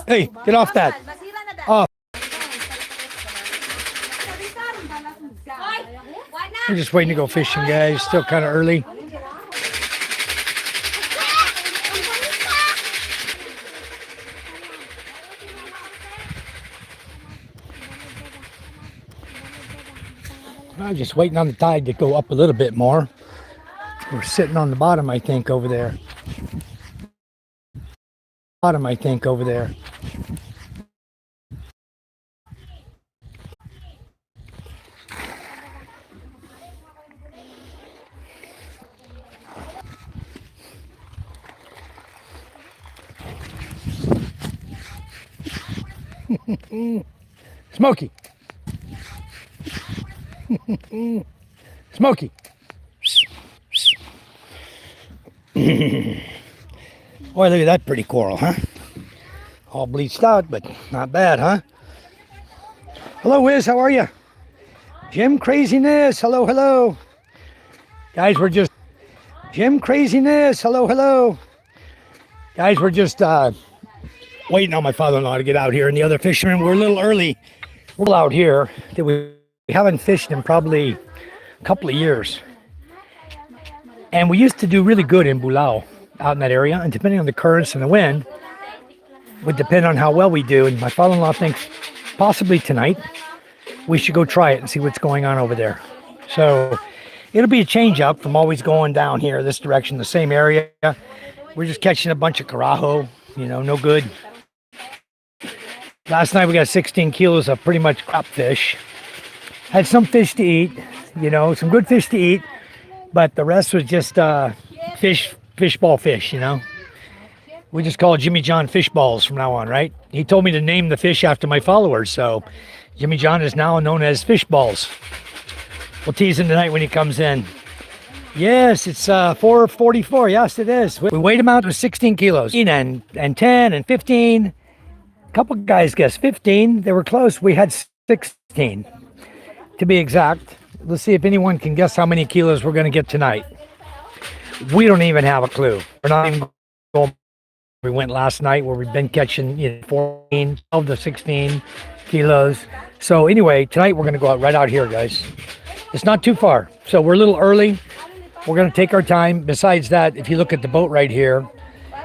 Hey, get off that. Off. We're just waiting to go fishing, guys. Still kind of early. I'm just waiting on the tide to go up a little bit more. We're sitting on the bottom, I think, over there. Bottom, I think, over there. Smokey. Smokey. Boy, look at that pretty coral, huh? All bleached out, but not bad, huh? Hello, Wiz, how are you? Jim Craziness, hello, hello. Guys, we're just... Jim Craziness, hello, hello. Guys, we're just waiting on my father-in-law to get out here and the other fishermen. We're a little early. We're out here that we haven't fished in probably a couple of years. And we used to do really good in Bulao, out in that area. And depending on the currents and the wind, would depend on how well we do. And my father-in-law thinks possibly tonight we should go try it and see what's going on over there. So it'll be a change up from always going down here this direction, the same area. We're just catching a bunch of carajo, you know, no good. Last night we got 16 kilos of pretty much crop fish. Had some fish to eat, you know, some good fish to eat, but the rest was just fishball fish, you know. We just call it Jimmy John fish balls from now on, right? He told me to name the fish after my followers, so Jimmy John is now known as fish balls. We'll tease him tonight when he comes in. Yes, it's 4:44. Yes, it is. We weighed him out with 16 kilos. And 10 and 15. A couple guys guessed 15. They were close. We had 16. To be exact. Let's see if anyone can guess how many kilos we're going to get tonight. We don't even have a clue. We're not even going. We went last night where we've been catching 14, 12 to 16 kilos. So anyway, tonight we're going to go out right out here, guys. It's not too far. So we're a little early. We're going to take our time. Besides that, if you look at the boat right here,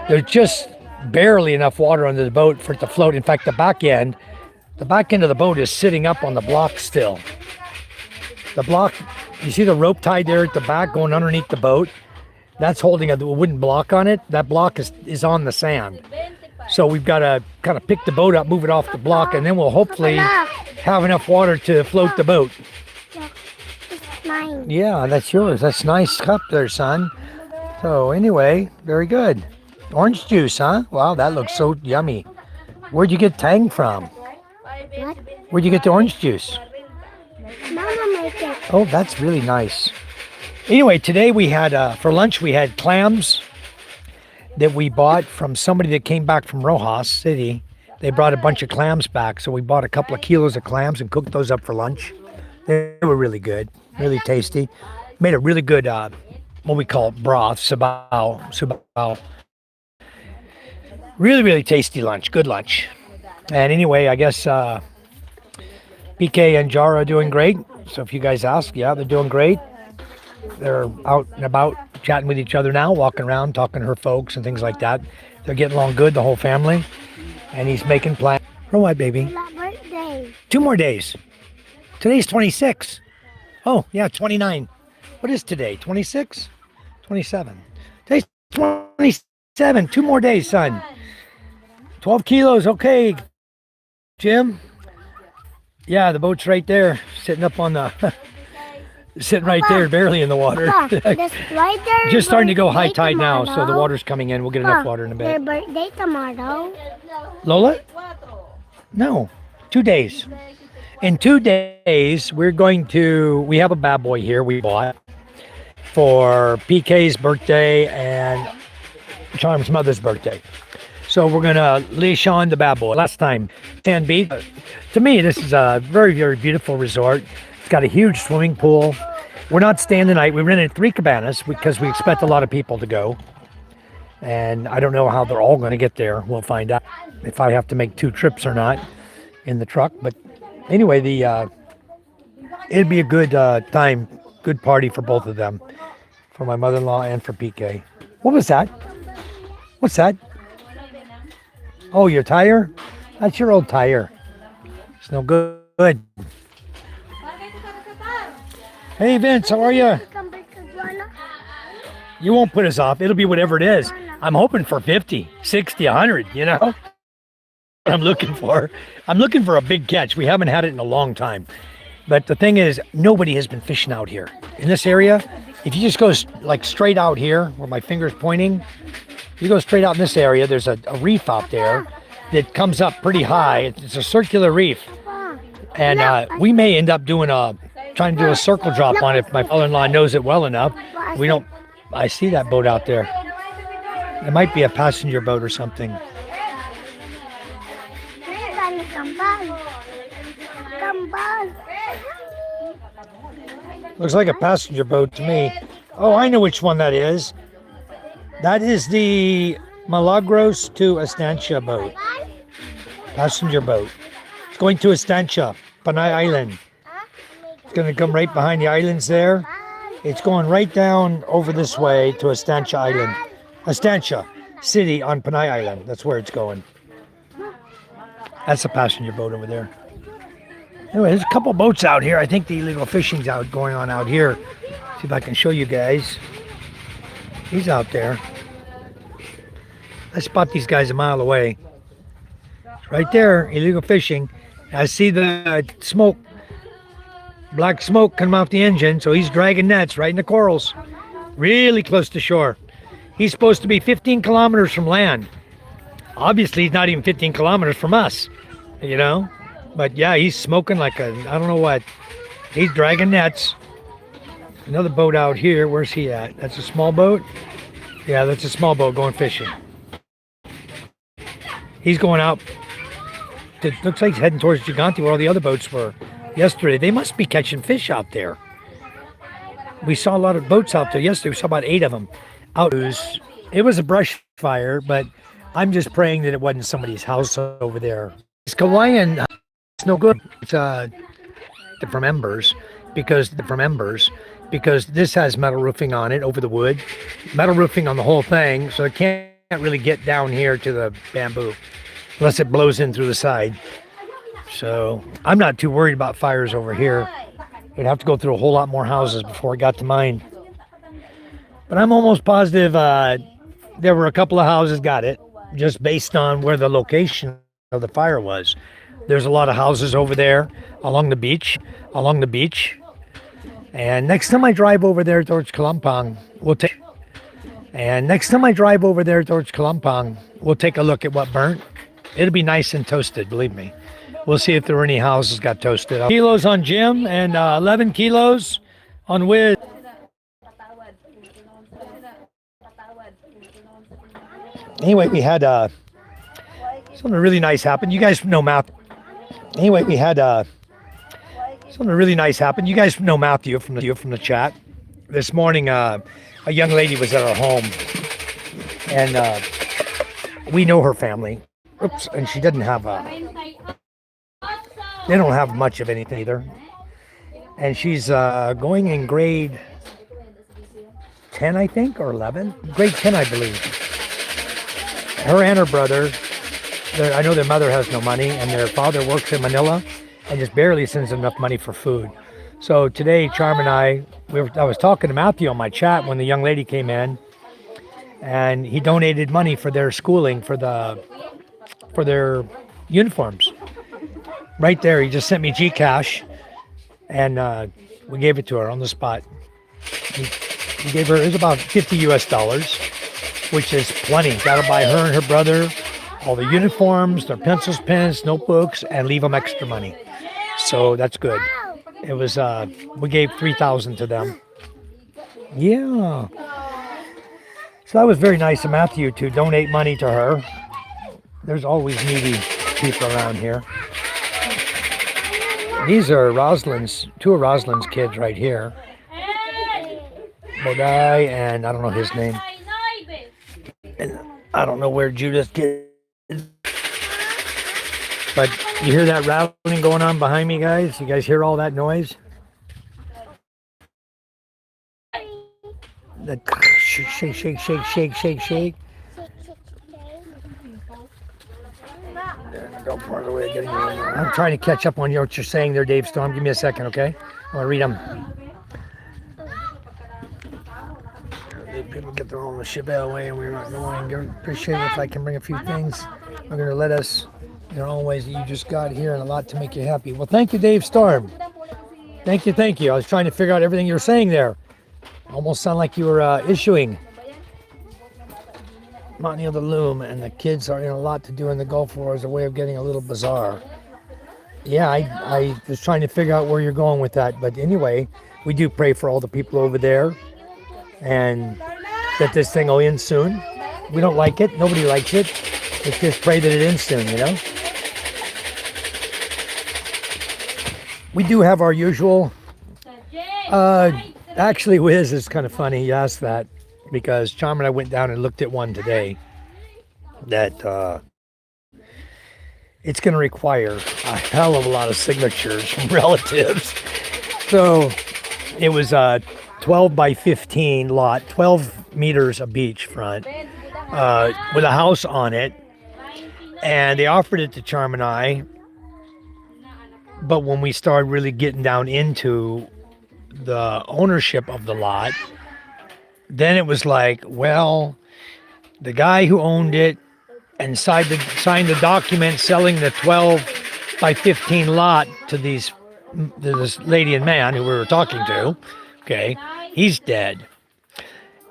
there's just barely enough water under the boat for it to float. In fact, the back end of the boat is sitting up on the block still. The block, you see the rope tied there at the back going underneath the boat? That's holding a wooden block on it. That block is on the sand. So we've got to kind of pick the boat up, move it off the block, and then we'll hopefully have enough water to float the boat. Mine. Yeah, that's yours. That's nice cup there, son. So anyway, very good. Orange juice, huh? Wow, that looks so yummy. Where'd you get Tang from? What? Where'd you get the orange juice? Mama make it. Oh, that's really nice. Anyway, today we had, for lunch, we had clams that we bought from somebody that came back from Rojas City. They brought a bunch of clams back, so we bought a couple of kilos of clams and cooked those up for lunch. They were really good, really tasty. Made a really good, what we call broth, subao. Really, really tasty lunch, good lunch. And anyway, I guess PK and Jara are doing great. So if you guys ask, yeah, they're doing great. They're out and about chatting with each other now, walking around, talking to her folks and things like that. They're getting along good, the whole family. And he's making plans. For what, baby? Birthday. 2 more days. Today's 26. Oh, yeah, 29. What is today? 26? 27. Today's 27. 2 more days, son. 12 kilos. Okay, Jim. Yeah, the boat's right there, sitting up on the... Sitting right there, barely in the water. Papa, right there. Just starting to go high tide now, so the water's coming in. We'll get enough water in a Their bit. birthday tomorrow. Lola? No, 2 days. In 2 days, we have a bad boy here we bought for PK's birthday and Charm's mother's birthday. So we're going to leash on the bad boy. Last time, Sand Beach. To me, this is a very, very beautiful resort. It's got a huge swimming pool. We're not staying the night. We rented 3 cabanas because we expect a lot of people to go. And I don't know how they're all going to get there. We'll find out if I have to make 2 trips or not in the truck. But anyway, it'd be a good time, good party for both of them, for my mother-in-law and for PK. What was that? What's that? Oh, your tire? That's your old tire. It's no good. Hey, Vince, how are you? Come back to Joanna. You won't put us off. It'll be whatever it is. I'm hoping for 50, 60, 100, you know? What I'm looking for. I'm looking for a big catch. We haven't had it in a long time. But the thing is, nobody has been fishing out here. In this area, if you just go like straight out here, where my finger's pointing, you go straight out in this area, there's a reef out there that comes up pretty high. It's a circular reef. And we may end up trying to do a circle drop on it if my father-in-law knows it well enough. We don't, I see that boat out there. It might be a passenger boat or something. Looks like a passenger boat to me. Oh, I know which one that is. That is the Milagros to Estancia boat. Passenger boat. It's going to Estancia, Panay Island. It's going to come right behind the islands there. It's going right down over this way to Estancia Island. Estancia City on Panay Island. That's where it's going. That's a passenger boat over there. Anyway, there's a couple boats out here. I think the illegal fishing's going on out here. See if I can show you guys. He's out there. I spot these guys a mile away. It's right there, illegal fishing. I see the smoke, black smoke coming off the engine, so he's dragging nets right in the corals, really close to shore. He's supposed to be 15 kilometers from land. Obviously, he's not even 15 kilometers from us, you know? But yeah, he's smoking like I don't know what. He's dragging nets. Another boat out here. Where's he at? That's a small boat? Yeah, that's a small boat going fishing. He's going out. Looks like he's heading towards Gigante where all the other boats were yesterday. They must be catching fish out there. We saw a lot of boats out there yesterday. We saw about 8 of them out. It was a brush fire, but I'm just praying that it wasn't somebody's house over there. It's Hawaiian. It's no good. It's from embers because this has metal roofing on it over the wood, metal roofing on the whole thing, so it can't really get down here to the bamboo unless it blows in through the side. So I'm not too worried about fires over here. We'd have to go through a whole lot more houses before it got to mine. But I'm almost positive there were a couple of houses got it, just based on where the location of the fire was. There's a lot of houses over there along the beach. And next time I drive over there towards Kalampang, we'll take a look at what burnt. It'll be nice and toasted, believe me. We'll see if there were any houses got toasted. Kilos on Jim and 11 kilos on Wiz. Anyway, we had something really nice happen. You guys know Matthew. Something really nice happened. You guys know Matthew from the chat. This morning, a young lady was at our home, and we know her family. Oops, and she didn't have they don't have much of anything either. And she's going in grade 10, I think, or 11. Grade 10, I believe. Her and her brother, I know their mother has no money, and their father works in Manila and just barely sends enough money for food. So today, Charm and I was talking to Matthew on my chat when the young lady came in, and he donated money for their schooling, for their uniforms. Right there, he just sent me Gcash, and we gave it to her on the spot. He gave her, it was about $50 US, which is plenty. That'll buy her and her brother all the uniforms, their pencils, pens, notebooks, and leave them extra money. So that's good. It was, we gave 3,000 to them. Yeah. So that was very nice of Matthew to donate money to her. There's always needy people around here. These are two of Rosalind's kids right here. Bodai and I don't know his name. And I don't know where Judith is, but you hear that rattling going on behind me, guys? You guys hear all that noise? That shake, shake, shake, shake, shake, shake, shake. Go part of the way getting. I'm trying to catch up on what you're saying there, Dave Storm. Give me a second, okay? I want to read them. People get their own ship out of the way, and we're not going. Appreciate it if I can bring a few things. We're going to let us your own ways that you just got here and a lot to make you happy. Well, thank you, Dave Storm. Thank you, thank you. I was trying to figure out everything you were saying there. Almost sound like you were issuing. Monty the Loom and the kids are in a lot to do in the Gulf War as a way of getting a little bizarre. Yeah, I was trying to figure out where you're going with that. But anyway, we do pray for all the people over there and that this thing will end soon. We don't like it. Nobody likes it. Let's just pray that it ends soon, you know? We do have our usual... actually, Wiz, is kind of funny you asked that because Charm and I went down and looked at one today that it's going to require a hell of a lot of signatures from relatives. So it was a 12 by 15 lot, 12 meters of beachfront with a house on it. And they offered it to Charm and I. But when we started really getting down into the ownership of the lot, then it was like, well, the guy who owned it and signed the document selling the 12 by 15 lot to this lady and man who we were talking to, okay, he's dead.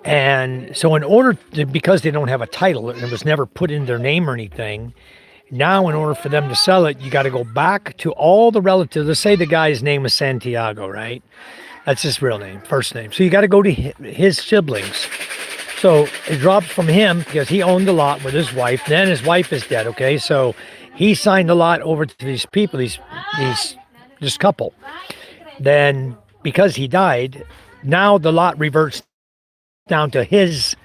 And so in order to, because they don't have a title and it was never put in their name or anything, now in order for them to sell it, you got to go back to all the relatives. Let's say the guy's name was Santiago, right? That's his real name, first name. So you got to go to his siblings. So it drops from him because he owned the lot with his wife. Then his wife is dead, okay? So he signed the lot over to these people, this couple. Then because he died, now the lot reverts down to his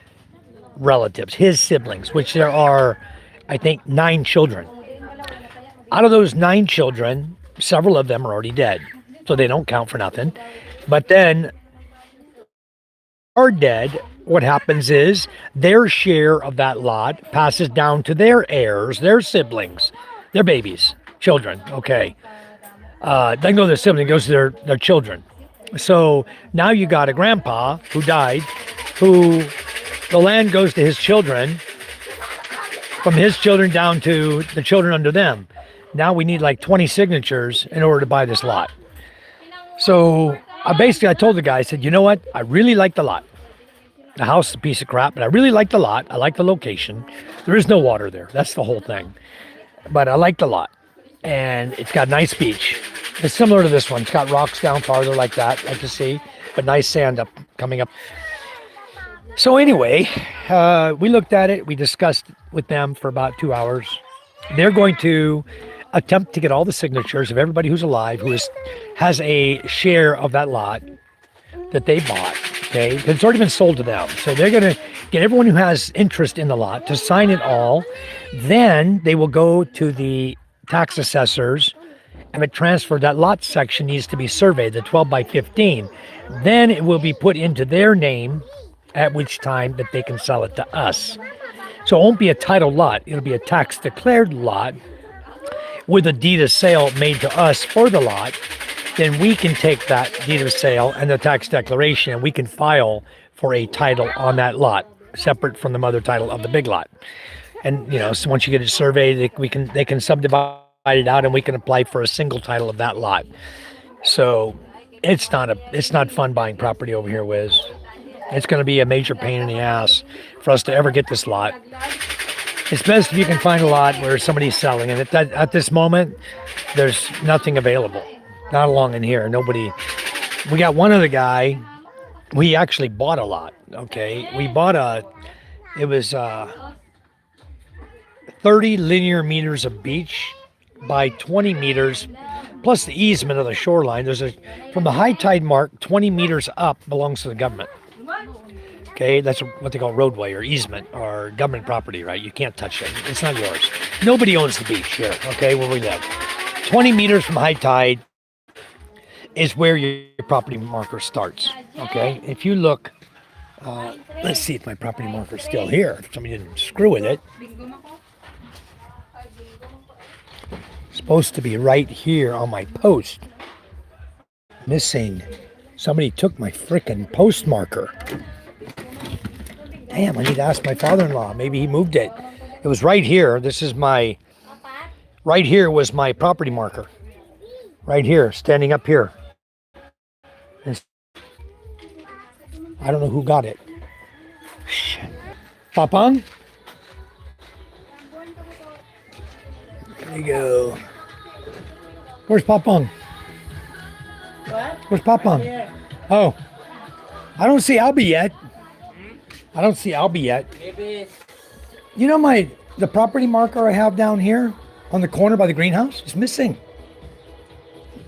relatives, his siblings, which there are, I think, 9 children. Out of those 9 children, several of them are already dead, so they don't count for nothing. But then, are dead, what happens is their share of that lot passes down to their heirs, their siblings, their babies, children, okay. Doesn't go to their siblings, it goes to their children. So now you got a grandpa who died, who the land goes to his children, from his children down to the children under them. Now we need like 20 signatures in order to buy this lot. So I told the guy, I said, you know what? I really like the lot. The house is a piece of crap, but I really like the lot. I like the location. There is no water there. That's the whole thing. But I like the lot. And it's got a nice beach. It's similar to this one. It's got rocks down farther like that, like you see, but nice sand up coming up. So anyway, we looked at it. We discussed with them for about 2 hours. They're going to attempt to get all the signatures of everybody who's alive who has a share of that lot that they bought. Okay, it's already been sold to them. So they're going to get everyone who has interest in the lot to sign it all. Then they will go to the tax assessors and it transferred. That lot section needs to be surveyed, the 12 by 15. Then it will be put into their name, at which time that they can sell it to us. So it won't be a title lot. It'll be a tax declared lot with a deed of sale made to us for the lot. Then we can take that deed of sale and the tax declaration and we can file for a title on that lot, separate from the mother title of the big lot. And, you know, so once you get it surveyed, they can subdivide it out and we can apply for a single title of that lot. So it's not fun buying property over here, Wiz. It's going to be a major pain in the ass for us to ever get this lot. It's best if you can find a lot where somebody's selling, and at this moment, there's nothing available. Not along in here. Nobody. We got one other guy. We actually bought a lot. Okay, we bought it was 30 linear meters of beach by 20 meters, plus the easement of the shoreline. From the high tide mark, 20 meters up belongs to the government. Okay, that's what they call roadway or easement or government property, right? You can't touch it. It's not yours. Nobody owns the beach here, okay, where we live. 20 meters from high tide is where your property marker starts, okay? If you look, let's see if my property marker is still here. If somebody didn't screw with it. It's supposed to be right here on my post. Missing. Somebody took my frickin' post marker. Damn, I need to ask my father-in-law. Maybe he moved it. It was right here. This is my, right here was my property marker. Right here, standing up here. I don't know who got it. Shit. Papang? There you go. Where's Papang? What? Where's Papang? Yeah. Oh, I don't see Albie yet. I don't see Albie yet. Maybe. You know the property marker I have down here on the corner by the greenhouse is missing.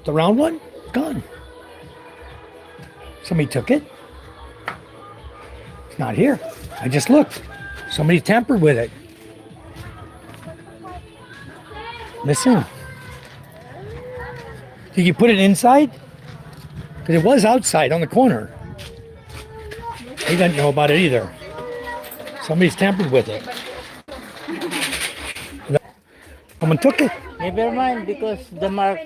The round one, gone. Somebody took it. It's not here. I just looked. Somebody tampered with it. Missing. Did you put it inside? Because it was outside on the corner. He doesn't know about it either. Somebody's tampered with it. Someone took it. Never mind, because their mark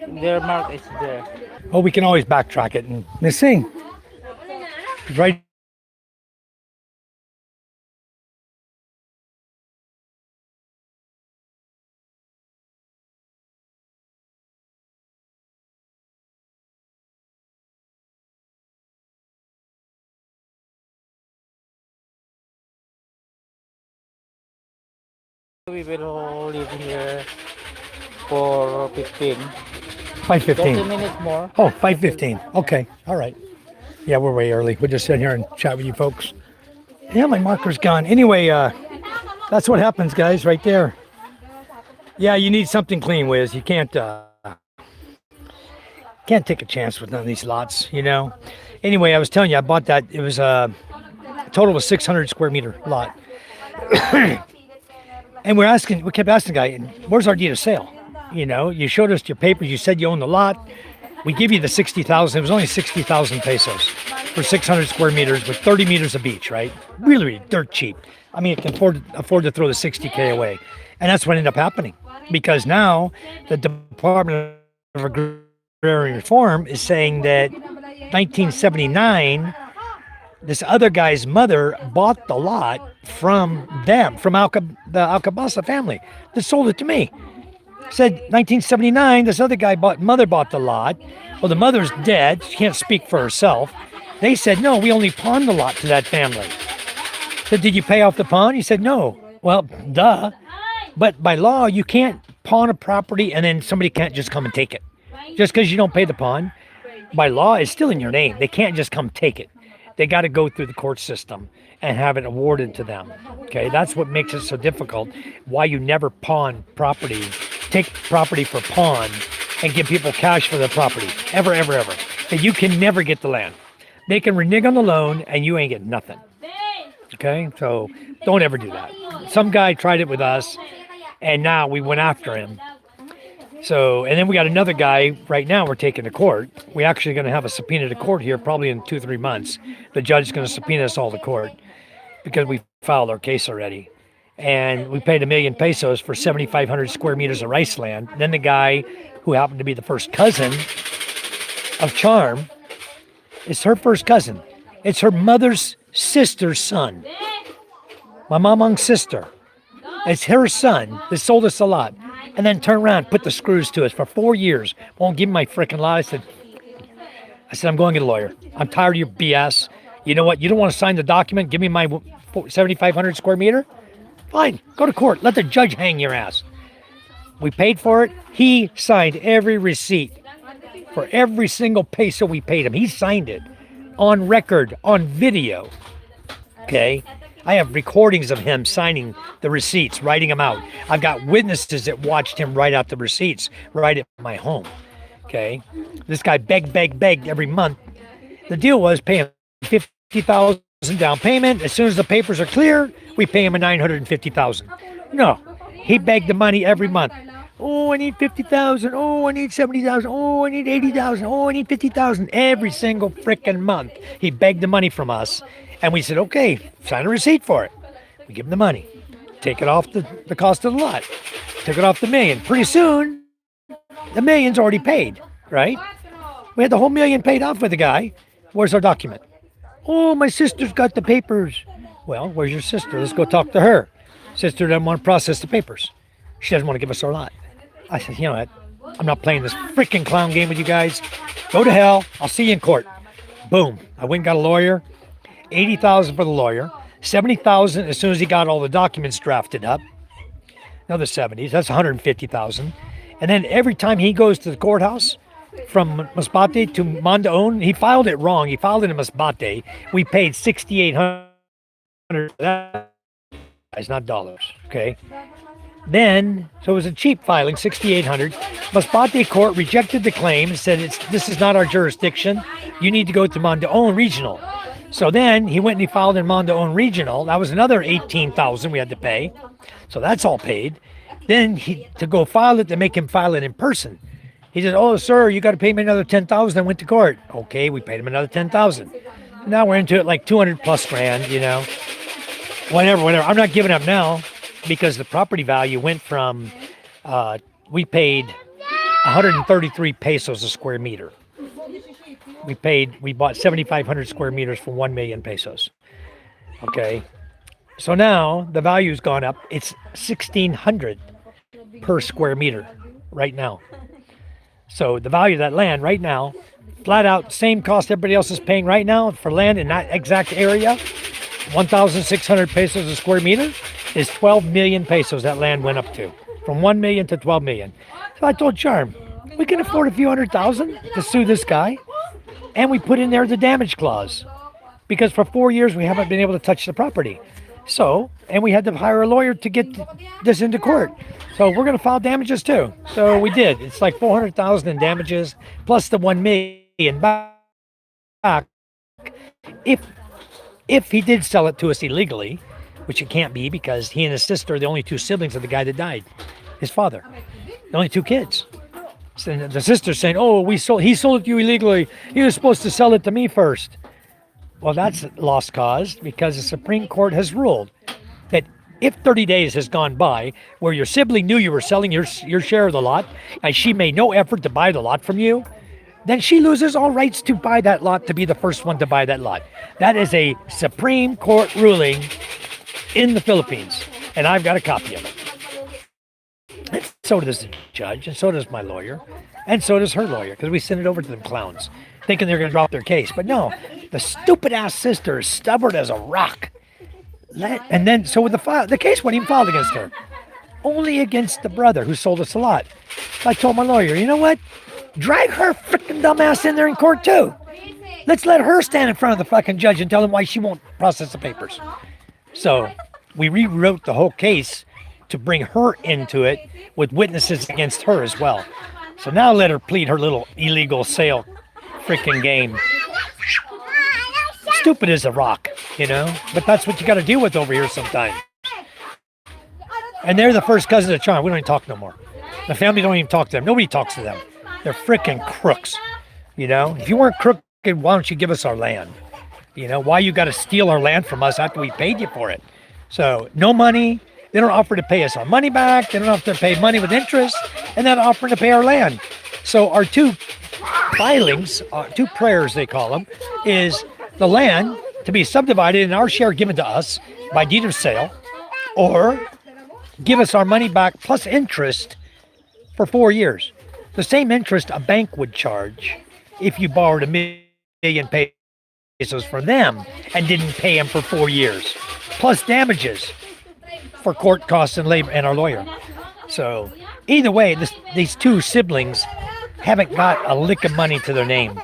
is there. Oh, we can always backtrack it. And missing. It's right. We will live here for 15. 5:15. 30 minutes more. Oh, 5:15. Okay. All right. Yeah, we're way early. We'll just sit here and chat with you folks. Yeah, my marker's gone. Anyway, that's what happens, guys, right there. Yeah, you need something clean, Wiz. You can't take a chance with none of these lots, you know. Anyway, I was telling you, I bought that. It was a total of a 600 square meter lot. And we kept asking the guy, where's our deed of sale? You know, you showed us your papers. You said you own the lot. We give you the 60,000. It was only 60,000 pesos for 600 square meters with 30 meters of beach, right? Really, really dirt cheap. I mean, it can afford to throw the 60K away. And that's what ended up happening. Because now the Department of Agrarian Reform is saying that 1979, this other guy's mother bought the lot from them, from the Alcabasa family that sold it to me. Said 1979, this other guy mother bought the lot. Well, the mother's dead. She can't speak for herself. They said, no, we only pawned the lot to that family. Said, did you pay off the pawn? He said, no. Well, duh. But by law, you can't pawn a property and then somebody can't just come and take it. Just because you don't pay the pawn, by law, it's still in your name. They can't just come take it. They got to go through the court system and have it awarded to them. Okay, that's what makes it so difficult. Why you never pawn property, take property for pawn, and give people cash for the property. Ever, ever, ever. But you can never get the land. They can renege on the loan and you ain't getting nothing. Okay, so don't ever do that. Some guy tried it with us, and now we went after him. So, and then we got another guy right now we're taking to court. We're actually going to have a subpoena to court here probably in 2-3 months. The judge is going to subpoena us all to court because we filed our case already. And we paid 1 million pesos for 7,500 square meters of rice land. Then the guy who happened to be the first cousin of Charm, it's her first cousin. It's her mother's sister's son. My mamang's sister. It's her son that sold us a lot. And then turned around, put the screws to us for 4 years. Won't give me my freaking lot. I said, I'm going to get a lawyer. I'm tired of your BS. You know what? You don't want to sign the document? Give me my 7,500 square meter? Fine. Go to court. Let the judge hang your ass. We paid for it. He signed every receipt for every single peso we paid him. He signed it on record, on video. Okay? I have recordings of him signing the receipts, writing them out. I've got witnesses that watched him write out the receipts right at my home. Okay? This guy begged every month. The deal was pay him 50,000 down payment. As soon as the papers are clear, we pay him a 950,000. No, he begged the money every month. Oh, I need 50,000. Oh, I need 70,000. Oh, I need 80,000. Oh, I need 50,000. Every single freaking month, he begged the money from us, and we said, okay, sign a receipt for it. We give him the money, take it off the cost of the lot, took it off the million. Pretty soon, the million's already paid, right? We had the whole million paid off with the guy. Where's our document? Oh, my sister's got the papers. Well, where's your sister? Let's go talk to her. Sister doesn't want to process the papers. She doesn't want to give us our lot. I said, you know what? I'm not playing this freaking clown game with you guys. Go to hell. I'll see you in court. Boom. I went and got a lawyer. 80,000 for the lawyer. 70,000 as soon as he got all the documents drafted up. Another 70s. That's 150,000. And then every time he goes to the courthouse from Masbate to Mandaon, he filed it wrong. He filed it in Masbate. We paid 6,800. That's not dollars. Okay. Then, so it was a cheap filing, 6,800. Masbate court rejected the claim, said this is not our jurisdiction. You need to go to Mandaon Regional. So then he went and he filed in Mandaon Regional. That was another 18,000 we had to pay. So that's all paid. Then to go file it, to make him file it in person. He said, oh, sir, you got to pay me another 10,000. I went to court. Okay, we paid him another 10,000. Now we're into it like 200 plus grand, you know. Whatever. I'm not giving up now. Because the property value went from, we paid 133 pesos a square meter. We bought 7,500 square meters for 1 million pesos. Okay. So now the value's gone up. It's 1,600 per square meter right now. So the value of that land right now, flat out, same cost everybody else is paying right now for land in that exact area, 1,600 pesos a square meter. Is 12 million pesos that land went up to, from 1 million to 12 million. So I told Charm, we can afford a few 100,000 to sue this guy, and we put in there the damage clause, because for 4 years we haven't been able to touch the property. So, and we had to hire a lawyer to get this into court. So we're going to file damages too. So we did. It's like 400,000 in damages plus the 1 million back. If he did sell it to us illegally, which it can't be because he and his sister are the only two siblings of the guy that died, his father. The only two kids. So the sister's saying, oh, he sold it to you illegally. He was supposed to sell it to me first. Well, that's lost cause because the Supreme Court has ruled that if 30 days has gone by where your sibling knew you were selling your share of the lot and she made no effort to buy the lot from you, then she loses all rights to buy that lot, to be the first one to buy that lot. That is a Supreme Court ruling in the Philippines, and I've got a copy of it. And so does the judge, and so does my lawyer, and so does her lawyer, because we sent it over to them clowns, thinking they're going to drop their case. But no, the stupid-ass sister is stubborn as a rock. And then, so with the case wasn't even filed against her, only against the brother who sold us a lot. So I told my lawyer, you know what? Drag her freaking dumbass in there in court too. Let's let her stand in front of the fucking judge and tell him why she won't process the papers. So we rewrote the whole case to bring her into it with witnesses against her as well. So now let her plead her little illegal sale freaking game. Stupid as a rock, you know? But that's what you got to deal with over here sometimes. And they're the first cousins of Charm. We don't even talk no more. The family don't even talk to them. Nobody talks to them. They're freaking crooks, you know? If you weren't crooked, why don't you give us our land? You know, why you got to steal our land from us after we paid you for it? So no money. They don't offer to pay us our money back. They don't offer to pay money with interest, and then offering to pay our land. So our two filings, two prayers they call them, is the land to be subdivided and our share given to us by deed of sale, or give us our money back plus interest for 4 years. The same interest a bank would charge if you borrowed $1 million pesos from them and didn't pay them for 4 years, plus damages for court costs and labor and our lawyer. So either way, these two siblings haven't got a lick of money to their name.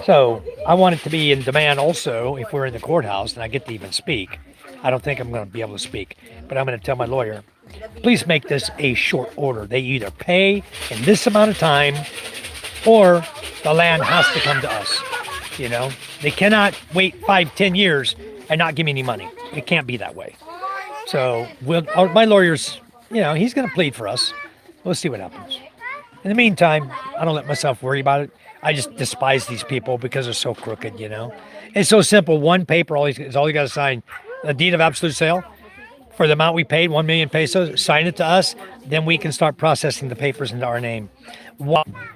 So I want it to be in demand also if we're in the courthouse and I get to even speak. I don't think I'm going to be able to speak, but I'm going to tell my lawyer, please make this a short order. They either pay in this amount of time or the land has to come to us. You know, they cannot wait 5, 10 years and not give me any money. It can't be that way. So my lawyer's, he's going to plead for us. We'll see what happens. In the meantime, I don't let myself worry about it. I just despise these people because they're so crooked, It's so simple. One paper is all you got to sign. A deed of absolute sale for the amount we paid, 1 million pesos. Sign it to us. Then we can start processing the papers into our name.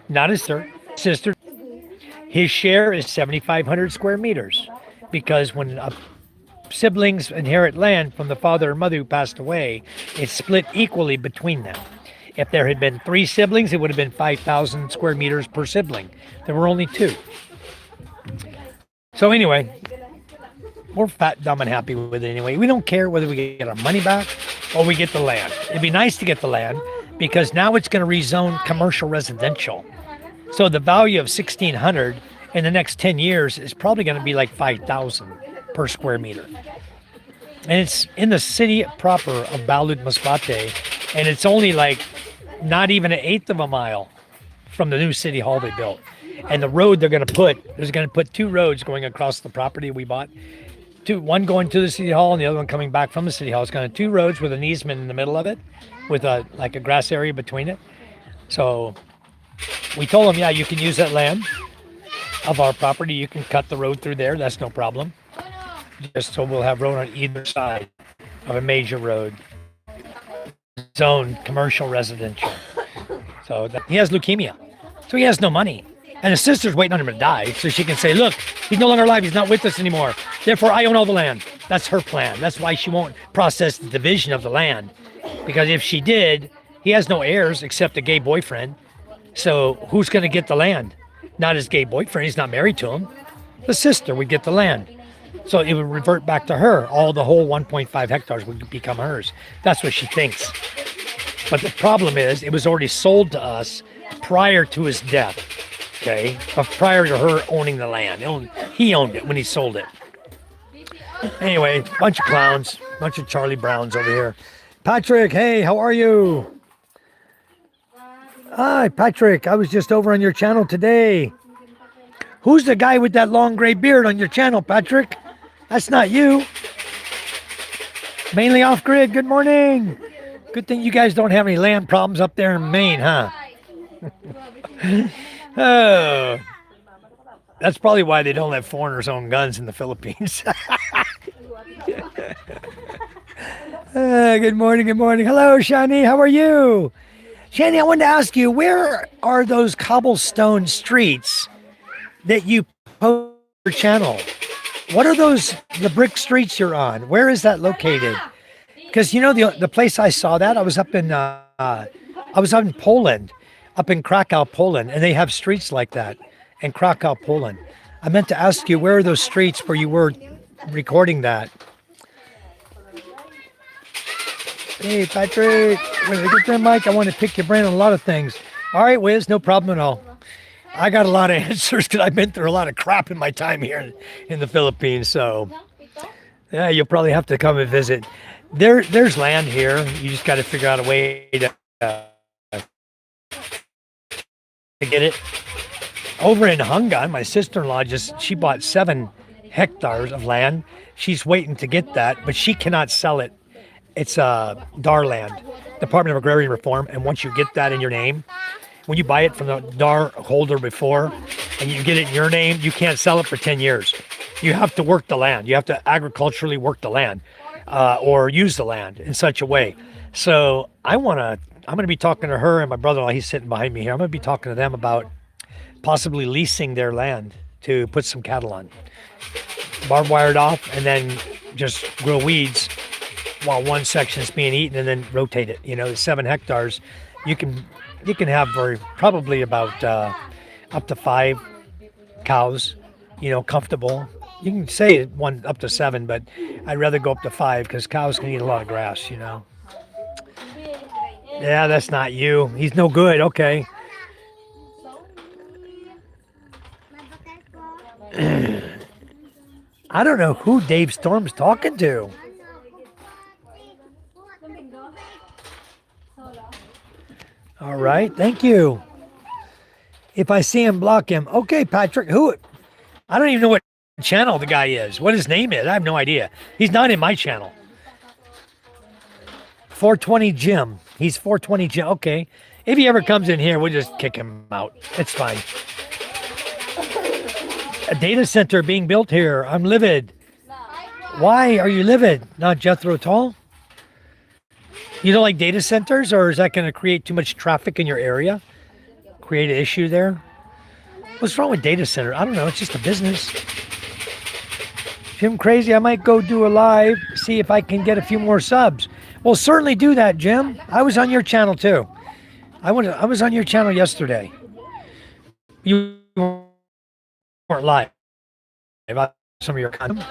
Not his sister. His share is 7,500 square meters because when siblings inherit land from the father or mother who passed away, it's split equally between them. If there had been 3 siblings, it would have been 5,000 square meters per sibling. There were only 2. So anyway, we're fat, dumb, and happy with it anyway. We don't care whether we get our money back or we get the land. It'd be nice to get the land because now it's going to rezone commercial residential. So the value of 1,600 in the next 10 years is probably going to be like 5,000 per square meter. And it's in the city proper of Balud Masbate, and it's only like not even 1/8 of a mile from the new city hall they built. And the road there's going to put 2 roads going across the property we bought. One going to the city hall and the other one coming back from the city hall. It's going to 2 roads with an easement in the middle of it, with a grass area between it. So we told them, yeah, you can use that land of our property. You can cut the road through there. That's no problem. Just so we'll have road on either side of a major road. Zone commercial residential. So he has leukemia. So he has no money. And his sister's waiting on him to die so she can say, look, he's no longer alive. He's not with us anymore. Therefore, I own all the land. That's her plan. That's why she won't process the division of the land. Because if she did, he has no heirs except a gay boyfriend. So who's going to get the land? Not his gay boyfriend. He's not married to him. The sister would get the land. So it would revert back to her. The whole 1.5 hectares would become hers. That's what she thinks. But the problem is it was already sold to us prior to his death. Okay, but prior to her owning the land. He owned it when he sold it. Anyway, bunch of clowns, bunch of Charlie Browns over here. Patrick, hey, how are you? Hi, Patrick. I was just over on your channel today. Who's the guy with that long gray beard on your channel, Patrick? That's not you. Mainly off grid. Good morning. Good thing you guys don't have any land problems up there in Maine, huh? Oh, that's probably why they don't let foreigners own guns in the Philippines. Good morning, good morning. Hello, Shani. How are you? Shani, I wanted to ask you, where are those cobblestone streets that you post on your channel? What are those, the brick streets you're on? Where is that located? Because, the place I saw that, I was up in Poland. Up in Krakow, Poland, and they have streets like that in Krakow, Poland. I meant to ask you, where are those streets where you were recording that? Hey, Patrick, when I get there, Mike, I want to pick your brain on a lot of things. All right, Wiz, no problem at all. I got a lot of answers because I've been through a lot of crap in my time here in the Philippines, so yeah, you'll probably have to come and visit. There's land here. You just got to figure out a way to get it. Over in Hungan, my sister-in-law she bought 7 hectares of land. She's waiting to get that, but she cannot sell it. It's DAR land, Department of Agrarian Reform, and once you get that in your name, when you buy it from the DAR holder before and you get it in your name, you can't sell it for 10 years. You have to work the land. You have to agriculturally work the land or use the land in such a way. So I'm going to be talking to her and my brother-in-law. He's sitting behind me here. I'm going to be talking to them about possibly leasing their land to put some cattle on. Barbed wired off and then just grow weeds while one section is being eaten and then rotate it. 7 hectares. You can have probably about up to 5 cows, comfortable. You can say one up to 7, but I'd rather go up to 5 because cows can eat a lot of grass, Yeah, that's not you. He's no good. Okay. I don't know who Dave Storm's talking to. All right. Thank you. If I see him, block him. Okay, Patrick. I don't even know what channel the guy is, what his name is. I have no idea. He's not in my channel. 420 Jim. He's 420 Jim. Okay. If he ever comes in here, we'll just kick him out. It's fine. A data center being built here. I'm livid. Why are you livid? Not Jethro Tull? You don't like data centers, or is that going to create too much traffic in your area? Create an issue there? What's wrong with data center? I don't know. It's just a business. Jim Crazy, I might go do a live, see if I can get a few more subs. Well, certainly do that, Jim. I was on your channel too. I was on your channel yesterday. You weren't live about some of your content.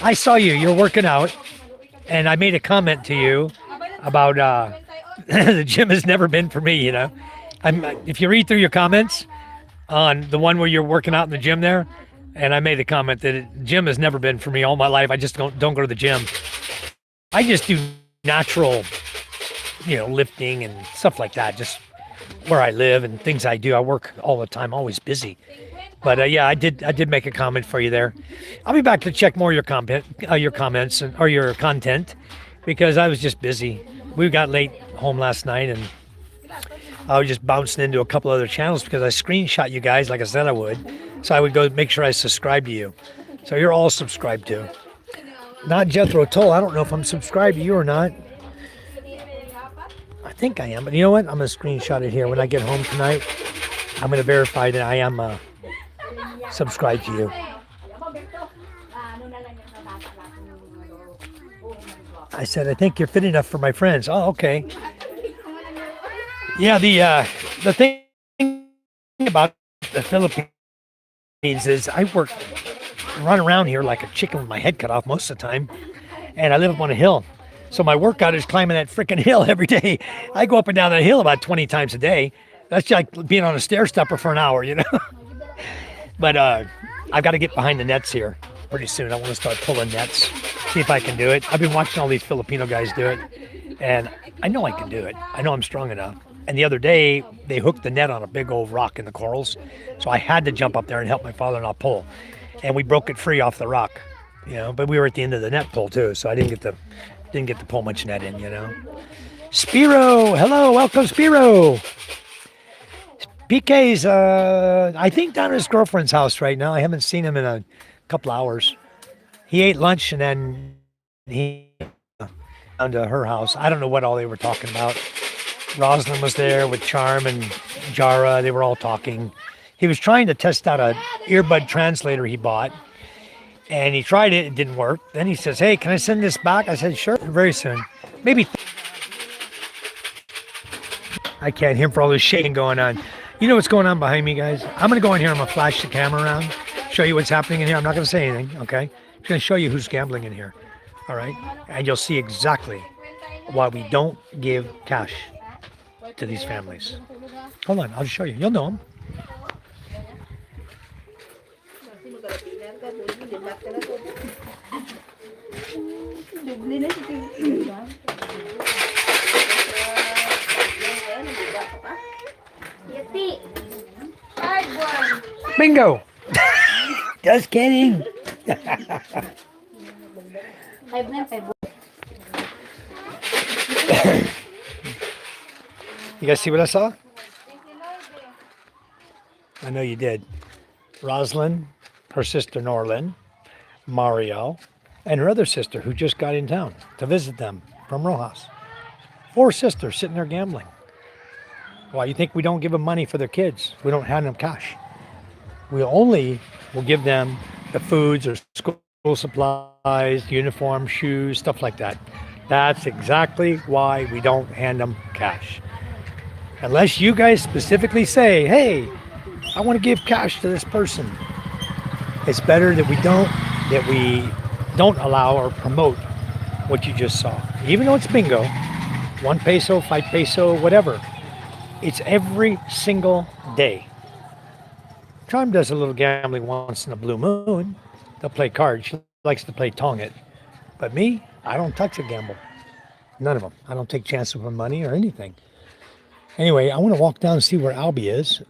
I saw you. You're working out, and I made a comment to you about the gym has never been for me. You know, if you read through your comments on the one where you're working out in the gym there, and I made a comment that gym has never been for me all my life. I just don't go to the gym. I just do natural, lifting and stuff like that. Just where I live and things I do. I work all the time, always busy. But yeah, I did make a comment for you there. I'll be back to check more of your comments or your content, because I was just busy. We got late home last night, and I was just bouncing into a couple other channels because I screenshot you guys like I said I would. So I would go make sure I subscribe to you. So you're all subscribed to. Not Jethro Tull. I don't know if I'm subscribed to you or not. I think I am, but you know what? I'm going to screenshot it here. When I get home tonight, I'm going to verify that I am subscribed to you. I said, I think you're fit enough for my friends. Oh, okay. Yeah, the thing about the Philippines is I run around here like a chicken with my head cut off most of the time, and I live up on a hill. So my workout is climbing that freaking hill every day. I go up and down that hill about 20 times a day. That's like being on a stair stepper for an hour, But I've got to get behind the nets here pretty soon. I want to start pulling nets, see if I can do it. I've been watching all these Filipino guys do it, and I know I can do it. I know I'm strong enough. And the other day, they hooked the net on a big old rock in the corals. So I had to jump up there and help my father-in-law pull. And we broke it free off the rock, but we were at the end of the net pull too. So I didn't get to pull much net in, Spiro, hello, welcome Spiro. PK's, I think down at his girlfriend's house right now. I haven't seen him in a couple hours. He ate lunch and then he down to her house. I don't know what all they were talking about. Rosalind was there with Charm and Jara. They were all talking. He was trying to test out an earbud translator he bought, and he tried it. It didn't work. Then he says, hey, can I send this back? I said, sure, very soon. Maybe. I can't hear for all this shaking going on. You know what's going on behind me, guys? I'm going to go in here. I'm going to flash the camera around, show you what's happening in here. I'm not going to say anything, okay? I'm going to show you who's gambling in here, all right? And you'll see exactly why we don't give cash to these families. Hold on, I'll just show you. You'll know them. Bingo! Just kidding. You guys see what I saw? I know you did. Rosalind, her sister Norlin, Mario, and her other sister who just got in town to visit them from Rojas. 4 sisters sitting there gambling. Why, you think we don't give them money for their kids? We don't hand them cash. We only will give them the foods or school supplies, uniform, shoes, stuff like that. That's exactly why we don't hand them cash. Unless you guys specifically say, hey, I want to give cash to this person. It's better that we don't allow or promote what you just saw. Even though it's bingo, 1 peso, 5 peso, whatever. It's every single day. Charm does a little gambling once in a blue moon. They'll play cards. She likes to play tong it. But me, I don't touch a gamble. None of them. I don't take chances with money or anything. Anyway, I want to walk down and see where Albie is.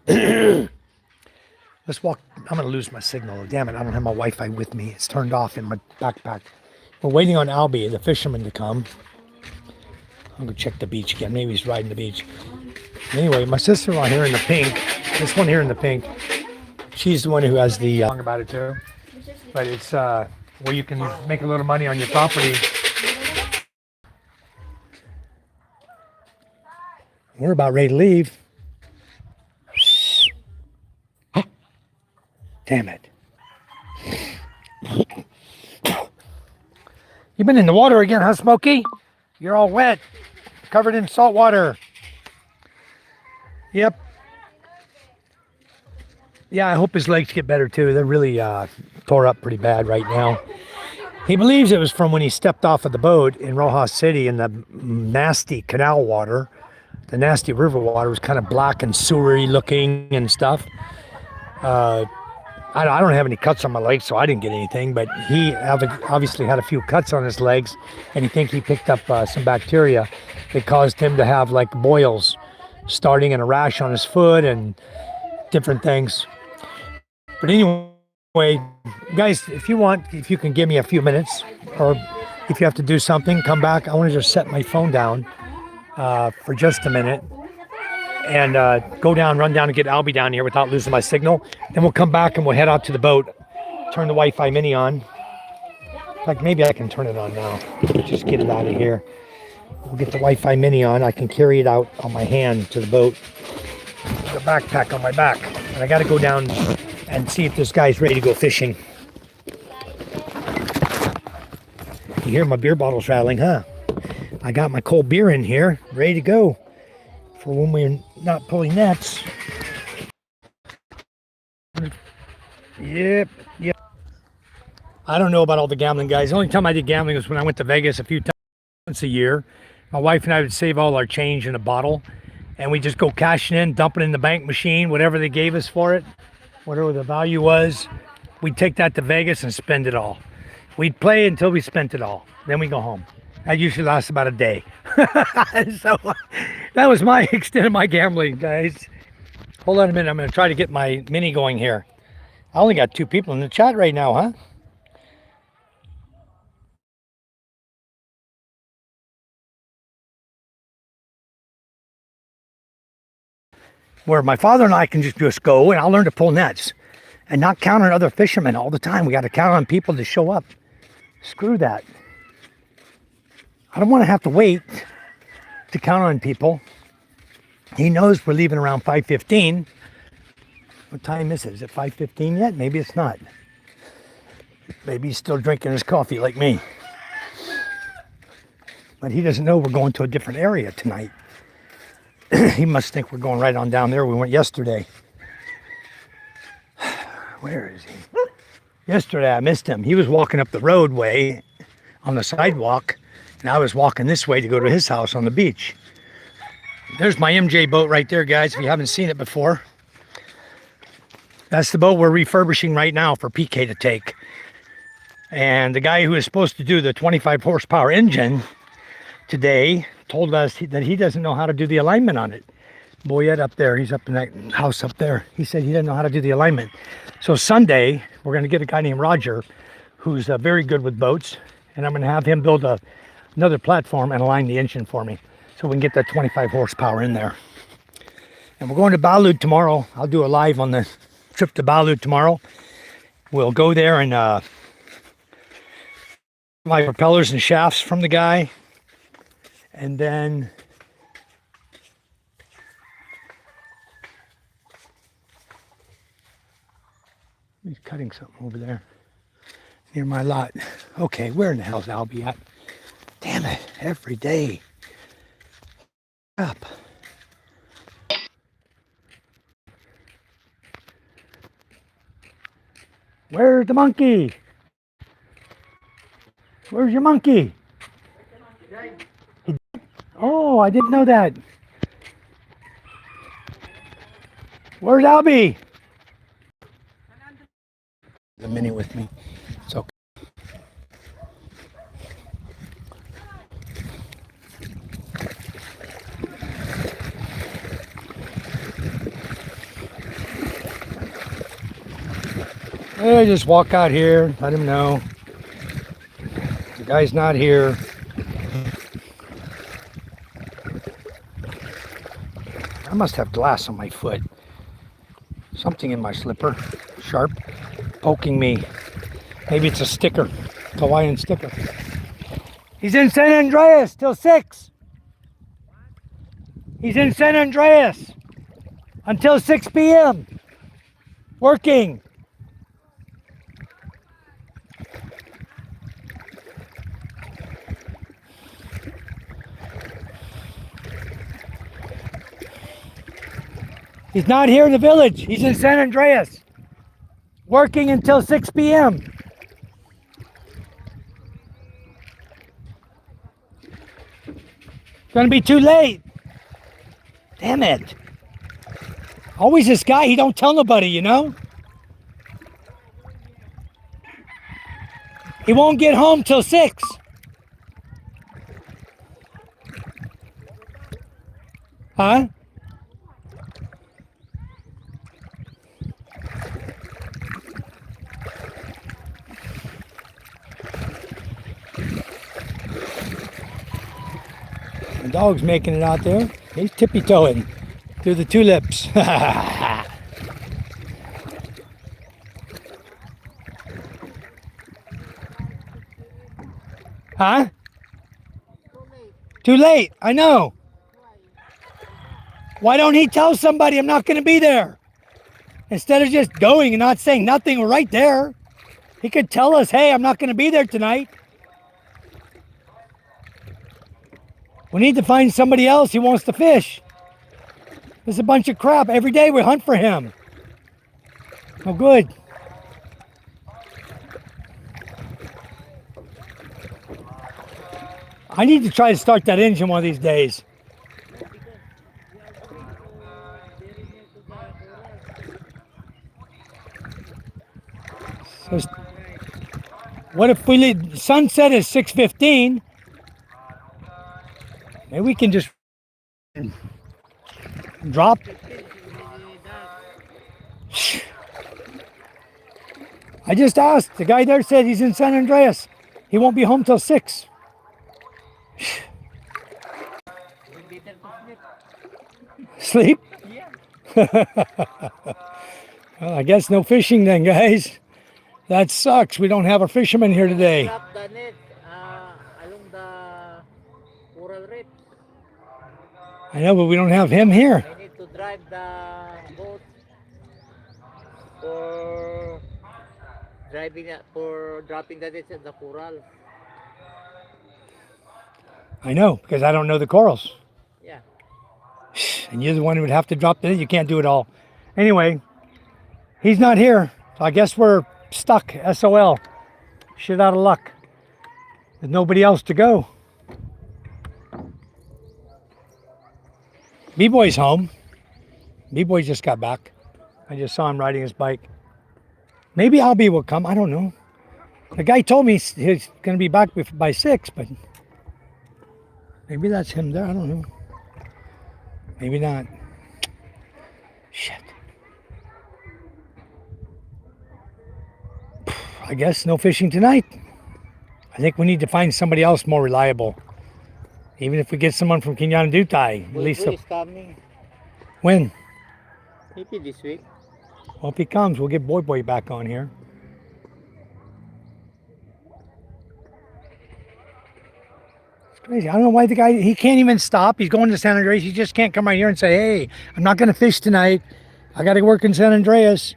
Let's walk. I'm going to lose my signal. Damn it, I don't have my Wi-Fi with me. It's turned off in my backpack. We're waiting on Albie, the fisherman, to come. I'm going to check the beach again. Maybe he's riding the beach. Anyway, my sister-in-law here in the pink, this one here in the pink, she's the one who has the song about it too. But it's where you can make a little money on your property. We're about ready to leave. Damn it. You've been in the water again, huh, Smokey? You're all wet, covered in salt water. Yep. Yeah, I hope his legs get better too. They're really tore up pretty bad right now. He believes it was from when he stepped off of the boat in Rojas City in the nasty canal water. The nasty river water was kind of black and sewery looking and stuff. I don't have any cuts on my legs, so I didn't get anything, but he obviously had a few cuts on his legs, and he think he picked up some bacteria that caused him to have like boils starting and a rash on his foot and different things. But anyway, guys, if you can give me a few minutes, or if you have to do something, come back. I want to just set my phone down for just a minute and run down and get Albie down here without losing my signal. Then we'll come back and we'll head out to the boat, turn the Wi-Fi mini on. In fact, maybe I can turn it on now. Just get it out of here. We'll get the Wi-Fi mini on. I can carry it out on my hand to the boat. The backpack on my back. And I got to go down and see if this guy's ready to go fishing. You hear my beer bottles rattling, huh? I got my cold beer in here, ready to go for when we're not pulling nets. Yep. I don't know about all the gambling, guys. The only time I did gambling was when I went to Vegas a few times a year. My wife and I would save all our change in a bottle, and we just go cashing in, dump it in the bank machine, whatever they gave us for it, whatever the value was. We'd take that to Vegas and spend it all. We'd play until we spent it all. Then we go home. That usually lasts about a day. So that was my extent of my gambling, guys. Hold on a minute. I'm going to try to get my mini going here. I only got 2 people in the chat right now, huh? Where my father and I can just go and I'll learn to pull nets and not count on other fishermen all the time. We got to count on people to show up. Screw that. I don't want to have to wait to count on people. He knows we're leaving around 5:15. What time is it? Is it 5:15 yet? Maybe it's not. Maybe he's still drinking his coffee like me. But he doesn't know we're going to a different area tonight. He must think we're going right on down there. We went yesterday. Where is he? Yesterday I missed him. He was walking up the roadway on the sidewalk, and I was walking this way to go to his house on the beach. There's my MJ boat right there, guys, if you haven't seen it before. That's the boat we're refurbishing right now for PK to take. And the guy who is supposed to do the 25 horsepower engine today told us that he doesn't know how to do the alignment on it. Boyette up there, he's up in that house up there. He said he didn't know how to do the alignment. So Sunday, we're going to get a guy named Roger, who's very good with boats, and I'm going to have him build another platform and align the engine for me, so we can get that 25 horsepower in there. And we're going to Balud tomorrow. I'll do a live on the trip to Balud tomorrow. We'll go there and my propellers and shafts from the guy, and then he's cutting something over there near my lot. Okay, where in the hell's Albie at? Damn it, every day. Up. Where's the monkey? Where's your monkey? Oh, I didn't know that. Where's Albie? The mini with me. It's okay. Just walk out here, let him know the guy's not here. I must have glass on my foot. Something in my slipper, sharp, poking me. Maybe it's a sticker, Hawaiian sticker. He's in San Andreas till 6. He's in San Andreas until 6 p.m. working. He's not here in the village. He's in San Andreas working until 6 p.m. It's gonna be too late. Damn it. Always this guy, he don't tell nobody, you know? He won't get home till 6. Huh? The dog's making it out there. He's tippy-toeing through the tulips. Huh? Too late, I know. Why don't he tell somebody I'm not going to be there? Instead of just going and not saying nothing, we're right there. He could tell us, hey, I'm not going to be there tonight. We need to find somebody else who wants to fish. This is a bunch of crap. Every day we hunt for him. Oh, good. I need to try to start that engine one of these days. So, what if we leave? Sunset is 6:15. Maybe we can just drop. I just asked. The guy there said he's in San Andreas. He won't be home till 6. Sleep? Yeah. Well, I guess no fishing then, guys. That sucks. We don't have a fisherman here today. Drop the net along the coral reef. I know, but we don't have him here. I need to drive the boat for dropping the nets at the coral. I know, because I don't know the corals. Yeah. And you're the one who would have to drop the net. You can't do it all. Anyway, he's not here. So I guess we're stuck. SOL. Shit out of luck. There's nobody else to go. B-Boy's home. B-Boy just got back. I just saw him riding his bike. Maybe Albie will come. I don't know. The guy told me he's going to be back by 6, but maybe that's him there. I don't know. Maybe not. Shit. I guess no fishing tonight. I think we need to find somebody else more reliable. Even if we get someone from Kinyan Dutai, at least. Boy is coming. When? Maybe this week. Well, if he comes, we'll get Boy back on here. It's crazy. I don't know why the guy, he can't even stop. He's going to San Andreas. He just can't come right here and say, hey, I'm not going to fish tonight. I got to work in San Andreas.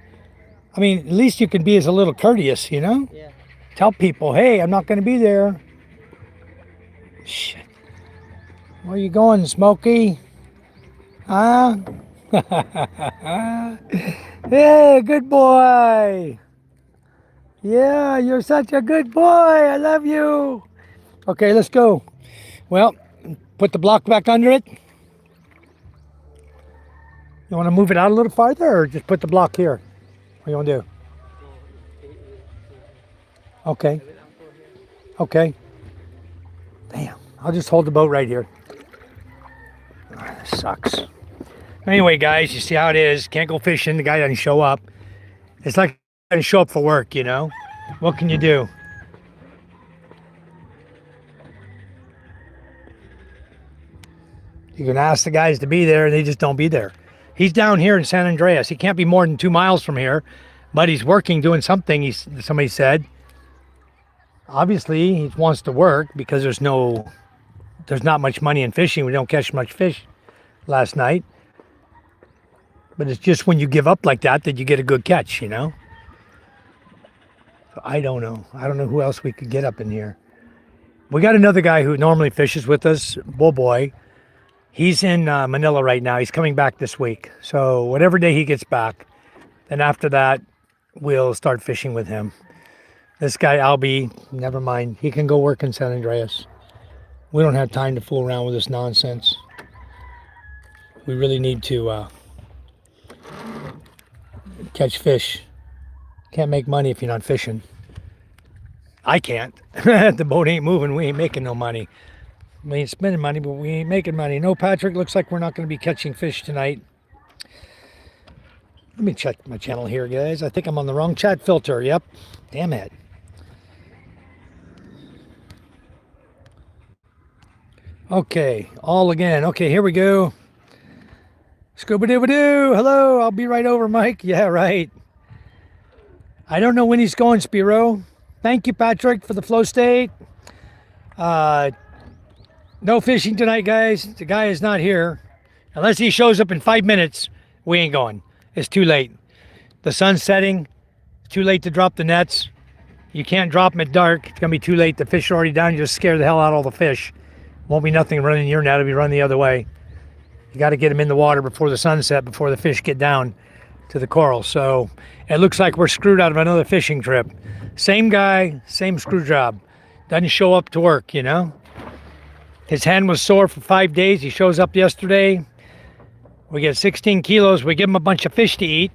I mean, at least you can be as a little courteous, you know? Yeah. Tell people, hey, I'm not going to be there. Shit. Where you going, Smokey? Huh? Hey, good boy. Yeah, you're such a good boy. I love you. Okay, let's go. Well, put the block back under it. You want to move it out a little farther or just put the block here? What do you want to do? Okay. Okay. Damn. I'll just hold the boat right here. Oh, this sucks. Anyway, guys, you see how it is. Can't go fishing. The guy doesn't show up. It's like going to show up for work, you know? What can you do? You can ask the guys to be there, and they just don't be there. He's down here in San Andreas. He can't be more than 2 miles from here, but he's working, doing something, somebody said. Obviously, he wants to work because there's not much money in fishing. We don't catch much fish last night. But it's just when you give up like that you get a good catch, you know? So I don't know. I don't know who else we could get up in here. We got another guy who normally fishes with us, Boy. He's in Manila right now. He's coming back this week. So whatever day he gets back, then after that, we'll start fishing with him. This guy, Albie, never mind. He can go work in San Andreas. We don't have time to fool around with this nonsense. We really need to catch fish. Can't make money if you're not fishing. I can't. The boat ain't moving. We ain't making no money. We ain't spending money, but we ain't making money. No, Patrick, looks like we're not going to be catching fish tonight. Let me check my channel here, guys. I think I'm on the wrong chat filter. Yep. Damn it. Okay, all again. Okay, here we go. Scooby-Dooby-Doo. Hello, I'll be right over, Mike. Yeah, right. I don't know when he's going, Spiro. Thank you, Patrick, for the flow state. No fishing tonight, guys. The guy is not here. Unless he shows up in 5 minutes, we ain't going. It's too late. The sun's setting. It's too late to drop the nets. You can't drop them at dark. It's going to be too late. The fish are already down. You just scare the hell out of all the fish. Won't be nothing running your net. It'll be running the other way. You got to get them in the water before the sunset, before the fish get down to the coral. So it looks like we're screwed out of another fishing trip. Same guy, same screw job. Doesn't show up to work, you know? His hand was sore for 5 days. He shows up yesterday. We get 16 kilos. We give him a bunch of fish to eat.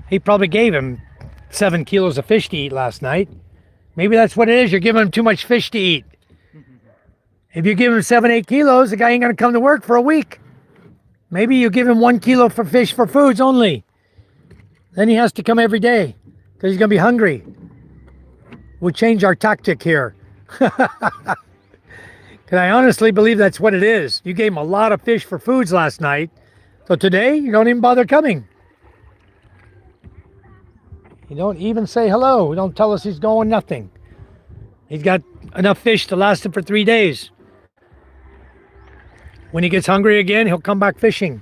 He probably gave him 7 kilos of fish to eat last night. Maybe that's what it is. You're giving him too much fish to eat. If you give him 7, 8 kilos, the guy ain't going to come to work for a week. Maybe you give him 1 kilo for fish for foods only. Then he has to come every day because he's going to be hungry. We'll change our tactic here. Because I honestly believe that's what it is. You gave him a lot of fish for foods last night. So today, you don't even bother coming. You don't even say hello. You don't tell us he's going, nothing. He's got enough fish to last him for 3 days. When he gets hungry again, he'll come back fishing.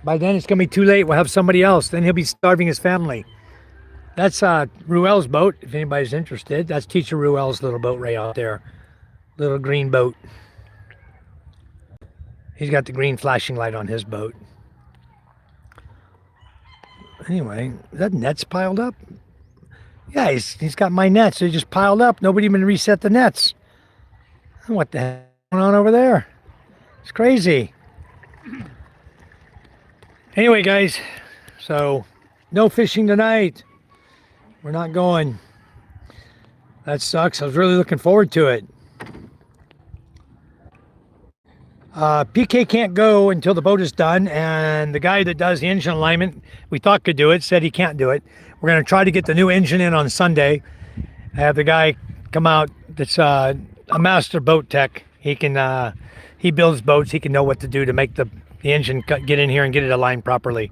By then, it's going to be too late. We'll have somebody else. Then he'll be starving his family. That's Ruel's boat, if anybody's interested. That's Teacher Ruel's little boat right out there. Little green boat. He's got the green flashing light on his boat. Anyway, that net's piled up? Yeah, he's got my nets. They just piled up. Nobody even reset the nets. What the hell is going on over there? It's crazy. Anyway, guys, so no fishing tonight. We're not going. That sucks. I was really looking forward to it. PK can't go until the boat is done, and the guy that does the engine alignment, we thought could do it, said he can't do it. We're going to try to get the new engine in on Sunday. I have the guy come out that's a master boat tech. He builds boats. He can know what to do to make the engine get in here and get it aligned properly.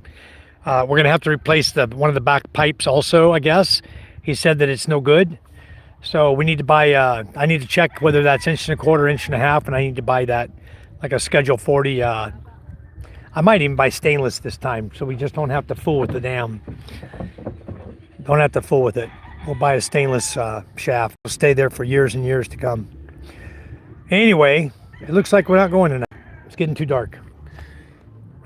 We're going to have to replace one of the back pipes also, I guess. He said that it's no good. So we need to buy, I need to check whether that's 1.25 inches, 1.5 inches, and I need to buy that, like a Schedule 40. I might even buy stainless this time, so we just don't have to fool with the dam. Don't have to fool with it. We'll buy a stainless shaft. We'll stay there for years and years to come. Anyway, it looks like we're not going tonight. It's getting too dark.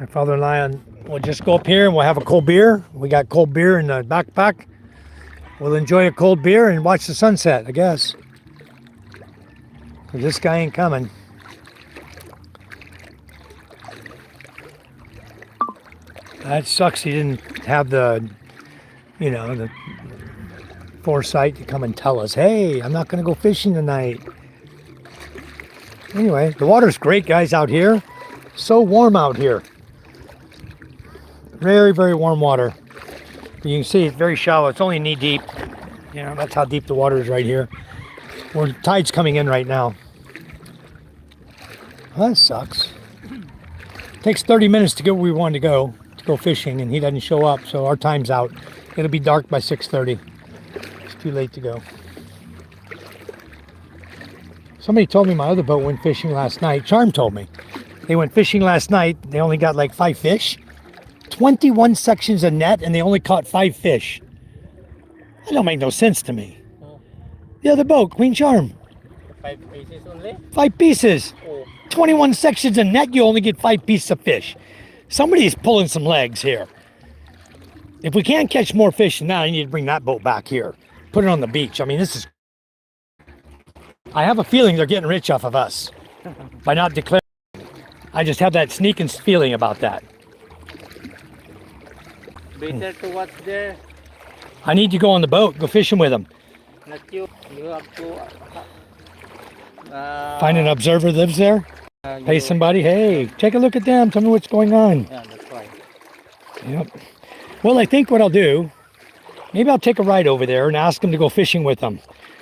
My father and I will just go up here and we'll have a cold beer. We got cold beer in the backpack. We'll enjoy a cold beer and watch the sunset, I guess. 'Cause this guy ain't coming. That sucks he didn't have the foresight to come and tell us, hey, I'm not going to go fishing tonight. Anyway, the water's great, guys, out here. So warm out here. Very, very warm water. You can see it's very shallow. It's only knee deep. You know, that's how deep the water is right here. Where the tide's coming in right now. Well, that sucks. Takes 30 minutes to get where we want to go fishing, and he doesn't show up, so our time's out. It'll be dark by 6:30. It's too late to go. Somebody told me my other boat went fishing last night. Charm told me. They went fishing last night. They only got like 5 fish. 21 sections of net, and they only caught 5 fish. That don't make no sense to me. The other boat, Queen Charm. 5 pieces only? 5 pieces. Oh. 21 sections of net, you only get 5 pieces of fish. Somebody's pulling some legs here. If we can't catch more fish than that, I need to bring that boat back here. Put it on the beach. I mean, this is... I have a feeling they're getting rich off of us by not declaring. I just have that sneaking feeling about that. Better to watch there. I need to go on the boat, go fishing with them. Not you. You have to... Find an observer lives there. Pay you- somebody. Hey, take a look at them. Tell me what's going on. Yeah, that's right. Yep. Well, I think what I'll do, maybe I'll take a ride over there and ask them to go fishing with them.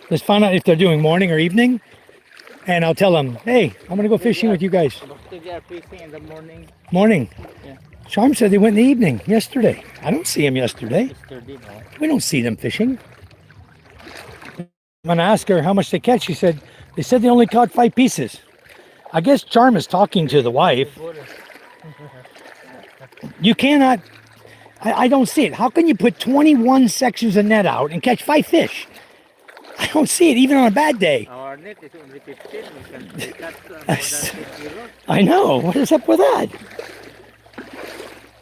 Let's find out if they're doing morning or evening. And I'll tell them, hey, I'm going to go fishing with you guys. But they are fishing in the morning. Morning. Yeah. Charm said they went in the evening yesterday. I don't see them yesterday. Yesterday, no? We don't see them fishing. I'm going to ask her how much they catch. She said, they said they only caught 5 pieces. I guess Charm is talking to the wife. You cannot, I don't see it. How can you put 21 sections of net out and catch 5 fish? I don't see it even on a bad day. Our net is only 15. We can take that more than 50 rods. I know. What is up with that?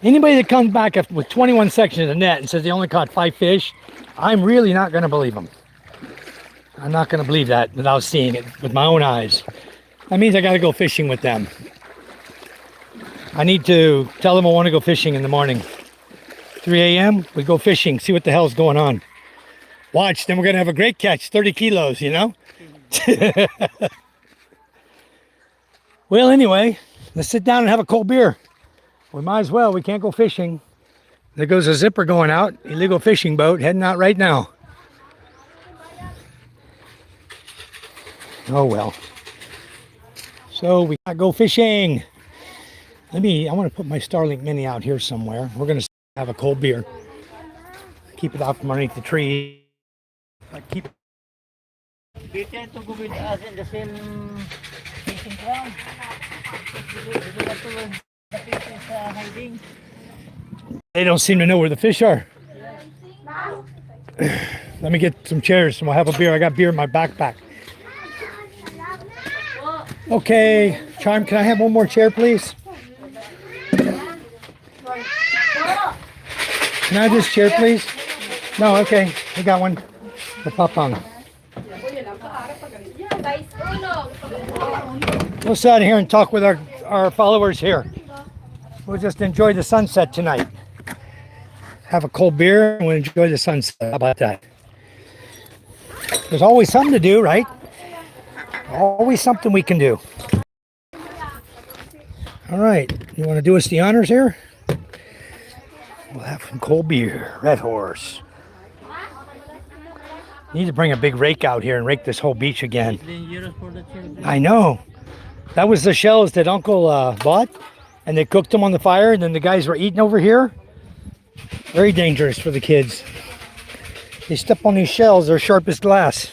Anybody that comes back with 21 sections of net and says they only caught 5 fish, I'm really not going to believe them. I'm not going to believe that without seeing it with my own eyes. That means I got to go fishing with them. I need to tell them I want to go fishing in the morning. 3 a.m., we go fishing, see what the hell's going on. Watch, then we're going to have a great catch, 30 kilos, you know? Well, anyway, let's sit down and have a cold beer. We might as well. We can't go fishing. There goes a zipper going out. Illegal fishing boat heading out right now. Oh, well. So we gotta go fishing. I want to put my Starlink Mini out here somewhere. We're going to have a cold beer. Keep it out from underneath the tree. Keep Better to go with us in the same fishing ground. We don't have to the fish is hiding. They don't seem to know where the fish are. Let me get some chairs and we'll have a beer. I got beer in my backpack. Okay, Charm, can I have one more chair, please? Can I have this chair, please? No, okay. We got one. The papang. We'll sit out here and talk with our followers here. We'll just enjoy the sunset tonight. Have a cold beer and we'll enjoy the sunset. How about that? There's always something to do, right? Always something we can do. All right, you want to do us the honors here? We'll have some cold beer, Red Horse. Need to bring a big rake out here and rake this whole beach again. Dangerous for the children. I know. That was the shells that Uncle bought, and they cooked them on the fire, and then the guys were eating over here. Very dangerous for the kids. They step on these shells, they're sharp as glass.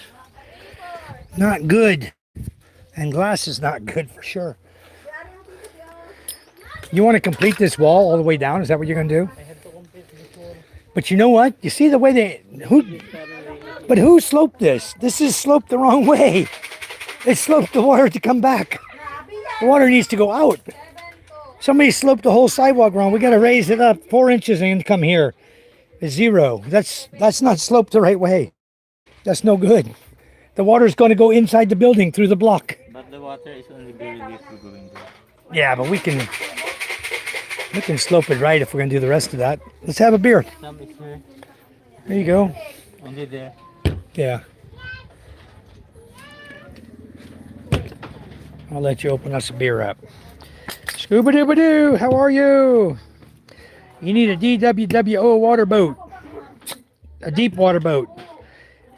Not good. And glass is not good for sure. You want to complete this wall all the way down? Is that what you're going to do? I had to complete before. But you know what? You see the way who sloped this? This is sloped the wrong way. They sloped the water to come back. The water needs to go out. Somebody sloped the whole sidewalk wrong. We got to raise it up 4 inches and come here. It's 0. That's not sloped the right way. That's no good. The water's going to go inside the building through the block. But the water is only very deep to going there. Yeah, but we can slope it right if we're going to do the rest of that. Let's have a beer. Some is there. There you go. Only there. Yeah. I'll let you open us a beer up. Scuba-dooba-doo, how are you? You need a DWWO water boat. A deep water boat.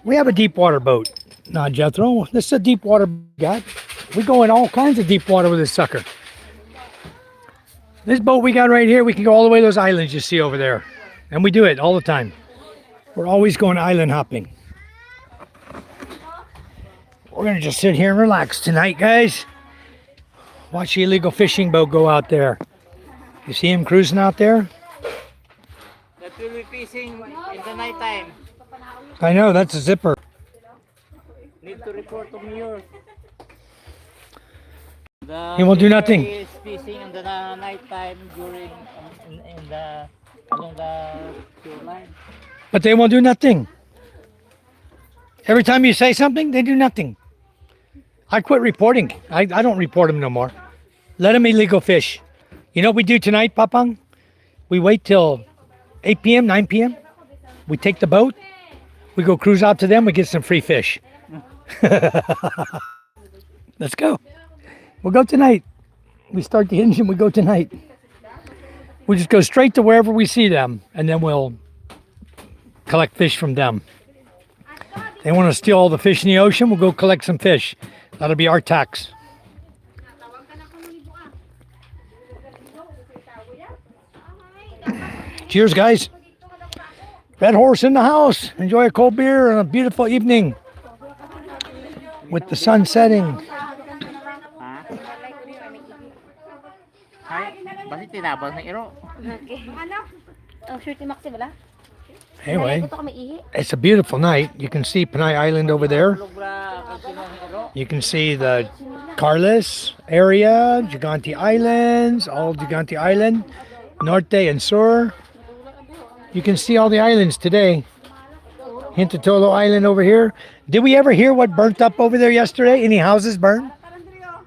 We have a deep water boat. Not Jethro. This is a deep water got. We go in all kinds of deep water with this sucker. This boat we got right here, we can go all the way to those islands you see over there. And we do it all the time. We're always going island hopping. We're going to just sit here and relax tonight, guys. Watch the illegal fishing boat go out there. You see him cruising out there? That will be fishing in the night time. I know, that's a zipper. Need to report to Mayor. He won't do nothing. Is fishing in the night time during in the along the shoreline. But they won't do nothing. Every time you say something, they do nothing. I quit reporting. I don't report them no more. Let them illegal fish. You know what we do tonight, Papang? We wait till 8 p.m., 9 p.m. We take the boat. We go cruise out to them. We get some free fish. Let's go. We'll go tonight. We start the engine. We go tonight. We just go straight to wherever we see them. And then we'll collect fish from them. They want to steal all the fish in the ocean. We'll go collect some fish. That'll be our tax. Cheers, guys. Red Horse in the house. Enjoy a cold beer and a beautiful evening with the sun setting. Ay, basi tinabang ng iro. Oh, sure ti Maxi bala? Anyway, it's a beautiful night. You can see Panay Island over there. You can see the Carlos area, Gigante Islands, all Gigante Island, Norte and Sur. You can see all the islands today. Hintatolo Island over here. Did we ever hear what burnt up over there yesterday? Any houses burned?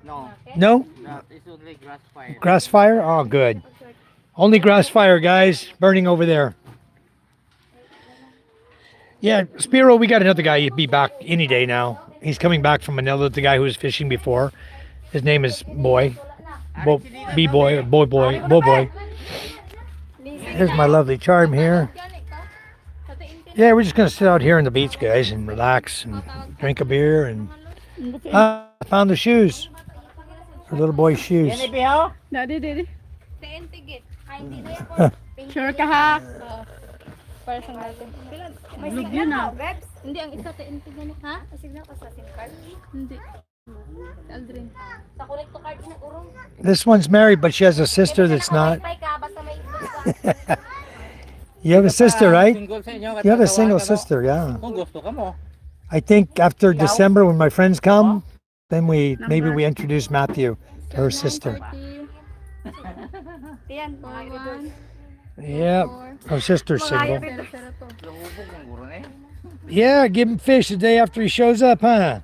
No. No? No, it's only grass fire. Grass fire? Oh, good. Only grass fire, guys, burning over there. Yeah, Spiro, we got another guy. He'd be back any day now. He's coming back from Manila, the guy who was fishing before. His name is Boy. B-Boy, or Boy. Here's my lovely charm here. Yeah, we're just going to sit out here on the beach, guys, and relax and drink a beer. And I found the shoes. Her little boy's shoes. Yan ibihaw? Dadi. Sure ka ha? Para sa natin. May signal na, Bebs? Hindi, ang isa TNT gani. Ha? May signal ka sa SIM card? Hindi. Aldrin. Sa connect to card na urong. This one's married, but she has a sister that's not. You have a sister, right? Single sa inyo, You have a katawagan single ka, no? sister, yeah. Kung gusto ka mo. I think after December, when my friends come, then maybe we introduce Matthew to her sister. Yan, mga Yeah, her sister's single. Lumubog ang guro na eh. Yeah, give him fish the day after he shows up, huh?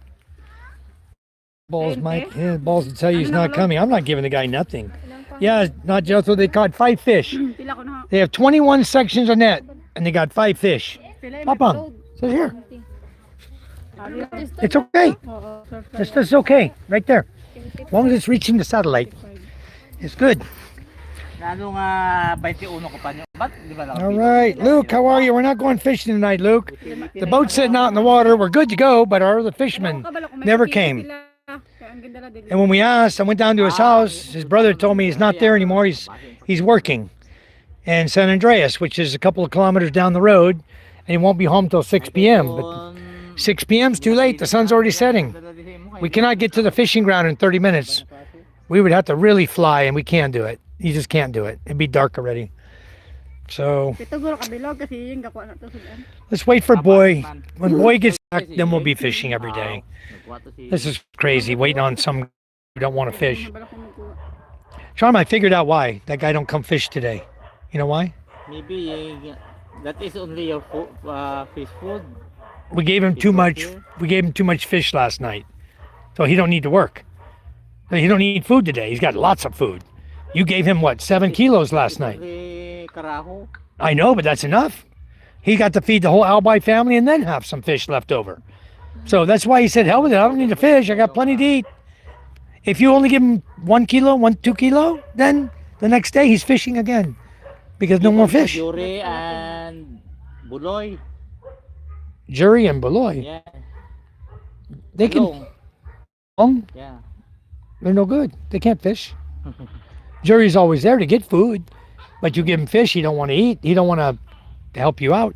Balls, Mike. Yeah, balls to tell you he's not coming. I'm not giving the guy nothing. Yeah, not just so they caught 5 fish. Pila ko na. They have 21 sections of net, and they got 5 fish. Papa, sit here. It's okay. It's okay, right there. As long as it's reaching the satellite, it's good. Lalo nga 21 ko pa niyo. Ba't di ba All right, Luke, how are you? We're not going fishing tonight, Luke. The boat's sitting out in the water. We're good to go, but our other fishermen never came. And when we asked, I went down to his house. His brother told me he's not there anymore. He's working in San Andreas, which is a couple of kilometers down the road, and he won't be home till 6 p.m. But 6 p.m. is too late. The sun's already setting. We cannot get to the fishing ground in 30 minutes. We would have to really fly, and we can't do it. You just can't do it. It'd be dark already. So let's wait for Boy. When Boy gets back, then we'll be fishing every day. This is crazy, waiting on some who don't want to fish. Charm, I figured out why that guy don't come fish today. You know why? Maybe that is only your food, fish food. We gave him too much. We gave him too much fish last night, so he don't need to work. He don't need food today. He's got lots of food. You gave him what, 7 kilos last night? I know, but that's enough. He got to feed the whole Albay family and then have some fish left over. So that's why he said, hell with it, I don't need to fish, I got plenty to eat. If you only give him 1 kilo, 2 kilo, then the next day he's fishing again because no more fish. Yuri and Buloy. Jury and Beloy. Yeah. They can. Long. Long, Yeah. they're no good. They can't fish. Jury's always there to get food, but you give him fish he don't want to eat. He don't want to help you out.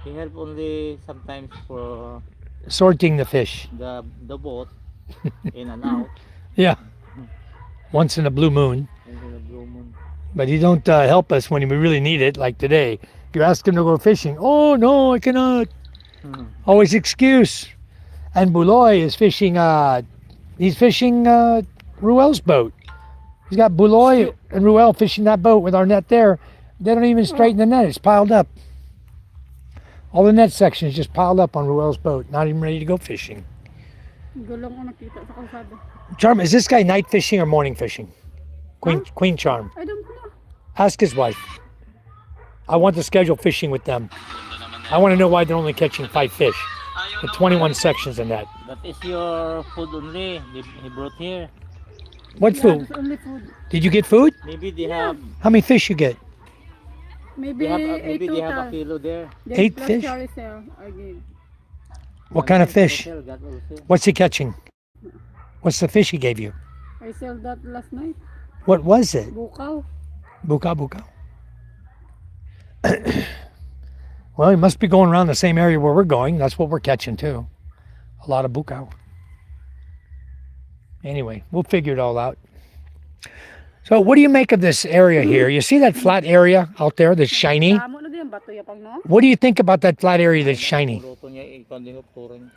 He help only sometimes for Sorting the fish. the boat in and out. Yeah. Once in a blue moon. Into the blue moon. But he don't help us when we really need it, like today. If you ask him to go fishing, oh no, I cannot. Always excuse. And Buloy is fishing. He's fishing Ruel's boat. He's got Buloy and Ruel fishing that boat with our net there. They don't even straighten the net. It's piled up. All the net section is just piled up on Ruel's boat. Not even ready to go fishing. Gulong ko nakita sa kalsada. Charm, is this guy night fishing or morning fishing? Queen Charm. I don't know. Ask his wife. I want to schedule fishing with them. I want to know why they're only catching 5 fish. With 21 sections in that. That is your food only. He brought here. What food? That's only food. Did you get food? Maybe they have. How many fish you get? Maybe They have. 8 Maybe they have a total. kilo there. Then 8 plus fish? carousel, I gave. What kind of fish? Hotel got also. What's he catching? What's the fish he gave you? I sold that last night. What was it? Bukaw. Buka. Well, he must be going around the same area where we're going. That's what we're catching too. A lot of buka. Anyway, we'll figure it all out. So what do you make of this area here? You see that flat area out there that's shiny? Damo na din bato yapang no? What do you think about that flat area that's shiny? Luto niya ikon din turo niya.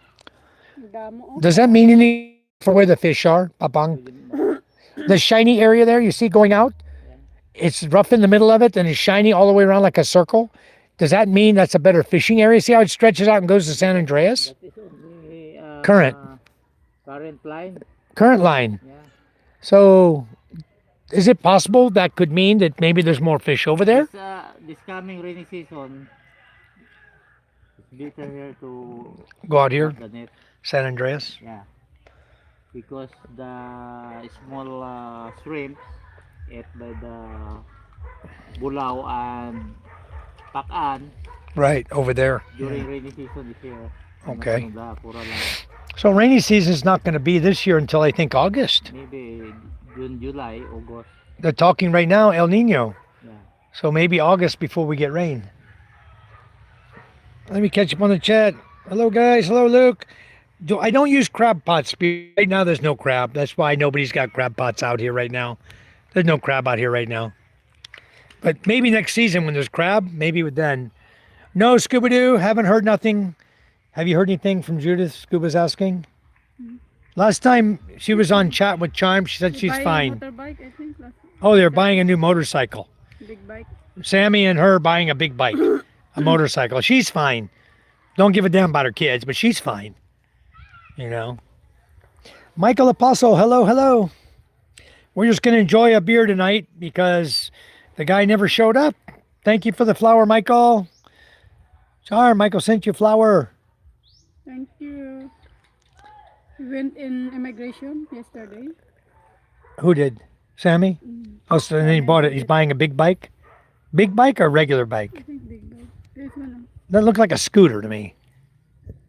Damo. Does that mean anything for where the fish are, Papang? The shiny area there you see going out? It's rough in the middle of it and it's shiny all the way around like a circle. Does that mean that's a better fishing area? See how it stretches out and goes to San Andreas? That is only Current. Current line. Current line. Yeah. So is it possible that could mean that maybe there's more fish over there? This coming rainy season, it's better here to Go out here, the net. San Andreas. Yeah. Because the small shrimps ate by the Bulao and Pakan Right, over there. during rainy season is here. Okay. Pura lang. So rainy season's not going to be this year until I think August. Maybe June, July, August. They're talking right now El Nino. Yeah. So maybe August before we get rain. Let me catch up on the chat. Hello guys, hello Luke. I don't use crab pots. Right now there's no crab. That's why nobody's got crab pots out here right now. There's no crab out here right now. But maybe next season when there's crab, maybe then. No, Scooby-Doo, haven't heard nothing. Have you heard anything from Judith? Scuba's asking. Last time she was on chat with Charm, she said she's Buying fine. Motorbike, I think. Oh, they're buying a new motorcycle. Big bike. Sammy and her buying a big bike, a motorcycle. She's fine. Don't give a damn about her kids, but she's fine. You know. Michael Apostle, hello. We're just going to enjoy a beer tonight because the guy never showed up. Thank you for the flower, Michael. Charm, Michael sent you a flower. Thank you. We went in immigration yesterday. Who did? Sammy? Oh, so then he bought it. He's buying a big bike? Big bike or regular bike? I think big bike. This one. That looked like a scooter to me.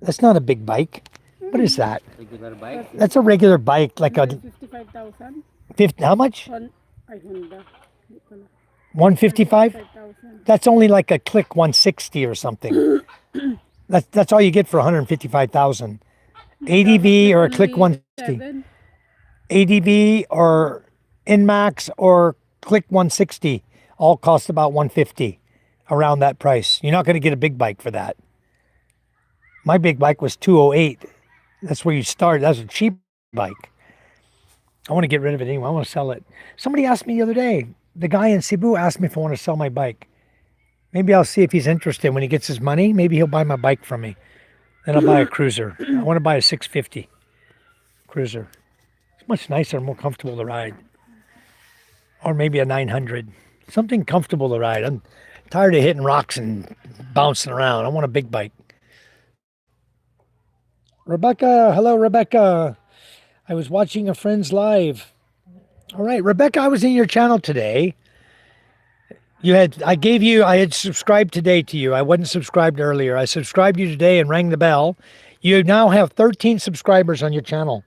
That's not a big bike. What is that? Regular bike. That's a regular bike, like a 55,000. 50, how much? Ay, Honda. 155? 5,000. That's only like a Click 160 or something. That's all you get for 155,000. ADV or a Click 160. 7. ADV or Inmax or Click 160 all cost about 150, around that price. You're not going to get a big bike for that. My big bike was 208. That's where you start. That's a cheap bike. I want to get rid of it anyway. I want to sell it. Somebody asked me the other day, the guy in Cebu asked me if I want to sell my bike. Maybe I'll see if he's interested. When he gets his money, maybe he'll buy my bike from me. Then I'll buy a cruiser. I want to buy a 650 cruiser. It's much nicer and more comfortable to ride. Or maybe a 900. Something comfortable to ride. I'm tired of hitting rocks and bouncing around. I want a big bike. Rebecca, hello Rebecca. I was watching a friend's live. All right, Rebecca, I was in your channel today. I had subscribed today to you. I wasn't subscribed earlier. I subscribed you today and rang the bell. You now have 13 subscribers on your channel.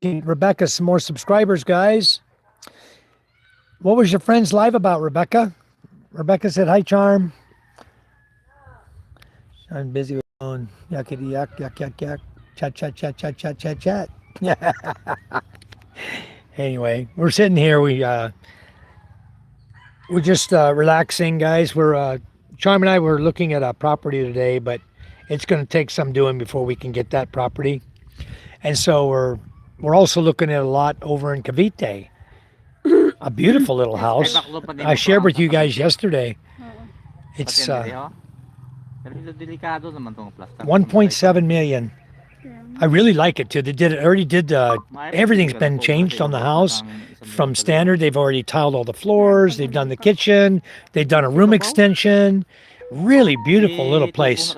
Rebecca, some more subscribers, guys. What was your friend's live about, Rebecca? Rebecca said, hi, Charm. I'm busy with my phone. Yuckity yuck, yuck, yuck, yuck. Chat, chat, chat, chat, chat, chat, chat. Anyway, we're sitting here. We're just relaxing, guys. Charm and I were looking at a property today, but it's going to take some doing before we can get that property. And so we're also looking at a lot over in Cavite. A beautiful little house. I shared with you guys yesterday. It's 1.7 million. I really like it too. Everything's been changed on the house from standard. They've already tiled all the floors. They've done the kitchen. They've done a room extension. Really beautiful little place.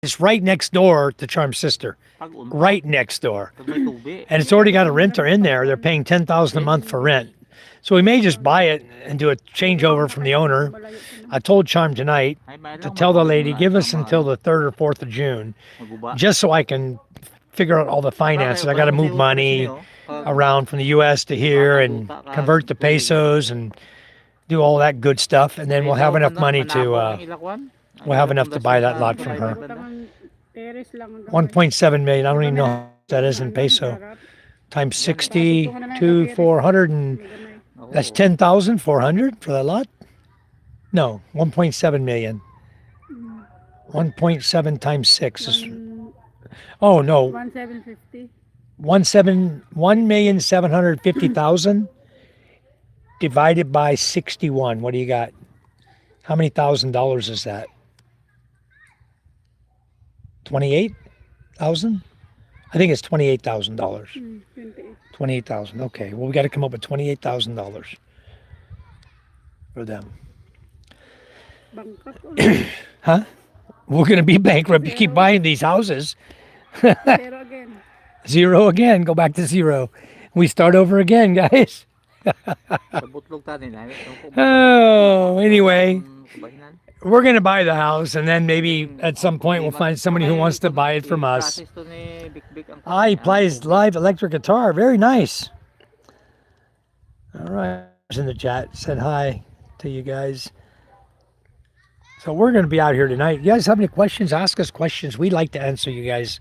It's right next door to Charm's sister. Right next door. And it's already got a renter in there. They're paying $10,000 a month for rent. So we may just buy it and do a changeover from the owner. I told Charm tonight to tell the lady, give us until the 3rd or 4th of June, just so I can figure out all the finances. I got to move money around from the U.S. to here and convert to pesos and do all that good stuff. And then we'll have enough money to buy that lot from her. 1.7 million. I don't even know how that is in peso. Times 60 to 400 and that's 10,400 for that lot? No, 1.7 million. 1.7 times 6 is... Oh, no. 1,750,000 divided by 61. What do you got? How many $1,000 is that? 28,000? I think it's $28,000. 28,000. Okay. Well, we got to come up with $28,000 for them. Huh? We're going to be bankrupt. You keep buying these houses. Zero again. Go back to zero. We start over again, guys. Oh, anyway. We're going to buy the house, and then maybe at some point we'll find somebody who wants to buy it from us. He plays live electric guitar. Very nice. All right. In the chat said hi to you guys. So we're going to be out here tonight. You guys have any questions? Ask us questions. We'd like to answer you guys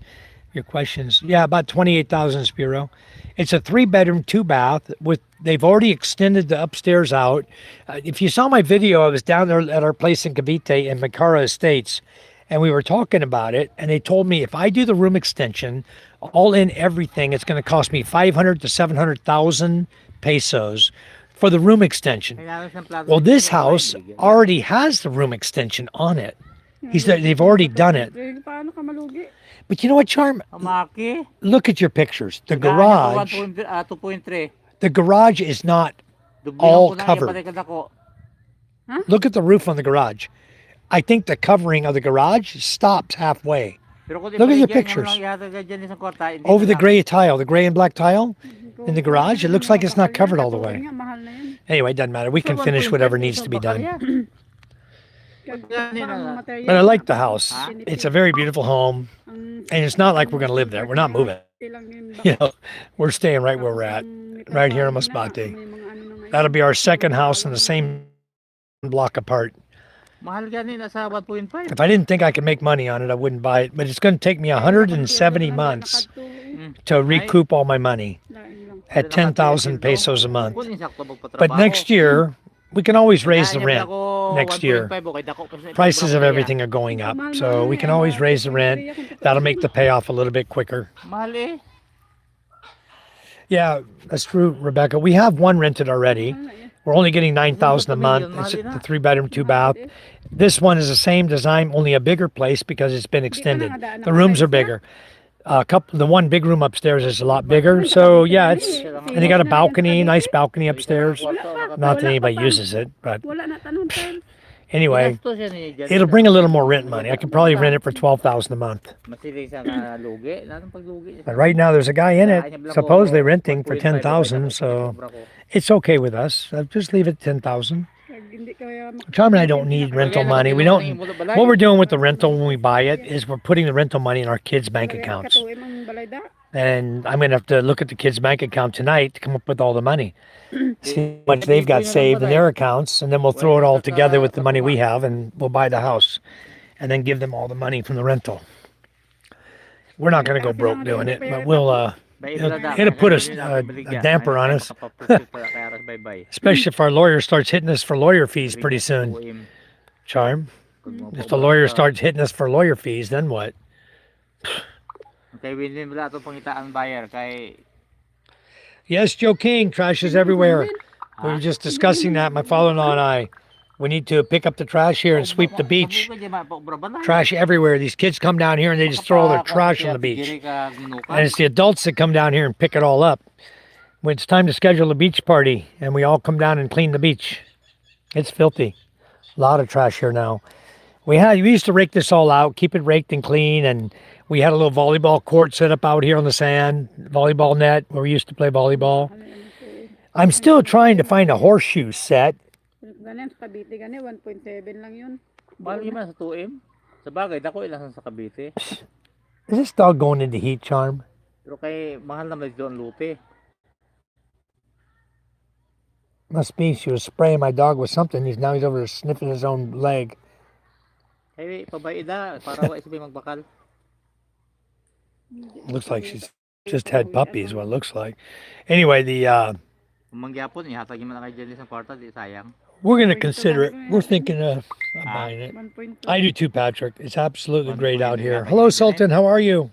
your questions. Yeah, about 28,000, Spiro. It's a 3-bedroom, 2-bath. They've already extended the upstairs out. If you saw my video, I was down there at our place in Cavite in Macara Estates, and we were talking about it. And they told me if I do the room extension, all in everything, it's going to cost me 500 to 700,000 pesos for the room extension. Well, this house already has the room extension on it. They've already done it. But you know what, Charm? Look at your pictures. The garage is not all covered. Look at the roof on the garage. I think the covering of the garage stops halfway. Look at your pictures. Over the gray tile, the gray and black tile in the garage, it looks like it's not covered all the way. Anyway, it doesn't matter. We can finish whatever needs to be done. But I like the house. It's a very beautiful home. And it's not like we're going to live there. We're not moving. You know, we're staying right where we're at. Right here in Masbate. That'll be our second house in the same block apart. If I didn't think I could make money on it, I wouldn't buy it. But it's going to take me 170 months to recoup all my money at 10,000 pesos a month. But next year, we can always raise the rent next year. Prices of everything are going up. So we can always raise the rent. That'll make the payoff a little bit quicker. Yeah, that's true, Rebecca. We have one rented already. We're only getting 9,000 a month. It's the 3-bedroom, 2-bath. This one is the same design, only a bigger place because it's been extended. The rooms are bigger. The one big room upstairs is a lot bigger. So yeah, and they got a balcony, nice balcony upstairs. Not that anybody uses it, but Anyway, Ginastos yan eh, dyan. it'll bring a little more rent money. I can probably rent it for $12,000 a month. Masilig sa lugi. Lalong paglugi. But right now, there's a guy in it, supposedly renting for 10,000. So it's okay with us. I'll just leave it 10,000. Charm and I don't need rental money. We don't. What we're doing with the rental when we buy it is we're putting the rental money in our kids' bank accounts. And I'm gonna have to look at the kids' bank account tonight to come up with all the money, see how much they've got saved in their accounts, and then we'll throw it all together with the money we have, and we'll buy the house, and then give them all the money from the rental. We're not gonna go broke doing it, but we'll. It'll put a damper on us, especially if our lawyer starts hitting us for lawyer fees pretty soon. Charm, if the lawyer starts hitting us for lawyer fees, then what? Kay win-win wala itong pangitaan buyer. Kay... Yes, Joe King, trash is everywhere. We were just discussing that, my father-in-law and I. We need to pick up the trash here and sweep the beach. Trash everywhere. These kids come down here and they just throw all their trash on the beach. And it's the adults that come down here and pick it all up. When it's time to schedule a beach party and we all come down and clean the beach. It's filthy. A lot of trash here now. We used to rake this all out, keep it raked and clean, and we had a little volleyball court set up out here on the sand, volleyball net where we used to play volleyball. I'm still trying to find a horseshoe set. Ganyan sa Cavite, ganyan 1.7 lang yun. Mahal naman sa 2M. Sa bagay, dako ilang sa Cavite. Is this dog going into heat, Charm? Pero kay mahal naman doon lupi. Must be she was spraying my dog with something. He's over there sniffing his own leg. Kay pabayda para wa isabay magbakal. Looks like she's just had puppies, what it looks like. Anyway, the Mangyapon, ihatag mo na kay Jenny sa kwarta, di sayang. we're going to consider it. We're thinking of buying it. 1.2. I do too, Patrick. It's absolutely great out here. Hello, Sultan. How are you?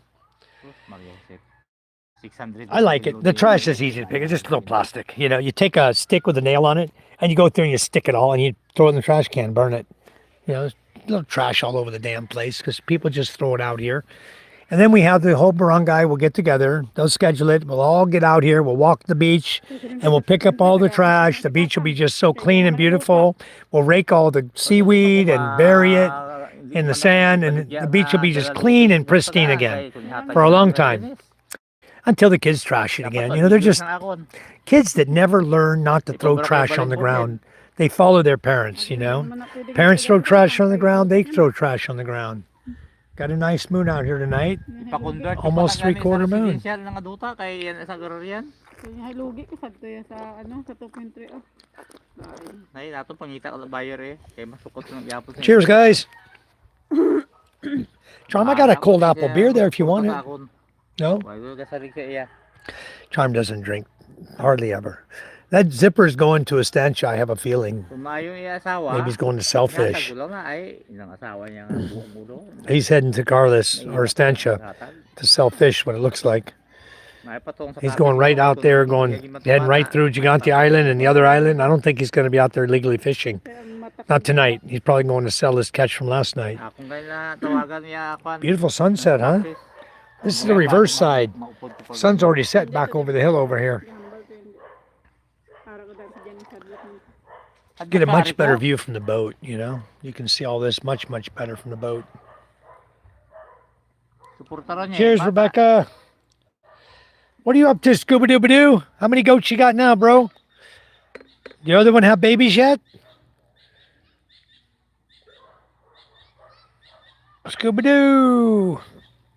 600. I like it. The trash is easy to pick. It's just a little plastic. You know, you take a stick with a nail on it, and you go through and you stick it all, and you throw it in the trash can, burn it. You know, there's little trash all over the damn place because people just throw it out here. And then we have the whole barangay will get together. They'll schedule it. We'll all get out here. We'll walk the beach and we'll pick up all the trash. The beach will be just so clean and beautiful. We'll rake all the seaweed and bury it in the sand. And the beach will be just clean and pristine again for a long time. Until the kids trash it again. You know, they're just kids that never learn not to throw trash on the ground. They follow their parents, you know. Parents throw trash on the ground. They throw trash on the ground. Got a nice moon out here tonight. Almost 3/4 moon. Kaya lugi ka sa sa ano sa 2.3 oh. Nay nato pangita ka buyer eh. Kay masukot ng yapon. Cheers, guys. Charm, I got a cold apple beer there if you want it. No? Charm doesn't drink hardly ever. That zipper's going to Estancia, I have a feeling. Maybe he's going to Selfish. He's heading to Carlos or Estancia to Selfish, what it looks like. He's going right out there, heading right through Gigante Island and the other island. I don't think he's going to be out there legally fishing. Not tonight. He's probably going to sell his catch from last night. Beautiful sunset, huh? This is the reverse side. Sun's already set back over the hill over here. Get a much better view from the boat, you know. You can see all this much, much better from the boat. Cheers, Rebecca. What are you up to, Scooba-Dooba-Doo? How many goats you got now, bro? The other one have babies yet? Scooba-Doo.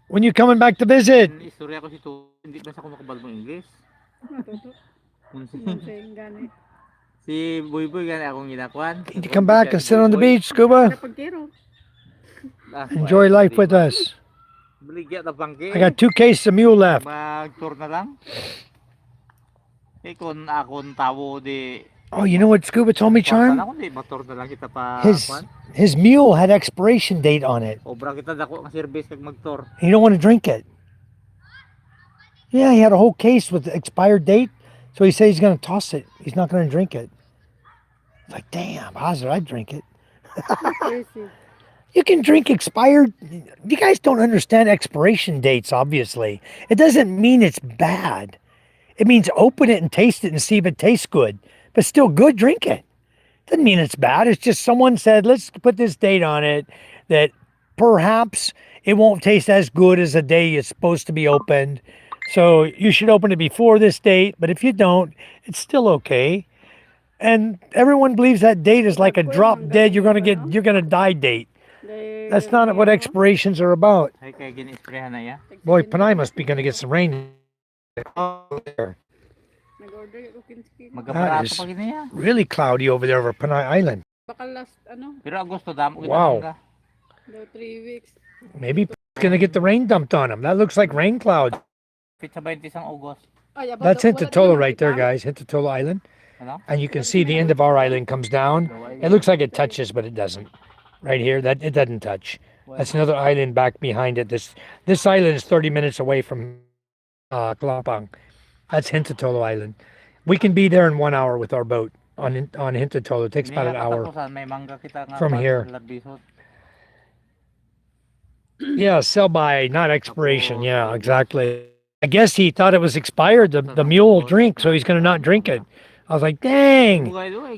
When you coming back to visit? Si Boy gani akong ginakuan. Need to come back and sit on the beach, Scuba. Enjoy life with us. I got 2 cases of mule left. Mag-tour na lang. Kung akong tawo di. Oh, you know what Scuba told me, Charm? Mag-tour na lang kita pa. His mule had expiration date on it. Obra kita dako ang service kag mag-tour. He don't want to drink it. Yeah, he had a whole case with the expired date. So he said he's going to toss it. He's not going to drink it. It's like, damn, how's it? I'd drink it. You can drink expired. You guys don't understand expiration dates, obviously. It doesn't mean it's bad. It means open it and taste it and see if it tastes good. But still good, drink it. Doesn't mean it's bad. It's just someone said, let's put this date on it that perhaps it won't taste as good as the day it's supposed to be opened. So you should open it before this date, but if you don't, it's still okay. And everyone believes that date is like a drop dead, you're gonna die date. That's not what expirations are about. Ay, kaya gin-sprayan na ya. Boy, Panay must be gonna get some rain. There. Nag-order ako 15 kilo. Magkaparato is- pa gini ya. Really cloudy over there over Panay Island. Baka last, ano, Pero Agosto damo kita Wow. mangga. daw 3 weeks. Maybe it's gonna get the rain dumped on him. That looks like rain cloud. Pizza 20 sang August. Ay, abang That's daw, wala Hintotolo din right there, nakita. guys. Hintotolo Island. Ano? And you can see the end of our island comes down. It looks like it touches, but it doesn't. Right here, that it doesn't touch. That's another island back behind it. This island is 30 minutes away from Kalapang. That's Hintotolo Island. We can be there in 1 hour with our boat on Hintotolo. It takes about an hour. May mangga kita nga from here. labisot. Yeah, sell by, not expiration. Yeah, exactly. I guess he thought it was expired, the mule drink, so he's gonna not drink it. I was like, dang.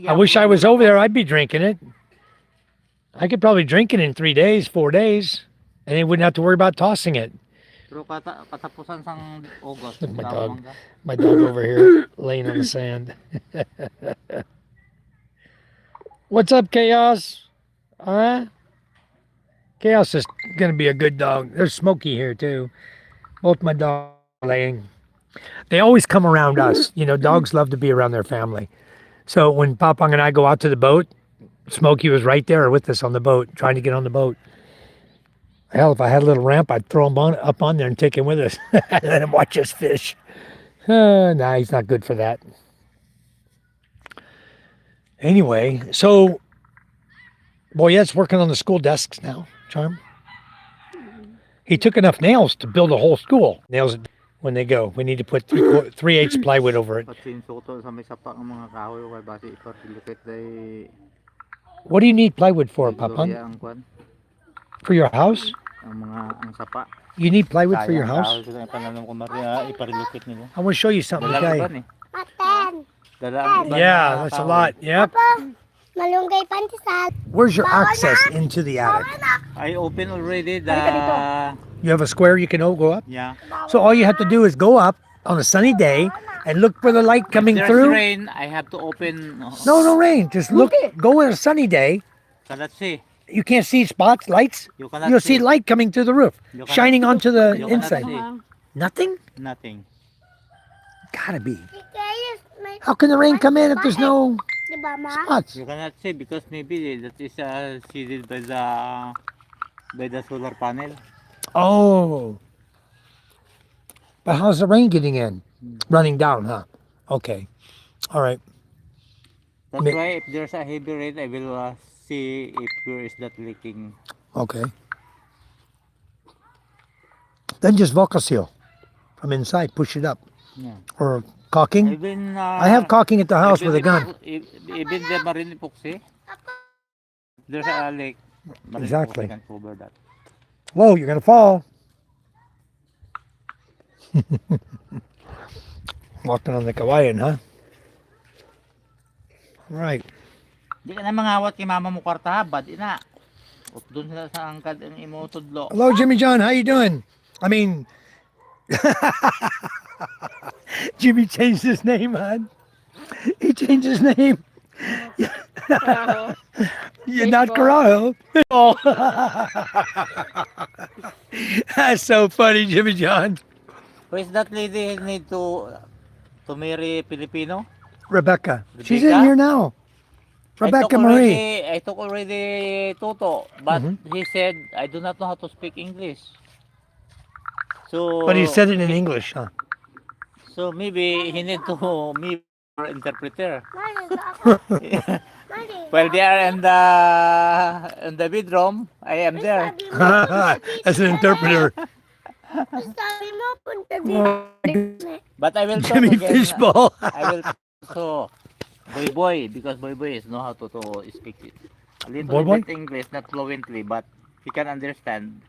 I wish I was over there. I'd be drinking it. I could probably drink it in 3 days, 4 days, and they wouldn't have to worry about tossing it. Pero katapusan sang August. My damo dog. mangga. My dog over here laying on the sand. What's up, Chaos? Huh? Chaos is gonna be a good dog. There's Smokey here too. Both my dogs are laying. They always come around us. You know, dogs love to be around their family. So when Papang and I go out to the boat, Smokey was right there with us on the boat, trying to get on the boat. Hell, if I had a little ramp, I'd throw him up on there and take him with us. Let him watch us fish. Nah, he's not good for that. Anyway, so Boyette's working on the school desks now, Charm. He took enough nails to build a whole school. Nails when they go. We need to put 3/8 plywood over it. Pati suto sa may sapa ng mga kahoy o kay base ipartilipit day. What do you need plywood for, Papang? Ang kwan, For your house? ang sapa. You need plywood for your house? Kahoy ko pananong ko Maria iparilupit nila. I want to show you something, Dala guy. uban eh. Matan. Dala ang uban Yeah, na that's a kahoy. lot. Yep. Malunggay pantisal. Where's your access into the attic? I open already the You have a square you can go up? yeah. So all you have to do is go up on a sunny day and look for the light coming There's through. rain, I have to open. No rain. Just look. Go on a sunny day. Cannot see. You can't see spots, lights. You cannot You'll see light coming through the roof, You cannot- shining onto the you cannot inside. see. Nothing? Nothing. Gotta be. Kaya may, How can the rain come in if there's no di ba ma? spots? You cannot see because maybe that is shaded by the solar panel. Oh. But how's the rain getting in? Running down, huh? Okay. All right. That's May- why if there's a heavy rain, I will see if where is that leaking. Okay. Then just seal from inside, push it up. Yeah. Or caulking. Even I have caulking at the house with a gun. Even the marine epoxy. There's a leak. Marine Exactly. epoxy can cover that. Whoa, you're gonna fall. Walking on the kawayan, huh? All right. Di ka na mangawat kay mama mo kwarta, bad ina. Ot doon sila sa angkad ang imo tudlo. Hello, Jimmy John. How you doing? I mean, Jimmy changed his name, hon. He changed his name. You're not Carajo. Oh. That's so funny, Jimmy John. Who is that lady need to marry Filipino? Rebecca. She's in Rebecca? here now. Rebecca Marie. I took already Toto, but Mm-hmm. he said I do not know how to speak English. So But he said it in English, huh? So maybe he need to me for interpreter. While they are in the bedroom, I am there. As an interpreter. Sabi mo, punta dito. But I will talk Jimmy again. Fishball. I will so boy because boy is know how to speak it. A little Boy? bit English, not fluently, but he can understand.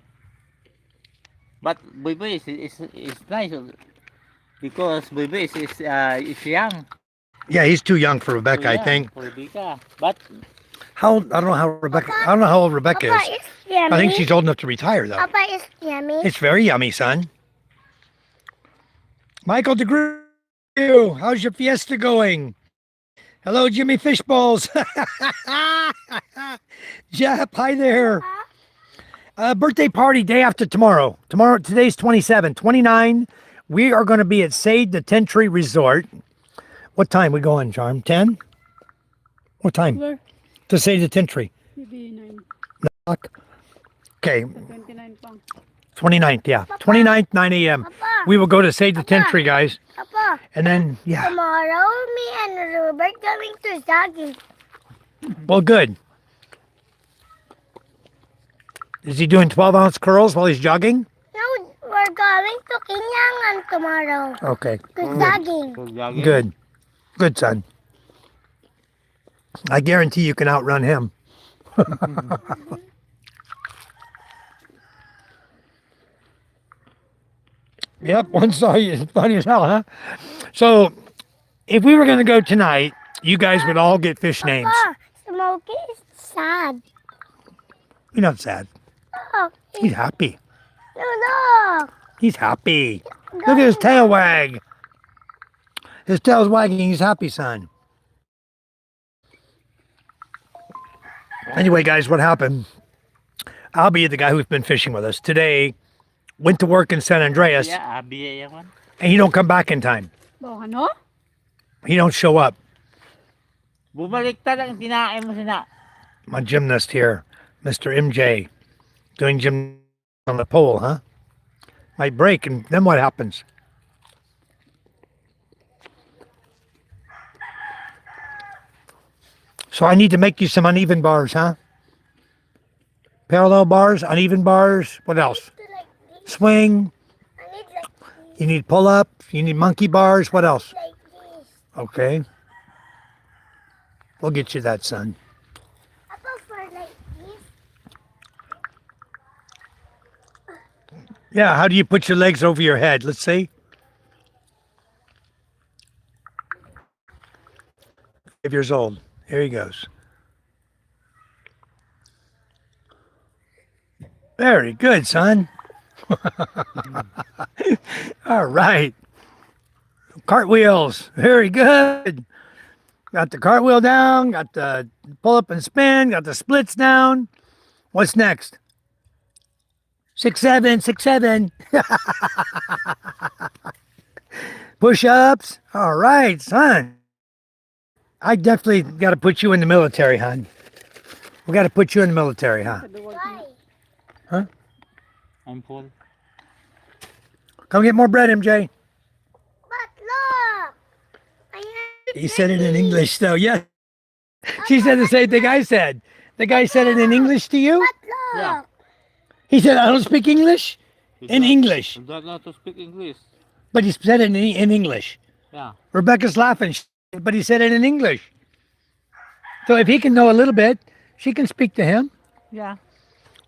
But boy is nice because boy is young. Yeah, he's too young for Rebecca, I Yeah, think. for Rebecca. But How I don't know how Rebecca. I don't know how old Rebecca Papa, is. it's yummy. I think she's old enough to retire though. Papa, it's yummy. It's very yummy, son. Michael DeGrew, how's your fiesta going? Hello, Jimmy Fishballs. Jeff, hi there. Birthday party day after tomorrow. Today's 27, 29. We are going to be at Sade the Tentry Resort. What time we going, Charm? 10? What time? Where? To Sade the Tentry. Maybe 9. Okay, 29 pang. 29th, yeah. 29th, 9 a.m. Papa, We will go to Sade the Tentry, guys. Papa, And then, yeah. tomorrow me and Robert going to jogging. Well, good. Is he doing 12-ounce curls while he's jogging? No, we're going to Kinyangan tomorrow. Okay, To jogging. for jogging. good. Good, son. I guarantee you can outrun him. Yep, one saw you. Funny as hell, huh? So, if we were going to go tonight, you guys would all get fish names. Papa, Smokey is sad. You're not sad. Oh, He's happy. no. He's happy. Look at his tail wag. His tail's wagging. He's happy, son. Anyway, guys, what happened? I'll be the guy who's been fishing with us today. Went to work in San Andreas, Yeah, abi yan man. and he don't come back in time. Bawa ka, no? He don't show up. Bumaliktad ang kinain mo sina. My gymnast here, Mr. MJ, doing gym on the pole, huh? Might break, and then what happens? So I need to make you some uneven bars, huh? Parallel bars, uneven bars. What else? Like this. Swing. I need like this. You need pull up. You need monkey bars. What else? Like this. Okay. We'll get you that, son. Papa, for like this. Yeah, how do you put your legs over your head? Let's see. 5 years old. Here he goes. Very good, son. All right. Cartwheels. Very good. Got the cartwheel down, got the pull up and spin, got the splits down. What's next? 6'7", 6'7". Push-ups. All right, son. I definitely got to put you in the military, hon. We got to put you in the military, huh? Why? I'm full. Come get more bread, MJ. But look. I have He said it in English, though. Yeah. She said the same thing I said. The guy said it in English to you? But look. Yeah. He said, I don't speak English? You In don't- English. You don't know to speak English. But he said it in English. Yeah. Rebecca's laughing, but he said it in English. So if he can know a little bit, she can speak to him. Yeah.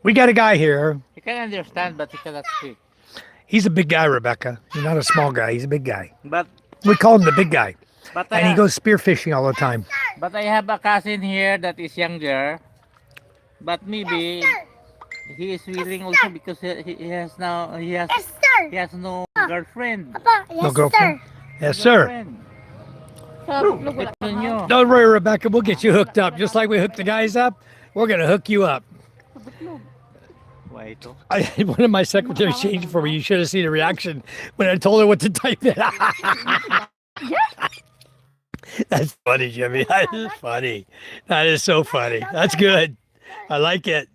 We got a guy here. He can understand, but he cannot speak. He's a big guy, Rebecca. He's not a small guy. He's a big guy. But We call him the big guy. but And he goes spearfishing all the time. But I have a cousin here that is younger. But maybe he is willing also because he has now Yes, sir. he has no girlfriend. Papa, yes, No girlfriend? sir. Yes, sir. Girlfriend. Sa tuklog wala Ito nyo. Don't worry, Rebecca. We'll get you hooked up. Just like we hooked the guys up, we're going to hook you up. Why ito? One of my secretaries changed for me. You should have seen the reaction when I told her what to type in. That's funny, Jimmy. That is funny. That is so funny. That's good. I like it.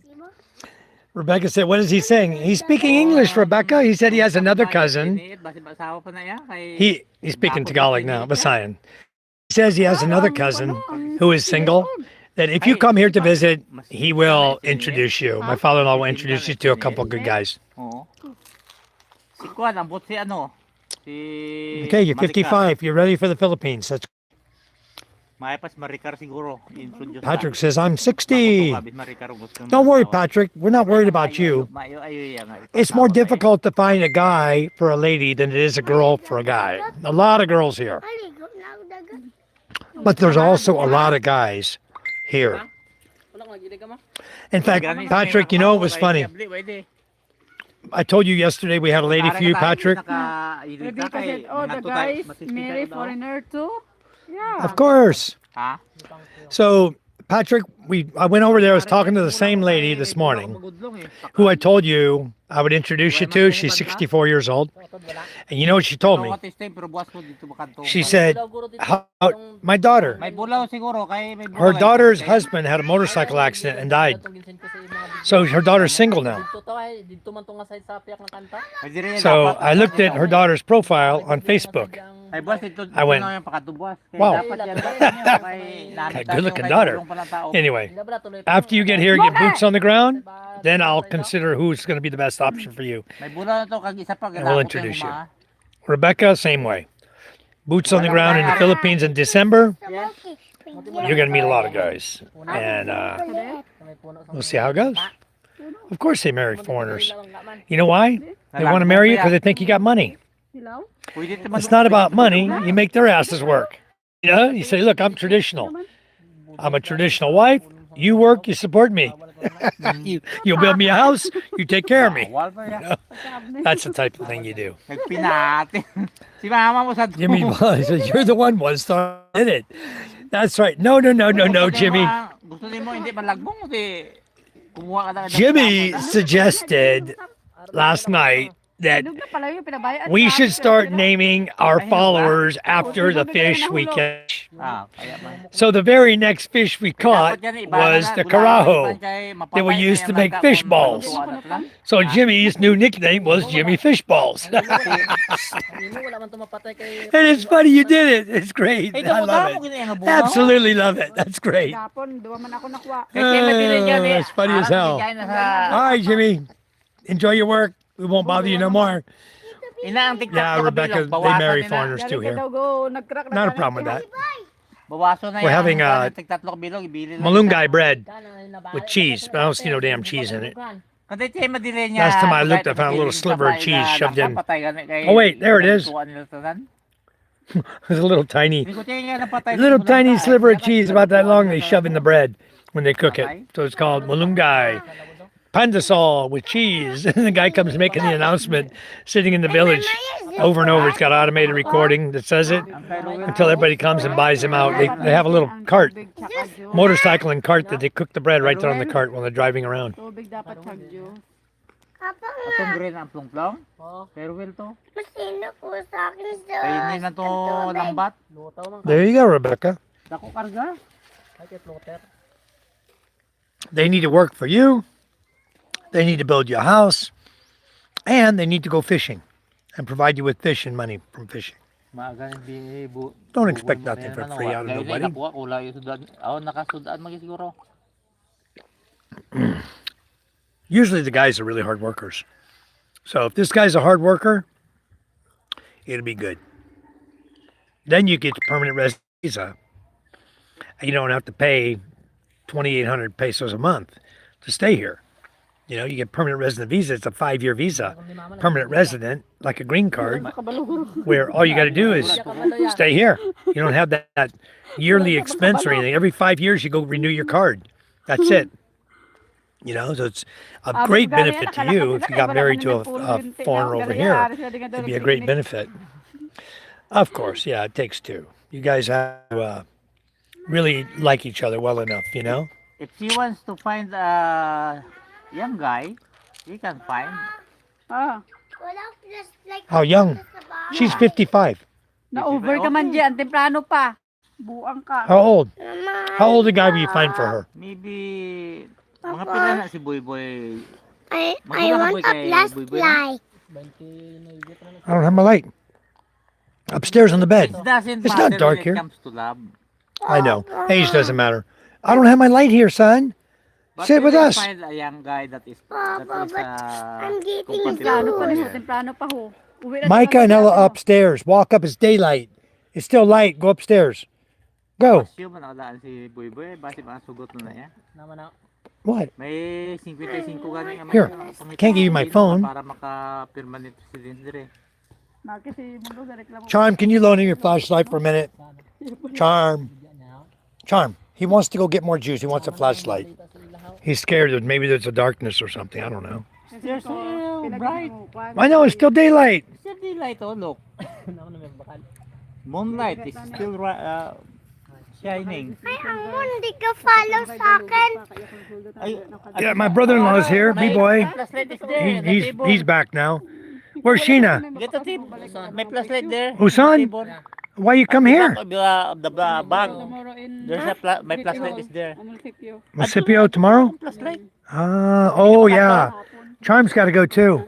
Rebecca said, what is he saying? He's speaking English, Rebecca. He said he has another cousin. He's speaking Tagalog now, Basayan. He says he has another cousin who is single, that if you come here to visit, he will introduce you. My father-in-law will introduce you to a couple of good guys. Oo. Si Kwan, ambot si ano? Si Okay, you're Maricar. 55. You're ready for the Philippines. That's Mayapas Maricar siguro. Introduce Patrick says, I'm 60. Don't Don't worry, Patrick. We're not worried about you. It's more difficult to find a guy for a lady than it is a girl for a guy. A lot of girls here. Maligo na ako dagat. But there's also a lot of guys here. In fact, Patrick, you know, it was funny. I told you yesterday we had a lady for you, Patrick. Rebecca said, oh, the guys marry foreigner too? Yeah. Of course. Ha? So, Patrick, I went over there. I was talking to the same lady this morning, who I told you I would introduce you to. She's 64 years old. And you know what she told me? She said, my daughter, her daughter's husband had a motorcycle accident and died. So her daughter's single now. So I looked at her daughter's profile on Facebook. I went, wow, good looking daughter. Anyway, after you get here, get boots on the ground, then I'll consider who's going to be the best option for you. And we'll introduce you. Rebecca, same way. Boots on the ground in the Philippines in December. You're going to meet a lot of guys. And we'll see how it goes. Of course they marry foreigners. You know why? They want to marry you because they think you got money. It's not about money. You make their asses work. You know, you say, look, I'm traditional. I'm a traditional wife. You work, you support me. You'll build me a house, you take care of me. You know? That's the type of thing you do. Jimmy, you're the one who started it. That's right. No, Jimmy. Jimmy suggested last night that we should start naming our followers after the fish we catch. So the very next fish we caught was the carajo that we used to make fish balls. So Jimmy's new nickname was Jimmy Fish Balls. And it's funny you did it. It's great. I love it. Absolutely love it. That's great. It's funny as hell. All right, Jimmy. Enjoy your work. We won't bother you no more. Yeah, Rebecca, they marry foreigners too here. Not a problem with that. We're having malunggay bread with cheese, but I don't see no damn cheese in it. Last time I looked, I found a little sliver of cheese shoved in. Oh wait, there it is. There's a little tiny sliver of cheese about that long they shove in the bread when they cook it. So it's called malunggay. Pandesal with cheese. And the guy comes making the announcement sitting in the village over and over. It's got automated recording that says it until everybody comes and buys him out. They have a little cart, motorcycle and cart that they cook the bread right there on the cart while they're driving around. There you go, Rebecca. They need to work for you. They need to build you a house, and they need to go fishing and provide you with fish and money from fishing. Don't expect nothing for free out of nobody. Usually the guys are really hard workers. So if this guy's a hard worker, it'll be good. Then you get permanent resident visa. And you don't have to pay 2,800 pesos a month to stay here. You know, you get permanent resident visa. It's a 5-year visa. Permanent resident, like a green card, where all you got to do is stay here. You don't have that yearly expense or anything. Every 5 years, you go renew your card. That's it. You know, so it's a great benefit to you if you got married to a foreigner over here. It'd be a great benefit. Of course, yeah, it takes two. You guys have to really like each other well enough, you know? If she wants to find a young guy, he can find. How young? She's 55. Na-over ka man dyan, temprano pa. Buang ka. How old? How old a guy will you find for her? Maybe, mga pila na si Boy Boy. I want a flashlight. I don't have my light. Upstairs on the bed. It's not dark here. Comes to love. I know. Age doesn't matter. I don't have my light here, son. But Sit with us. Find a young guy that is I'm getting Temprano pa blue. temprano pa ho. Uwi na Micah and tayo. Ella upstairs. Walk up. It's daylight. It's still light. Go upstairs. Go. Assume na nakadaan si Boy Boy. Base mga sugot na niya. What? May 55 gani nga Here, can't give you my phone. Para maka-permanent resident dire. Kasi mundo sa reklamo. Charm, can you loan him your flashlight for a minute? Charm. Charm. He wants to go get more juice. He wants a flashlight. He's scared that maybe there's a darkness or something. I don't know. There's so bright. I know it's still daylight. Still daylight, oh look. Moonlight is still shining. Ay, Amon, di ka follow sa akin. Yeah, my brother-in-law's here, B-boy. Flashlight is there. He's back now. Where's Sheena? Get a tip. May flashlight there. Usan? Why you come here? The bag. Tomorrow in There's my flashlight is there. Municipio. Scipio tomorrow? Flashlight. Oh yeah. Charm's got to go too.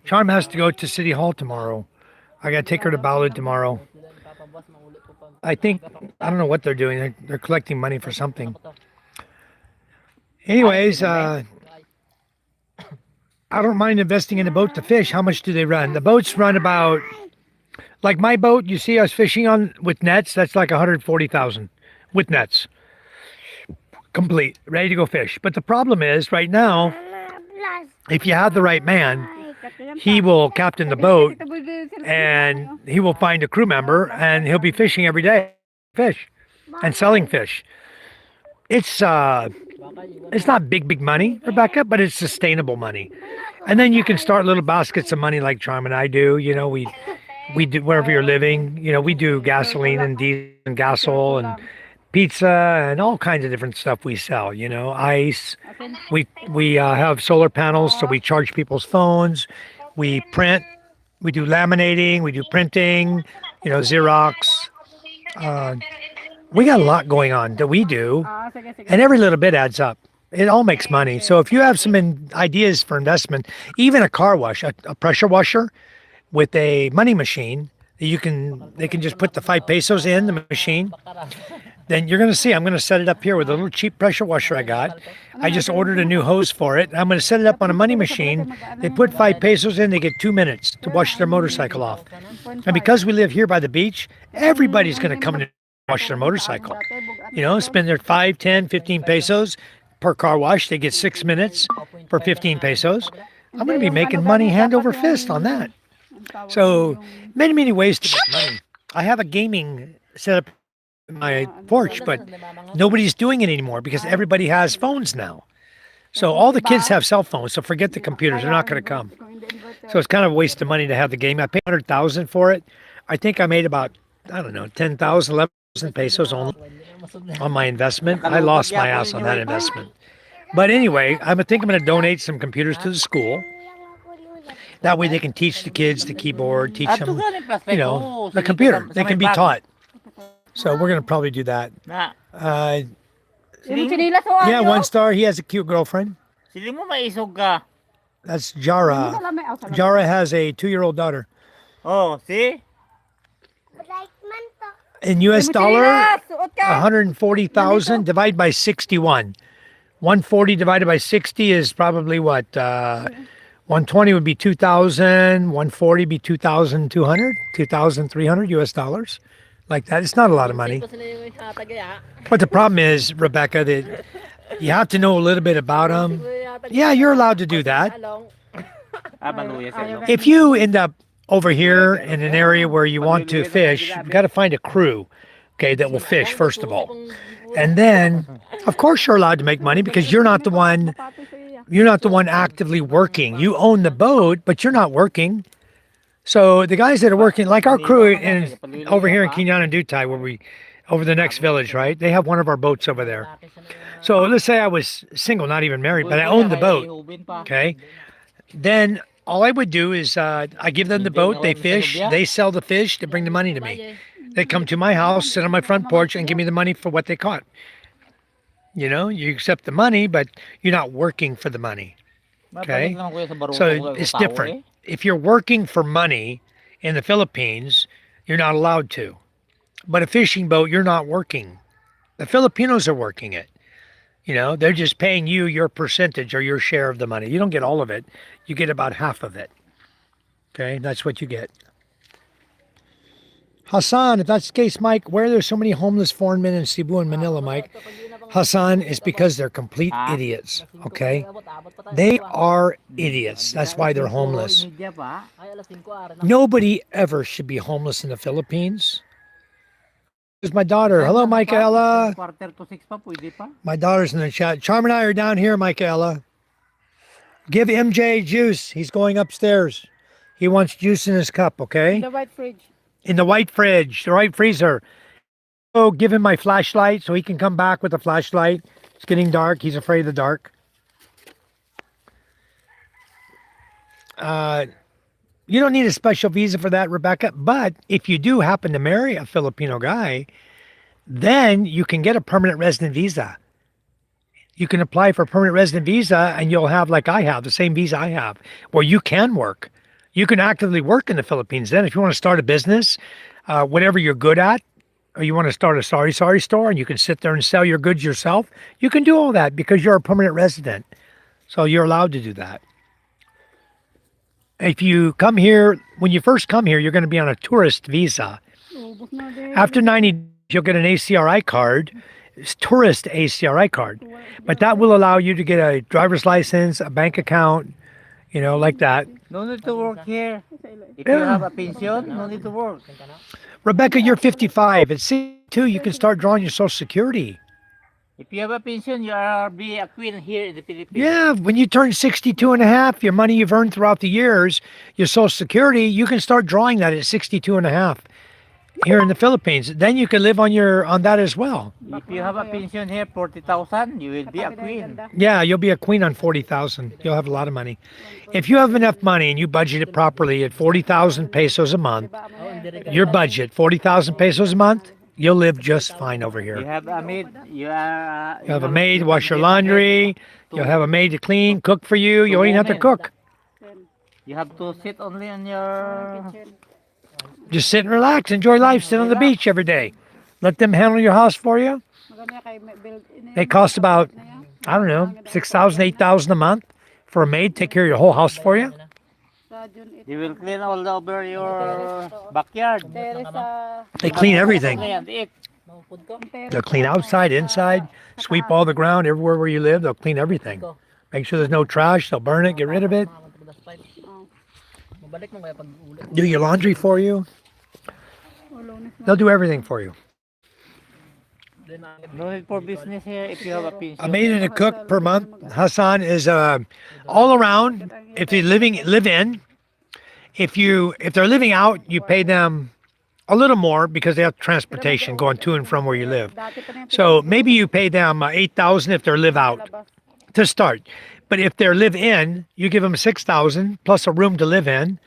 Charm has to go to City Hall tomorrow. I got to take her to Ballard tomorrow. I don't know what they're doing. They're collecting money for something. Anyways, I don't mind investing in a boat to fish. How much do they run? The boats run about, like my boat, you see us fishing on with nets, that's like 140,000 with nets. Complete, ready to go fish. But the problem is right now, if you have the right man, he will captain the boat and he will find a crew member and he'll be fishing every day, fish and selling fish. It's not big money, Rebecca, but it's sustainable money. And then you can start little baskets of money like Charm and I do. You know, we do wherever you're living. You know, we do gasoline and diesel and gasol and pizza and all kinds of different stuff we sell. You know, ice. We have solar panels, so we charge people's phones. We print. We do laminating. We do printing. You know, Xerox. We got a lot going on that we do, and every little bit adds up. It all makes money. So if you have some ideas for investment, even a car wash, a pressure washer with a money machine, they can just put the 5 pesos in the machine. Then you're going to see, I'm going to set it up here with a little cheap pressure washer I got. I just ordered a new hose for it. I'm going to set it up on a money machine. They put 5 pesos in, they get 2 minutes to wash their motorcycle off. And because we live here by the beach, everybody's going to come in and wash their motorcycle. You know, spend their 5, 10, 15 pesos per car wash. They get 6 minutes for 15 pesos. I'm going to be making money hand over fist on that. So many ways to make money. I have a gaming set up in my porch, but nobody's doing it anymore because everybody has phones now. So all the kids have cell phones, so forget the computers. They're not going to come. So it's kind of a waste of money to have the game. I paid 100,000 for it. I think I made about, 10,000, 11,000 pesos only on my investment. I lost my ass on that investment. But anyway, I think I'm going to donate some computers to the school. That way they can teach the kids the keyboard, teach them, the computer. They can be taught. So we're going to probably do that. Yeah, 1 star. He has a cute girlfriend. That's Jara. Jara has a 2-year-old daughter. Oh, see? In US dollar, 140,000 divided by 61. 140 divided by 60 is probably what? 120 would be 2,000. 140 be 2,200, 2,300 US dollars. Like that. It's not a lot of money. But the problem is, Rebecca, that you have to know a little bit about them. Yeah, you're allowed to do that. If you end up over here in an area where you want to fish, you've got to find a crew, okay, that will fish, first of all. And then, of course, you're allowed to make money because you're not the one actively working. You own the boat, but you're not working. So the guys that are working, like our crew over here in Quinana and Dutai, where over the next village, right? They have one of our boats over there. So let's say I was single, not even married, but I owned the boat, okay? Then all I would do is I give them the boat, they fish, they sell the fish, they bring the money to me. They come to my house, sit on my front porch, and give me the money for what they caught. You know, you accept the money, but you're not working for the money. Okay? So it's different. If you're working for money in the Philippines, you're not allowed to. But a fishing boat, you're not working. The Filipinos are working it. You know, they're just paying you your percentage or your share of the money. You don't get all of it. You get about half of it. Okay, that's what you get. Hassan, if that's the case, Mike, where are there so many homeless foreign men in Cebu and Manila, Mike? Hassan, is because they're complete idiots, okay? They are idiots. That's why they're homeless. Nobody ever should be homeless in the Philippines. There's my daughter. Hello, Michaela. Quarter to 6 pa, pwede pa. My daughter's in the chat. Charm and I are down here, Michaela. Give MJ juice. He's going upstairs. He wants juice in his cup, okay? The white fridge. In the white fridge, the white freezer. So give him my flashlight so he can come back with the flashlight. It's getting dark. He's afraid of the dark. You don't need a special visa for that, Rebecca. But if you do happen to marry a Filipino guy, then you can get a permanent resident visa. You can apply for a permanent resident visa and you'll have, like I have, the same visa I have, where you can work. You can actively work in the Philippines then. If you want to start a business, whatever you're good at, or you want to start a sorry store and you can sit there and sell your goods yourself, you can do all that because you're a permanent resident. So you're allowed to do that. If you come here, when you first come here, you're going to be on a tourist visa. After 90 days, you'll get an ACRI card. It's tourist ACRI card. But that will allow you to get a driver's license, a bank account, you know, like that. No need to work here. If you have a pension, no need to work. Rebecca, you're 55. At 62, you can start drawing your Social Security. If you have a pension, you are be a queen here in the Philippines. Yeah, when you turn 62 and a half, your money you've earned throughout the years, your Social Security, you can start drawing that at 62 and a half here in the Philippines. Then you can live on that as well. If you have a pension here, 40,000, you will be a queen. Yeah, you'll be a queen on 40,000. You'll have a lot of money. If you have enough money and you budget it properly at 40,000 pesos a month, your budget, 40,000 pesos a month, you'll live just fine over here. You have a maid. You have a maid, wash your laundry. You'll have a maid to clean, cook for you. You don't even have to cook. You have to sit only on your... Just sit and relax, enjoy life, sit on the beach every day. Let them handle your house for you. They cost about, I don't know, 6,000, 8,000 a month for a maid, take care of your whole house for you. They will clean all over your backyard. They clean everything. And eat. They'll clean outside, inside, sweep all the ground everywhere where you live. They'll clean everything. Make sure there's no trash. They'll burn it, get rid of it. Do your laundry for you. They'll do everything for you. No need for business here if you have a pension. A maid and a cook per month, Hassan, is all around. If they live in, if they're living out, you pay them a little more because they have transportation going to and from where you live. So maybe you pay them 8,000 if they're live out to start. But if they're live in, you give them 6,000 plus a room to live in,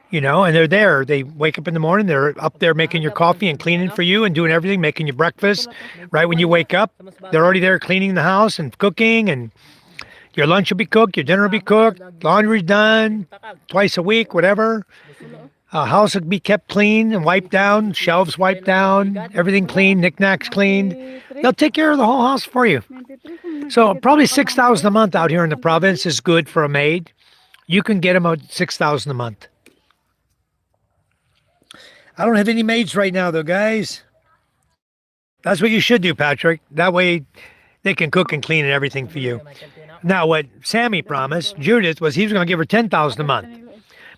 you know, and they're there. They wake up in the morning, they're up there making your coffee and cleaning for you and doing everything, making you breakfast. Right when you wake up, they're already there cleaning the house and cooking, and your lunch will be cooked, your dinner will be cooked, laundry's done twice a week, whatever. House will be kept clean and wiped down, shelves wiped down, everything clean, knickknacks cleaned. They'll take care of the whole house for you. So probably 6,000 a month out here in the province is good for a maid. You can get them out 6,000 a month. I don't have any maids right now though, guys. That's what you should do, Patrick. That way they can cook and clean and everything for you. Now what Sammy promised, Judith, was he was going to give her 10,000 a month.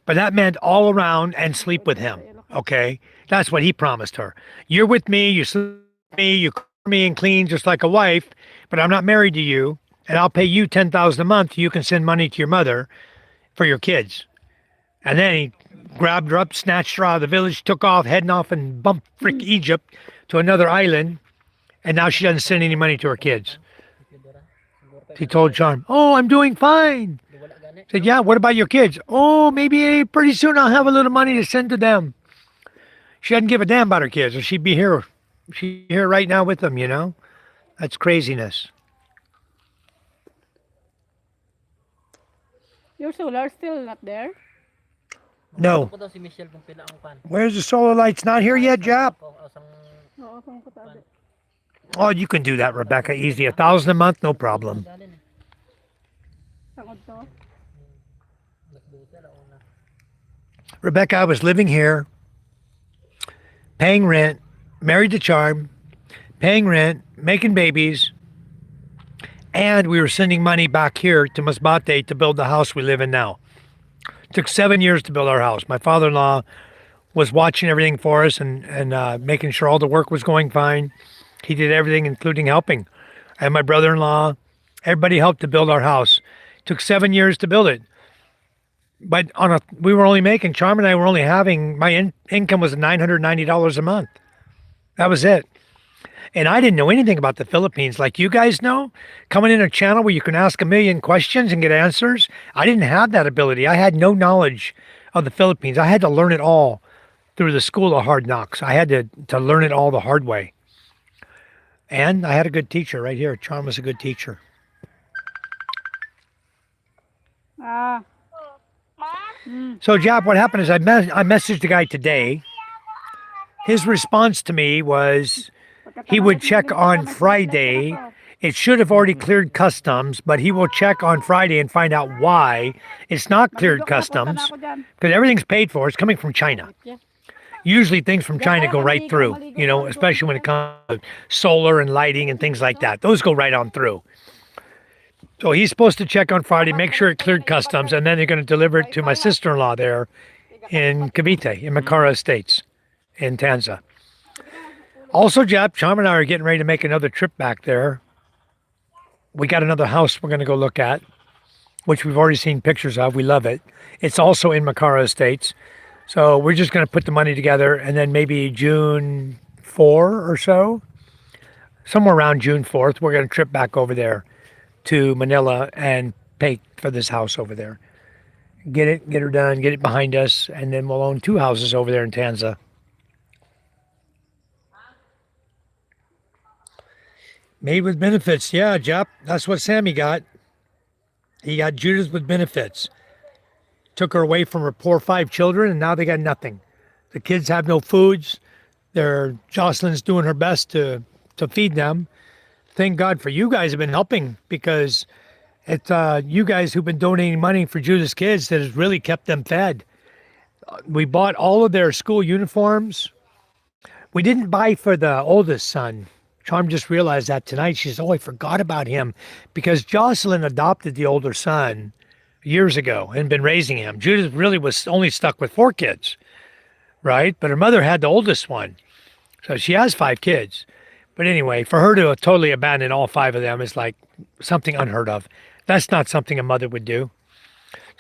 But that meant all around and sleep with him. Okay? That's what he promised her. You're with me, you sleep with me, you cook for me and clean just like a wife, but I'm not married to you, and I'll pay you 10,000 a month. You can send money to your mother for your kids. And then he grabbed her up, snatched her out of the village, took off, heading off and bumped frick Egypt to another island, and now she doesn't send any money to her kids. He told Charm, "Oh, I'm doing fine." Said, "Yeah, what about your kids?" "Oh, maybe pretty soon I'll have a little money to send to them." She doesn't give a damn about her kids, or she'd be here. She's here right now with them, you know? That's craziness. Your solar still not there? No. Where's the solar lights? Not here yet, Jap? Oh, you can do that, Rebecca. Easy. 1,000 a month, no problem. Rebecca, I was living here, paying rent, married to Charm, paying rent, making babies, and we were sending money back here to Masbate to build the house we live in now. It took 7 years to build our house. My father-in-law was watching everything for us and making sure all the work was going fine. He did everything, including helping. And my brother-in-law, everybody helped to build our house. Took 7 years to build it. But we were only making, Charm and I were only having, my income was $990 a month. That was it. And I didn't know anything about the Philippines like you guys know. Coming in a channel where you can ask a million questions and get answers, I didn't have that ability. I had no knowledge of the Philippines. I had to learn it all through the school of hard knocks. I had to learn it all the hard way. And I had a good teacher right here. Charm was a good teacher. Ah. So, Jap, what happened is I messaged the guy today. His response to me was he would check on Friday. It should have already cleared customs, but he will check on Friday and find out why it's not cleared customs, because everything's paid for. It's coming from China. Usually things from China go right through, you know, especially when it comes to solar and lighting and things like that. Those go right on through. So he's supposed to check on Friday, make sure it cleared customs, and then they're going to deliver it to my sister-in-law there in Cavite, in Makara Estates, in Tanza. Also, Jap, Charm and I are getting ready to make another trip back there. We got another house we're going to go look at, which we've already seen pictures of. We love it. It's also in Makara Estates. So we're just going to put the money together, and then maybe June 4 or so, somewhere around June 4th, we're going to trip back over there to Manila and pay for this house over there. Get her done, get it behind us, and then we'll own 2 houses over there in Tanza. Made with benefits. Yeah, Jap, that's what Sammy got. He got Judith with benefits. Took her away from her poor 5 children, and now they got nothing. The kids have no foods. Jocelyn's doing her best to feed them. Thank God for you guys have been helping, because it's you guys who've been donating money for Judith's kids that has really kept them fed. We bought all of their school uniforms. We didn't buy for the oldest son. Charm just realized that tonight. She says, oh, I forgot about him, because Jocelyn adopted the older son years ago and been raising him. Judith really was only stuck with 4 kids, right? But her mother had the oldest one. So she has 5 kids. But anyway, for her to totally abandon all 5 of them is like something unheard of. That's not something a mother would do.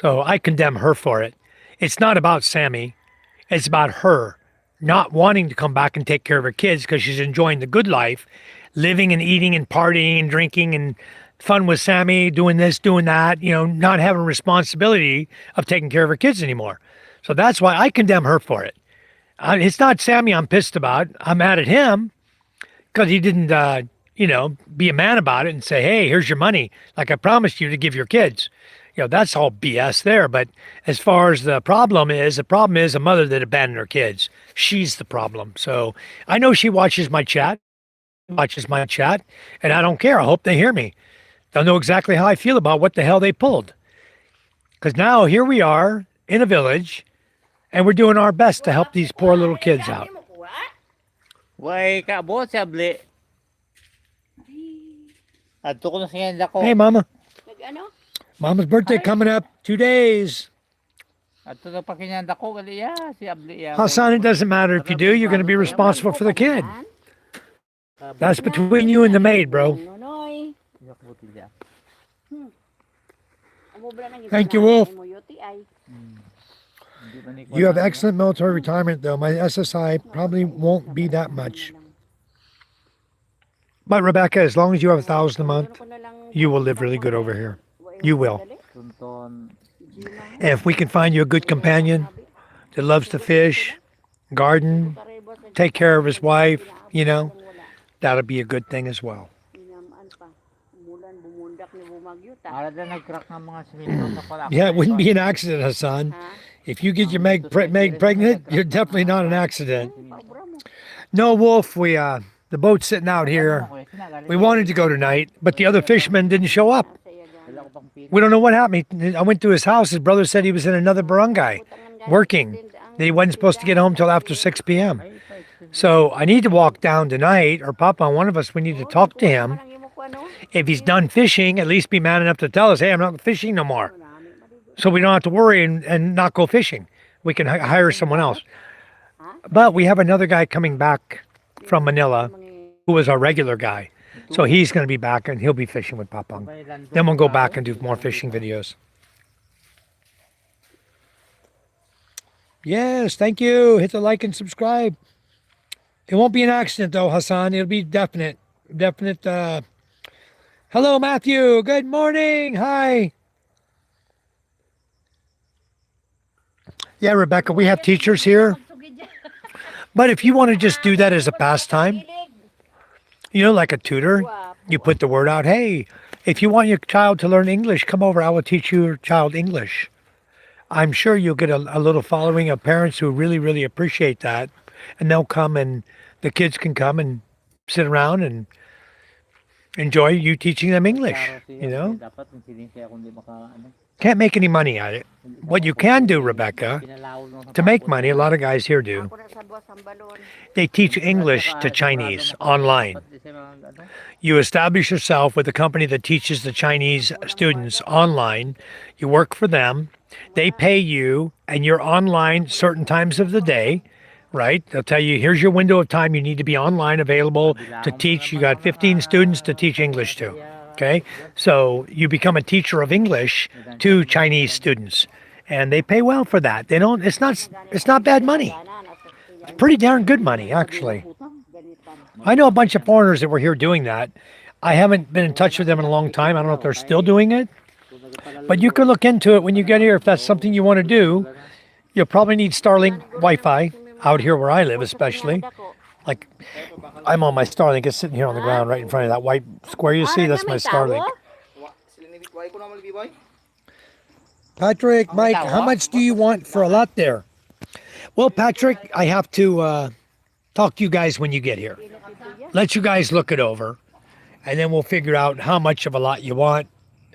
So I condemn her for it. It's not about Sammy. It's about her not wanting to come back and take care of her kids because she's enjoying the good life, living and eating and partying and drinking and fun with Sammy, doing this, doing that, you know, not having responsibility of taking care of her kids anymore. So that's why I condemn her for it. It's not Sammy I'm pissed about. I'm mad at him because he didn't, be a man about it and say, hey, here's your money, like I promised you to give your kids. You know, that's all BS there. But as far as the problem is a mother that abandoned her kids. She's the problem. So I know she watches my chat, and I don't care. I hope they hear me. They'll know exactly how I feel about what the hell they pulled. Because now here we are in a village, and we're doing our best to help these poor little kids out. Way kaabot sa abli. Adto ko na sa yanda ko. Hey, Mama. Ano? Mama's birthday coming up 2 days. Adto na pa kinyanda ko gali ya si abli ya. Hassan, it doesn't matter if you do. You're going to be responsible for the kid. That's between you and the maid, bro. Nonoy. Thank you, Wolf. You have excellent military retirement, though. My SSI probably won't be that much. But Rebecca, as long as you have 1,000 a month, you will live really good over here. You will. Tunton. And if we can find you a good companion that loves to fish, garden, take care of his wife, you know, that'll be a good thing as well. Ara na nag-crack ng mga simento sa pala. Yeah, it wouldn't be an accident, Hassan. If you get your Meg pregnant, you're definitely not an accident. No, Wolf, the boat's sitting out here. We wanted to go tonight, but the other fishermen didn't show up. We don't know what happened. I went to his house. His brother said he was in another barangay working. That he wasn't supposed to get home till after 6 p.m. So I need to walk down tonight, or Papa, one of us, we need to talk to him. If he's done fishing, at least be man enough to tell us, hey, I'm not fishing no more. So we don't have to worry and not go fishing. We can hire someone else. But we have another guy coming back from Manila who was our regular guy. So he's going to be back and he'll be fishing with Papang. Then we'll go back and do more fishing videos. Yes, thank you. Hit the like and subscribe. It won't be an accident though, Hassan. It'll be definite. Hello, Matthew. Good morning. Hi. Yeah, Rebecca, we have teachers here. But if you want to just do that as a pastime, like a tutor, you put the word out, hey, if you want your child to learn English, come over. I will teach your child English. I'm sure you'll get a little following of parents who really, really appreciate that. And they'll come and the kids can come and sit around and enjoy you teaching them English, Can't make any money at it. What you can do, Rebecca, to make money, a lot of guys here do, they teach English to Chinese online. You establish yourself with a company that teaches the Chinese students online. You work for them. They pay you, and you're online certain times of the day, right? They'll tell you, here's your window of time. You need to be online available to teach. You got 15 students to teach English to. Okay, so you become a teacher of English to Chinese students, and they pay well for that. They don't. It's not bad money. It's pretty darn good money, actually. I know a bunch of foreigners that were here doing that. I haven't been in touch with them in a long time. I don't know if they're still doing it, but you can look into it when you get here if that's something you want to do. You'll probably need Starlink Wi-Fi out here where I live, especially. Like, I'm on my Starlink. It's sitting here on the ground right in front of that white square you see. That's my Starlink. Patrick, Mike, how much do you want for a lot there? Well, Patrick, I have to talk to you guys when you get here. Let you guys look it over. And then we'll figure out how much of a lot you want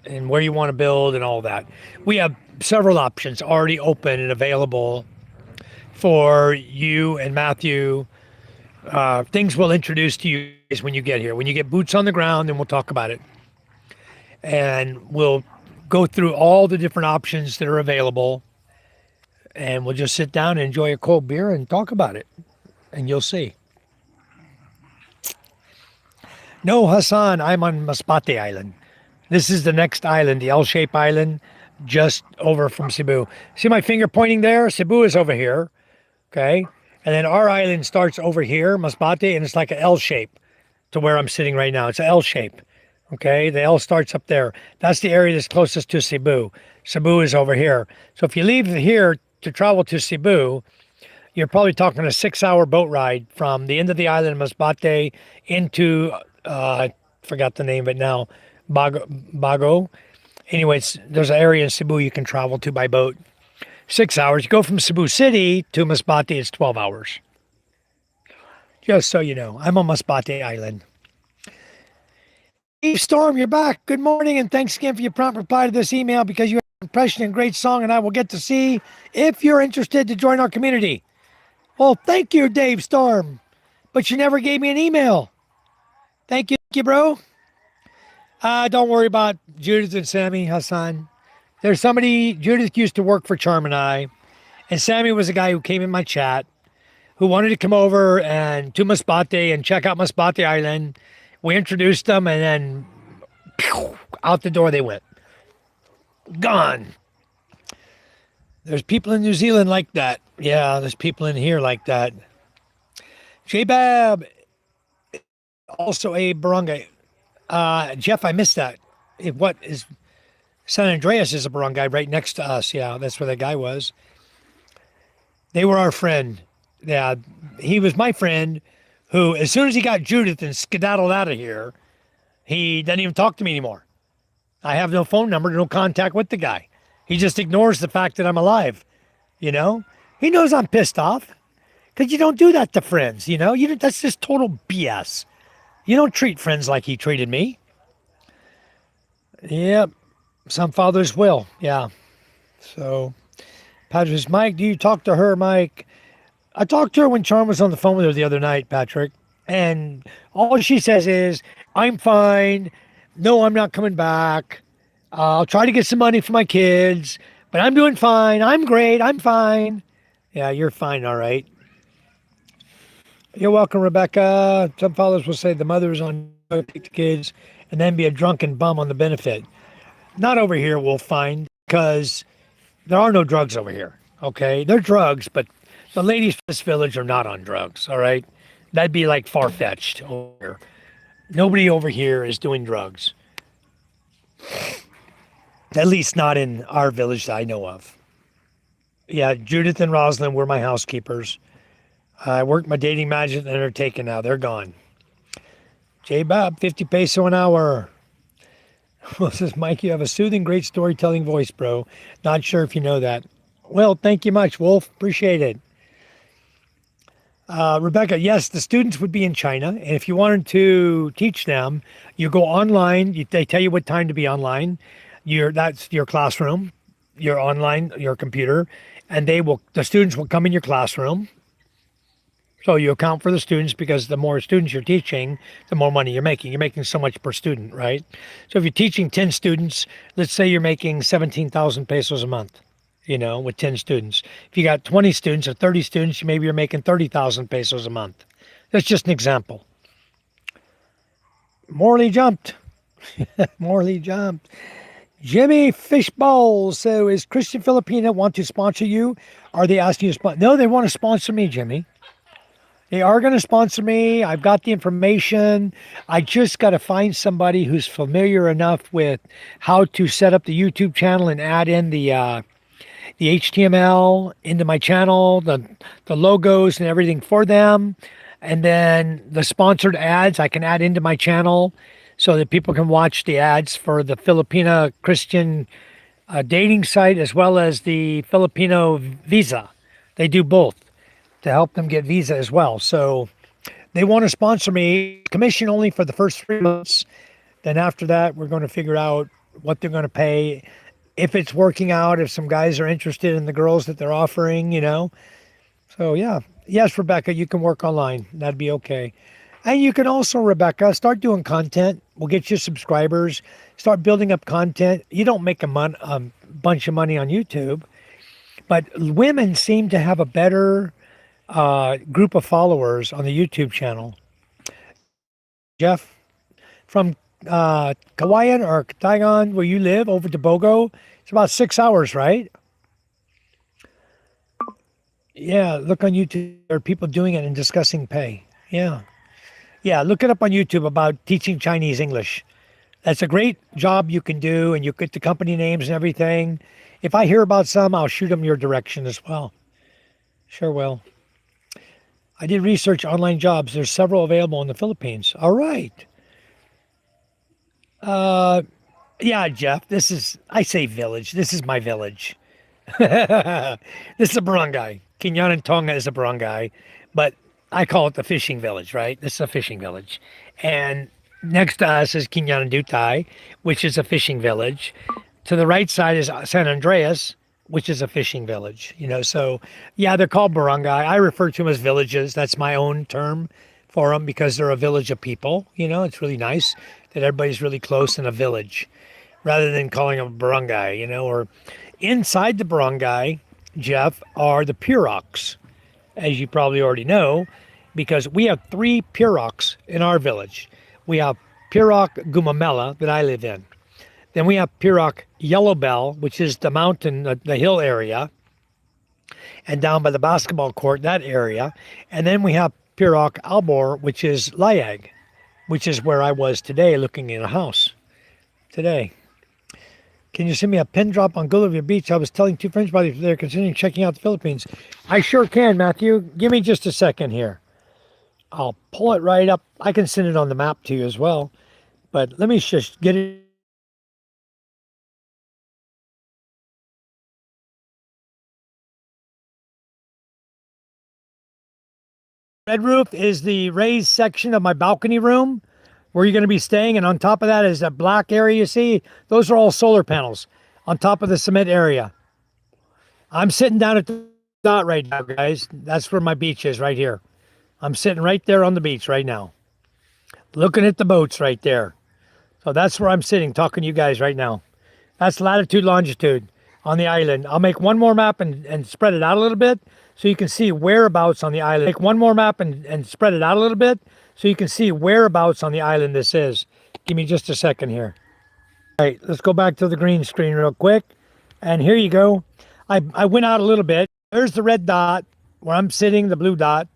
and where you want to build and all that. We have several options already open and available for you and Matthew. Things we'll introduce to you guys when you get here. When you get boots on the ground, then we'll talk about it. And we'll go through all the different options that are available. And we'll just sit down and enjoy a cold beer and talk about it. And you'll see. No, Hassan, I'm on Masbate Island. This is the next island, the L-shaped island, just over from Cebu. See my finger pointing there? Cebu is over here. Okay. And then our island starts over here, Masbate, and it's like an L shape to where I'm sitting right now. It's an L shape. Okay, the L starts up there. That's the area that's closest to Cebu. Cebu is over here. So if you leave here to travel to Cebu, you're probably talking a 6-hour boat ride from the end of the island of Masbate into, I forgot the name of it now, Bago. Anyways, there's an area in Cebu you can travel to by boat. 6 hours. You go from Cebu City to Masbate, it's 12 hours. Just so you know, I'm on Masbate Island. Steve Storm, you're back. Good morning, and thanks again for your prompt reply to this email because you have an impression and great song, and I will get to see if you're interested to join our community. Well, thank you, Dave Storm, but you never gave me an email. Thank you, bro. Don't worry about Judith and Sammy, Hassan. There's somebody, Judith used to work for Charm and I, and Sammy was a guy who came in my chat who wanted to come over and to Masbate and check out Masbate Island. We introduced them and then pew, out the door they went. Gone. There's people in New Zealand like that. Yeah, there's people in here like that. J-Bab, also a barangay. Jeff, I missed that. What is... San Andreas is a barangay right next to us. Yeah, that's where that guy was. They were our friend. Yeah, he was my friend who, as soon as he got Judith and skedaddled out of here, he doesn't even talk to me anymore. I have no phone number, no contact with the guy. He just ignores the fact that I'm alive. He knows I'm pissed off because you don't do that to friends. That's just total BS. You don't treat friends like he treated me. Yep. Some fathers will, yeah. So, Patrick says, Mike, do you talk to her, Mike? I talked to her when Charm was on the phone with her the other night, Patrick. And all she says is, I'm fine. No, I'm not coming back. I'll try to get some money for my kids. But I'm doing fine. I'm great. I'm fine. Yeah, you're fine, all right. You're welcome, Rebecca. Some fellows will say the mother is on take the kids and then be a drunken bum on the benefit. Not over here, we'll find, because there are no drugs over here. Okay, they're drugs, but the ladies from this village are not on drugs. All right, that'd be like far fetched over here. Nobody over here is doing drugs. At least not in our village that I know of. Yeah, Judith and Rosalind were my housekeepers. I worked my dating magic and they're taken now. They're gone. J Bob, 50 peso an hour. Well, says Mike, you have a soothing, great storytelling voice, bro. Not sure if you know that. Well, thank you much, Wolf. Appreciate it. Rebecca, yes, the students would be in China. And if you wanted to teach them, you go online. They tell you what time to be online. That's your classroom, your online, your computer. And the students will come in your classroom. So you account for the students, because the more students you're teaching, the more money you're making. You're making so much per student, right? So if you're teaching 10 students, let's say you're making 17,000 pesos a month, with 10 students. If you got 20 students or 30 students, maybe you're making 30,000 pesos a month. That's just an example. Morley jumped. Morley jumped. Jimmy Fishbowl. So is Christian Filipina want to sponsor you? Are they asking you to sponsor? No, they want to sponsor me, Jimmy. They are going to sponsor me. I've got the information. I just got to find somebody who's familiar enough with how to set up the YouTube channel and add in the HTML into my channel, the logos and everything for them. And then the sponsored ads I can add into my channel so that people can watch the ads for the Filipina Christian dating site, as well as the Filipino visa. They do both to help them get visa as well. So they want to sponsor me, commission only for the first 3 months. Then after that, we're going to figure out what they're going to pay, if it's working out, if some guys are interested in the girls that they're offering, So yeah, yes, Rebecca, you can work online. That'd be okay. And you can also, Rebecca, start doing content. We'll get you subscribers. Start building up content. You don't make a bunch of money on YouTube, but women seem to have a better group of followers on the YouTube channel. Jeff, from Kawayan or Taiwan, where you live, over to Bogo, it's about 6 hours, right? Yeah, look on YouTube. There are people doing it and discussing pay. Yeah. Yeah, look it up on YouTube about teaching Chinese English. That's a great job you can do, and you get the company names and everything. If I hear about some, I'll shoot them your direction as well. Sure will. I did research online jobs. There's several available in the Philippines. All right. Yeah, Jeff, I say village. This is my village. This is a barangay. Quinyan and Tonga is a barangay, but I call it the fishing village, right? This is a fishing village. And next to us is Quinyan and Dutai, which is a fishing village. To the right side is San Andreas, which is a fishing village, so yeah, they're called barangay. I refer to them as villages. That's my own term for them, because they're a village of people. It's really nice that everybody's really close in a village, rather than calling them barangay, or inside the barangay, Jeff, are the Puroks, as you probably already know, because we have 3 Puroks in our village. We have Purok Gumamela that I live in. Then we have Purok Yellow Bell, which is the mountain, the hill area, and down by the basketball court, that area. And then we have Purok Albor, which is Layag, which is where I was today looking at a house today. Can you send me a pin drop on Gulavia Beach? I was telling 2 friends about it. They're considering checking out the Philippines. I sure can, Matthew. Give me just a second here. I'll pull it right up. I can send it on the map to you as well. But let me just get it. Red roof is the raised section of my balcony room where you're going to be staying. And on top of that is that black area you see. Those are all solar panels on top of the cement area. I'm sitting down at the dot right now, guys. That's where my beach is, right here. I'm sitting right there on the beach right now, looking at the boats right there. So that's where I'm sitting, talking to you guys right now. That's latitude, longitude. on the island. I'll make one more map and spread it out a little bit so you can see whereabouts on the island. Make one more map and spread it out a little bit so you can see whereabouts on the island this is. Give me just a second here. All right, let's go back to the green screen real quick. And here you go. I went out a little bit. There's the red dot where I'm sitting, the blue dot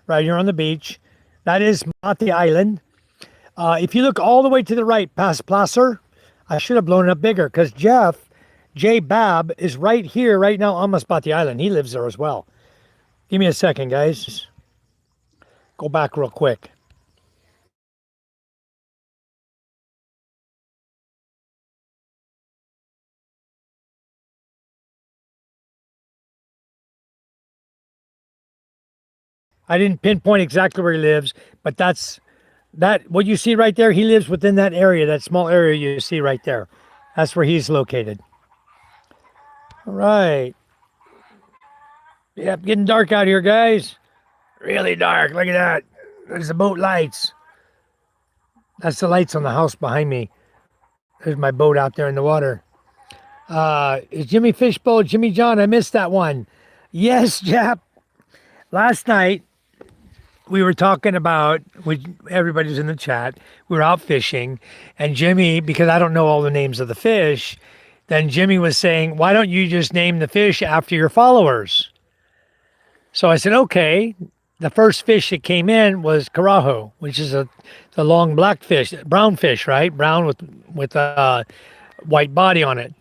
right here on the beach. That is Mati Island. If you look all the way to the right past Placer, I should have blown it up bigger because J Bab, is right here, right now on Masbate Island. He lives there as well. Give me a second, guys. Go back real quick. I didn't pinpoint exactly where he lives, but what you see right there, he lives within that area, that small area you see right there. That's where he's located. All right. Yep, getting dark out here, guys. Really dark. Look at that. There's the boat lights. That's the lights on the house behind me. There's my boat out there in the water. Is Jimmy Fishbowl, Jimmy John? I missed that one. Yes, Jap. Last night, we were talking about, everybody's in the chat, we were out fishing, and Jimmy, because I don't know all the names of the fish, then Jimmy was saying, why don't you just name the fish after your followers? So I said, okay. The first fish that came in was carajo, which is the long black fish, brown fish, right? Brown with a white body on it,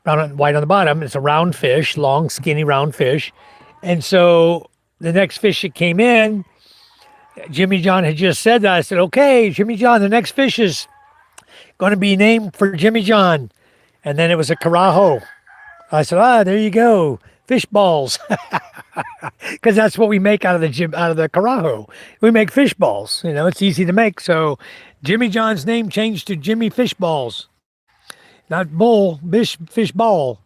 brown and white on the bottom. It's a round fish, long, skinny, round fish. And so the next fish that came in, Jimmy John had just said that. I said, okay, Jimmy John, the next fish is going to be named for Jimmy John. And then it was a carajo. I said, there you go, fish balls. Because that's what we make out of the carajo. We make fish balls. You know, it's easy to make. So Jimmy John's name changed to Jimmy Fish Balls. Not bull, fish ball.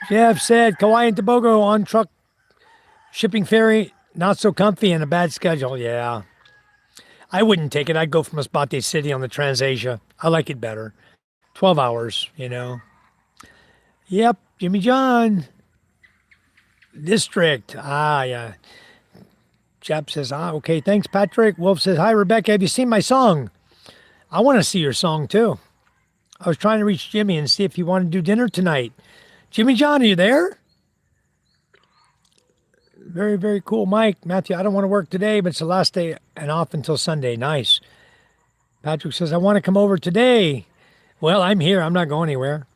Jeff said, Kauai and Tobago on truck shipping ferry, not so comfy and a bad schedule. Yeah. I wouldn't take it. I'd go from Masbate City on the TransAsia. I like it better. 12 hours, you know. Yep, Jimmy John. District. Yeah. Chap says, okay, thanks, Patrick. Wolf says, hi, Rebecca. Have you seen my song? I want to see your song, too. I was trying to reach Jimmy and see if he wanted to do dinner tonight. Jimmy John, are you there? Very, very cool. Mike, Matthew, I don't want to work today, but it's the last day and off until Sunday. Nice. Patrick says, I want to come over today. Well, I'm here. I'm not going anywhere.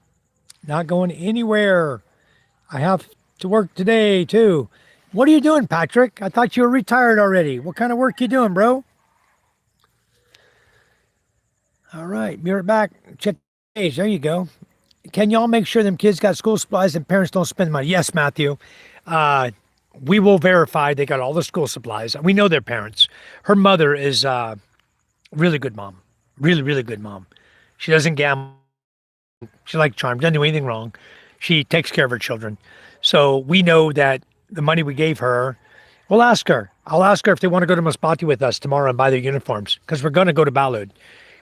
Not going anywhere. I have to work today, too. What are you doing, Patrick? I thought you were retired already. What kind of work you doing, bro? All right. Be right back. Check the page. There you go. Can y'all make sure them kids got school supplies and parents don't spend money? Yes, Matthew. We will verify they got all the school supplies. We know their parents. Her mother is a really good mom. Really, really good mom. She doesn't gamble. She likes charm. Doesn't do anything wrong. She takes care of her children. So we know that the money we gave her, we'll ask her. I'll ask her if they want to go to Masbate with us tomorrow and buy their uniforms because we're going to go to Balud.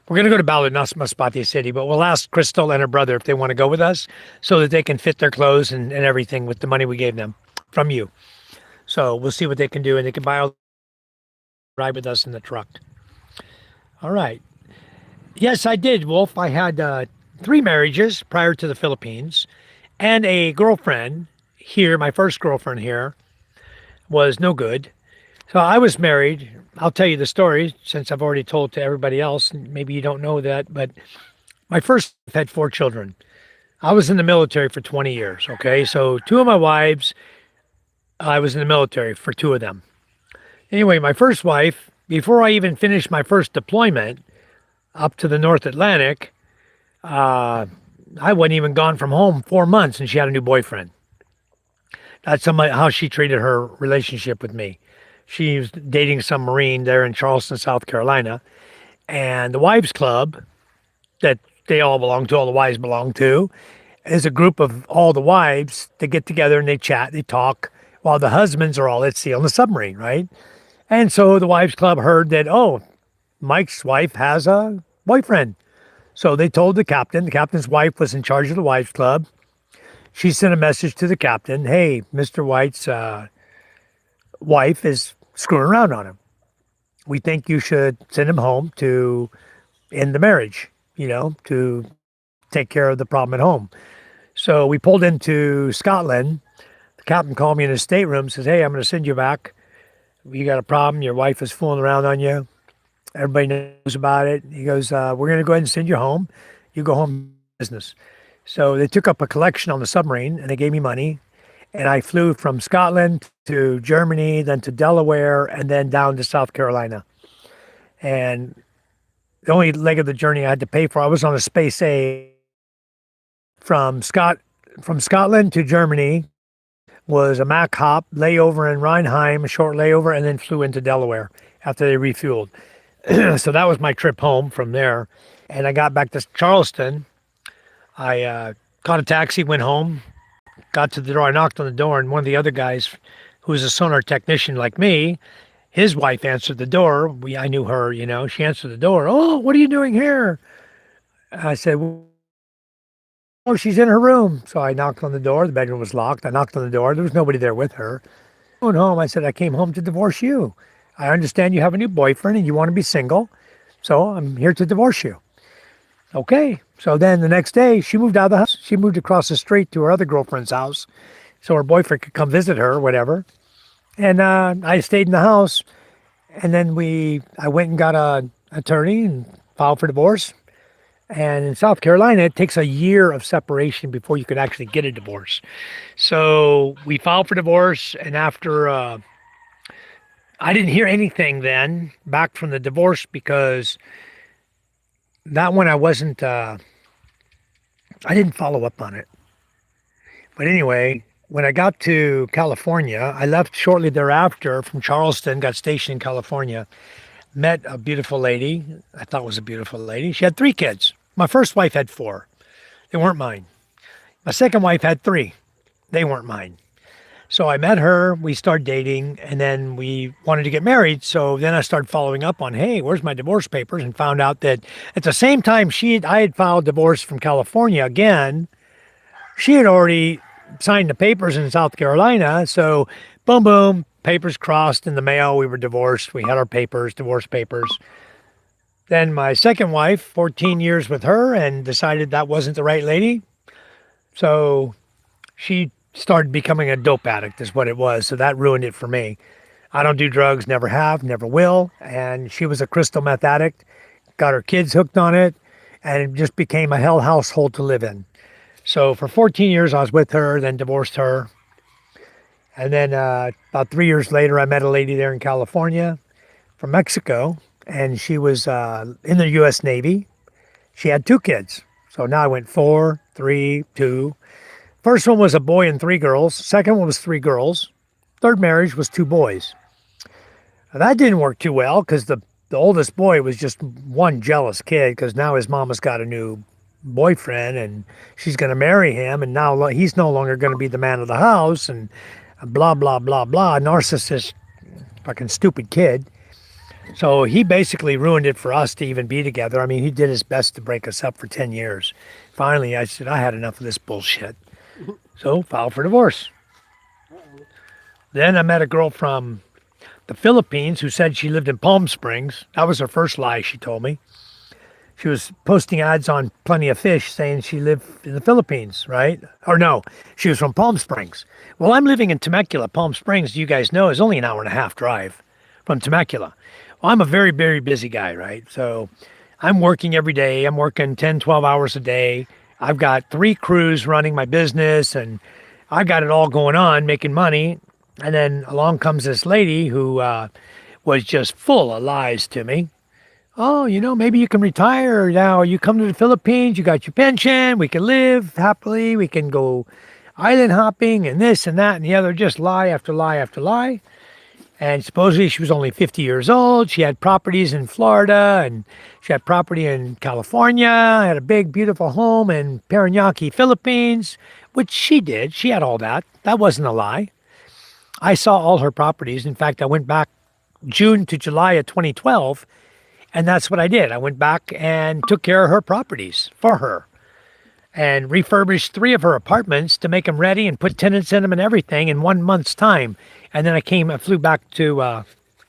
We're going to go to Balud, not Masbate City, but we'll ask Crystal and her brother if they want to go with us so that they can fit their clothes and everything with the money we gave them from you. So we'll see what they can do, and they can buy all ride with us in the truck. All right. Yes, I did, Wolf. I had 3 marriages prior to the Philippines and a girlfriend here. My first girlfriend here was no good. So I was married. I'll tell you the story since I've already told to everybody else. Maybe you don't know that, but my first wife had 4 children. I was in the military for 20 years, okay? So 2 of my wives, I was in the military for 2 of them. Anyway, my first wife, before I even finished my first deployment up to the North Atlantic, I wasn't even gone from home 4 months and she had a new boyfriend. That's how she treated her relationship with me. She was dating some Marine there in Charleston, South Carolina. And the wives club that they all belong to, all the wives belong to, is a group of all the wives that get together and they chat, they talk, while the husbands are all at sea on the submarine, right? And so the wives club heard that, Mike's wife has a boyfriend. So they told the captain. The captain's wife was in charge of the wives club. she sent a message to the captain, hey, Mr. White's wife is screwing around on him. We think you should send him home to end the marriage, to take care of the problem at home. So we pulled into Scotland. The captain called me in his stateroom, says, hey, I'm going to send you back. You got a problem. Your wife is fooling around on you. Everybody knows about it. He goes, we're going to go ahead and send you home. You go home business. So they took up a collection on the submarine and they gave me money. And I flew from Scotland to Germany, then to Delaware, and then down to South Carolina. And the only leg of the journey I had to pay for, I was on a Space A from Scotland to Germany, was a Mac hop, layover in Rheinheim, a short layover, and then flew into Delaware after they refueled. So that was my trip home from there. And I got back to Charleston. I caught a taxi, went home, got to the door. I knocked on the door, and one of the other guys, who was a sonar technician like me, his wife answered the door. I knew her, she answered the door. Oh, what are you doing here? I said, oh, she's in her room. So I knocked on the door. The bedroom was locked. I knocked on the door. There was nobody there with her. Going home, I said, I came home to divorce you. I understand you have a new boyfriend and you want to be single. So I'm here to divorce you. Okay. So then the next day, she moved out of the house. She moved across the street to her other girlfriend's house so her boyfriend could come visit her or whatever. And I stayed in the house. And then I went and got an attorney and filed for divorce. And in South Carolina, it takes a year of separation before you can actually get a divorce. So we filed for divorce. And after, I didn't hear anything then back from the divorce because that one I wasn't, I didn't follow up on it. But anyway, when I got to California, I left shortly thereafter from Charleston, got stationed in California, met a beautiful lady. I thought was a beautiful lady. She had 3 kids. My first wife had 4. They weren't mine. My second wife had 3. They weren't mine. So I met her, we started dating, and then we wanted to get married. So then I started following up on, hey, where's my divorce papers? And found out that at the same time I had filed divorce from California again, she had already signed the papers in South Carolina. So boom, boom, papers crossed in the mail. We were divorced. We had our papers, divorce papers. Then my second wife, 14 years with her, and decided that wasn't the right lady. So she started becoming a dope addict is what it was. So that ruined it for me. I don't do drugs, never have, never will. And she was a crystal meth addict, got her kids hooked on it, and it just became a hell household to live in. So for 14 years, I was with her, then divorced her. And then about 3 years later, I met a lady there in California from Mexico, and she was in the U.S. Navy. She had 2 kids. So now I went 4, 3, 2. First one was a boy and 3 girls. Second one was 3 girls. Third marriage was 2 boys. Now, that didn't work too well because the oldest boy was just one jealous kid because now his mama's got a new boyfriend and she's going to marry him, and now he's no longer going to be the man of the house, and blah, blah, blah, blah. Narcissist, fucking stupid kid. So he basically ruined it for us to even be together. I mean, he did his best to break us up for 10 years. Finally, I said, I had enough of this bullshit. So filed for divorce. Then I met a girl from the Philippines who said she lived in Palm Springs. That was her first lie, she told me. She was posting ads on Plenty of Fish saying she lived in the Philippines, right? Or no, she was from Palm Springs. Well, I'm living in Temecula. Palm Springs, you guys know, is only an hour and a half drive from Temecula. Well, I'm a very, very busy guy, right? So I'm working every day. I'm working 10, 12 hours a day. I've got 3 crews running my business, and I've got it all going on, making money. And then along comes this lady who was just full of lies to me. Oh, maybe you can retire now. You come to the Philippines, you got your pension, we can live happily, we can go island hopping and this and that and the other, just lie after lie after lie. And supposedly she was only 50 years old. She had properties in Florida, and she had property in California, had a big, beautiful home in Parañaque, Philippines, which she did. She had all that. That wasn't a lie. I saw all her properties. In fact, I went back June to July of 2012, and that's what I did. I went back and took care of her properties for her. and refurbished 3 of her apartments to make them ready and put tenants in them and everything in 1 month's time. And then I flew back to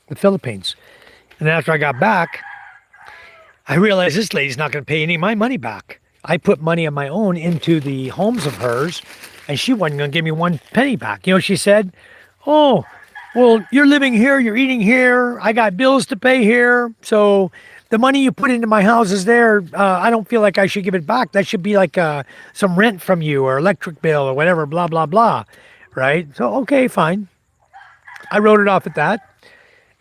the Philippines. And then after I got back, I realized this lady's not going to pay any of my money back. I put money of my own into the homes of hers, and she wasn't going to give me 1 penny back. You know, she said, "Oh, well, you're living here, you're eating here, I got bills to pay here, so the money you put into my house is there. I don't feel like I should give it back. That should be like some rent from you or electric bill or whatever, blah, blah, blah." Right? So, okay, fine. I wrote it off at that.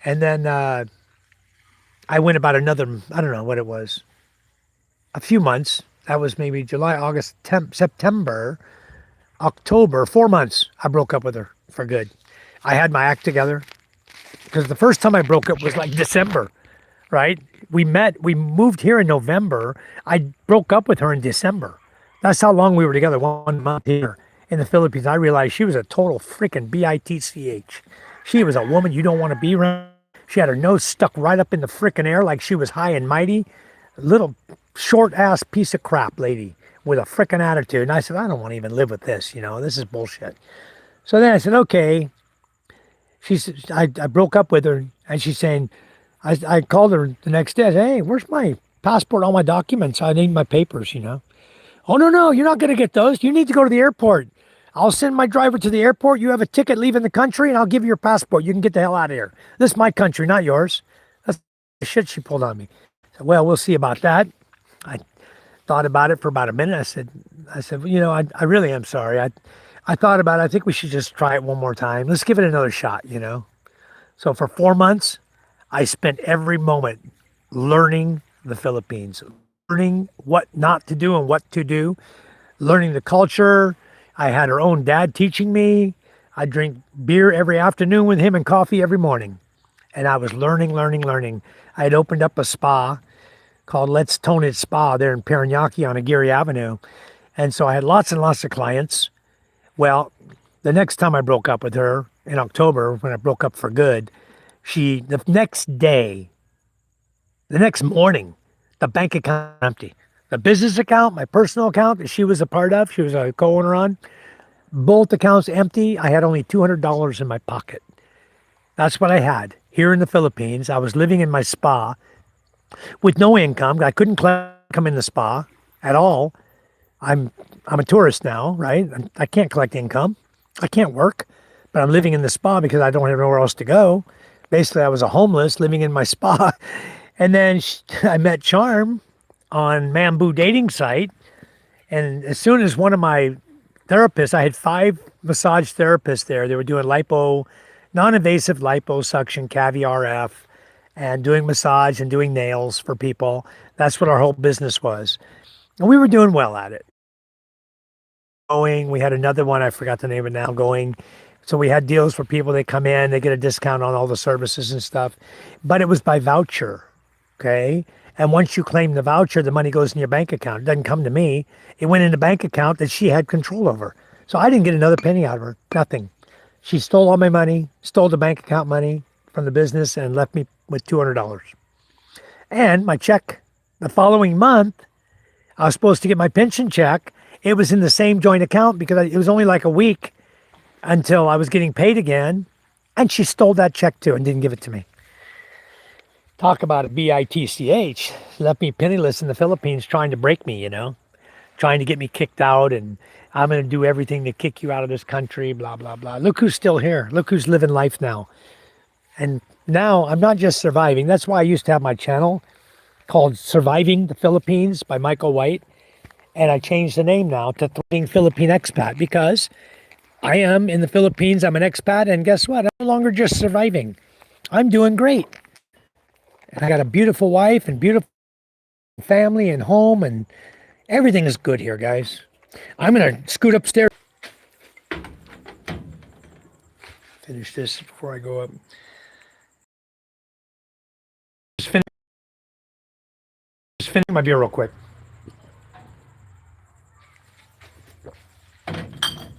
And then I went about another, I don't know what it was, a few months. That was maybe July, August, September, October, 4 months. I broke up with her for good. I had my act together because the first time I broke up was like December, right? We moved here in November. I broke up with her in December. That's how long we were together, 1 month here in the Philippines. I realized she was a total freaking bitch. She was a woman you don't want to be around. She had her nose stuck right up in the freaking air like she was high and mighty. Little short ass piece of crap lady with a freaking attitude. And I said, I don't want to even live with this, this is bullshit. So then I said, okay. She said, I broke up with her, and she's saying, I called her the next day. I said, "Hey, where's my passport, all my documents? I need my papers, "Oh, no, you're not going to get those. You need to go to the airport. I'll send my driver to the airport. You have a ticket leaving the country, and I'll give you your passport. You can get the hell out of here. This is my country, not yours." That's the shit she pulled on me. I said, well, we'll see about that. I thought about it for about a minute. I said, I really am sorry. I thought about it. I think we should just try it one more time. Let's give it another shot, So for 4 months, I spent every moment learning the Philippines, learning what not to do and what to do, learning the culture. I had her own dad teaching me. I drink beer every afternoon with him and coffee every morning. And I was learning. I had opened up a spa called Let's Tone It Spa there in Parañaque on Aguirre Avenue. And so I had lots and lots of clients. Well, the next time I broke up with her in October, when I broke up for good, the next morning, the bank account was empty. The business account, my personal account that she was a part of, she was a co-owner on, both accounts empty. I had only $200 in my pocket. That's what I had here in the Philippines. I was living in my spa with no income. I couldn't come in the spa at all. I'm a tourist now, right? I can't collect income. I can't work, but I'm living in the spa because I don't have nowhere else to go. Basically, I was a homeless living in my spa. And then I met Charm on Mambu dating site. And as soon as one of my therapists, I had 5 massage therapists there. They were doing non-invasive liposuction, caviar F, and doing massage and doing nails for people. That's what our whole business was. And we were doing well at it. We had another one, I forgot the name of it now, going. So we had deals for people. They come in, they get a discount on all the services and stuff. But it was by voucher, okay? And once you claim the voucher, the money goes in your bank account. It doesn't come to me. It went in the bank account that she had control over. So I didn't get another penny out of her, nothing. She stole all my money, stole the bank account money from the business, and left me with $200. And my check the following month, I was supposed to get my pension check. It was in the same joint account because it was only like a week until I was getting paid again. And she stole that check too and didn't give it to me. Talk about a bitch. Left me penniless in the Philippines trying to break me, trying to get me kicked out. And I'm going to do everything to kick you out of this country, blah, blah, blah. Look who's still here. Look who's living life now. And now I'm not just surviving. That's why I used to have my channel called Surviving the Philippines by Michael White. And I changed the name now to Thriving Philippine Expat because I am in the Philippines. I'm an expat. And guess what? I'm no longer just surviving. I'm doing great. And I got a beautiful wife and beautiful family and home. And everything is good here, guys. I'm going to scoot upstairs. Finish this before I go up. Just finish my beer real quick.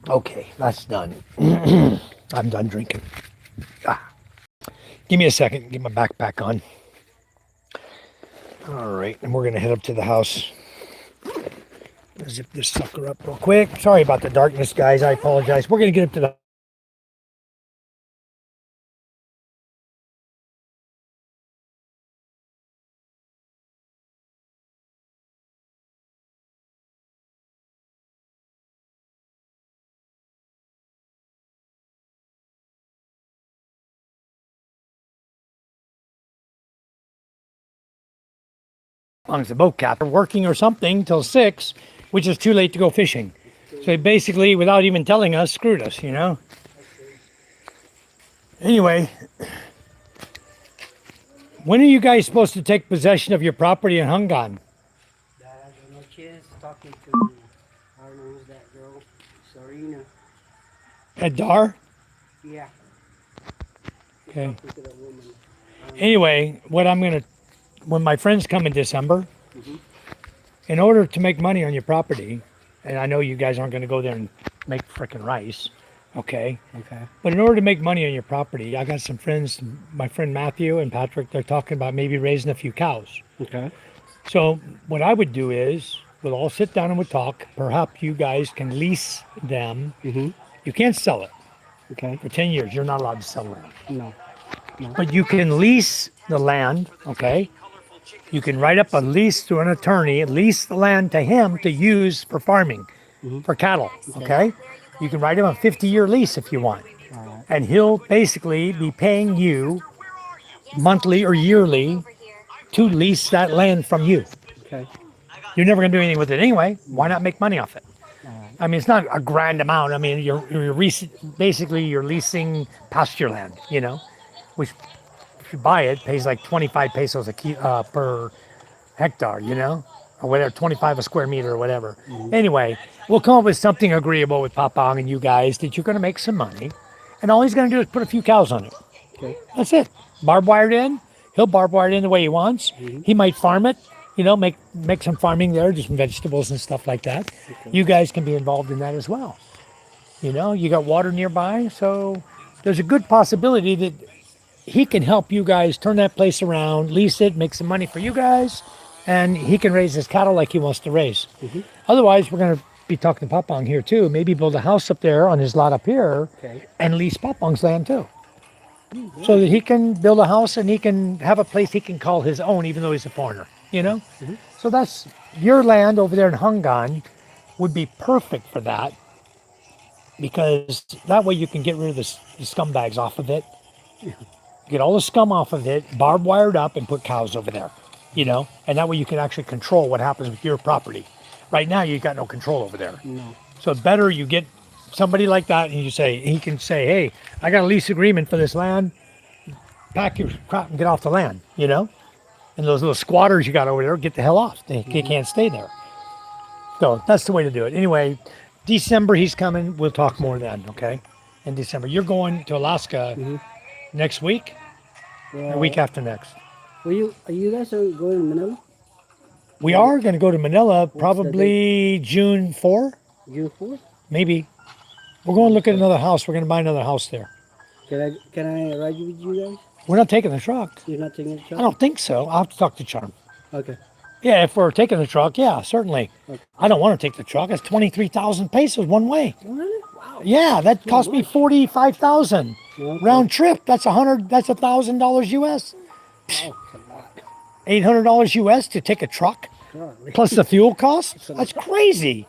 Okay, that's done. I'm done drinking. Give me a second, get my backpack on. All right, and we're gonna head up to the house. Zip this sucker up real quick. Sorry about the darkness, guys. I apologize. We're going to get up to the long as the boat captain working or something till 6, which is too late to go fishing. So he basically, without even telling us, screwed us, you know. Anyway, when are you guys supposed to take possession of your property in Hungan? No chance talking to, I don't know who's that girl, Serena. At Dar? Yeah. Okay. Talking to that woman. Anyway, when my friends come in December, in order to make money on your property, and I know you guys aren't going to go there and make frickin' rice, okay? Okay. But in order to make money on your property, I got some friends, my friend Matthew and Patrick, they're talking about maybe raising a few cows. Okay. So what I would do is, we'll all sit down and we'll talk. Perhaps you guys can lease them. You can't sell it. Okay. For 10 years, you're not allowed to sell land. No. But you can lease the land, okay? You can write up a lease to an attorney, lease the land to him to use for farming, for cattle, okay? You can write him a 50-year lease if you want. And he'll basically be paying you monthly or yearly to lease that land from you. Okay. You're never going to do anything with it anyway. Why not make money off it? I mean, it's not a grand amount. I mean, basically you're leasing pasture land, you know, which if you buy it pays like 25 pesos per hectare, you know, or whatever, 25 a square meter or whatever. Anyway, we'll come up with something agreeable with Papang and you guys that you're going to make some money, and all he's going to do is put a few cows on it. Okay. That's it. Barb wired in. He'll barb wire it in the way he wants. He might farm it, you know, make some farming there, just some vegetables and stuff like that. You guys can be involved in that as well. You know, you got water nearby, so there's a good possibility that he can help you guys turn that place around, lease it, make some money for you guys, and he can raise his cattle like he wants to raise. Otherwise, we're going to be talking to Papang here too. Maybe build a house up there on his lot up here and lease Papang's land too. So that he can build a house and he can have a place he can call his own, even though he's a foreigner, you know? So that's your land over there in Hungan would be perfect for that, because that way you can get rid of the scumbags off of it, get all the scum off of it, barbed wired up, and put cows over there, you know? And that way you can actually control what happens with your property. Right now, you've got no control over there. No. So it's better you get somebody like that, and he can say, hey, I got a lease agreement for this land, pack your crap and get off the land, you know? And those little squatters you got over there, get the hell off. They can't stay there. So that's the way to do it. Anyway, December he's coming. We'll talk more then, okay? In December. You're going to Alaska next week? Or week after next? Are you guys going to Manila? We are going to go to Manila probably June 4, June 4th? maybe. We're going to look at another house. We're going to buy another house there. Can I ride with you guys? We're not taking the truck. You're not taking the I truck? don't think so. I'll have to talk to Charm. Okay. Yeah, if we're taking the truck, yeah, certainly. Okay. I don't want to take the truck. It's 23,000 pesos one way. Really? Wow. Yeah, that cost me 45,000 Okay. round trip. That's $1,000 US. Wow, that's a lot. $800 US to take a truck Golly. plus the fuel cost. That's crazy.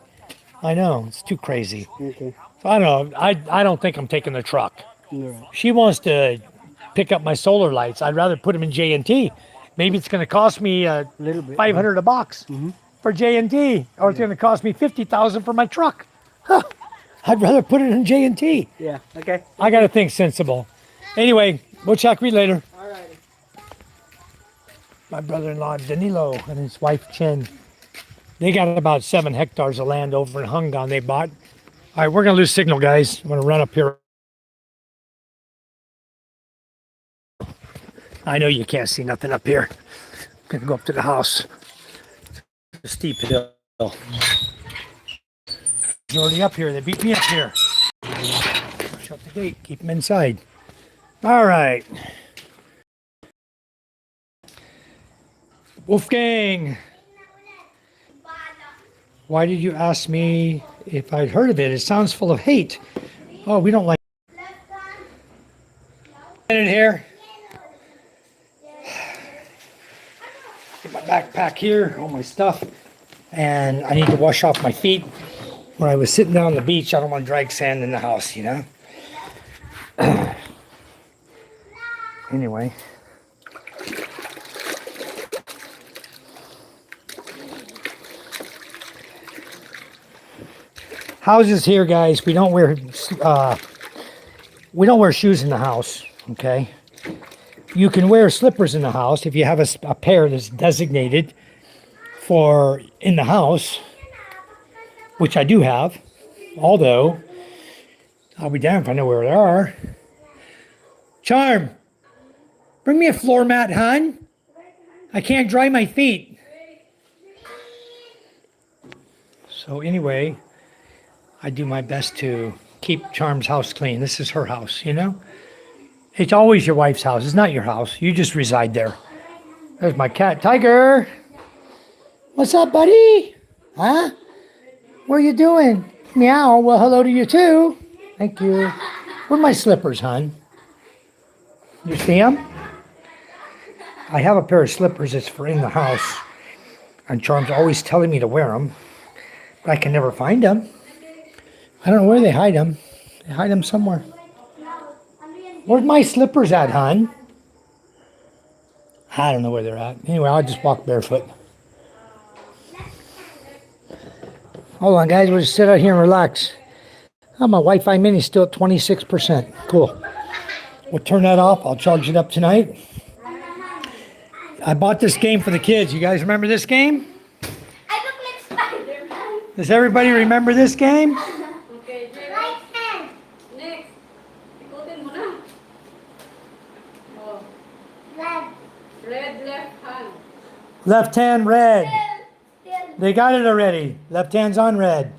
I know, it's too crazy. Okay. So I don't know. I don't think I'm taking the truck. No. She wants to pick up my solar lights. I'd rather put them in J&T. Maybe it's going to cost me A little bit. 500 a box for J&T, or it's going to cost me 50,000 for my truck. Huh. I'd rather put it in J&T. Yeah. Okay. I got to think sensible. Anyway, we'll chat with you later. All right. My brother-in-law Danilo and his wife Chen, they got about 7 hectares of land over in Hungan they bought. All right, we're going to lose signal, guys. I'm going to run up here. I know you can't see nothing up here. I'm going to go up to the house. It's a steep hill. He's already up here. They beat me up here. Shut the gate. Keep them inside. All right. Wolfgang. Why did you ask me if I'd heard of it? It sounds full of hate. Oh, we don't like it here. Get my backpack here, all my stuff. And I need to wash off my feet. When I was sitting down on the beach, I don't want to drag sand in the house, you know? Anyway. Houses here, guys, we don't wear shoes in the house, okay? You can wear slippers in the house if you have a pair that's designated for in the house, which I do have, although I'll be damned if I know where they are. Charm, bring me a floor mat, hon. I can't dry my feet. So anyway, I do my best to keep Charm's house clean. This is her house, you know? It's always your wife's house. It's not your house. You just reside there. There's my cat, Tiger. What's up, buddy? Huh? What are you doing? Meow. Well, hello to you, too. Thank you. Where are my slippers, hon? You see them? I have a pair of slippers that's for in the house. And Charm's always telling me to wear them. But I can never find them. I don't know where they hide them. They hide them somewhere. Where's my slippers at, hon? I don't know where they're at. Anyway, I'll just walk barefoot. Hold on, guys. We'll just sit out here and relax. Oh, my Wi-Fi mini's still at 26%. Cool. We'll turn that off. I'll charge it up tonight. I bought this game for the kids. You guys remember this game? I look like Spider-Man. Does everybody remember this game? Okay, Right hand. next. Ikutin mo na. Oh, Red. red left hand. Left hand, red. Still. They got it already. Left hand's on red.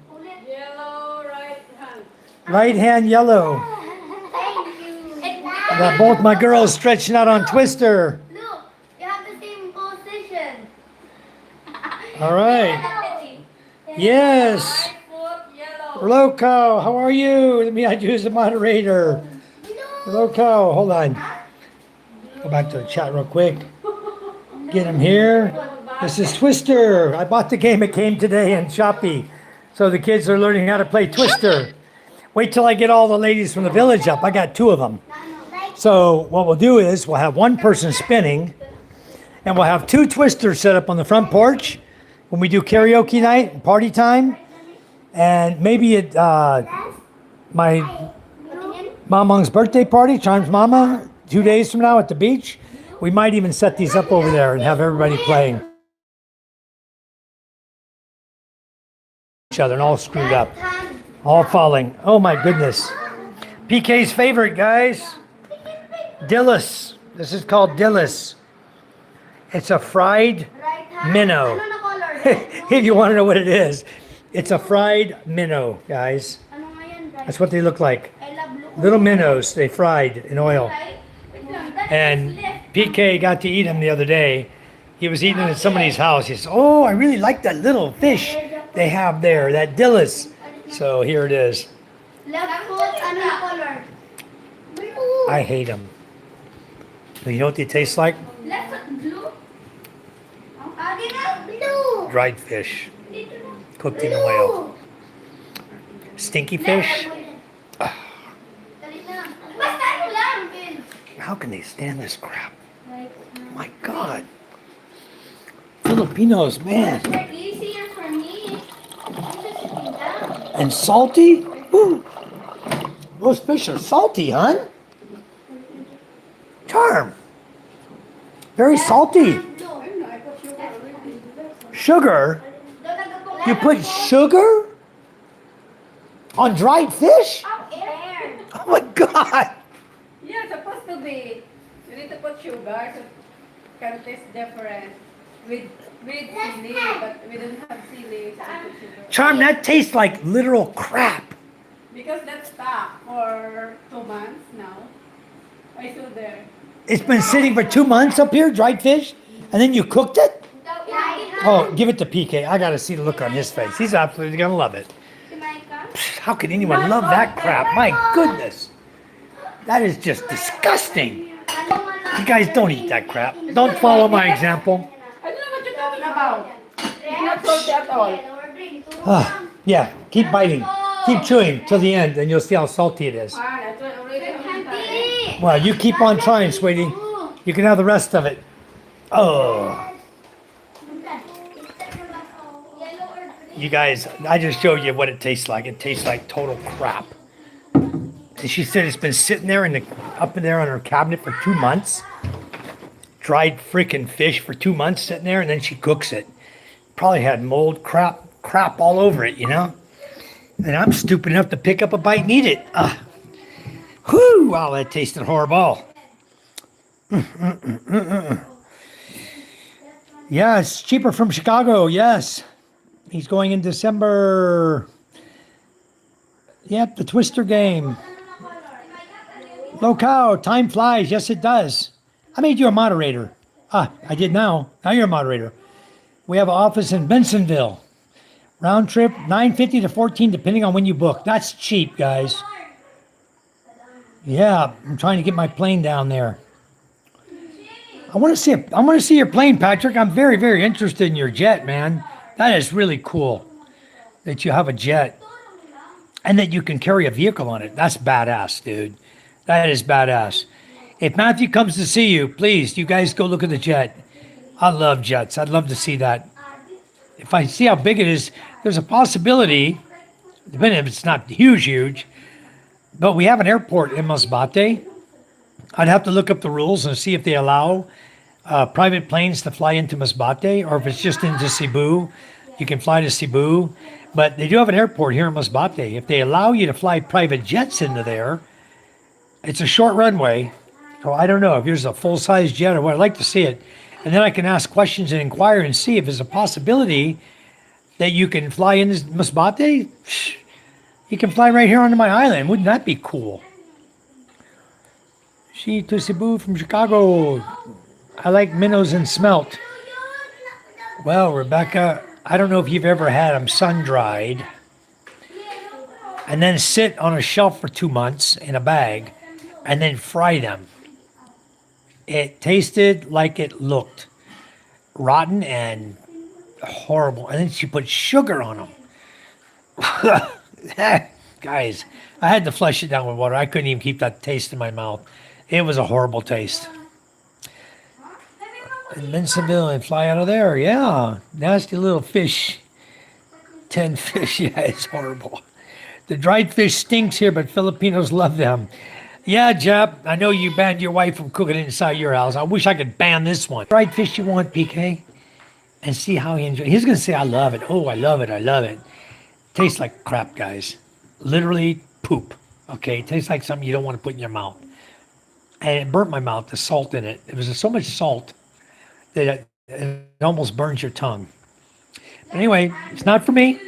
Yellow right hand. Right hand, yellow. Thank you. I got both my girls stretching out on Twister. Look, you have the same position. All right. Yes. Right foot yellow. Loco, how are you? Let me add you as a moderator. Loco, hold on. Go back to the chat real quick. Get him here. This is Twister. I bought the game. It came today in Shopee. So the kids are learning how to play Twister. Wait till I get all the ladies from the village up. I got 2 of them. So what we'll do is we'll have one person spinning and we'll have 2 Twisters set up on the front porch when we do karaoke night and party time. And maybe at my Mamang's birthday party, Charm's mama, 2 days from now at the beach, we might even set these up over there and have everybody playing each other and all screwed up, all falling. Oh my goodness. PK's favorite, guys. Dillis. This is called Dillis. It's a fried minnow. Ano na color? If you want to know what it is, it's a fried minnow, guys. Ano nga yan, right? That's what they look like. I love blue. Little minnows, they fried in oil. Right? Wait lang, that And is left. PK got to eat them the other day. He was eating them at somebody's house. He says, "Oh, I really like that little fish they have there, that Dillis." So here it is. Left foot, ano na color? Blue. I hate them. You know what they taste like? Left foot, blue. Adi na, blue. Dried fish, Dito na. cooked in oil. Stinky fish? Dali na. Basta ano lang, Bill. How can they stand this crap? My God. Filipinos, man. They're easier for me. I'm just sitting down. And salty? Ooh. Those fish are salty, hon. Charm. Very salty. Sugar? You put sugar on dried fish? Air. Oh my God. Yeah, supposed to be. You need to put sugar so can taste different. With chili, but we don't have chili, so we put sugar. Charm, that tastes like literal crap. Because that's stock for 2 months now. I saw there. It's been sitting for 2 months up here, dried fish, and then you cooked it? Yeah, Oh, give it to PK. I gotta see the look on his face. He's absolutely gonna love it. How can anyone love that crap? My goodness. That is just disgusting. You guys don't eat that crap. Don't follow my example. I don't know what you're talking about. It's not salty at all. Yeah, keep biting. Keep chewing till the end and you'll see how salty it is. Ah, that's what already. Well, you keep on trying, sweetie. You can have the rest of it. Oh. You guys, I just showed you what it tastes like. It tastes like total crap. And she said it's been sitting there up in there on her cabinet for 2 months. Dried freaking fish for 2 months sitting there, and then she cooks it. Probably had mold crap all over it, you know? And I'm stupid enough to pick up a bite and eat it. Whew, wow, that tasted horrible. Yeah, it's cheaper from Chicago, yes. He's going in December. Yep, the Twister game. Low cow, time flies. Yes, it does. I made you a moderator. I did now. Now you're a moderator. We have an office in Bensonville. Round trip, $9.50 to $14, depending on when you book. That's cheap, guys. Yeah, I'm trying to get my plane down there. I want to see your plane, Patrick. I'm very, very interested in your jet, man. That is really cool that you have a jet and that you can carry a vehicle on it. That's badass, dude. That is badass. If Matthew comes to see you, please, you guys go look at the jet. I love jets. I'd love to see that. If I see how big it is, there's a possibility, depending if it's not huge, but we have an airport in Masbate. I'd have to look up the rules and see if they allow private planes to fly into Masbate, or if it's just into Cebu, you can fly to Cebu. But they do have an airport here in Masbate. If they allow you to fly private jets into there, it's a short runway. So I don't know if there's a full-size jet or what. I'd like to see it. And then I can ask questions and inquire and see if there's a possibility that you can fly into Masbate. You can fly right here onto my island. Wouldn't that be cool? She to Cebu from Chicago. I like minnows and smelt. Well, Rebecca, I don't know if you've ever had them sun-dried and then sit on a shelf for 2 months in a bag and then fry them. It tasted like it looked rotten and horrible. And then she put sugar on them. Guys, I had to flush it down with water. I couldn't even keep that taste in my mouth. It was a horrible taste. And Bensonville and fly out of there. Yeah, nasty little fish. 10 fish. Yeah, it's horrible. The dried fish stinks here, but Filipinos love them. Yeah, Jep, I know you banned your wife from cooking it inside your house. I wish I could ban this one. Dried fish you want, PK? And see how he enjoys it. He's going to say, I love it. Oh, I love it. I love it. Tastes like crap, guys. Literally poop. Okay, it tastes like something you don't want to put in your mouth. And it burnt my mouth, the salt in it. There was so much salt that it almost burns your tongue. But anyway, it's not for me.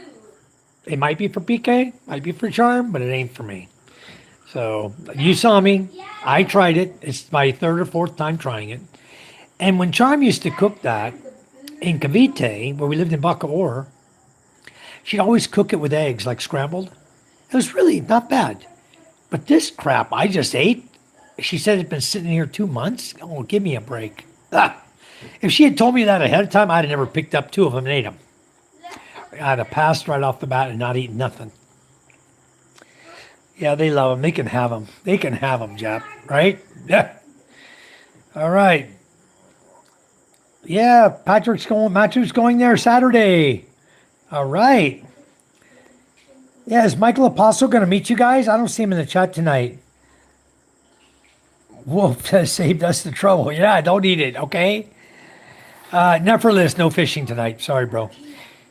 It might be for PK, might be for Charm, but it ain't for me. So you saw me. I tried it. It's my third or fourth time trying it. And when Charm used to cook that in Cavite, where we lived in Bacoor, she'd always cook it with eggs, like scrambled. It was really not bad. But this crap I just ate, she said it'd been sitting here 2 months. Oh, give me a break. If she had told me that ahead of time, I'd have never picked up 2 of them and ate them. I'd have passed right off the bat and not eaten nothing. Yeah, they love them. They can have them. They can have them, Jap. Right? Yeah. All right. Yeah, Matthew's going there Saturday. All right. Yeah, is Michael Apostle going to meet you guys? I don't see him in the chat tonight. Wolf has saved us the trouble. Yeah, don't eat it, okay? Nevertheless, no fishing tonight. Sorry, bro.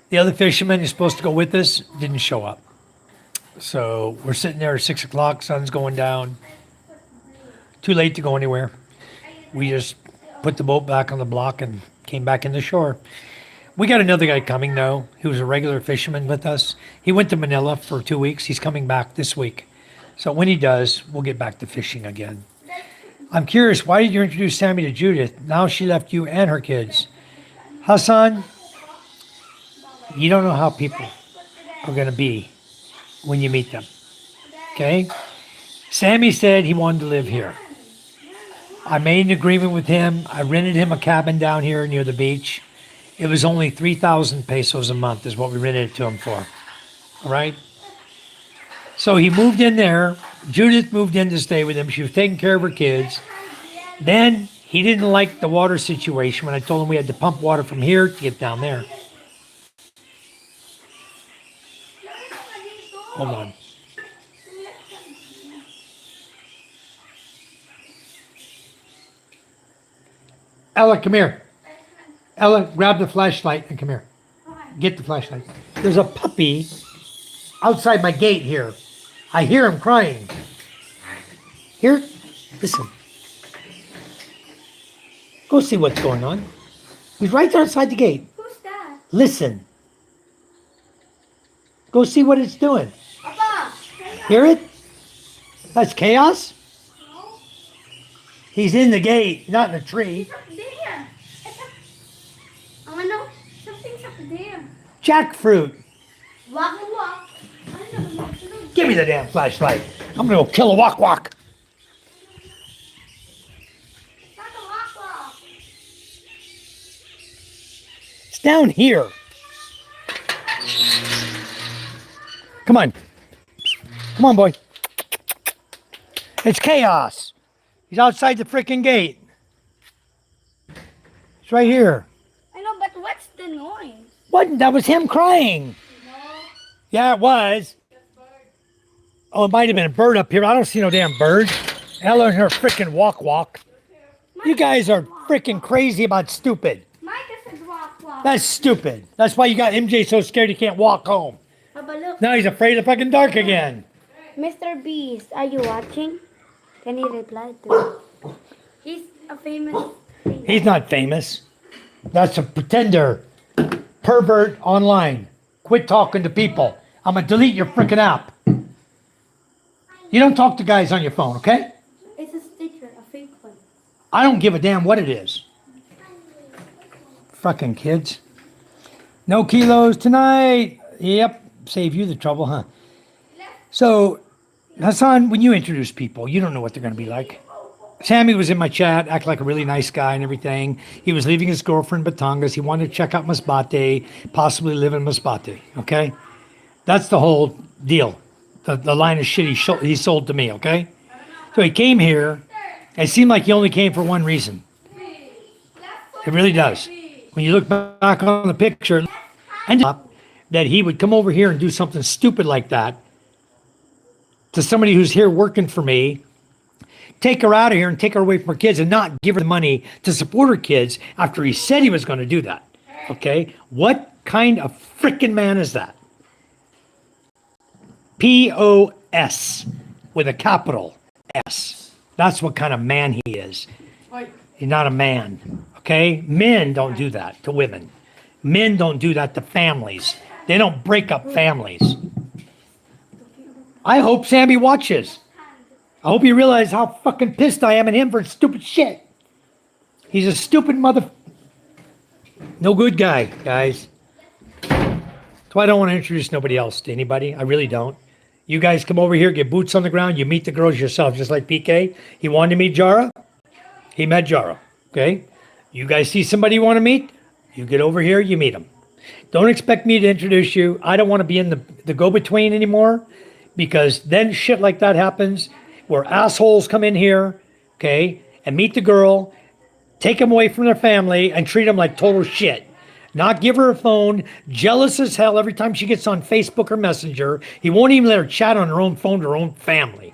The other fisherman who's supposed to go with us didn't show up. So we're sitting there at 6 o'clock. Sun's going down. Too late to go anywhere. We just put the boat back on the block and came back in the shore. We got another guy coming, though, who's a regular fisherman with us. He went to Manila for 2 weeks. He's coming back this week. So when he does, we'll get back to fishing again. I'm curious, why did you introduce Sammy to Judith? Now she left you and her kids. Hassan, You don't know how people are going to be when you meet them. Okay? Sammy said he wanted to live here. I made an agreement with him. I rented him a cabin down here near the beach. It was only 3,000 pesos a month is what we rented it to him for. All right? So he moved in there. Judith moved in to stay with him. She was taking care of her kids. Then he didn't like the water situation when I told him we had to pump water from here to get down there. Hold on. Ella, come here. Ella, grab the flashlight and come here. Get the flashlight. There's a puppy outside my gate here. I hear him crying. Here, listen. Go see what's going on. He's right there outside the gate. Who's that? Listen. Go see what it's doing. Papa! Hear it? That's chaos? He's in the gate, not in the tree. There! Ano? Something's up there. Jackfruit. Walk. Ano? Give me the damn flashlight. I'm gonna go kill a walk. Walk. It's down here. Come on. Come on, boy. It's chaos. He's outside the freaking gate. It's right here. I know, but what's the noise? What? That was him crying. Yeah, it was. Oh, it might have been a bird up here. I don't see no damn bird. Ella and her freaking walk. You guys are freaking crazy about stupid. Micah said walk. That's stupid. That's why you got MJ so scared he can't walk home. Papa, look. Now he's afraid of fucking dark again. Mr. Beast, are you watching? Can you reply to me? He's a famous thing. He's not famous. That's a pretender. Pervert online. Quit talking to people. I'm gonna delete your freaking app. You don't talk to guys on your phone, okay? It's a sticker, a fake one. I don't give a damn what it is. Fucking kids. No kilos tonight. Yep. Save you the trouble, huh? So, Hassan, when you introduce people, you don't know what they're going to be like. Sammy was in my chat, act like a really nice guy and everything. He was leaving his girlfriend Batangas. He wanted to check out Masbate, possibly live in Masbate, okay? That's the whole deal. The line of shit he sold to me, okay? So he came here. It seemed like he only came for one reason. It really does. When you look back on the picture, and that he would come over here and do something stupid like that to somebody who's here working for me, take her out of here and take her away from her kids and not give her the money to support her kids after he said he was going to do that. Okay? What kind of freaking man is that? P-O-S with a capital S. That's what kind of man he is. He's not a man. Okay? Men don't do that to women. Men don't do that to families. They don't break up families. I hope Sammy watches. I hope you realize how fucking pissed I am at him for stupid shit. He's a stupid mother... No good guy, guys. That's why I don't want to introduce nobody else to anybody. I really don't. You guys come over here, get boots on the ground, you meet the girls yourself, just like PK. He wanted to meet Jara. He met Jara, okay? You guys see somebody you want to meet? You get over here, you meet them. Don't expect me to introduce you. I don't want to be in the go-between anymore, because then shit like that happens where assholes come in here, okay, and meet the girl, take them away from their family, and treat them like total shit. Not give her a phone, jealous as hell every time she gets on Facebook or Messenger. He won't even let her chat on her own phone to her own family.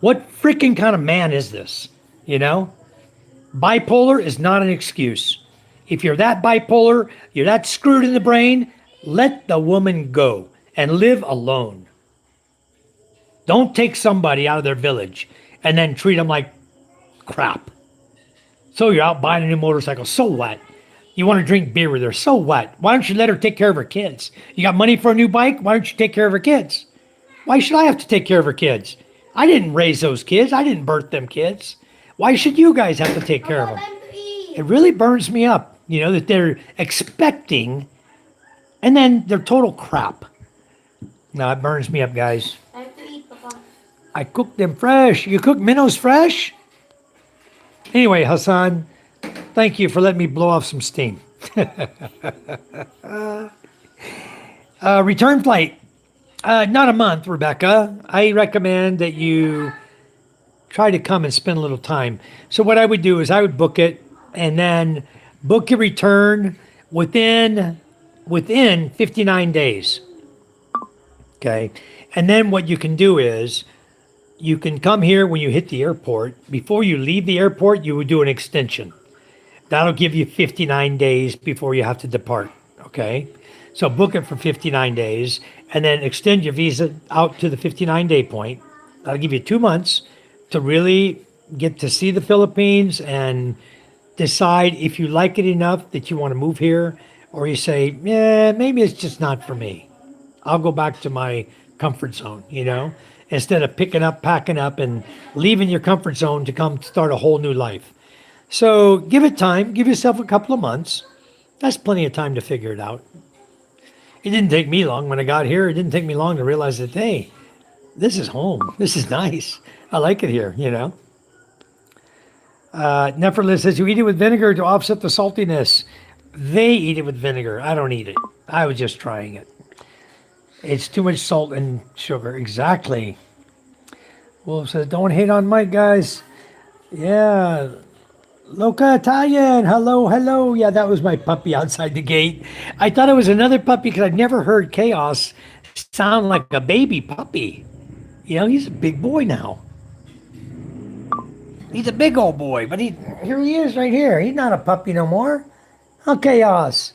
What freaking kind of man is this? You know? Bipolar is not an excuse. If you're that bipolar, you're that screwed in the brain, let the woman go and live alone. Don't take somebody out of their village and then treat them like crap. So you're out buying a new motorcycle. So what? You want to drink beer with her. So what? Why don't you let her take care of her kids? You got money for a new bike? Why don't you take care of her kids? Why should I have to take care of her kids? I didn't raise those kids. I didn't birth them kids. Why should you guys have to take care of them? It really burns me up, you know, that they're expecting And then they're total crap. No, it burns me up, guys. I have to eat, Papa. I cook them fresh. You cook minnows fresh? Anyway, Hassan, thank you for letting me blow off some steam. Return flight. Not a month, Rebecca. I recommend that you try to come and spend a little time. So what I would do is I would book it and then book your return within 59 days. Okay. And then what you can do is you can come here when you hit the airport. Before you leave the airport, you would do an extension. That'll give you 59 days before you have to depart. Okay. So book it for 59 days and then extend your visa out to the 59-day point. That'll give you 2 months to really get to see the Philippines and decide if you like it enough that you want to move here, or you say, yeah, maybe it's just not for me. I'll go back to my comfort zone, instead of packing up and leaving your comfort zone to come start a whole new life. So give it time, give yourself a couple of months. That's plenty of time to figure it out. It didn't take me long when I got here. It didn't take me long to realize that, hey, this is home. This is nice. I like it here, Neferlis says, you eat it with vinegar to offset the saltiness. They eat it with vinegar. I don't eat it. I was just trying it. It's too much salt and sugar. Exactly. Wolf says, don't hate on Mike, guys. Yeah. Loca Italian. Hello, hello. Yeah, that was my puppy outside the gate. I thought it was another puppy because I'd never heard Chaos sound like a baby puppy. He's a big boy now. He's a big old boy, but here he is right here. He's not a puppy no more. Oh, Chaos.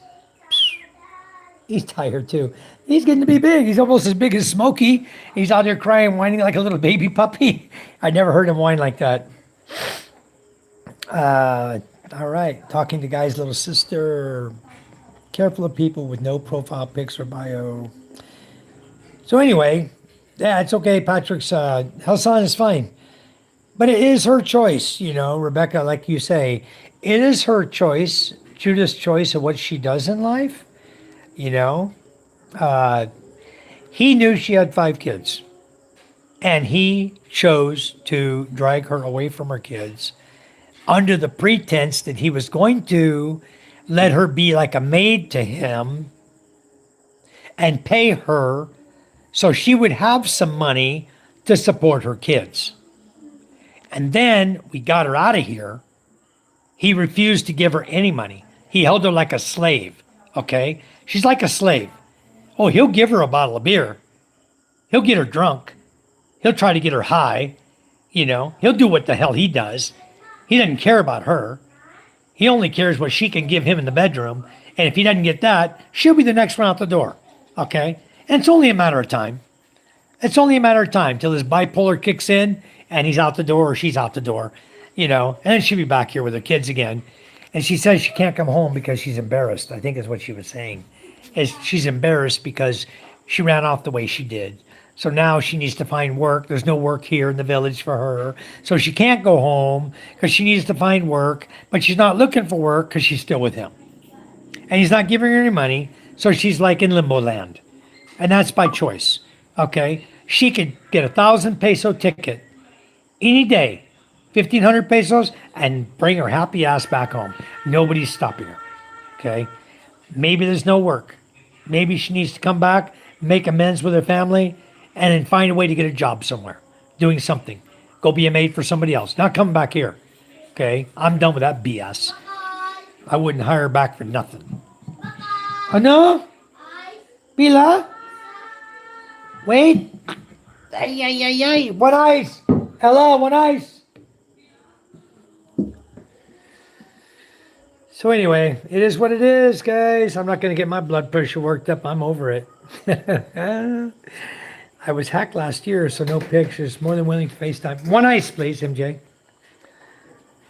He's tired too. He's getting to be big. He's almost as big as Smokey. He's out there crying, whining like a little baby puppy. I never heard him whine like that. All right. Talking to Guy's little sister. Careful of people with no profile pics or bio. So anyway, yeah, it's okay. Patrick's Helsan is fine. But it is her choice, Rebecca, like you say. It is her choice, Judith's choice of what she does in life. He knew she had 5 kids. And he chose to drag her away from her kids under the pretense that he was going to let her be like a maid to him and pay her so she would have some money to support her kids. And then we got her out of here. He refused to give her any money. He held her like a slave, okay? She's like a slave. Oh, he'll give her a bottle of beer. He'll get her drunk. He'll try to get her high. He'll do what the hell he does. He doesn't care about her. He only cares what she can give him in the bedroom. And if he doesn't get that, she'll be the next one out the door, okay? And it's only a matter of time. It's only a matter of time till his bipolar kicks in and he's out the door or she's out the door, and then she'll be back here with her kids again. And she says she can't come home because she's embarrassed, I think is what she was saying. She's embarrassed because she ran off the way she did. So now she needs to find work. There's no work here in the village for her. So she can't go home because she needs to find work, but she's not looking for work because she's still with him. And he's not giving her any money, so she's like in limbo land. And that's by choice, okay? She could get 1,000 peso ticket any day, 1,500 pesos, and bring her happy ass back home. Nobody's stopping her, okay? Maybe there's no work. Maybe she needs to come back, make amends with her family, and then find a way to get a job somewhere, doing something. Go be a maid for somebody else. Not coming back here, okay? I'm done with that BS. I wouldn't hire her back for nothing. Ano? Pila? Wait. Ay, ay, ay, ay. One ice. Hello, one ice. So anyway, it is what it is, guys. I'm not going to get my blood pressure worked up. I'm over it. I was hacked last year, so no pictures. More than willing to FaceTime. One ice, please, MJ.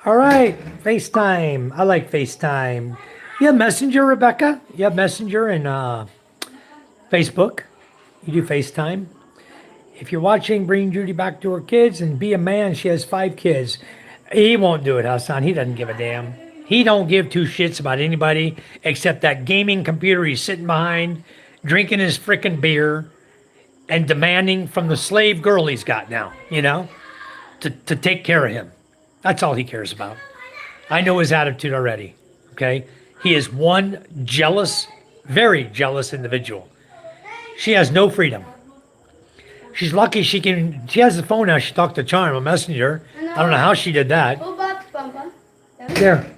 All right, FaceTime. I like FaceTime. You have Messenger, Rebecca? You have Messenger and Facebook. You do FaceTime. If you're watching, bring Judy back to her kids and be a man. She has 5 kids. He won't do it, Hassan. He doesn't give a damn. He don't give two shits about anybody except that gaming computer he's sitting behind, drinking his frickin' beer, and demanding from the slave girl he's got now, to take care of him. That's all he cares about. I know his attitude already. Okay? He is one jealous, very jealous individual. She has no freedom. She's lucky she has the phone now. She talked to Charm, a messenger. I don't know how she did that. Who bought Pampa? There.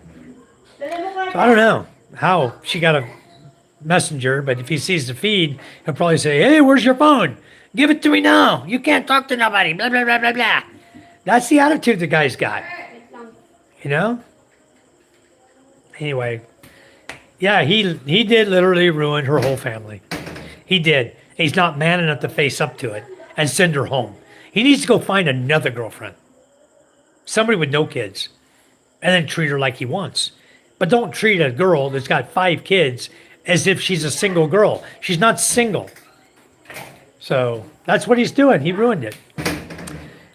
So I don't know how she got a messenger, but if he sees the feed, he'll probably say, hey, where's your phone? Give it to me now. You can't talk to nobody. Blah, blah, blah, blah, blah. That's the attitude the guy's got. You know? Anyway. Yeah, he did literally ruin her whole family. He did. He's not man enough to face up to it and send her home. He needs to go find another girlfriend. Somebody with no kids. And then treat her like he wants. But don't treat a girl that's got 5 kids as if she's a single girl. She's not single. So that's what he's doing. He ruined it.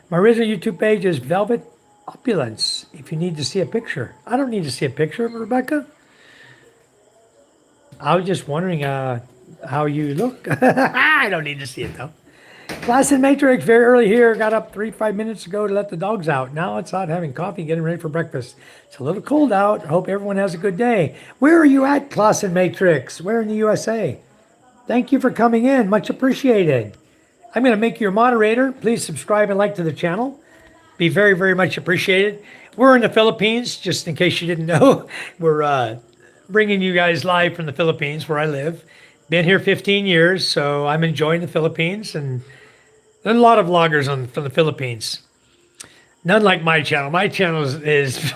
My original YouTube page is Velvet Opulence. If you need to see a picture. I don't need to see a picture, Rebecca. I was just wondering how you look. I don't need to see it though. Class in Matrix, very early here. Got up 5 minutes ago to let the dogs out. Now it's out having coffee, getting ready for breakfast. It's a little cold out. I hope everyone has a good day. Where are you at, Class in Matrix? Where in the USA? Thank you for coming in. Much appreciated. I'm going to make you a moderator. Please subscribe and like to the channel. Be very, very much appreciated. We're in the Philippines, just in case you didn't know. We're bringing you guys live from the Philippines, where I live. Been here 15 years, so I'm enjoying the Philippines, and there's a lot of vloggers from the Philippines. None like my channel. My channel is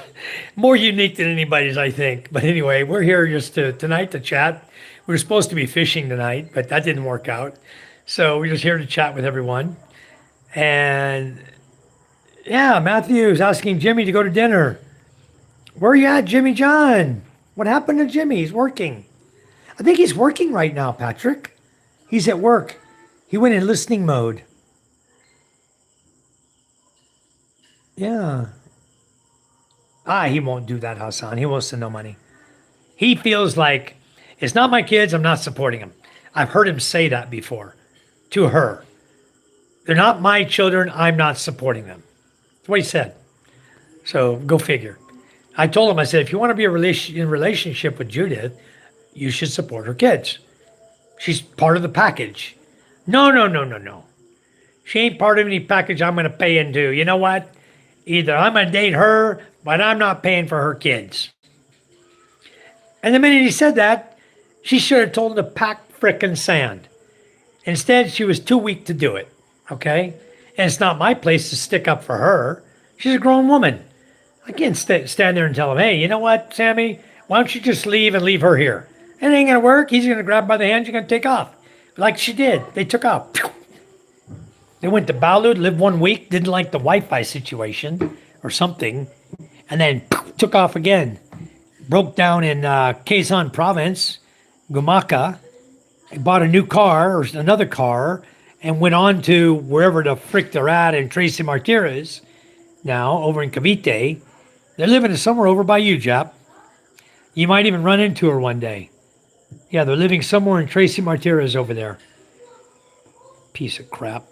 more unique than anybody's, I think. But anyway, we're here just tonight to chat. We were supposed to be fishing tonight, but that didn't work out. So we're just here to chat with everyone. And yeah, Matthew's asking Jimmy to go to dinner. Where are you at, Jimmy John? What happened to Jimmy? He's working. I think he's working right now, Patrick. He's at work. He went in listening mode. Yeah. He won't do that, Hassan. He wants to know money. He feels like, it's not my kids, I'm not supporting them. I've heard him say that before to her. They're not my children, I'm not supporting them. That's what he said. So go figure. I told him, I said, if you want to be in relationship with Judith, you should support her kids. She's part of the package. No. She ain't part of any package I'm going to pay into. You know what? Either I'm going to date her, but I'm not paying for her kids. And the minute he said that, she should have told him to pack frickin' sand. Instead, she was too weak to do it. Okay? And it's not my place to stick up for her. She's a grown woman. I can't stand there and tell him, hey, you know what, Sammy? Why don't you just leave and leave her here? It ain't going to work. He's going to grab her by the hand. You're going to take off. Like she did. They took off. They went to Balut, lived 1 week, didn't like the Wi-Fi situation or something, and then took off again. Broke down in Quezon province, Gumaca, bought a new car or another car, and went on to wherever the frick they're at in Tracy Martirez now, over in Cavite. They're living somewhere over by you, Jap. You might even run into her one day. Yeah, they're living somewhere in Tracy Martirez over there. Piece of crap.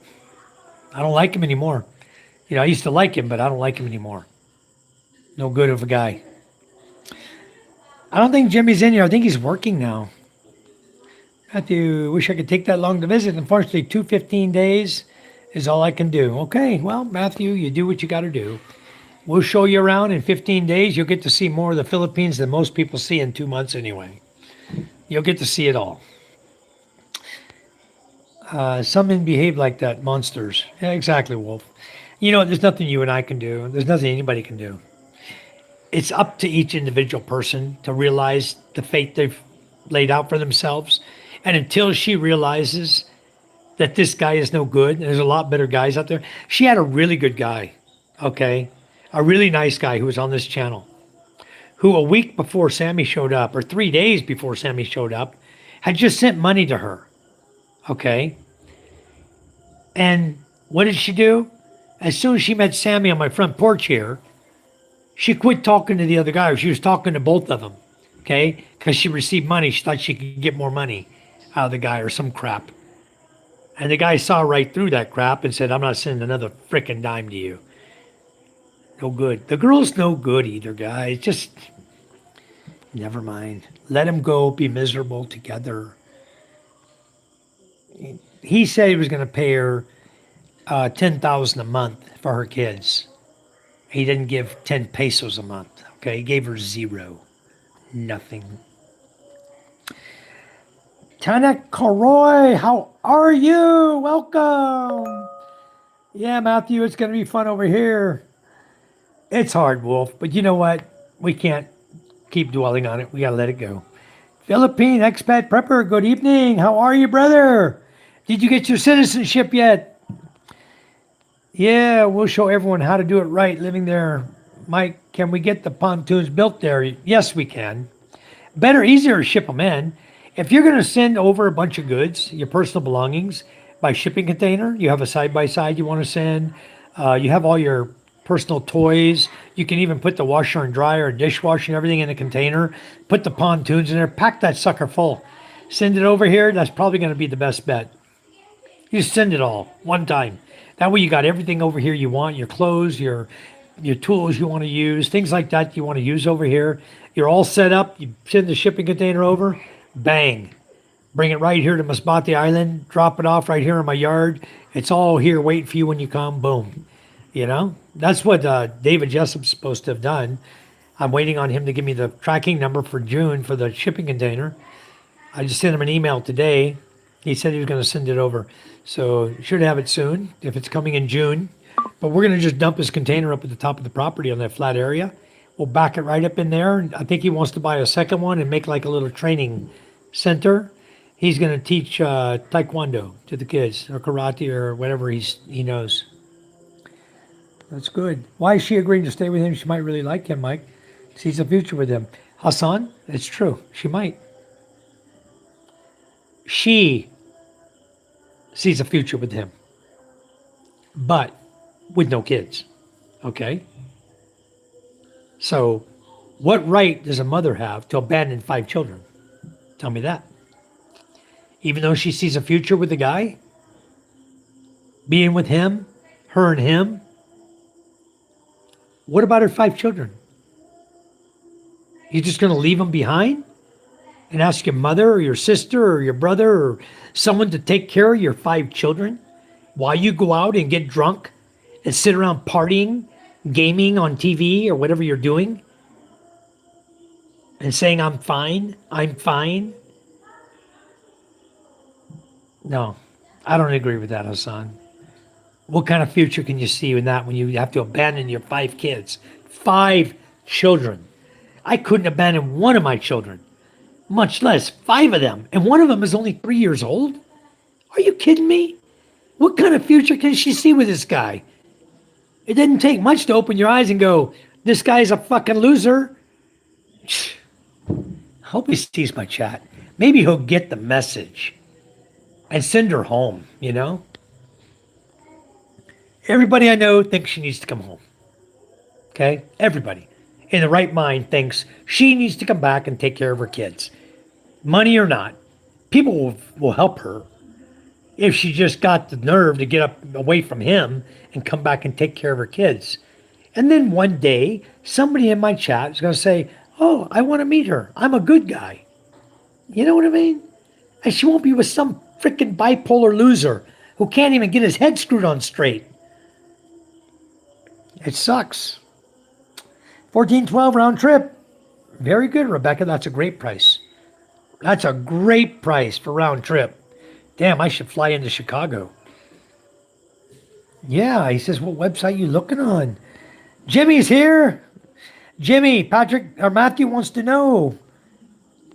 I don't like him anymore. I used to like him, but I don't like him anymore. No good of a guy. I don't think Jimmy's in here. I think he's working now. Matthew, wish I could take that long to visit. Unfortunately, 15 days is all I can do. Okay, well, Matthew, you do what you got to do. We'll show you around in 15 days. You'll get to see more of the Philippines than most people see in 2 months anyway. You'll get to see it all. Some men behave like that, monsters. Yeah, exactly, Wolf. There's nothing you and I can do. There's nothing anybody can do. It's up to each individual person to realize the fate they've laid out for themselves. And until she realizes that this guy is no good, and there's a lot better guys out there. She had a really good guy, okay? A really nice guy who was on this channel, who a week before Sammy showed up, or 3 days before Sammy showed up, had just sent money to her, okay? And what did she do? As soon as she met Sammy on my front porch here, She quit talking to the other guy. She was talking to both of them, okay? Because she received money. She thought she could get more money out of the guy or some crap. And the guy saw right through that crap and said, I'm not sending another frickin' dime to you. No good. The girl's no good either, guys. Just never mind. Let them go be miserable together. He said he was going to pay her 10,000 a month for her kids. He didn't give 10 pesos a month. Okay, he gave her zero. Nothing. Tanak Karoy, how are you? Welcome. Yeah, Matthew, it's going to be fun over here. It's hard, Wolf, but you know what? We can't keep dwelling on it. We got to let it go. Philippine Expat Prepper, good evening. How are you, brother? Did you get your citizenship yet? Yeah, we'll show everyone how to do it right living there. Mike, can we get the pontoons built there? Yes, we can. Better, easier to ship them in. If you're going to send over a bunch of goods, your personal belongings, by shipping container, you have a side-by-side you want to send. You have all your personal toys. You can even put the washer and dryer and dishwasher and everything in a container. Put the pontoons in there. Pack that sucker full. Send it over here. That's probably going to be the best bet. You just send it all one time. That way you got everything over here you want. Your clothes, your tools you want to use, things like that you want to use over here. You're all set up. You send the shipping container over. Bang. Bring it right here to Masbate Island. Drop it off right here in my yard. It's all here waiting for you when you come. Boom. You know, that's what David Jessup's supposed to have done. I'm waiting on him to give me the tracking number for June for the shipping container. I just sent him an email today. He said he was going to send it over. So should have it soon if it's coming in June. But we're going to just dump his container up at the top of the property on that flat area. We'll back it right up in there. And I think he wants to buy a second one and make like a little training center. He's going to teach taekwondo to the kids or karate or whatever he knows. That's good. Why is she agreeing to stay with him? She might really like him, Mike. Sees a future with him. Hassan, it's true. She might. She sees a future with him, but with no kids. Okay? So, what right does a mother have to abandon 5 children? Tell me that. Even though she sees a future with the guy, being with him, her and him, what about her 5 children? You just going to leave them behind and ask your mother or your sister or your brother or someone to take care of your 5 children while you go out and get drunk and sit around partying, gaming on TV or whatever you're doing and saying, I'm fine, I'm fine? No, I don't agree with that, Hassan. What kind of future can you see in that when you have to abandon your 5 kids? 5 children. I couldn't abandon one of my children, much less 5 of them. And one of them is only 3 years old? Are you kidding me? What kind of future can she see with this guy? It didn't take much to open your eyes and go, this guy's a fucking loser. I hope he sees my chat. Maybe he'll get the message and send her home, you know? Everybody I know thinks she needs to come home. Okay? Everybody in the right mind thinks she needs to come back and take care of her kids. Money or not. People will help her if she just got the nerve to get up away from him and come back and take care of her kids. And then one day, somebody in my chat is going to say, oh, I want to meet her. I'm a good guy. You know what I mean? And she won't be with some freaking bipolar loser who can't even get his head screwed on straight. It sucks. 1412 round trip. Very good, Rebecca. That's a great price. That's a great price for round trip. Damn, I should fly into Chicago. Yeah, he says, what website you looking on? Jimmy's here. Jimmy, Patrick, or Matthew wants to know,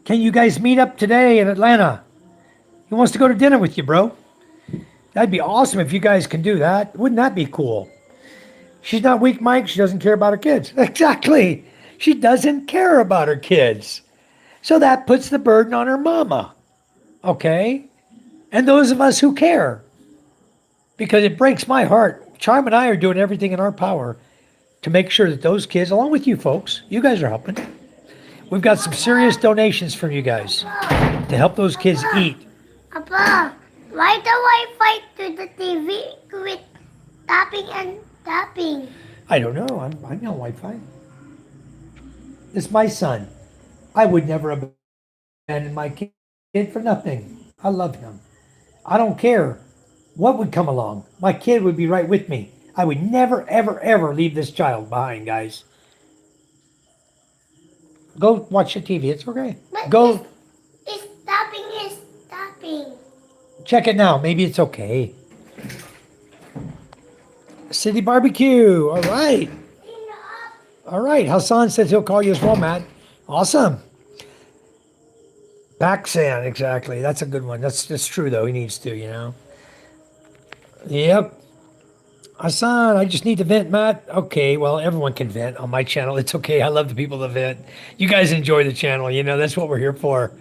can you guys meet up today in Atlanta? He wants to go to dinner with you, bro. That'd be awesome if you guys can do that. Wouldn't that be cool? She's not weak, Mike. She doesn't care about her kids. Exactly. She doesn't care about her kids. So that puts the burden on her mama. Okay? And those of us who care. Because it breaks my heart. Charm and I are doing everything in our power to make sure that those kids, along with you folks, you guys are helping. We've got some serious donations from you guys to help those kids eat. Papa, why the Wi-Fi to the TV with tapping and tapping? I don't know. I'm on Wi-Fi. It's my son. I would never abandon my kid for nothing. I love him. I don't care what would come along. My kid would be right with me. I would never, ever, ever leave this child behind, guys. Go watch the TV. It's okay. But Go it's tapping is tapping. check it now. Maybe it's okay. City barbecue. All right. All right. Hassan says he'll call you as well, Matt. Awesome. Pakistan, exactly. That's a good one. That's true though. He needs to, you know. Yep. Hassan, I just need to vent, Matt. Okay, well, everyone can vent on my channel. It's okay. I love the people that vent. You guys enjoy the channel. You know, that's what we're here for.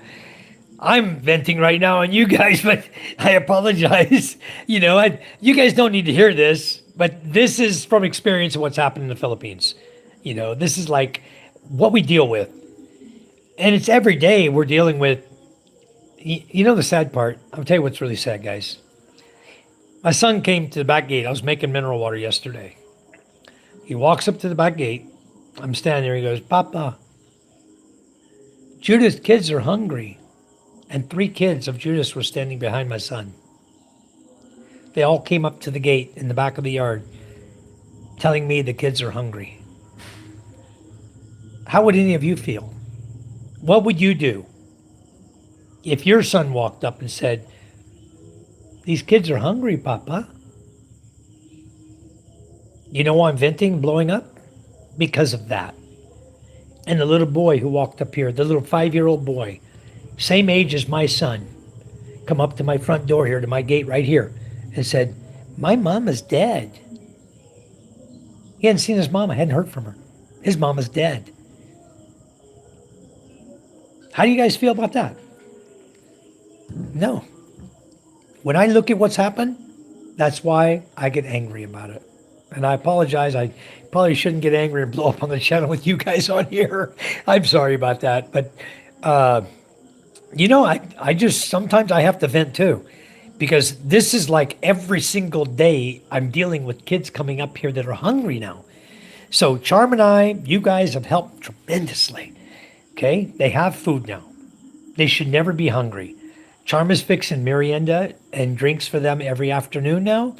I'm venting right now on you guys, but I apologize. You know, you guys don't need to hear this, but this is from experience of what's happened in the Philippines. You know, this is like what we deal with. And it's every day we're dealing with, you know, the sad part. I'll tell you what's really sad, guys. My son came to the back gate. I was making mineral water yesterday. He walks up to the back gate. I'm standing there. He goes, Papa, Judith's kids are hungry. And 3 kids of Judith were standing behind my son. They all came up to the gate in the back of the yard telling me the kids are hungry. How would any of you feel? What would you do if your son walked up and said, these kids are hungry, Papa? You know why I'm venting, blowing up? Because of that. And the little boy who walked up here, the little 5-year-old boy, same age as my son, come up to my front door here, to my gate right here, and said, my mama's dead. He hadn't seen his mama, hadn't heard from her. His mama's dead. How do you guys feel about that? No. When I look at what's happened, that's why I get angry about it. And I apologize. I probably shouldn't get angry and blow up on the channel with you guys on here. I'm sorry about that. But, you know, I just, sometimes I have to vent too. Because this is like every single day I'm dealing with kids coming up here that are hungry now. So Charm and I, you guys have helped tremendously. Okay? They have food now. They should never be hungry. Charm is fixing merienda and drinks for them every afternoon now.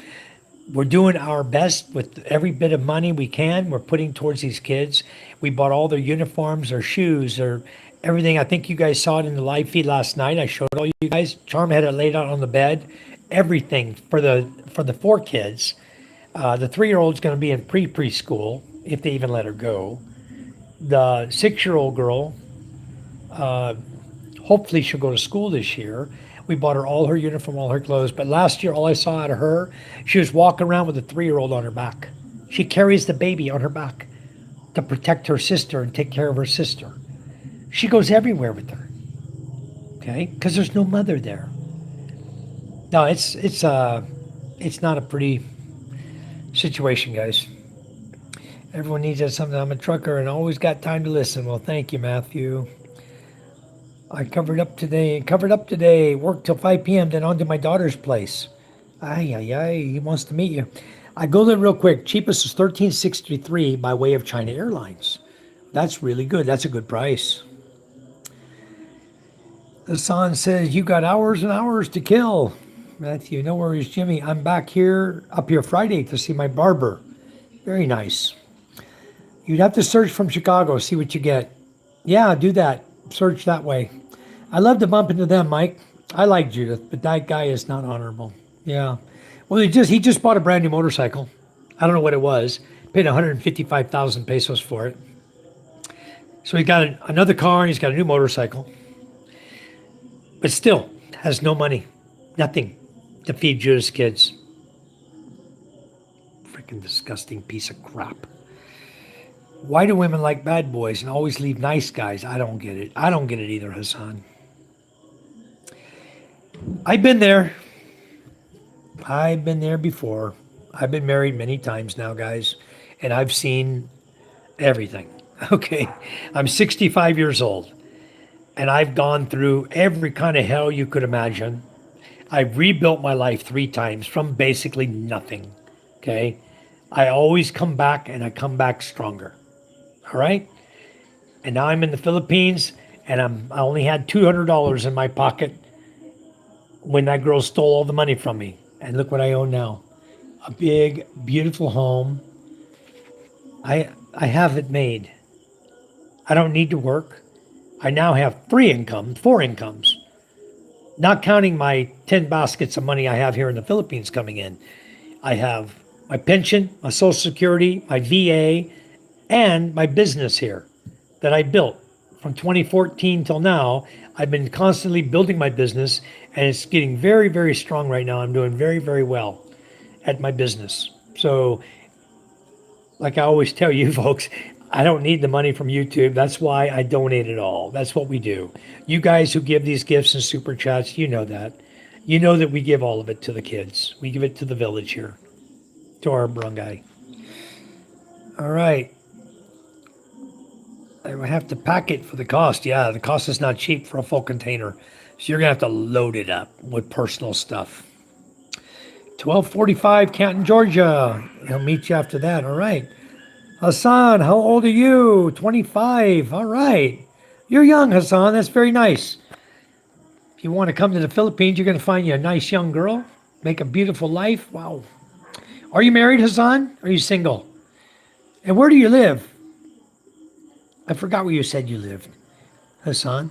We're doing our best with every bit of money we can. We're putting towards these kids. We bought all their uniforms, their shoes, their everything. I think you guys saw it in the live feed last night. I showed all you guys. Charm had it laid out on the bed. Everything for the 4 kids. The 3-year-old's going to be in preschool if they even let her go. The 6-year-old girl, hopefully she'll go to school this year. We bought her all her uniform, all her clothes. But last year, all I saw out of her, she was walking around with a 3-year-old on her back. She carries the baby on her back to protect her sister and take care of her sister. She goes everywhere with her. Okay? Because there's no mother there. No, it's not a pretty situation, guys. Everyone needs something. I'm a trucker and always got time to listen. Well, thank you, Matthew. I covered up today, worked till 5 p.m., then on to my daughter's place. He wants to meet you. I go there real quick. Cheapest is $13.63 by way of China Airlines. That's really good. That's a good price. Hassan says, you got hours and hours to kill. Matthew, no worries, Jimmy. I'm up here Friday to see my barber. Very nice. You'd have to search from Chicago, see what you get. Yeah, do that. Search that way. I love to bump into them, Mike. I like Judith, but that guy is not honorable. Yeah. Well, he just bought a brand new motorcycle. I don't know what it was. Paid 155,000 pesos for it. So he got another car and he's got a new motorcycle. But still has no money. Nothing to feed Judith's kids. Freaking disgusting piece of crap. Why do women like bad boys and always leave nice guys? I don't get it. I don't get it either, Hassan. I've been there. I've been there before. I've been married many times now, guys. and I've seen everything. Okay. I'm 65 years old, and I've gone through every kind of hell you could imagine. I've rebuilt my life 3 times from basically nothing. Okay. I always come back, and I come back stronger. All right. And now I'm in the Philippines, and I only had $200 in my pocket when that girl stole all the money from me. And look what I own now. A big, beautiful home. I have it made. I don't need to work. I now have 3 incomes, 4 incomes, not counting my 10 baskets of money I have here in the Philippines coming in. I have my pension, my Social Security, my VA, and my business here that I built from 2014 till now. I've been constantly building my business, and it's getting very, very strong right now. I'm doing very, very well at my business. So, like I always tell you folks, I don't need the money from YouTube. That's why I donate it all. That's what we do. You guys who give these gifts and super chats, you know that. You know that we give all of it to the kids. We give it to the village here, to our barangay. All right. I have to pack it for the cost. Yeah, the cost is not cheap for a full container. So you're going to have to load it up with personal stuff. 1245 Canton, Georgia. He'll meet you after that. All right. Hassan, how old are you? 25. All right. You're young, Hassan. That's very nice. If you want to come to the Philippines, you're going to find you a nice young girl. Make a beautiful life. Wow. Are you married, Hassan? Are you single? And where do you live? I forgot where you said you lived, Hassan.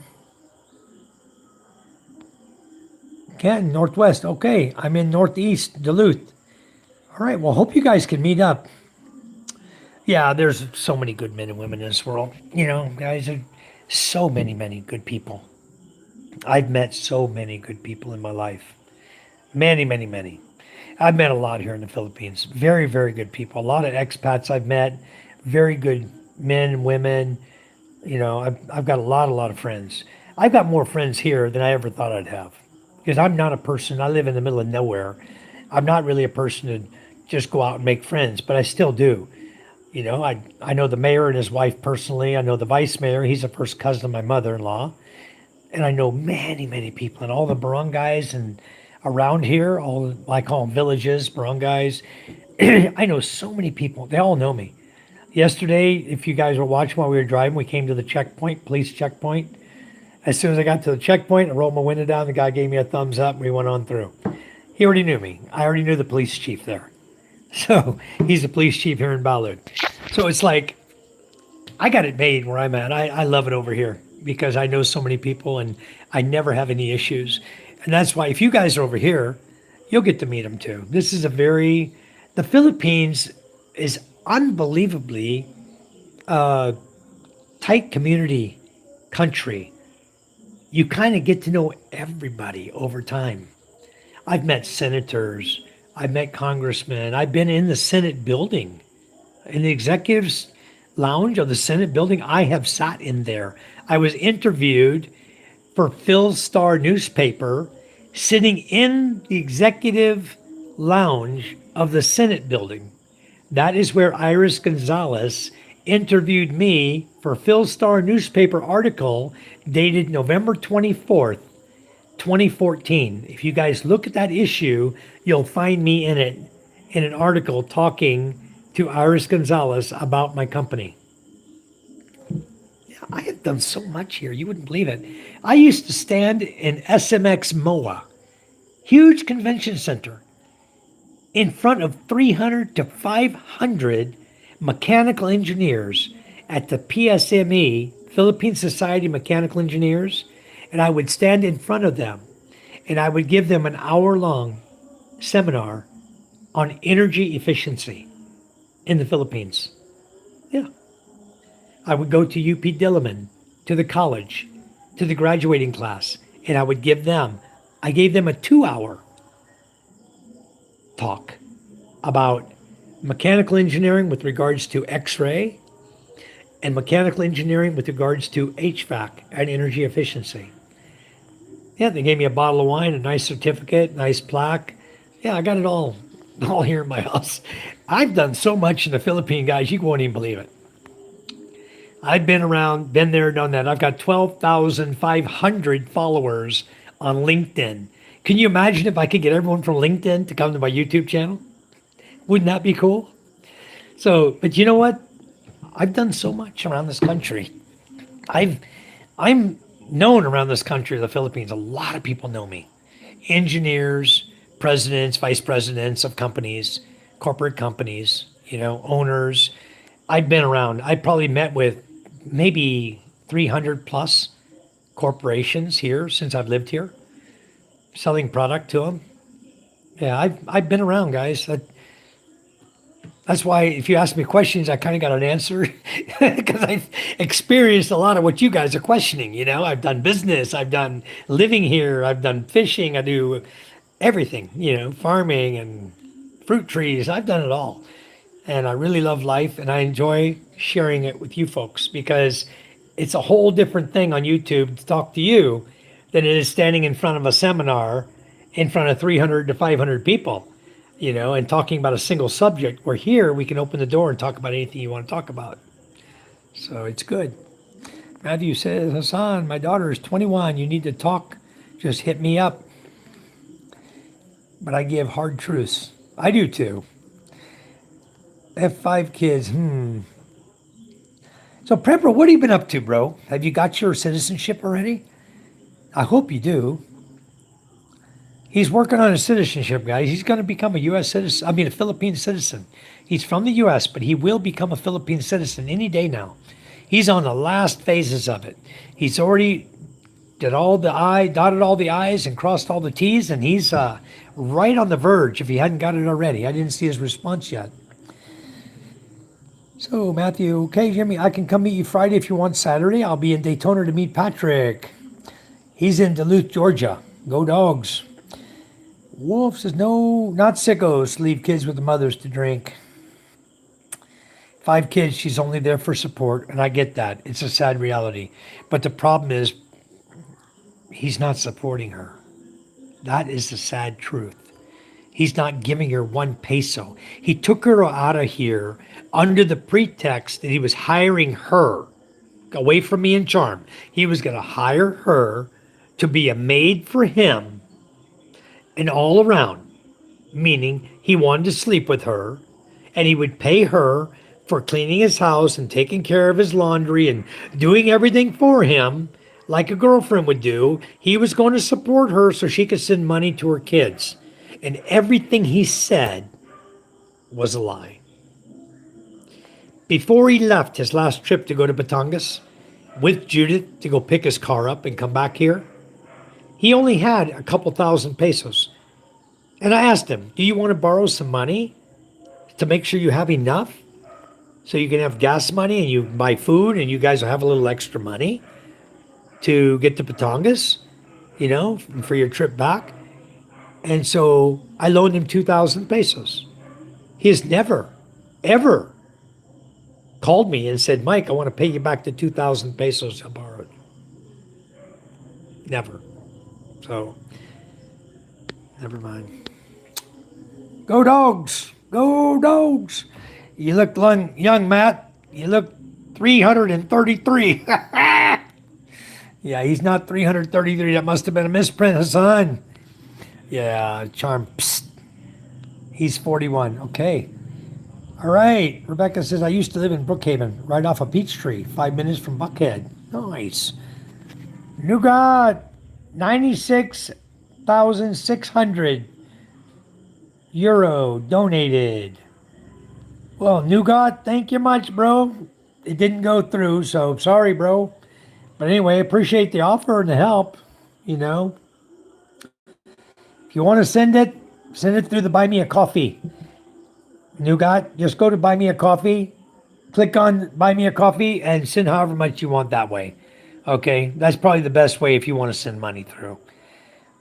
Canton, Northwest. Okay, I'm in Northeast, Duluth. All right, well, hope you guys can meet up. Yeah, there's so many good men and women in this world. You know, guys, are so many, many good people. I've met so many good people in my life. Many, many, many. I've met a lot here in the Philippines. Very, very good people. A lot of expats I've met. Very good men and women. You know, I've got a lot of friends. I've got more friends here than I ever thought I'd have. Because I'm not a person, I live in the middle of nowhere. I'm not really a person to just go out and make friends, but I still do. You know, I know the mayor and his wife personally. I know the vice mayor. He's a first cousin of my mother-in-law. And I know many, many people and all the barangays and around here, all I call them villages, barangays. I know so many people. They all know me. Yesterday, if you guys were watching while we were driving, we came to the checkpoint, police checkpoint. As soon as I got to the checkpoint, I rolled my window down. The guy gave me a thumbs up, and we went on through. He already knew me. I already knew the police chief there. So he's the police chief here in Balut. So it's like, I got it made where I'm at. I love it over here because I know so many people, and I never have any issues. And that's why if you guys are over here, you'll get to meet them too. This is the Philippines is unbelievably tight community country. You kind of get to know everybody over time. I've met senators, I've met congressmen, I've been in the Senate building, in the executives lounge of the Senate building. I have sat in there. I was interviewed for Phil Star newspaper sitting in the executive lounge of the Senate building. That is where Iris Gonzalez interviewed me for Phil Star newspaper article dated November 24th, 2014. If you guys look at that issue, you'll find me in it, in an article talking to Iris Gonzalez about my company. Yeah, I have done so much here, you wouldn't believe it. I used to stand in SMX MOA, huge convention center, in front of 300 to 500 mechanical engineers at the PSME, Philippine Society of Mechanical Engineers, and I would stand in front of them and I would give them an hour-long seminar on energy efficiency in the Philippines. Yeah. I would go to UP Diliman, to the college, to the graduating class, and I gave them a 2-hour talk about mechanical engineering with regards to X-ray and mechanical engineering with regards to HVAC and energy efficiency. Yeah, they gave me a bottle of wine, a nice certificate, nice plaque. Yeah, I got it all all here in my house. I've done so much in the Philippines, guys, you won't even believe it. I've been around, been there, done that. I've got 12,500 followers on LinkedIn. Can you imagine if I could get everyone from LinkedIn to come to my YouTube channel? Wouldn't that be cool? So, but you know what? I've done so much around this country. I'm known around this country, the Philippines. A lot of people know me. Engineers, presidents, vice presidents of companies, corporate companies, owners. I've been around. I probably met with maybe 300 plus corporations here since I've lived here, selling product to them. Yeah, I've been around, guys. That's why if you ask me questions, I kind of got an answer because I've experienced a lot of what you guys are questioning. I've done business, I've done living here, I've done fishing, I do everything, farming and fruit trees. I've done it all. And I really love life and I enjoy sharing it with you folks because it's a whole different thing on YouTube to talk to you than it is standing in front of a seminar in front of 300 to 500 people. And talking about a single subject, where here we can open the door and talk about anything you want to talk about. So it's good. Matthew says, Hassan, my daughter is 21. You need to talk. Just hit me up. But I give hard truths. I do too. F5 kids. So Prepper, what have you been up to, bro? Have you got your citizenship already? I hope you do. He's working on his citizenship, guys. He's going to become a U.S. citizen. I mean, a Philippine citizen. He's from the U.S., but he will become a Philippine citizen any day now. He's on the last phases of it. He's already dotted all the I's and crossed all the T's, and he's right on the verge if he hadn't got it already. I didn't see his response yet. So, Matthew, okay, Jimmy, I can come meet you Friday if you want Saturday. I'll be in Daytona to meet Patrick. He's in Duluth, Georgia. Go Dogs. Wolf says, no, not sickos. Leave kids with the mothers to drink. 5 kids, she's only there for support, and I get that. It's a sad reality. But the problem is, he's not supporting her. That is the sad truth. He's not giving her 1 peso. He took her out of here under the pretext that he was hiring her away from me and Charm. He was going to hire her to be a maid for him and all around, meaning he wanted to sleep with her and he would pay her for cleaning his house and taking care of his laundry and doing everything for him like a girlfriend would do. He was going to support her so she could send money to her kids. And everything he said was a lie. Before he left his last trip to go to Batangas with Judith to go pick his car up and come back here, he only had a couple thousand pesos. And I asked him, do you want to borrow some money to make sure you have enough so you can have gas money and you buy food and you guys will have a little extra money to get to Batangas, for your trip back? And so I loaned him 2,000 pesos. He has never, ever called me and said, Mike, I want to pay you back the 2,000 pesos I borrowed. Never. So, never mind. Go Dogs! Go Dogs! You look young, Matt. You look 333. Yeah, he's not 333. That must have been a misprint, Hassan. Yeah, Charm. Psst. He's 41. Okay. All right. Rebecca says, I used to live in Brookhaven, right off of Peachtree, 5 minutes from Buckhead. Nice. Nougat. 96,600 euro donated. Well, Nougat, thank you much, bro. It didn't go through, so sorry, bro. But anyway, appreciate the offer and the help, If you want to send it through the Buy Me a Coffee. Nougat, just go to Buy Me a Coffee, click on Buy Me a Coffee, and send however much you want that way. Okay, that's probably the best way if you want to send money through.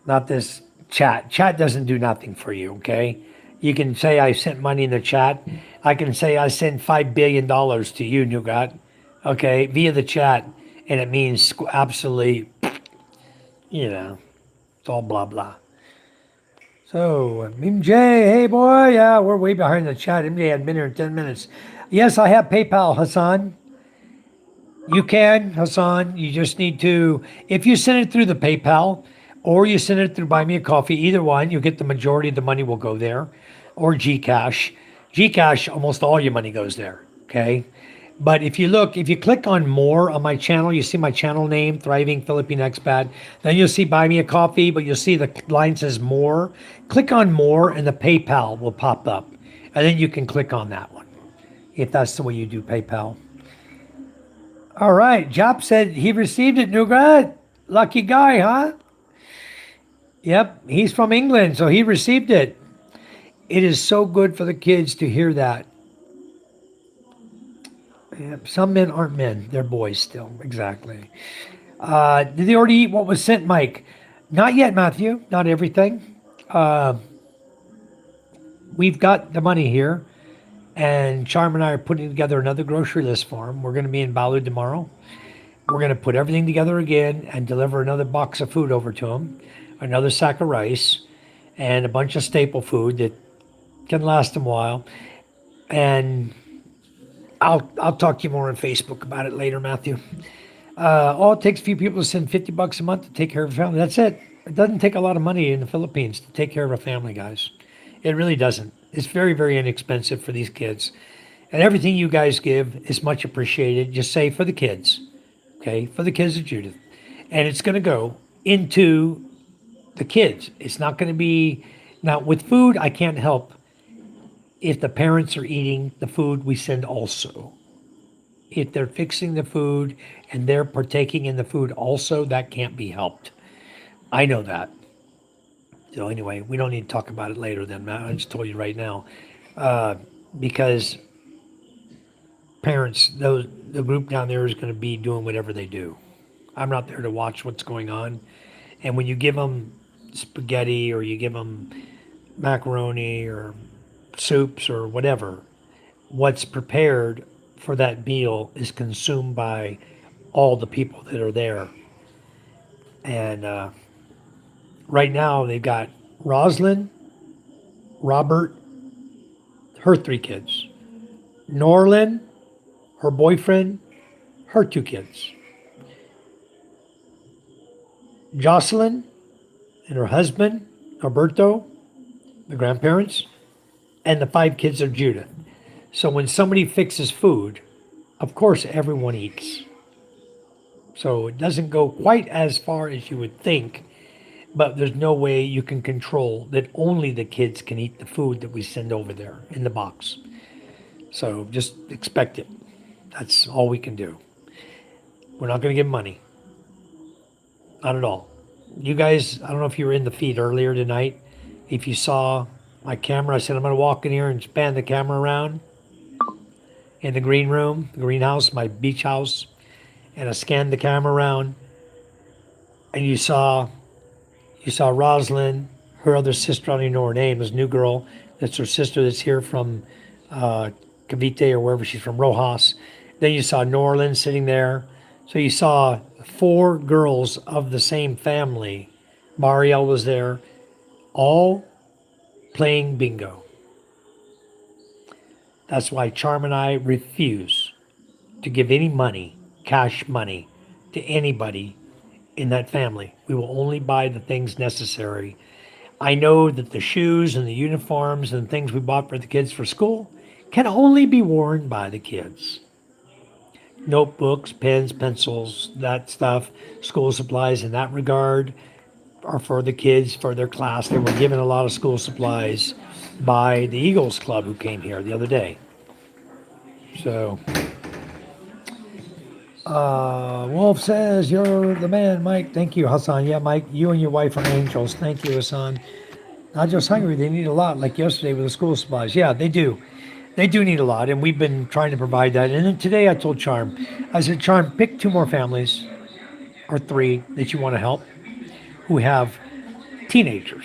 Not this chat. Chat doesn't do nothing for you, okay? You can say I sent money in the chat. I can say I sent $5 billion to you, Nougat, okay, via the chat. And it means absolutely, it's all blah, blah. So, MJ, hey boy, yeah, we're way behind the chat. MJ had been here in 10 minutes. Yes, I have PayPal, Hassan. You can, Hassan. You just need to, if you send it through the PayPal or you send it through Buy Me a Coffee, either one, you'll get the majority of the money will go there, or Gcash. Gcash, almost all your money goes there. Okay. But if you look, if you click on more on my channel, you see my channel name, Thriving Philippine Expat. Then you'll see Buy Me a Coffee, but you'll see the line says more. Click on more and the PayPal will pop up. And then you can click on that one if that's the way you do PayPal. All right. Jop said he received it, Nugra. Lucky guy, huh? Yep. He's from England, so he received it. It is so good for the kids to hear that. Yep. Some men aren't men. They're boys still. Exactly. Did they already eat what was sent, Mike? Not yet, Matthew. Not everything. We've got the money here. And Charm and I are putting together another grocery list for him. We're going to be in Balu tomorrow. We're going to put everything together again and deliver another box of food over to him, another sack of rice, and a bunch of staple food that can last him a while. And I'll talk to you more on Facebook about it later, Matthew. All it takes a few people to send $50 a month to take care of a family. That's it. It doesn't take a lot of money in the Philippines to take care of a family, guys. It really doesn't. It's very, very inexpensive for these kids. And everything you guys give is much appreciated. Just say for the kids, okay? For the kids of Judith. And it's going to go into the kids. It's not going to be, now with food, I can't help if the parents are eating the food we send also. If they're fixing the food and they're partaking in the food also, that can't be helped. I know that. So anyway, we don't need to talk about it later then, Matt. I just told you right now. Because parents, the group down there is going to be doing whatever they do. I'm not there to watch what's going on. And when you give them spaghetti or you give them macaroni or soups or whatever, what's prepared for that meal is consumed by all the people that are there. And right now they've got Roslyn, Robert, her 3 kids, Norlin, her boyfriend, her 2 kids, Jocelyn and her husband, Alberto, the grandparents, and the 5 kids of Judith. So when somebody fixes food, of course everyone eats. So it doesn't go quite as far as you would think, but there's no way you can control that only the kids can eat the food that we send over there in the box. So just expect it. That's all we can do. We're not going to give money. Not at all. You guys, I don't know if you were in the feed earlier tonight. If you saw my camera, I said I'm going to walk in here and span the camera around in the green room, the greenhouse, my beach house, and I scanned the camera around, and you saw Rosalind, her other sister, I don't even know her name, this new girl, that's her sister that's here from Cavite or wherever she's from, Rojas. Then you saw Norlin sitting there. So you saw 4 girls of the same family. Marielle was there, all playing bingo. That's why Charm and I refuse to give any money, cash money, to anybody in that family. We will only buy the things necessary. I know that the shoes and the uniforms and things we bought for the kids for school can only be worn by the kids. Notebooks, pens, pencils, that stuff, school supplies in that regard are for the kids, for their class. They were given a lot of school supplies by the Eagles Club who came here the other day. So, Wolf says, you're the man, Mike. Thank you, Hassan. Yeah, Mike, you and your wife are angels. Thank you, Hassan. Not just hungry, they need a lot, like yesterday with the school supplies. Yeah, they do. They do need a lot, and we've been trying to provide that. And then today I told Charm, I said, Charm, pick 2 more families, or 3, that you want to help, who have teenagers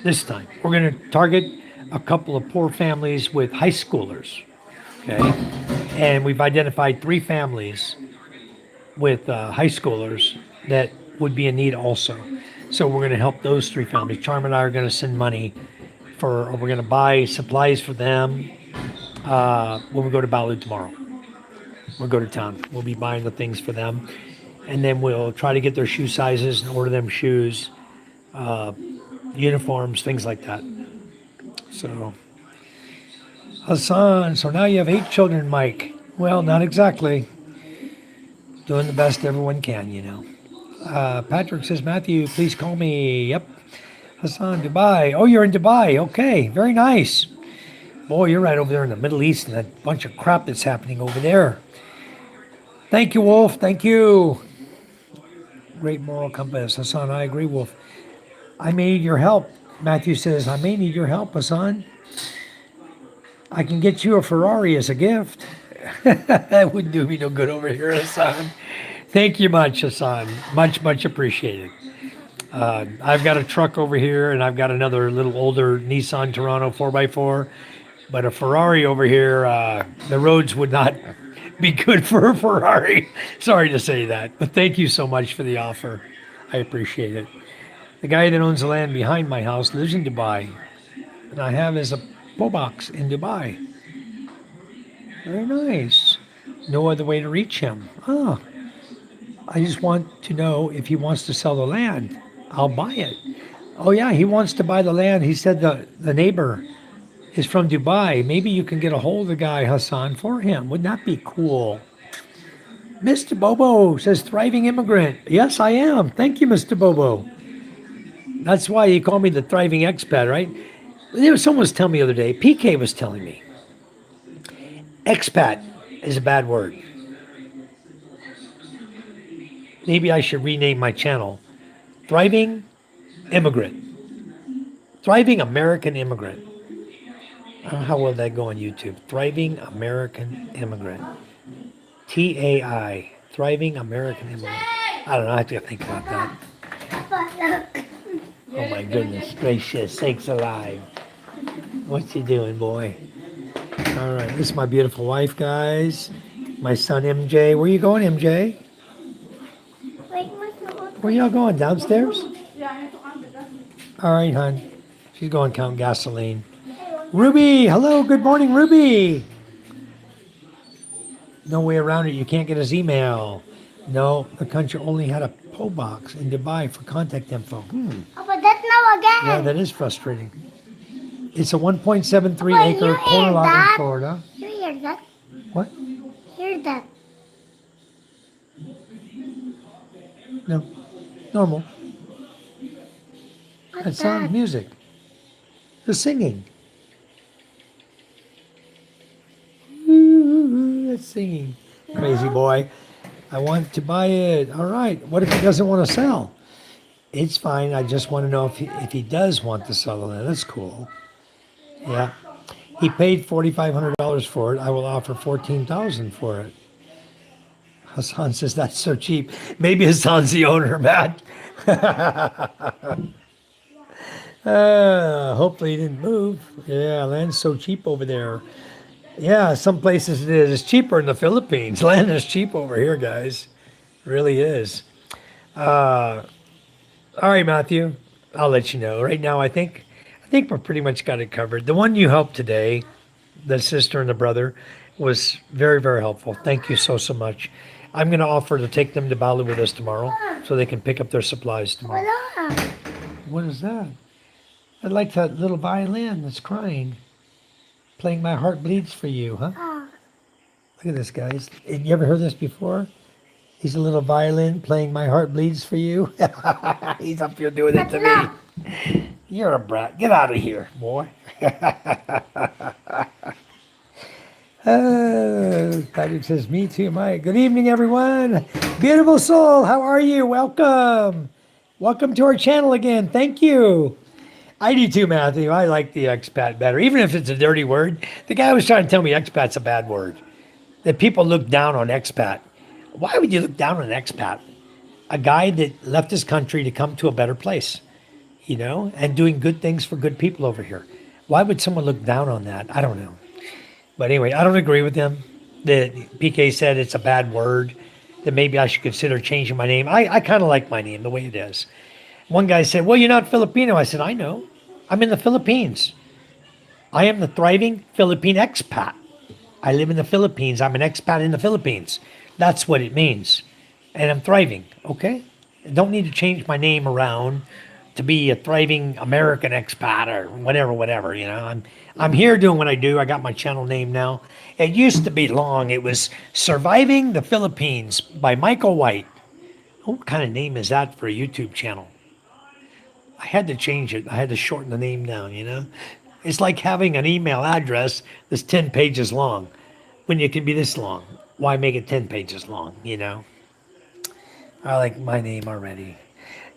this time. We're going to target a couple of poor families with high schoolers, okay? And we've identified 3 families with high schoolers that would be in need also. So we're going to help those 3 families. Charm and I are going to send money we're going to buy supplies for them when we go to Balu tomorrow. We'll go to town. We'll be buying the things for them. And then we'll try to get their shoe sizes and order them shoes, uniforms, things like that. So, Hassan, so now you have 8 children, Mike. Well, not exactly. Doing the best everyone can, you know. Patrick says, Matthew, please call me. Yep. Hassan, Dubai. Oh, you're in Dubai. Okay, very nice. Boy, you're right over there in the Middle East and that bunch of crap that's happening over there. Thank you, Wolf. Thank you. Great moral compass. Hassan, I agree, Wolf. I may need your help. Matthew says, I may need your help, Hassan. I can get you a Ferrari as a gift. That wouldn't do me no good over here, Hassan. Thank you much, Hassan. Much, much appreciated. I've got a truck over here, and I've got another little older Nissan Toronto 4x4. But a Ferrari over here, the roads would not be good for a Ferrari. Sorry to say that, but thank you so much for the offer. I appreciate it. The guy that owns the land behind my house lives in Dubai, and I have his PO box in Dubai. Very nice. No other way to reach him. Ah, I just want to know if he wants to sell the land. I'll buy it. Oh yeah, he wants to buy the land. He said the neighbor is from Dubai. Maybe you can get a hold of the guy, Hassan, for him. Wouldn't that be cool? Mr. Bobo says, thriving immigrant. Yes, I am. Thank you, Mr. Bobo. That's why you call me the thriving expat, right? Someone was telling me the other day, PK was telling me, expat is a bad word. Maybe I should rename my channel Thriving Immigrant. Thriving American Immigrant. I don't know how well that go on YouTube. Thriving American Immigrant. TAI. Thriving American Immigrant. I don't know. I have to think about that. Oh my goodness gracious. Sakes alive. What you doing, boy? All right. This is my beautiful wife, guys. My son, MJ. Where you going, MJ? Where y'all going? Downstairs? All right, hon. She's going to count gasoline. Ruby, hello, good morning, Ruby. No way around it. You can't get his email. No, the country only had a PO box in Dubai for contact info. Oh, but that's now again. Yeah, that is frustrating. It's a 1.73 acre corner lot in Florida. You hear that? What? Hear that? No, normal. What's That sounds that? music. The singing. Ooh, that's singing. Crazy boy. I want to buy it. All right. What if he doesn't want to sell? It's fine. I just want to know if he does want to sell the land. That's cool. Yeah. He paid $4,500 for it. I will offer $14,000 for it. Hassan says that's so cheap. Maybe Hassan's the owner, Matt. Hopefully he didn't move. Yeah, land's so cheap over there. Yeah, some places it is. It's cheaper in the Philippines. Land is cheap over here, guys. It really is. All right, Matthew. I'll let you know. Right now, I think we're pretty much got it covered. The one you helped today, the sister and the brother, was very, very helpful. Thank you so much. I'm going to offer to take them to Bali with us tomorrow so they can pick up their supplies tomorrow. What is that? I like that little violin that's crying. Playing My Heart Bleeds for You, huh? Look at this, guys. Have you ever heard this before? He's a little violin playing My Heart Bleeds for You. He's up here doing it to me. You're a brat. Get out of here, boy. Patrick says, me too, Mike. Good evening, everyone. Beautiful soul, how are you? Welcome. Welcome to our channel again. Thank you. I do too, Matthew. I like the expat better, even if it's a dirty word. The guy was trying to tell me expat's a bad word, that people look down on expat. Why would you look down on an expat? A guy that left his country to come to a better place, you know, and doing good things for good people over here. Why would someone look down on that? I don't know. But anyway, I don't agree with him. The PK said it's a bad word, that maybe I should consider changing my name. I kind of like my name the way it is. One guy said, "Well, you're not Filipino." I said, "I know. I'm in the Philippines. I am the thriving Philippine expat. I live in the Philippines. I'm an expat in the Philippines. That's what it means. And I'm thriving, okay? I don't need to change my name around to be a thriving American expat or whatever, whatever, you know. I'm here doing what I do. I got my channel name now. It used to be long. It was Surviving the Philippines by Michael White. What kind of name is that for a YouTube channel? I had to change it. I had to shorten the name down, you know? It's like having an email address that's 10 pages long when it can be this long. Why make it 10 pages long, you know? I like my name already.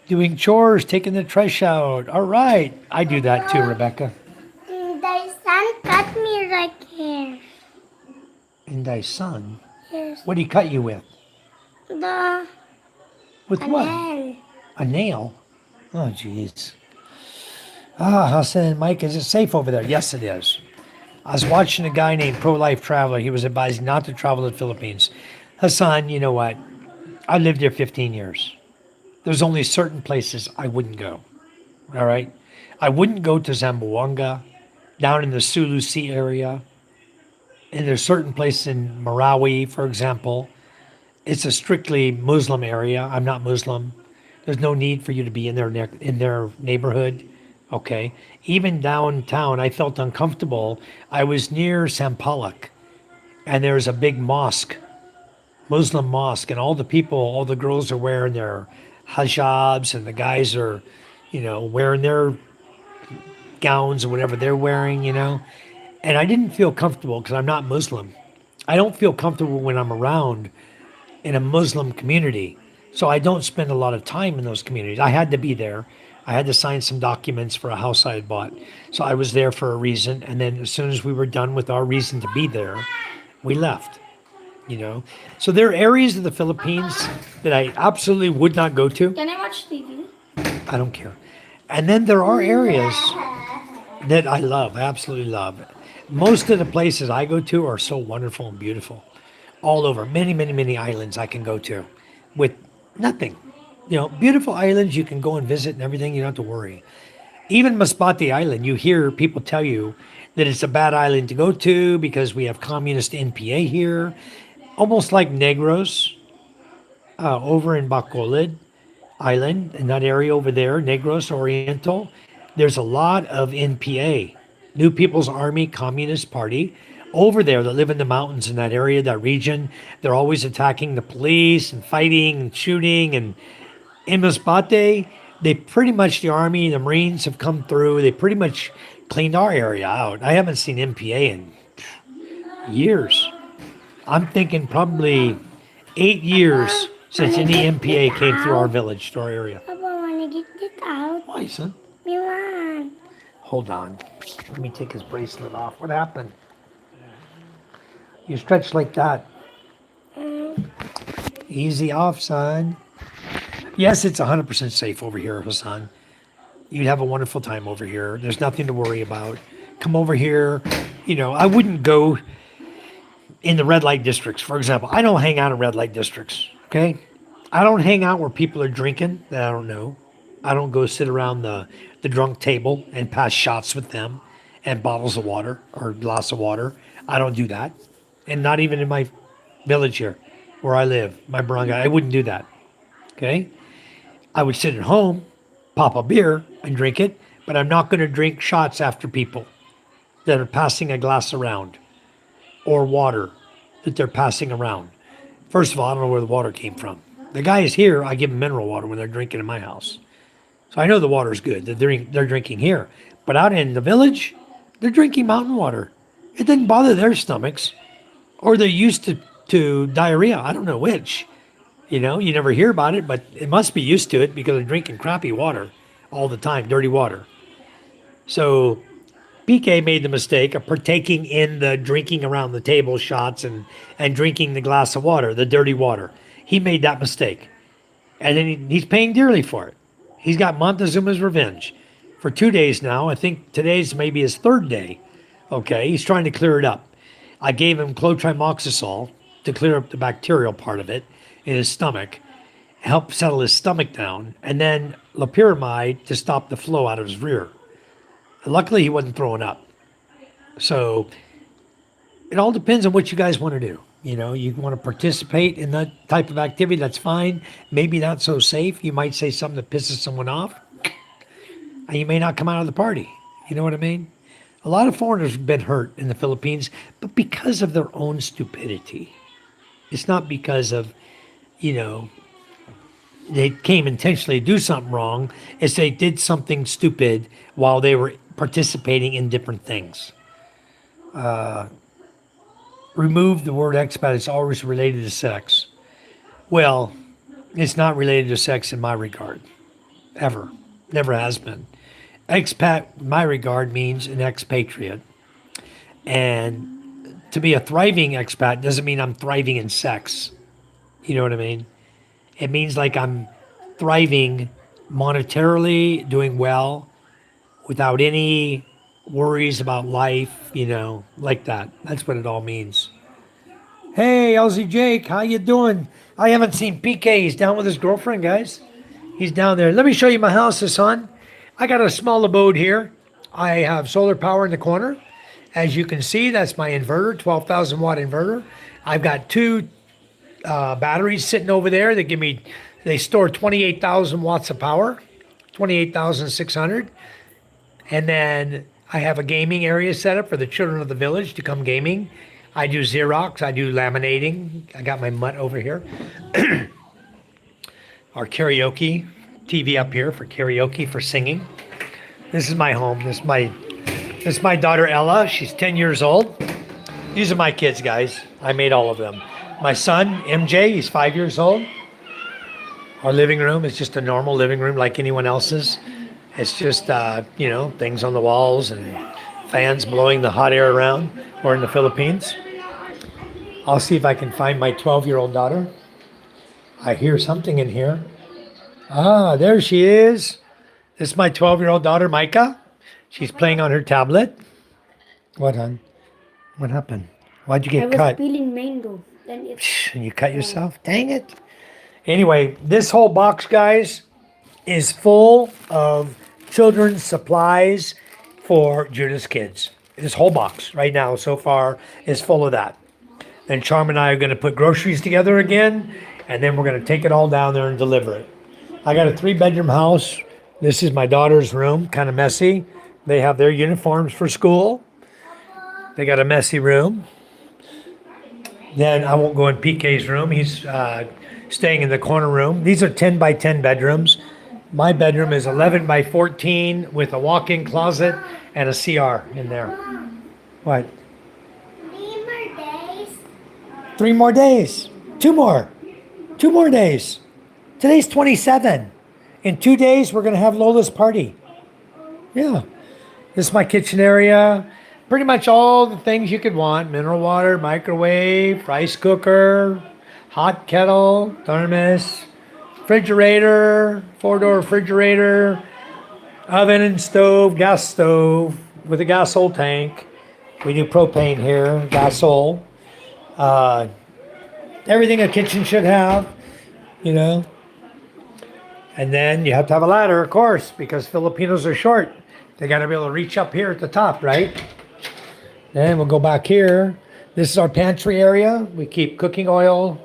Doing chores, taking the trash out. All right. I do that too, Rebecca. The sun cut me right here. And thy son, Yes. what did he cut you with? The With what? nail. A nail? Oh, jeez. Ah, Hassan and Mike, is it safe over there? Yes, it is. I was watching a guy named Pro Life Traveler. He was advising not to travel to the Philippines. Hassan, you know what? I lived there 15 years. There's only certain places I wouldn't go. All right? I wouldn't go to Zamboanga, down in the Sulu Sea area. And there's certain places in Marawi, for example. It's a strictly Muslim area. I'm not Muslim. There's no need for you to be in their neighborhood. Okay. Even downtown, I felt uncomfortable. I was near Sampaloc, and there's a big mosque, Muslim mosque, and all the people, all the girls are wearing their hijabs, and the guys are, you know, wearing their gowns or whatever they're wearing, you know. And I didn't feel comfortable because I'm not Muslim. I don't feel comfortable when I'm around in a Muslim community. So I don't spend a lot of time in those communities. I had to be there. I had to sign some documents for a house I had bought. So I was there for a reason. And then as soon as we were done with our reason to be there, we left, you know. So there are areas of the Philippines that I absolutely would not go to. Can I watch TV? I don't care. And then there are areas that I love, absolutely love. Most of the places I go to are so wonderful and beautiful. All over, many, many, many islands I can go to with nothing. You know, beautiful islands you can go and visit and everything, you don't have to worry. Even Masbate Island, you hear people tell you that it's a bad island to go to because we have communist NPA here. Almost like Negros over in Bacolod Island, in that area over there, Negros Oriental. There's a lot of NPA, New People's Army Communist Party, over there that live in the mountains in that area, that region. They're always attacking the police and fighting and shooting. And in Masbate, they pretty much, the Army, the Marines have come through. They pretty much cleaned our area out. I haven't seen NPA in years. I'm thinking probably 8 years since any NPA came through our village, to our area. Papa, wanna get it out? Why, son? Me want. Hold on. Let me take his bracelet off. What happened? You stretch like that. Easy off, son. Yes, it's 100% safe over here, Hassan. You'd have a wonderful time over here. There's nothing to worry about. Come over here. You know, I wouldn't go in the red light districts, for example. I don't hang out in red light districts, okay? I don't hang out where people are drinking that I don't know. I don't go sit around the drunk table and pass shots with them and bottles of water or a glass of water. I don't do that. And not even in my village here where I live, my barangay. I wouldn't do that, okay? I would sit at home, pop a beer and drink it, but I'm not going to drink shots after people that are passing a glass around or water that they're passing around. First of all, I don't know where the water came from. The guy is here, I give them mineral water when they're drinking in my house. So I know the water's good that they're drinking here. But out in the village, they're drinking mountain water. It didn't bother their stomachs. Or they're used to diarrhea. I don't know which. You know, you never hear about it, but it must be used to it because they're drinking crappy water all the time, dirty water. So PK made the mistake of partaking in the drinking around the table shots and drinking the glass of water, the dirty water. He made that mistake. And then he's paying dearly for it. He's got Montezuma's revenge for 2 days now. I think today's maybe his third day. Okay, he's trying to clear it up. I gave him clotrimoxazole to clear up the bacterial part of it in his stomach. help settle his stomach down, and then loperamide to stop the flow out of his rear. Luckily, he wasn't throwing up. So it all depends on what you guys want to do. You know, you want to participate in that type of activity, that's fine. Maybe not so safe. You might say something that pisses someone off, and you may not come out of the party. You know what I mean? A lot of foreigners have been hurt in the Philippines, but because of their own stupidity. It's not because of, you know, they came intentionally to do something wrong. It's they did something stupid while they were participating in different things. Remove the word expat. It's always related to sex. Well, it's not related to sex in my regard. Ever. Never has been. Expat, in my regard, means an expatriate. And to be a thriving expat doesn't mean I'm thriving in sex. You know what I mean? It means like I'm thriving monetarily, doing well, without any worries about life, you know, like that. That's what it all means. Hey, Elsie Jake, how you doing? I haven't seen PK. He's down with his girlfriend, guys. He's down there. Let me show you my house, son. I got a small abode here. I have solar power in the corner. As you can see, that's my inverter, 12,000 watt inverter. I've got two batteries sitting over there that they store 28,000 watts of power, 28,600. And then I have a gaming area set up for the children of the village to come gaming. I do Xerox, I do laminating. I got my mutt over here. Our karaoke TV up here for karaoke, for singing. This is my home. This is my daughter Ella. She's 10 years old. These are my kids, guys. I made all of them. My son, MJ, he's 5 years old. Our living room is just a normal living room like anyone else's. It's just, you know, things on the walls and fans blowing the hot air around. We're in the Philippines. I'll see if I can find my 12-year-old daughter. I hear something in here. Ah, there she is. This is my 12-year-old daughter, Micah. She's playing on her tablet. What, hon? What happened? Why'd you get cut? I was peeling mango. Then it. And you cut yourself? Dang it. Anyway, this whole box, guys, is full of children's supplies for Judah's kids. This whole box right now so far is full of that. And Charm and I are going to put groceries together again, and then we're going to take it all down there and deliver it. I got a 3-bedroom house. This is my daughter's room, kind of messy. They have their uniforms for school. They got a messy room. Then I won't go in PK's room. He's staying in the corner room. These are 10 by 10 bedrooms. My bedroom is 11 by 14 with a walk-in closet and a CR in there. What? 3 more days. 3 more days. 2 more. 2 more days. Today's 27. In 2 days, we're going to have Lola's party. Yeah. This is my kitchen area. Pretty much all the things you could want. Mineral water, microwave, rice cooker, hot kettle, thermos, refrigerator, 4-door refrigerator, oven and stove, gas stove with a gasol tank. We do propane here, gasol. Everything a kitchen should have, you know. And then you have to have a ladder, of course, because Filipinos are short. They got to be able to reach up here at the top, right? Then we'll go back here. This is our pantry area. We keep cooking oil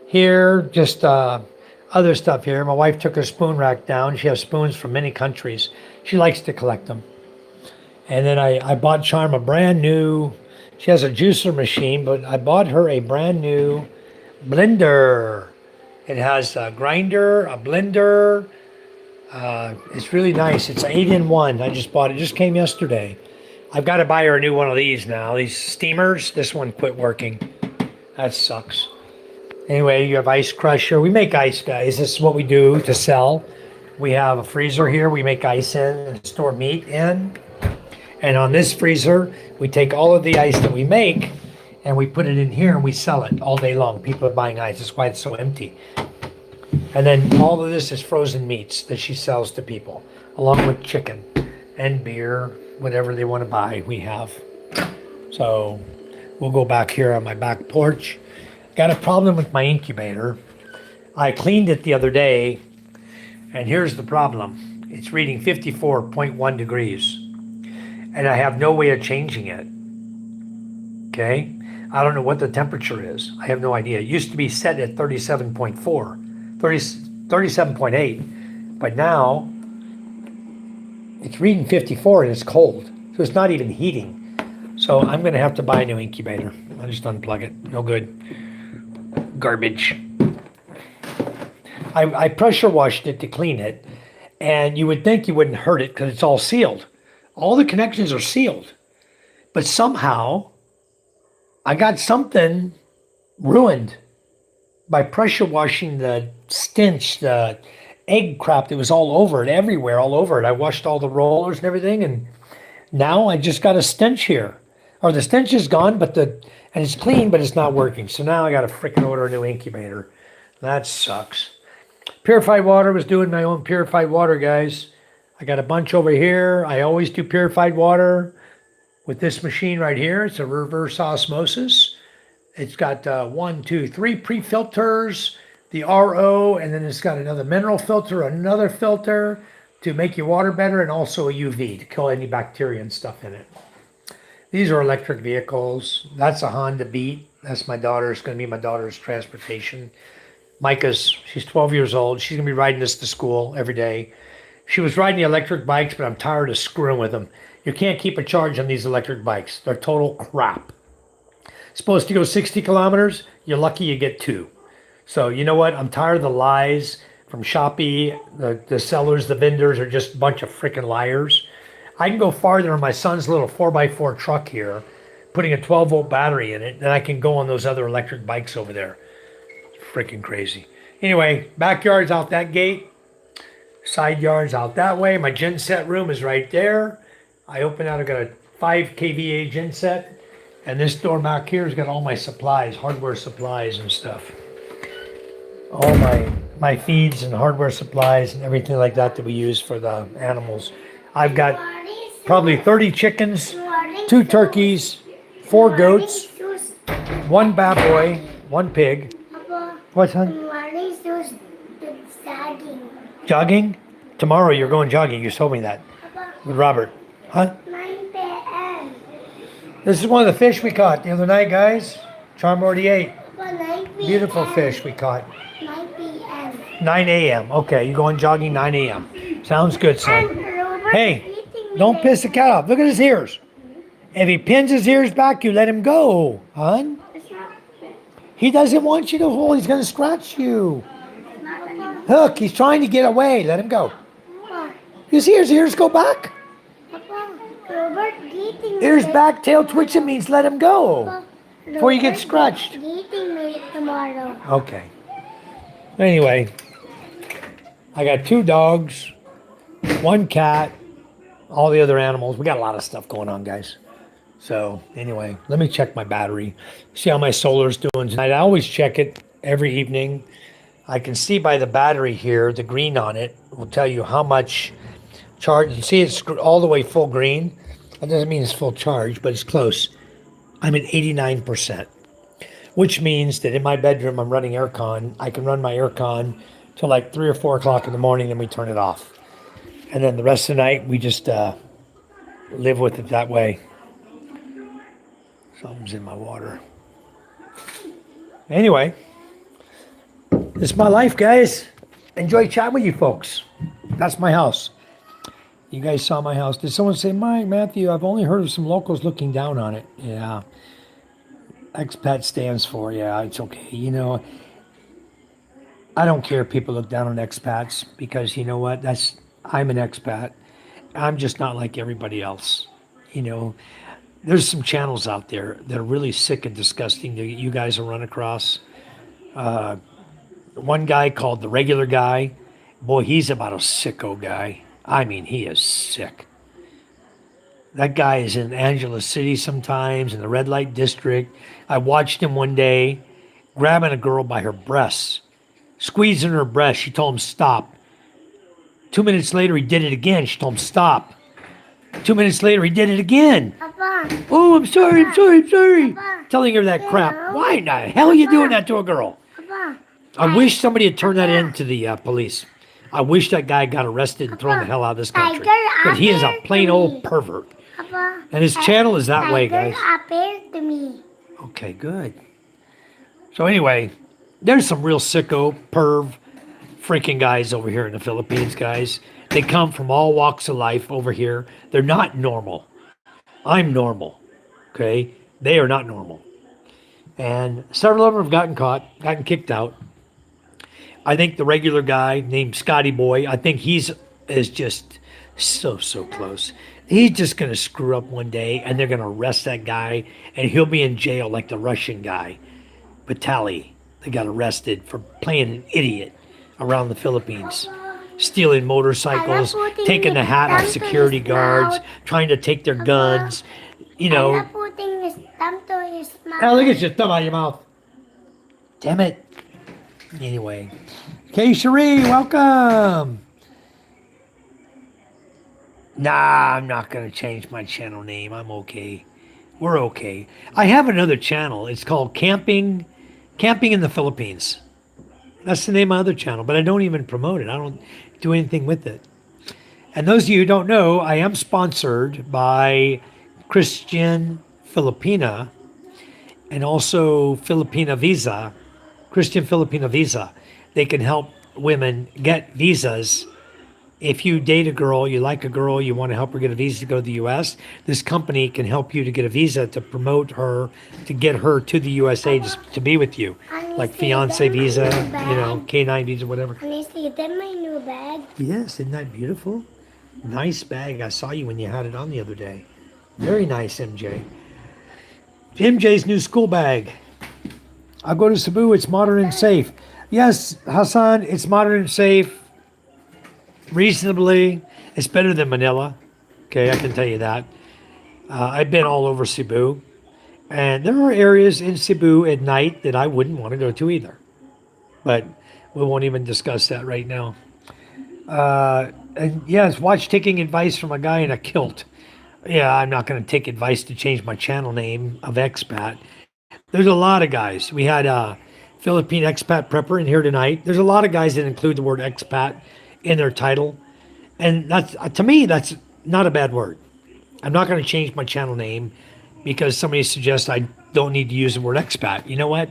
here, just other stuff here. My wife took her spoon rack down. She has spoons from many countries. She likes to collect them. And then I bought Charm a brand new, she has a juicer machine, but I bought her a brand new blender. It has a grinder, a blender. It's really nice. It's an 8-in-1. I just bought it. It just came yesterday. I've got to buy her a new one of these now. These steamers. This one quit working. That sucks. Anyway, you have ice crusher. We make ice, guys. This is what we do to sell. We have a freezer here. We make ice in and store meat in. And on this freezer, we take all of the ice that we make and we put it in here and we sell it all day long. People are buying ice. That's why it's so empty. And then all of this is frozen meats that she sells to people, along with chicken and beer, whatever they want to buy, we have. So we'll go back here on my back porch. Got a problem with my incubator. I cleaned it the other day, and here's the problem. It's reading 54.1 degrees, and I have no way of changing it. Okay? I don't know what the temperature is. I have no idea. It used to be set at 37.4, 37.8, but now it's reading 54 and it's cold. So it's not even heating. So I'm going to have to buy a new incubator. I'll just unplug it. No good. Garbage. I pressure washed it to clean it, and you would think you wouldn't hurt it because it's all sealed. All the connections are sealed. But somehow I got something ruined by pressure washing the stench, the egg crap that was all over it, everywhere, all over it. I washed all the rollers and everything, and now I just got a stench here. Or the stench is gone, and it's clean, but it's not working. So now I got to freaking order a new incubator. That sucks. Purified water was doing my own purified water, guys. I got a bunch over here. I always do purified water with this machine right here. It's a reverse osmosis. It's got 1, 2, 3 pre-filters, the RO, and then it's got another mineral filter, another filter to make your water better, and also a UV to kill any bacteria and stuff in it. These are electric vehicles. That's a Honda Beat. That's my daughter's, going to be my daughter's transportation. She's 12 years old. She's going to be riding this to school every day. She was riding the electric bikes, but I'm tired of screwing with them. You can't keep a charge on these electric bikes. They're total crap. Supposed to go 60 kilometers. You're lucky you get 2. So you know what? I'm tired of the lies from Shopee. The sellers, the vendors are just a bunch of freaking liars. I can go farther on my son's little 4x4 truck here, putting a 12-volt battery in it, and I can go on those other electric bikes over there. It's freaking crazy. Anyway, backyard's out that gate. Side yard's out that way. My genset room is right there. I open out, I got a 5 kVA genset. And this door back here has got all my supplies, hardware supplies and stuff. All my feeds and hardware supplies and everything like that we use for the animals. I've got probably 30 chickens, 2 turkeys, 4 goats, 1 baboy, 1 pig. What's that? Jogging? Tomorrow you're going jogging. You told me that. With Robert. Huh? 9 p.m. This is one of the fish we caught the other night, guys. Charm already ate. 9 p.m. Beautiful fish we caught. 9 p.m. 9 a.m. Okay, you're going jogging 9 a.m. Sounds good, son. Robert Hey, eating don't me. piss the cat off. Look at his ears. If he pins his ears back, you let him go, hon. It's not, He doesn't want you to hold. He's going to scratch you. it's not anymore. Look, he's trying to get away. Let him go. Papa, You see his ears go back? Papa, Robert eating me. Ears back, tail twitching means let him go. Papa, Before you get Robert scratched. eating me tomorrow. Okay. Anyway, I got 2 dogs, 1 cat, all the other animals. We got a lot of stuff going on, guys. So anyway, let me check my battery. See how my solar's doing tonight. I always check it every evening. I can see by the battery here, the green on it will tell you how much charge. You see it's all the way full green. That doesn't mean it's full charge, but it's close. I'm at 89%, which means that in my bedroom, I'm running aircon. I can run my aircon till like 3 or 4 o'clock in the morning, then we turn it off. And then the rest of the night, we just live with it that way. Something's in my water. Anyway, this is my life, guys. Enjoy chatting with you folks. That's my house. You guys saw my house. Did someone say, Mike, Matthew, I've only heard of some locals looking down on it. Yeah. Expat stands for, yeah, it's okay. You know, I don't care if people look down on expats because you know what? I'm an expat. I'm just not like everybody else. You know, there's some channels out there that are really sick and disgusting that you guys will run across. One guy called The Regular Guy. Boy, he's about a sicko guy. I mean, he is sick. That guy is in Angeles City sometimes, in the red light district. I watched him one day grabbing a girl by her breasts, squeezing her breast. She told him stop. 2 minutes later, he did it again. She told him stop. 2 minutes later, he did it again. Papa, Oh, I'm sorry. Papa. Telling her that crap. Why in the hell are you doing that to a girl? Papa, I wish somebody had turned that in to the police. I wish that guy got arrested and thrown the hell out of this country. Because he is a plain old pervert. Papa, And his channel is that way, guys. appeared to me. Okay, good. So anyway, there's some real sicko, perv, freaking guys over here in the Philippines, guys. They come from all walks of life over here. They're not normal. I'm normal. Okay? They are not normal. And several of them have gotten kicked out. I think the regular guy named Scotty Boy, I think is just so close. He's just going to screw up one day and they're going to arrest that guy and he'll be in jail like the Russian guy, Vitali. They got arrested for playing an idiot around the Philippines. Stealing motorcycles, taking the hat off security guards, trying to take their guns, you know. Putting his thumb to his mouth. Now look at your thumb out of your mouth. Damn it. Anyway. Okay, Cherie, welcome. Nah, I'm not going to change my channel name. I'm okay. We're okay. I have another channel. It's called Camping in the Philippines. That's the name of my other channel, but I don't even promote it. I don't do anything with it. And those of you who don't know, I am sponsored by Christian Filipina and also Filipina Visa, Christian Filipina Visa. They can help women get visas. If you date a girl, you like a girl, you want to help her get a visa to go to the U.S., this company can help you to get a visa to promote her, to get her to the USA to be with you. Like fiance visa, you know, K9 visa, whatever. Honestly, is that my new bag? Yes, isn't that beautiful? Nice bag. I saw you when you had it on the other day. Very nice, MJ. MJ's new school bag. I'll go to Cebu. It's modern and safe. Yes, Hassan, it's modern and safe. Reasonably. It's better than Manila. Okay, I can tell you that. I've been all over Cebu. And there are areas in Cebu at night that I wouldn't want to go to either. But we won't even discuss that right now. And yes, watch taking advice from a guy in a kilt. Yeah, I'm not going to take advice to change my channel name of Expat. There's a lot of guys. We had a Philippine Expat Prepper in here tonight. There's a lot of guys that include the word expat in their title. And that's, to me, that's not a bad word. I'm not going to change my channel name because somebody suggests I don't need to use the word expat. You know what?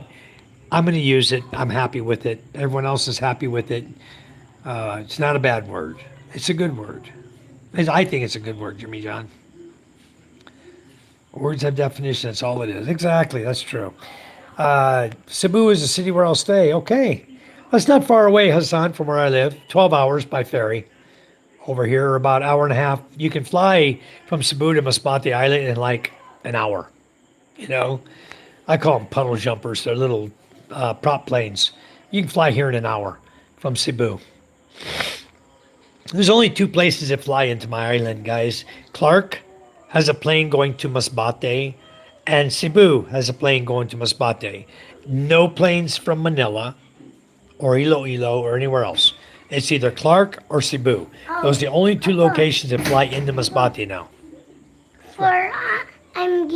I'm going to use it. I'm happy with it. Everyone else is happy with it. It's not a bad word. It's a good word. I think it's a good word, Jimmy John. Words have definition. That's all it is. Exactly. That's true. Cebu is a city where I'll stay. Okay. That's not far away, Hassan, from where I live. 12 hours by ferry. Over here, about an hour and a half. You can fly from Cebu to Masbate Island in like an hour. You know, I call them puddle jumpers. They're little prop planes. You can fly here in an hour from Cebu. There's only two places that fly into my island, guys. Clark has a plane going to Masbate, and Cebu has a plane going to Masbate. No planes from Manila or Iloilo or anywhere else. It's either Clark or Cebu. Those are the only two locations that fly into Masbate now. I'm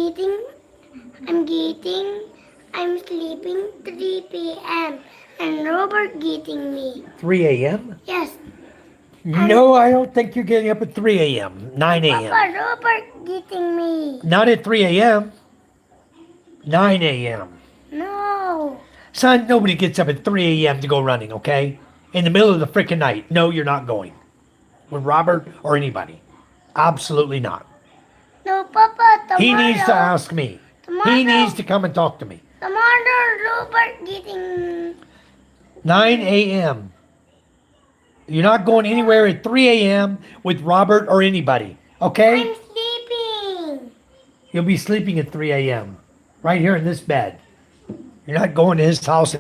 sleeping 3 p.m. and Robert getting me. 3 a.m.? Yes. No, I don't think you're getting up at 3 a.m. 9 a.m. Papa, Robert getting me. Not at 3 a.m. 9 a.m. No. Son, nobody gets up at 3 a.m. to go running, okay? In the middle of the freaking night. No, you're not going. With Robert or anybody. Absolutely not. No, Papa, tomorrow. He needs to ask me. He needs to come and talk to me. Tomorrow, Robert getting... 9 a.m. You're not going anywhere at 3 a.m. with Robert or anybody, okay? I'm sleeping. You'll be sleeping at 3 a.m. right here in this bed. You're not going to his house.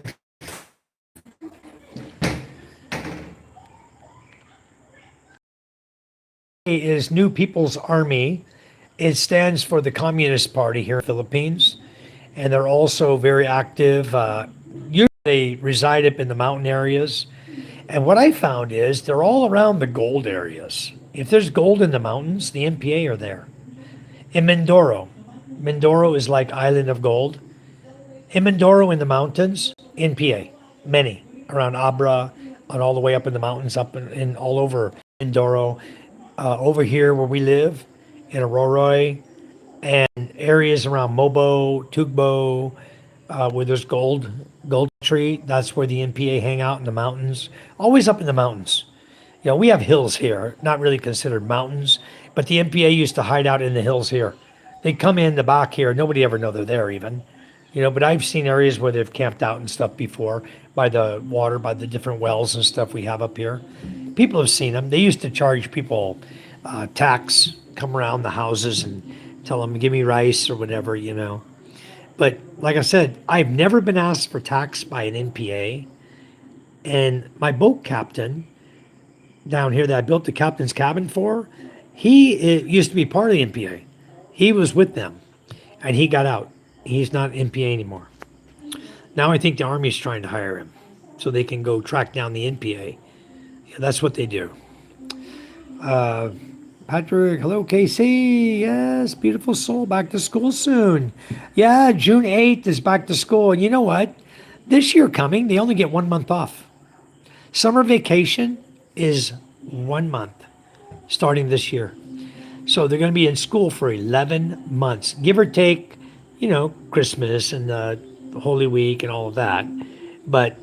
Is New People's Army. It stands for the Communist Party here in the Philippines. And they're also very active. Usually they reside up in the mountain areas. And what I found is they're all around the gold areas. If there's gold in the mountains, the NPA are there. In Mindoro. Mindoro is like Island of Gold. In Mindoro in the mountains, NPA. Many. around Abra, and all the way up in the mountains, up in all over Mindoro, over here where we live in Aroroy, and areas around Mobo, Tugbo, where there's gold tree. That's where the NPA hang out in the mountains. Always up in the mountains. You know, we have hills here, not really considered mountains, but the MPA used to hide out in the hills here. They come in the back here. Nobody ever know they're there even. You know, but I've seen areas where they've camped out and stuff before by the water, by the different wells and stuff we have up here. People have seen them. They used to charge people tax, come around the houses and tell them, give me rice or whatever, you know. But like I said, I've never been asked for tax by an NPA. And my boat captain down here that I built the captain's cabin for, he used to be part of the NPA. He was with them and he got out. He's not NPA anymore. Now I think the Army's trying to hire him so they can go track down the NPA. Yeah, that's what they do. Patrick, hello, KC. Yes, beautiful soul. Back to school soon. Yeah, June 8th is back to school. And you know what? This year coming, they only get 1 month off. Summer vacation is 1 month starting this year. So they're going to be in school for 11 months, give or take, you know, Christmas and the Holy Week and all of that. But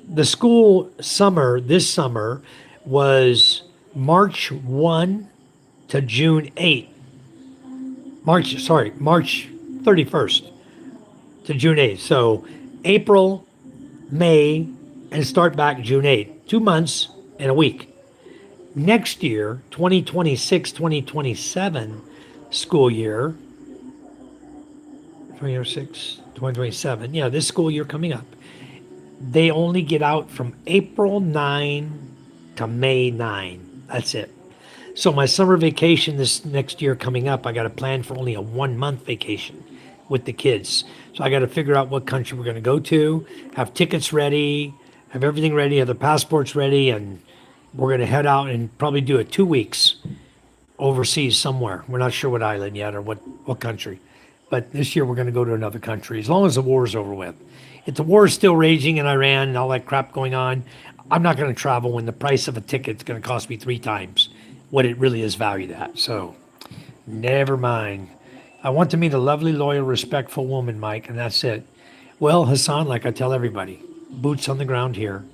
the school summer, this summer, was March 1 to June 8th. March 31st to June 8th. So April, May, and start back June 8th. 2 months and a week. Next year, 2026, 2027 school year, 2026, 2027, yeah, this school year coming up, they only get out from April 9 to May 9. That's it. So my summer vacation this next year coming up, I got to plan for only a 1 month vacation with the kids. So I got to figure out what country we're going to go to, have tickets ready, have everything ready, have the passports ready, and we're going to head out and probably do it 2 weeks overseas somewhere. We're not sure what island yet or what country. But this year we're going to go to another country as long as the war is over with. If the war is still raging in Iran and all that crap going on, I'm not going to travel when the price of a ticket is going to cost me 3 times what it really is valued at. So never mind. I want to meet a lovely, loyal, respectful woman, Mike, and that's it. Well, Hassan, like I tell everybody, boots on the ground here,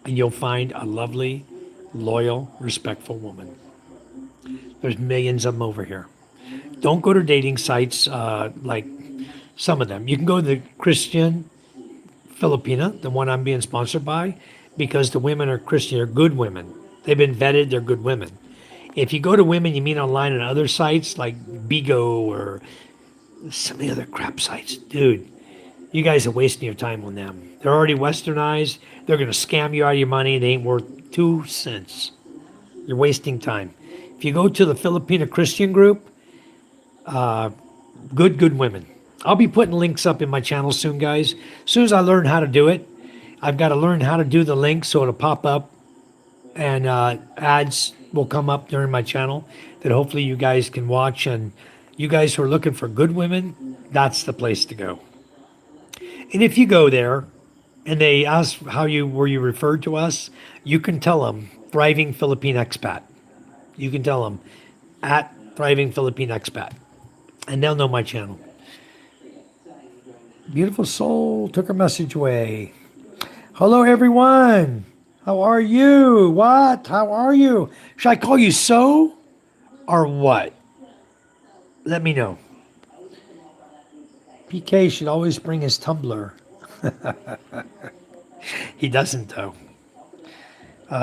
and you'll find a lovely, loyal, respectful woman. There's millions of them over here. Don't go to dating sites like some of them. You can go to the Christian Filipina, the one I'm being sponsored by, because the women are Christian, they're good women. They've been vetted, they're good women. If you go to women you meet online on other sites like Bigo or some of the other crap sites, dude, you guys are wasting your time on them. They're already westernized. They're going to scam you out of your money. They ain't worth 2 cents. You're wasting time. If you go to the Filipina Christian group, good women. I'll be putting links up in my channel soon, guys. As soon as I learn how to do it, I've got to learn how to do the link so it'll pop up and ads will come up during my channel that hopefully you guys can watch. And you guys who are looking for good women, that's the place to go. And if you go there and they ask were you referred to us, you can tell them Thriving Philippine Expat. You can tell them at Thriving Philippine Expat, and they'll know my channel. Beautiful soul took her message away. Hello, everyone. How are you? What? How are you? Should I call you so or what? Let me know. PK should always bring his tumbler. He doesn't, though.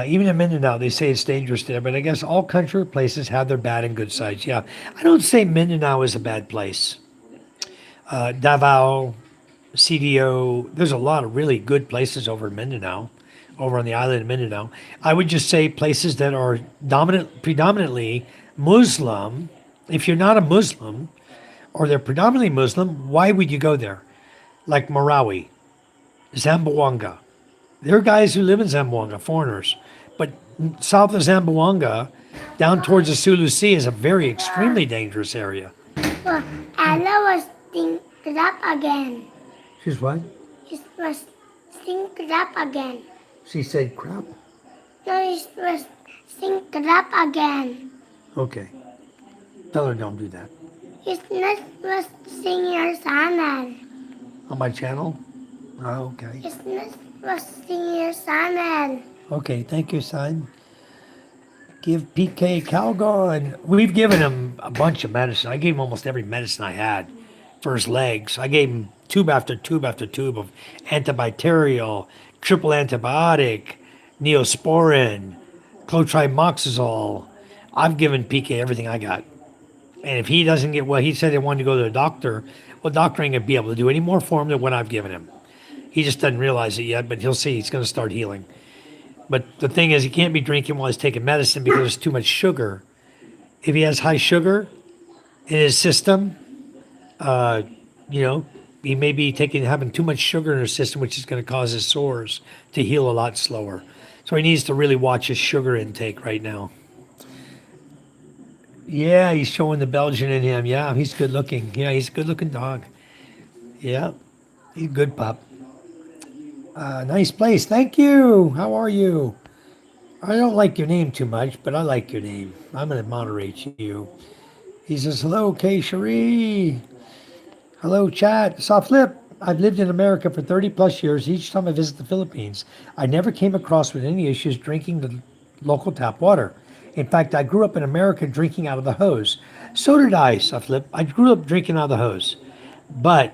Even in Mindanao, they say it's dangerous there, but I guess all country places have their bad and good sides. Yeah, I don't say Mindanao is a bad place. Davao, CDO, there's a lot of really good places over in Mindanao, over on the island of Mindanao. I would just say places that are predominantly Muslim. If you're not a Muslim, or they're predominantly Muslim, why would you go there? Like Marawi, Zamboanga. There are guys who live in Zamboanga, foreigners. But south of Zamboanga, down towards the Sulu Sea, is a very extremely dangerous area. Well, Ella was stink up again. She's what? She was stink up again. She said crap? No, you're supposed to sing crap again. Okay. Tell her don't do that. You're not supposed to sing your channel. On my channel? Oh, okay. You're not supposed to sing your channel. Okay, thank you, son. Give PK Calgon. We've given him a bunch of medicine. I gave him almost every medicine I had for his legs. I gave him tube after tube after tube of antibacterial, triple antibiotic, neosporin, clotrimazole. I've given PK everything I got. And if he doesn't get well, he said he wanted to go to the doctor. Well, doctor ain't gonna be able to do any more for him than what I've given him. He just doesn't realize it yet, but he'll see. He's gonna start healing. But the thing is, he can't be drinking while he's taking medicine because there's too much sugar. If he has high sugar in his system, you know, he may be having too much sugar in his system, which is going to cause his sores to heal a lot slower. So he needs to really watch his sugar intake right now. Yeah, he's showing the Belgian in him. Yeah, he's good looking. Yeah, he's a good looking dog. Yeah, he's a good pup. Nice place. Thank you. How are you? I don't like your name too much, but I like your name. I'm going to moderate you. He says, hello, K. Cherie. Hello, chat. Soft Flip. I've lived in America for 30 plus years. Each time I visit the Philippines, I never came across with any issues drinking the local tap water. In fact, I grew up in America drinking out of the hose. So did I, Soft Flip. I grew up drinking out of the hose. But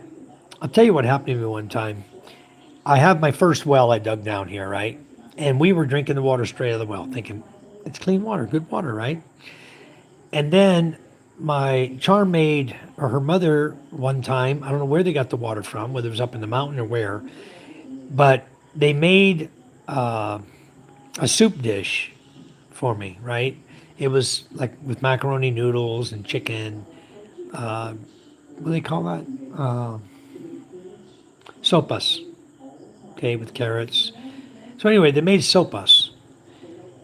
I'll tell you what happened to me one time. I have my first well I dug down here, right? And we were drinking the water straight out of the well, thinking, it's clean water, good water, right? And then my charm maid or her mother one time, I don't know where they got the water from, whether it was up in the mountain or where, but they made a soup dish for me, right? It was like with macaroni noodles and chicken, what do they call that? Sopas. Okay, with carrots. So anyway, they made sopas.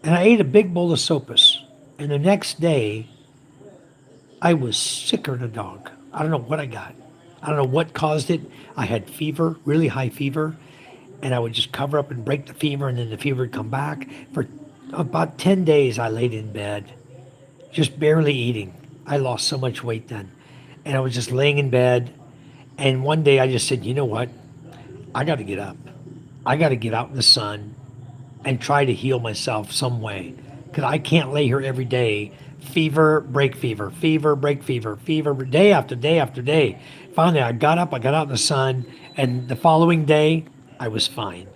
And I ate a big bowl of sopas. And the next day, I was sicker than a dog. I don't know what I got. I don't know what caused it. I had fever, really high fever. And I would just cover up and break the fever, and then the fever would come back. For about 10 days, I laid in bed, just barely eating. I lost so much weight then. And I was just laying in bed. And one day I just said, you know what? I got to get up. I got to get out in the sun and try to heal myself some way, because I can't lay here every day. Fever, break fever, fever, break fever, fever, day after day after day. Finally, I got up, I got out in the sun, and the following day, I was fine.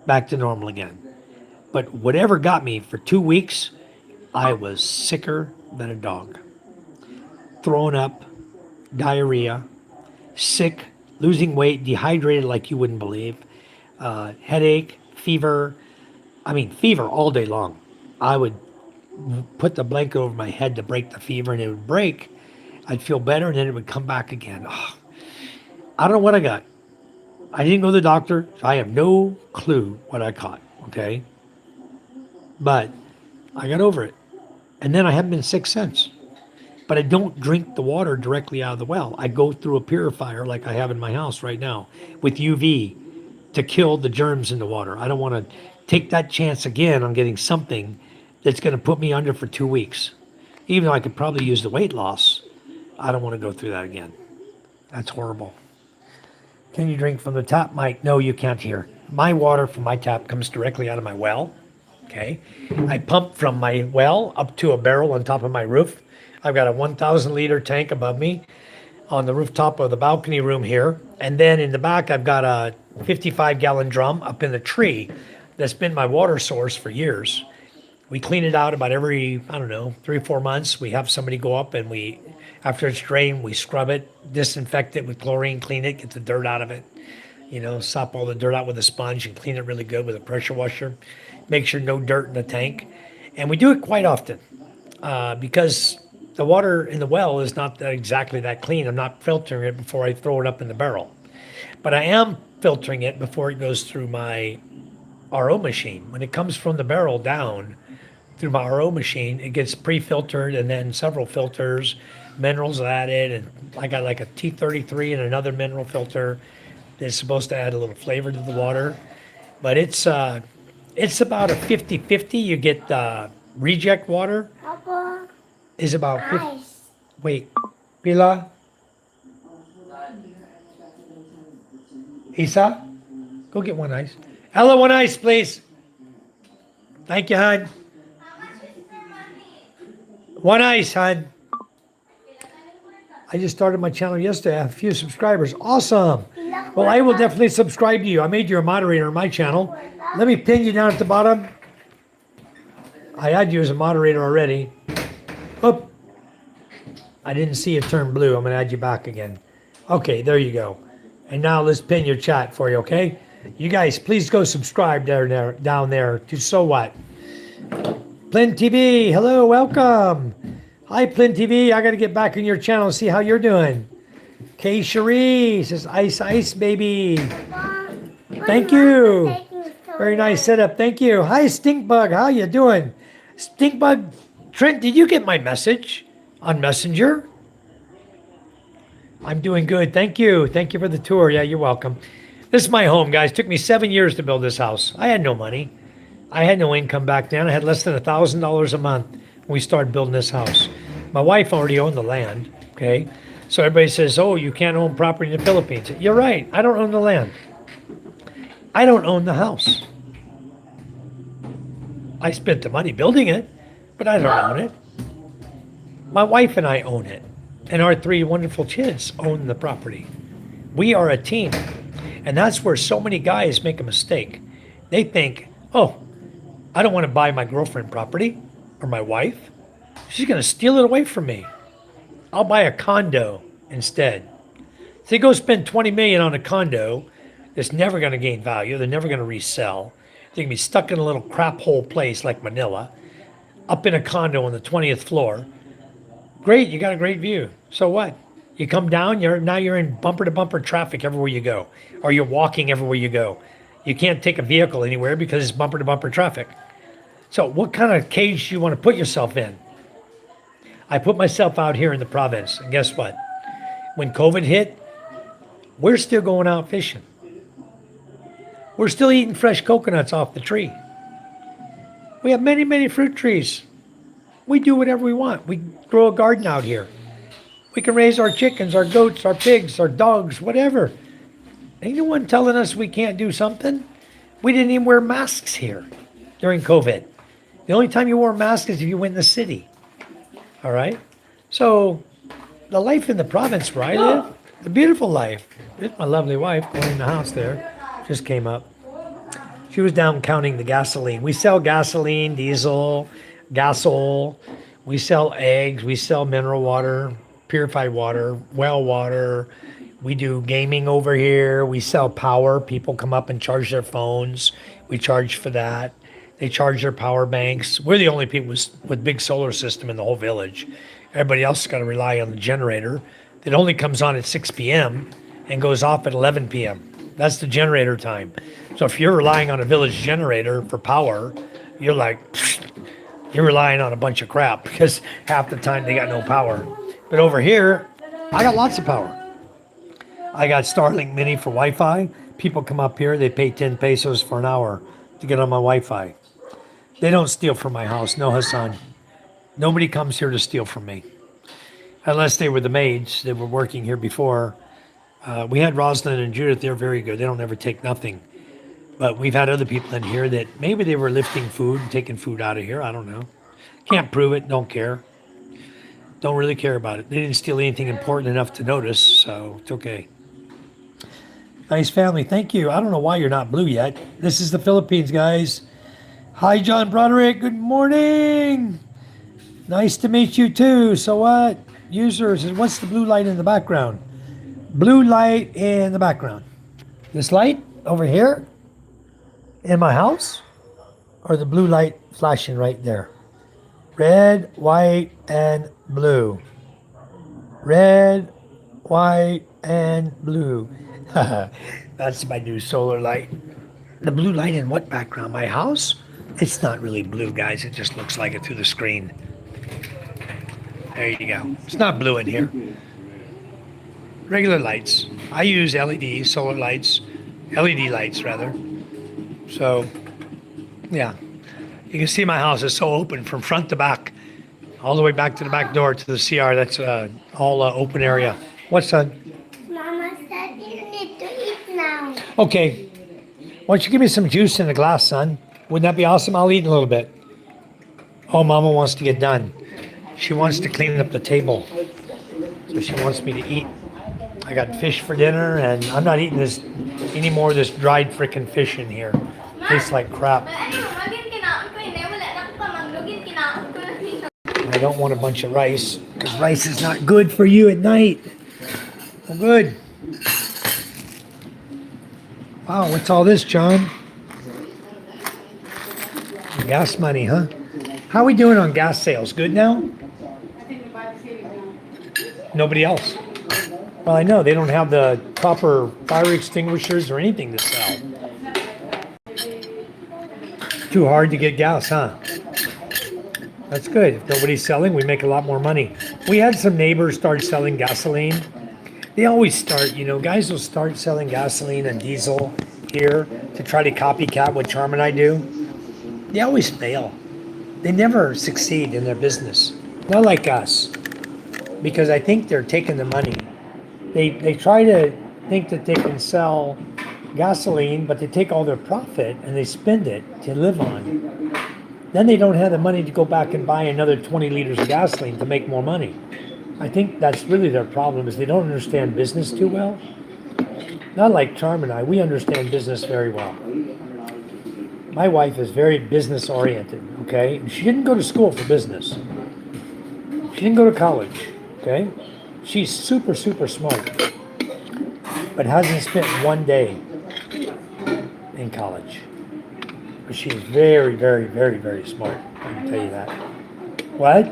Back to normal again. But whatever got me for 2 weeks, I was sicker than a dog. Throwing up, diarrhea, sick, losing weight, dehydrated like you wouldn't believe. Headache, fever. I mean, fever all day long. I would put the blanket over my head to break the fever, and it would break. I'd feel better, and then it would come back again. Oh, I don't know what I got. I didn't go to the doctor, so I have no clue what I caught, okay? But I got over it. And then I haven't been sick since. But I don't drink the water directly out of the well. I go through a purifier like I have in my house right now with UV to kill the germs in the water. I don't want to take that chance again on getting something that's going to put me under for 2 weeks. Even though I could probably use the weight loss, I don't want to go through that again. That's horrible. Can you drink from the tap, Mike? No, you can't hear. My water from my tap comes directly out of my well. Okay. I pump from my well up to a barrel on top of my roof. I've got a 1,000 liter tank above me on the rooftop of the balcony room here. And then in the back, I've got a 55-gallon drum up in the tree that's been my water source for years. We clean it out about every, 3 or 4 months. We have somebody go up and after it's drained, we scrub it, disinfect it with chlorine, clean it, get the dirt out of it. Sop all the dirt out with a sponge and clean it really good with a pressure washer. Make sure no dirt in the tank. And we do it quite often because the water in the well is not exactly that clean. I'm not filtering it before I throw it up in the barrel. But I am filtering it before it goes through my RO machine. When it comes from the barrel down through my RO machine, it gets pre-filtered and then several filters, minerals added, and I got like a T33 and another mineral filter that's supposed to add a little flavor to the water. But it's It's about a 50-50. You get reject water Papa, is about 50. ice. Wait, Pila? Isa? Go get one ice. Ella, one ice, please. Thank you, hon. One ice, hon. I just started my channel yesterday. I have a few subscribers. Awesome. Well, I will definitely subscribe to you. I made you a moderator on my channel. Let me pin you down at the bottom. I had you as a moderator already. Oop. I didn't see it turn blue. I'm going to add you back again. Okay, there you go. And now let's pin your chat for you, okay? You guys, please go subscribe down there to So What. Plin TV, hello, welcome. Hi, Plin TV. I got to get back on your channel and see how you're doing. Kay Cherie says, ice, ice, baby. Thank you. Very nice setup. Thank you. Hi, Stinkbug. How you doing? Stinkbug, Trent, did you get my message on Messenger? I'm doing good. Thank you. Thank you for the tour. Yeah, you're welcome. This is my home, guys. It took me 7 years to build this house. I had no money. I had no income back then. I had less than $1,000 a month when we started building this house. My wife already owned the land, okay? So everybody says, oh, you can't own property in the Philippines. You're right. I don't own the land. I don't own the house. I spent the money building it, but I don't own it. My wife and I own it, and our 3 wonderful kids own the property. We are a team, and that's where so many guys make a mistake. They think, oh, I don't want to buy my girlfriend property or my wife. She's going to steal it away from me. I'll buy a condo instead. So they go spend $20 million on a condo that's never going to gain value. They're never going to resell. They're going to be stuck in a little crap hole place like Manila, up in a condo on the 20th floor. Great, you got a great view. So what? You come down, now you're in bumper to bumper traffic everywhere you go, or you're walking everywhere you go. You can't take a vehicle anywhere because it's bumper to bumper traffic. So what kind of cage do you want to put yourself in? I put myself out here in the province, and guess what? When COVID hit, we're still going out fishing. We're still eating fresh coconuts off the tree. We have many, many fruit trees. We do whatever we want. We grow a garden out here. We can raise our chickens, our goats, our pigs, our dogs, whatever. Ain't no one telling us we can't do something. We didn't even wear masks here during COVID. The only time you wore a mask is if you went in the city. All right? So the life in the province where I live, the beautiful life. There's my lovely wife going in the house there. Just came up. She was down counting the gasoline. We sell gasoline, diesel, gasol. We sell eggs. We sell mineral water, purified water, well water. We do gaming over here. We sell power. People come up and charge their phones. We charge for that. They charge their power banks. We're the only people with big solar system in the whole village. Everybody else has got to rely on the generator that only comes on at 6 p.m. and goes off at 11 p.m. That's the generator time. So if you're relying on a village generator for power, you're like, you're relying on a bunch of crap because half the time they got no power. But over here, I got lots of power. I got Starlink Mini for Wi-Fi. People come up here, they pay 10 pesos for an hour to get on my Wi-Fi. They don't steal from my house. No, Hassan. Nobody comes here to steal from me. Unless they were the maids that were working here before. We had Rosalind and Judith. They're very good. They don't ever take nothing. But we've had other people in here that maybe they were lifting food and taking food out of here. I don't know. Can't prove it. Don't care. Don't really care about it. They didn't steal anything important enough to notice, so it's okay. Nice family. Thank you. I don't know why you're not blue yet. This is the Philippines, guys. Hi, John Broderick. Good morning. Nice to meet you, too. So what? User says, what's the blue light in the background? Blue light in the background. This light over here in my house, or the blue light flashing right there? Red, white, and blue. Red, white, and blue. That's my new solar light. The blue light in what background? My house? It's not really blue, guys. It just looks like it through the screen. There you go. It's not blue in here. Regular lights. I use LED, solar lights, LED lights rather. So Yeah. You can see my house is so open from front to back, all the way back to the back door to the CR. That's all open area. What's that? Mama said you need to eat now. Okay. Why don't you give me some juice in a glass, son? Wouldn't that be awesome? I'll eat in a little bit. Oh, Mama wants to get done. She wants to clean up the table. So she wants me to eat. I got fish for dinner, and I'm not eating this any more of this dried frickin' fish in here. Tastes like crap. I don't want a bunch of rice, because rice is not good for you at night. Oh, good. Wow, what's all this, John? Gas money, huh? How are we doing on gas sales? Good now? I think the bad feeling now. Nobody else. Well, I know they don't have the proper fire extinguishers or anything to sell. Too hard to get gas, huh? That's good. If nobody's selling, we make a lot more money. We had some neighbors start selling gasoline. They always start, guys will start selling gasoline and diesel here to try to copycat what Charm and I do. They always fail. They never succeed in their business. Not like us. Because I think they're taking the money. They try to think that they can sell gasoline, but they take all their profit and they spend it to live on. Then they don't have the money to go back and buy another 20 liters of gasoline to make more money. I think that's really their problem, is they don't understand business too well. Not like Charm and I, we understand business very well. My wife is very business oriented, okay? She didn't go to school for business. She didn't go to college, okay? She's super, super smart, but hasn't spent one day in college. But she's very, very, very, very smart. I can tell you that. What?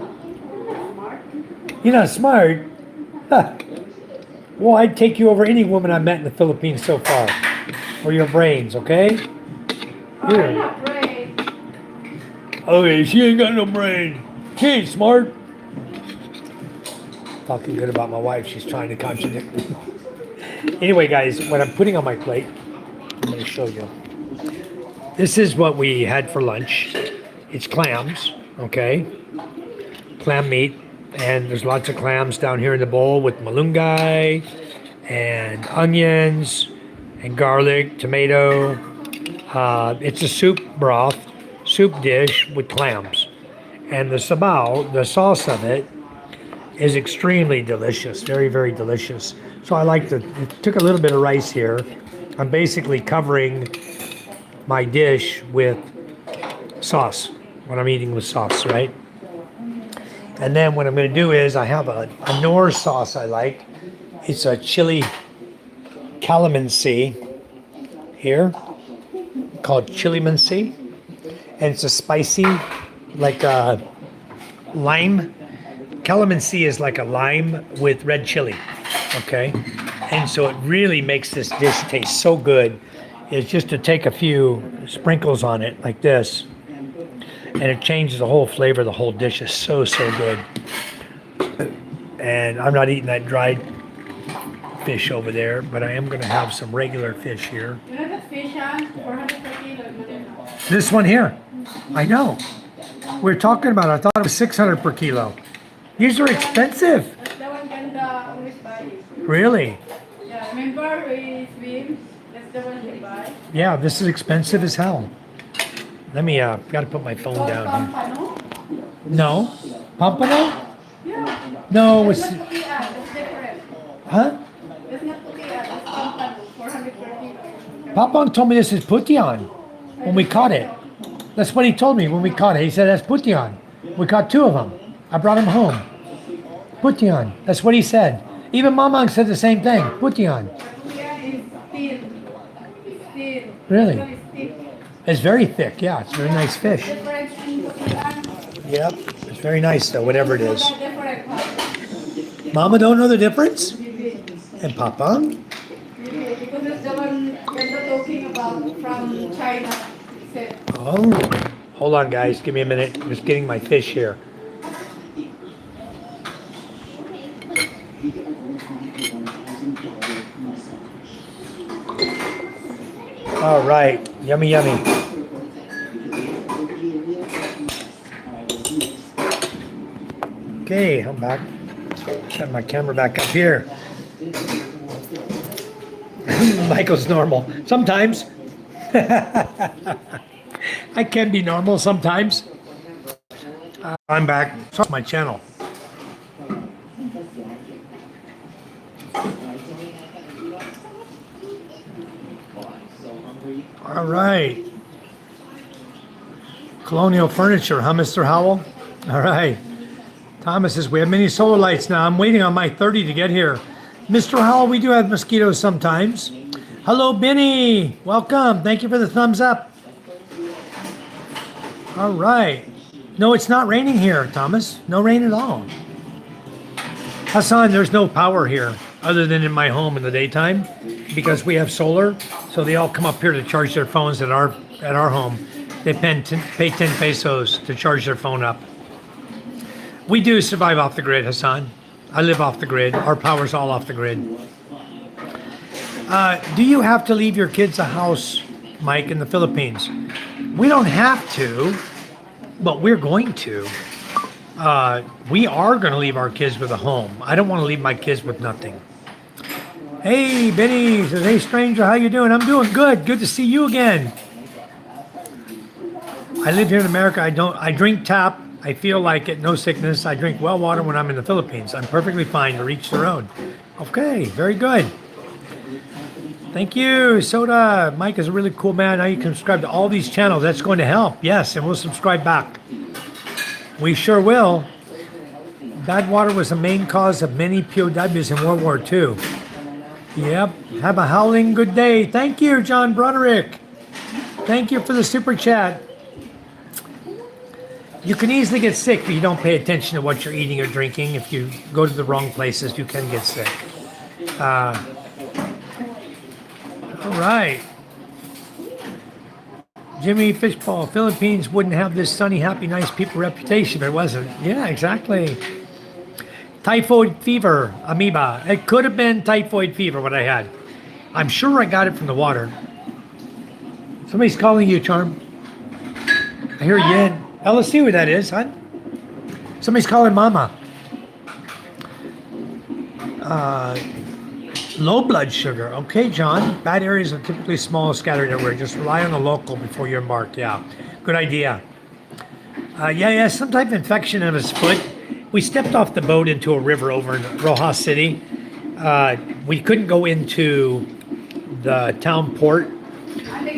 You're not smart? Huh. Well, I'd take you over any woman I met in the Philippines so far. For your brains, okay? I'm not brave. Okay, she ain't got no brain. She ain't smart. Talking good about my wife, she's trying to contradict me. Anyway, guys, what I'm putting on my plate, I'm going to show you. This is what we had for lunch. It's clams, okay? Clam meat. And there's lots of clams down here in the bowl with malunggay and onions and garlic, tomato. It's a soup dish with clams. And the sabaw, the sauce of it, is extremely delicious, very, very delicious. So it took a little bit of rice here. I'm basically covering my dish with sauce, when I'm eating with sauce, right? And then what I'm going to do is I have a Knorr sauce I like. It's a chili calamansi here, called chilimansi. And it's a spicy, like a lime. Calamansi is like a lime with red chili, okay? And so it really makes this dish taste so good. It's just to take a few sprinkles on it like this, and it changes the whole flavor of the whole dish. Is so, so good. And I'm not eating that dried fish over there, but I am going to have some regular fish here. You know that fish, 400 per kilo. This one here, I know. We're talking about, I thought it was 600 per kilo. These are expensive. That's the one ganda always buy. Really? Yeah, remember we swim? That's the one we buy. Yeah, this is expensive as hell. Let me, got to put my phone down here. Pampano? No? Pompano? Yeah. No, That's it's, not putia, that's different. huh? That's not putia, that's pampano, 400 per kilo. Papang told me this is putian when we caught it. That's what he told me when we caught it. He said that's putian. We caught 2 of them. I brought them home. Putian. That's what he said. Even Mamang said the same thing. Putian. Putia is thin. It's thin. Really? This one is thick. It's very thick. Yeah, it's very nice fish. Different in putia. Yep. It's very nice though, whatever it is. Different huh? Mama don't know the difference? And Papang? Because it's the one that we're talking about from China. It said. Oh. Hold on guys, give me a minute. I'm just getting my fish here. All right, yummy, yummy. Okay, I'm back. Set my camera back up here. Michael's normal. Sometimes. I can be normal sometimes. I'm back. It's my channel. All right. Colonial furniture, huh, Mr. Howell? All right. Thomas says, we have many solar lights now. I'm waiting on my 30 to get here. Mr. Howell, we do have mosquitoes sometimes. Hello, Benny. Welcome. Thank you for the thumbs up. All right. No, it's not raining here, Thomas. No rain at all. Hassan, there's no power here other than in my home in the daytime because we have solar. So they all come up here to charge their phones at our home. They pay 10 pesos to charge their phone up. We do survive off the grid, Hassan. I live off the grid. Our power's all off the grid. Do you have to leave your kids a house, Mike, in the Philippines? We don't have to, but we're going to. We are going to leave our kids with a home. I don't want to leave my kids with nothing. Hey, Benny says, hey, stranger, how you doing? I'm doing good. Good to see you again. I live here in America. I drink tap. I feel like it, no sickness. I drink well water when I'm in the Philippines. I'm perfectly fine to reach their own. Okay, very good. Thank you, Soda. Mike is a really cool man. Now you can subscribe to all these channels. That's going to help. Yes, and we'll subscribe back. We sure will. Bad water was the main cause of many POWs in World War II. Yep. Have a howling good day. Thank you, John Broderick. Thank you for the super chat. You can easily get sick if you don't pay attention to what you're eating or drinking. If you go to the wrong places, you can get sick. All right. Jimmy Fishball, Philippines wouldn't have this sunny, happy, nice people reputation if it wasn't. Yeah, exactly. Typhoid fever, amoeba. It could have been typhoid fever, what I had. I'm sure I got it from the water. Somebody's calling you, Charm. I hear you. Let's see who that is, huh? Somebody's calling Mama. Low blood sugar. Okay, John. Bad areas are typically small, scattered everywhere. Just rely on the local before you embark. Yeah, good idea. Yeah, some type of infection in his foot. We stepped off the boat into a river over in Rojas City. We couldn't go into the town port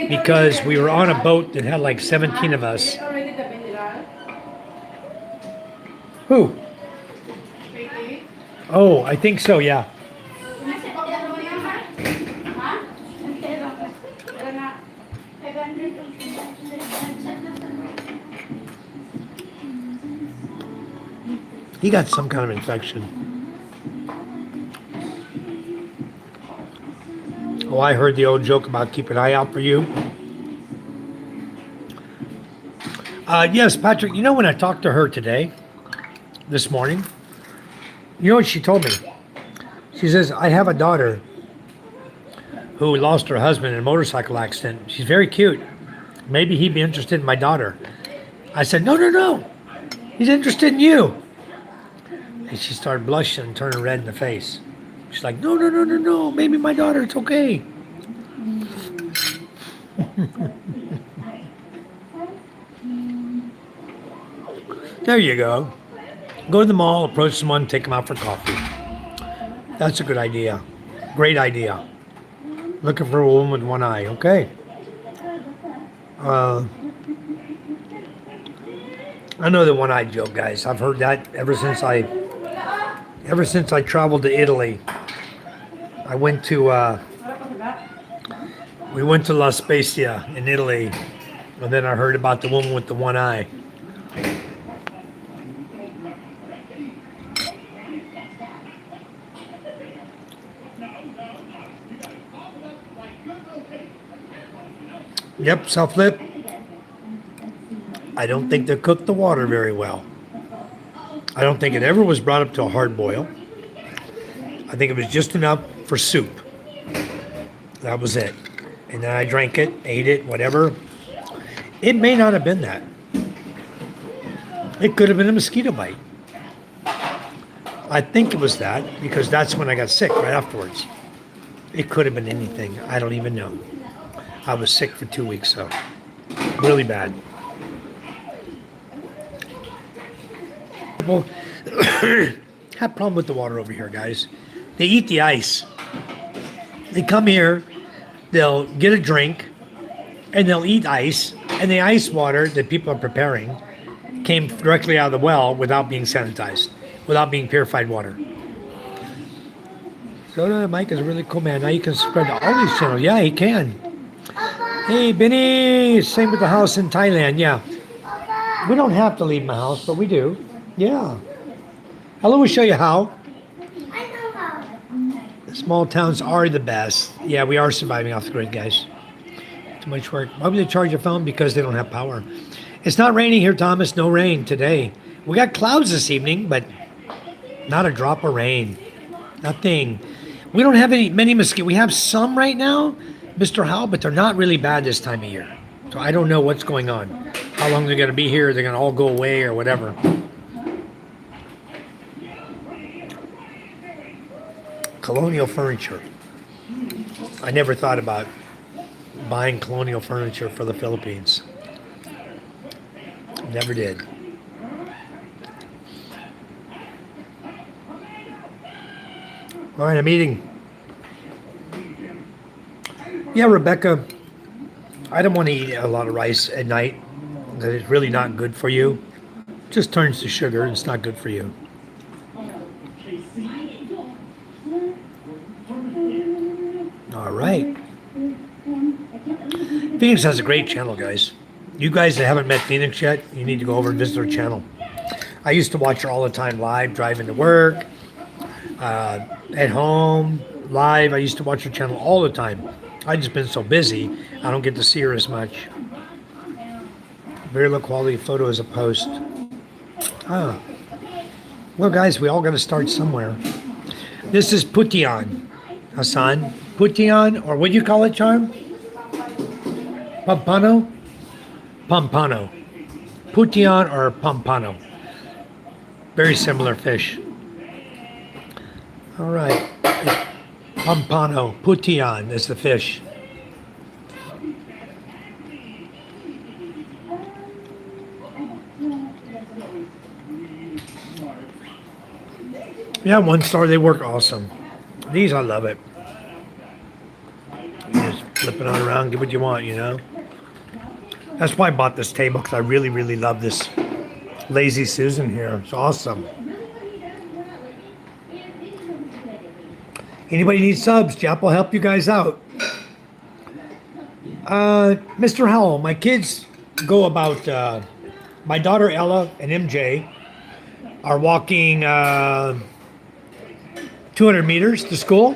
because we were on a boat that had like 17 of us. Who? Oh, I think so, yeah. He got some kind of infection. Oh, I heard the old joke about keep an eye out for you. Yes, Patrick, you know when I talked to her today, this morning, you know what she told me? She says, I have a daughter who lost her husband in a motorcycle accident. She's very cute. Maybe he'd be interested in my daughter. I said, no. He's interested in you. And she started blushing and turning red in the face. She's like, no. Maybe my daughter, it's okay. There you go. Go to the mall, approach someone, take them out for coffee. That's a good idea. Great idea. Looking for a woman with one eye. Okay. I know the one-eyed joke, guys. I've heard that ever since I traveled to Italy. We went to La Spezia in Italy, and then I heard about the woman with the one eye. Yep, self-lip. I don't think they cooked the water very well. I don't think it ever was brought up to a hard boil. I think it was just enough for soup. That was it. And then I drank it, ate it, whatever. It may not have been that. It could have been a mosquito bite. I think it was that because that's when I got sick right afterwards. It could have been anything. I don't even know. I was sick for 2 weeks, so really bad. People have a problem with the water over here, guys. They eat the ice. They come here, they'll get a drink, and they'll eat ice. And the ice water that people are preparing came directly out of the well without being sanitized, without being purified water. So Mike is a really cool man. Now you can spread to all these channels. Yeah, he can. Hey, Benny. Same with the house in Thailand. Yeah. We don't have to leave my house, but we do. Yeah. I'll always show you how. Small towns are the best. Yeah, we are surviving off the grid, guys. Too much work. Why would they charge your phone? Because they don't have power. It's not raining here, Thomas. No rain today. We got clouds this evening, but not a drop of rain. Nothing. We don't have many mosquitoes. We have some right now, Mr. Howell, but they're not really bad this time of year. So I don't know what's going on. How long they're going to be here. They're going to all go away or whatever. Colonial furniture. I never thought about buying colonial furniture for the Philippines. Never did. All right, I'm eating. Yeah, Rebecca, I don't want to eat a lot of rice at night. That is really not good for you. It just turns to sugar. It's not good for you. All right. Phoenix has a great channel, guys. You guys that haven't met Phoenix yet, you need to go over and visit her channel. I used to watch her all the time live, driving to work, at home, live. I used to watch her channel all the time. I've just been so busy, I don't get to see her as much. Very low quality photo as a post. Ah. Well, guys, we all got to start somewhere. This is Putian, Hassan. Putian, or what do you call it, Charm? Pampano? Pampano. Putian or Pampano. Very similar fish. All right. Pampano. Putian is the fish. Yeah, 1 star. They work awesome. These, I love it. You just flip it on around, get what you want, you know? That's why I bought this table, because I really, really love this Lazy Susan here. It's awesome. Anybody need subs? Jap will help you guys out. Mr. Howell, my kids go about, my daughter Ella and MJ are walking 200 meters to school,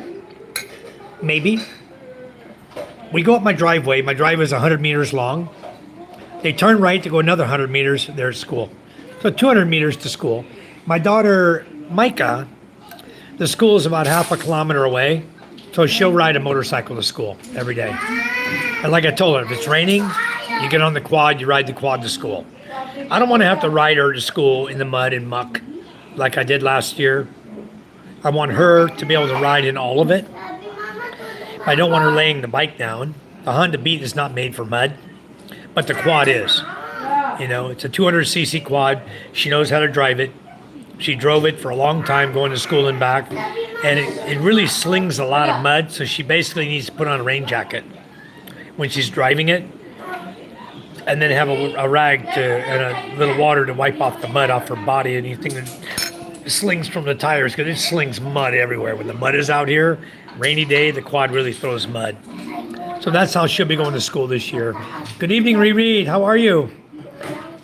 maybe. We go up my driveway. My driveway is 100 meters long. They turn right to go another 100 meters. They're at school. So 200 meters to school. My daughter, Micah, the school is about half a kilometer away. So she'll ride a motorcycle to school every day. And like I told her, if it's raining, you get on the quad, you ride the quad to school. I don't want to have to ride her to school in the mud and muck like I did last year. I want her to be able to ride in all of it. I don't want her laying the bike down. The Honda Beat is not made for mud, but the quad is. You know, it's a 200cc quad. She knows how to drive it. She drove it for a long time going to school and back. And it really slings a lot of mud, so she basically needs to put on a rain jacket when she's driving it. And then have a rag and a little water to wipe off the mud off her body. Anything that slings from the tires, because it slings mud everywhere. When the mud is out here, rainy day, the quad really throws mud. So that's how she'll be going to school this year. Good evening, Reread. How are you?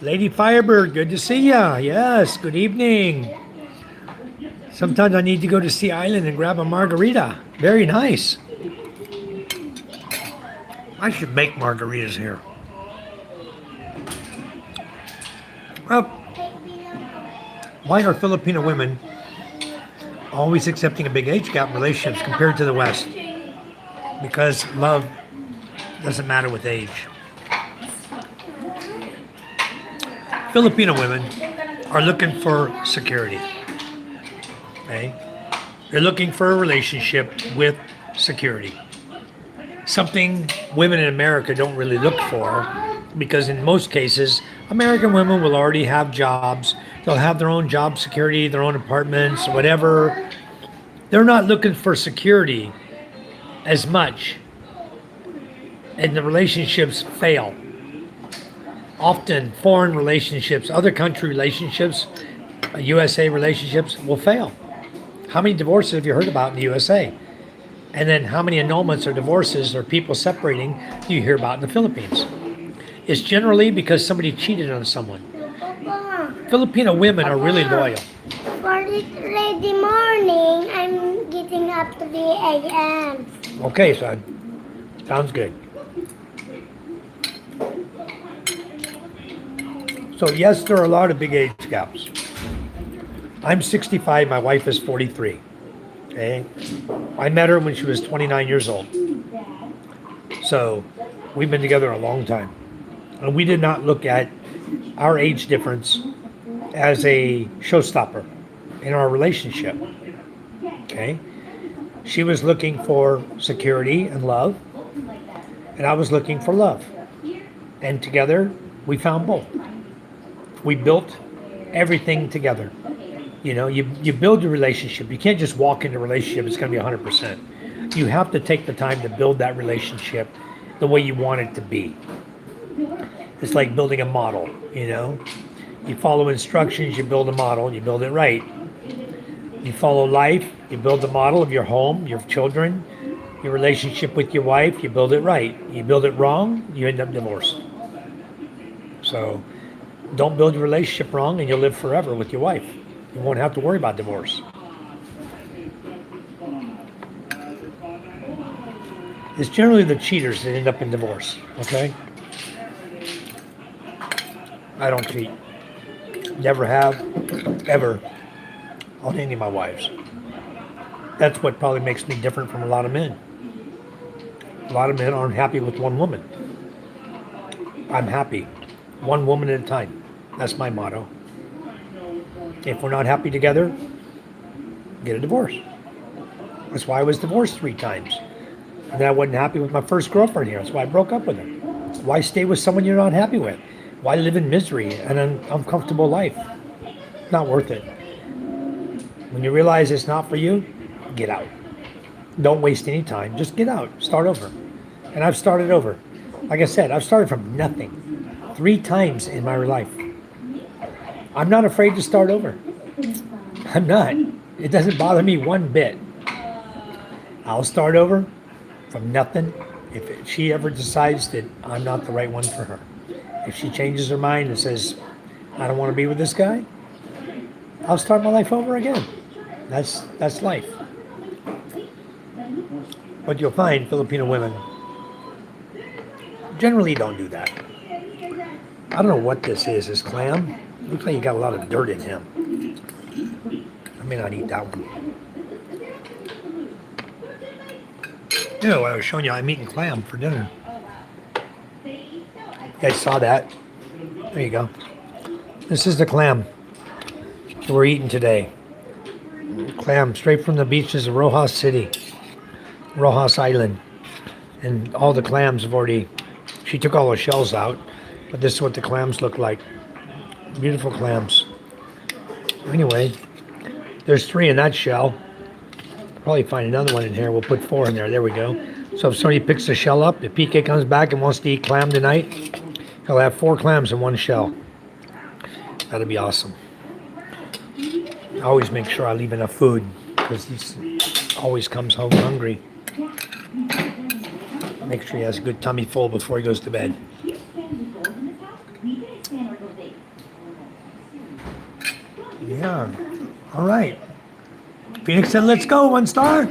Lady Firebird, good to see ya. Yes, good evening. Sometimes I need to go to Sea Island and grab a margarita. Very nice. I should make margaritas here. Well, why are Filipino women always accepting a big age gap in relationships compared to the West? Because love doesn't matter with age. Filipino women are looking for security. Okay? They're looking for a relationship with security. Something women in America don't really look for, because in most cases, American women will already have jobs. They'll have their own job security, their own apartments, whatever. They're not looking for security as much, and the relationships fail. Often foreign relationships, other country relationships, USA relationships will fail. How many divorces have you heard about in the USA? And then how many annulments or divorces or people separating do you hear about in the Philippines? It's generally because somebody cheated on someone. Filipino women are really loyal. For this ready morning, I'm getting up to 3 a.m. Okay, son. Sounds good. So yes, there are a lot of big age gaps. I'm 65, my wife is 43. Okay? I met her when she was 29 years old. So we've been together a long time. And we did not look at our age difference as a showstopper in our relationship. Okay? She was looking for security and love, and I was looking for love. And together, we found both. We built everything together. You know, you build your relationship. You can't just walk into a relationship, it's going to be 100%. You have to take the time to build that relationship the way you want it to be. It's like building a model, you know. You follow instructions, you build a model, you build it right. You follow life, you build the model of your home, your children, your relationship with your wife, you build it right. You build it wrong, you end up divorced. So don't build your relationship wrong and you'll live forever with your wife. You won't have to worry about divorce. It's generally the cheaters that end up in divorce, okay? I don't cheat. Never have, ever, on any of my wives. That's what probably makes me different from a lot of men. A lot of men aren't happy with one woman. I'm happy. One woman at a time. That's my motto. If we're not happy together, get a divorce. That's why I was divorced 3 times. And then I wasn't happy with my first girlfriend here. That's why I broke up with her. Why stay with someone you're not happy with? Why live in misery and an uncomfortable life? Not worth it. When you realize it's not for you, get out. Don't waste any time. Just get out. Start over. And I've started over. Like I said, I've started from nothing 3 times in my life. I'm not afraid to start over. I'm not. It doesn't bother me one bit. I'll start over from nothing if she ever decides that I'm not the right one for her. If she changes her mind and says, I don't want to be with this guy, I'll start my life over again. That's life. But you'll find Filipino women generally don't do that. I don't know what this is. This clam? Looks like you got a lot of dirt in him. I may not eat that one. You know, I was showing you I'm eating clam for dinner. You guys saw that? There you go. This is the clam that we're eating today. Clam straight from the beaches of Rojas City, Rojas Island. And all the clams have already, she took all the shells out, but this is what the clams look like. Beautiful clams. Anyway, there's 3 in that shell. Probably find another one in here. We'll put 4 in there. There we go. So if somebody picks the shell up, if PK comes back and wants to eat clam tonight, he'll have 4 clams in one shell. That'd be awesome. I always make sure I leave enough food because he always comes home hungry. Make sure he has a good tummy full before he goes to bed. Yeah. All right. Phoenix said, let's go, 1 star.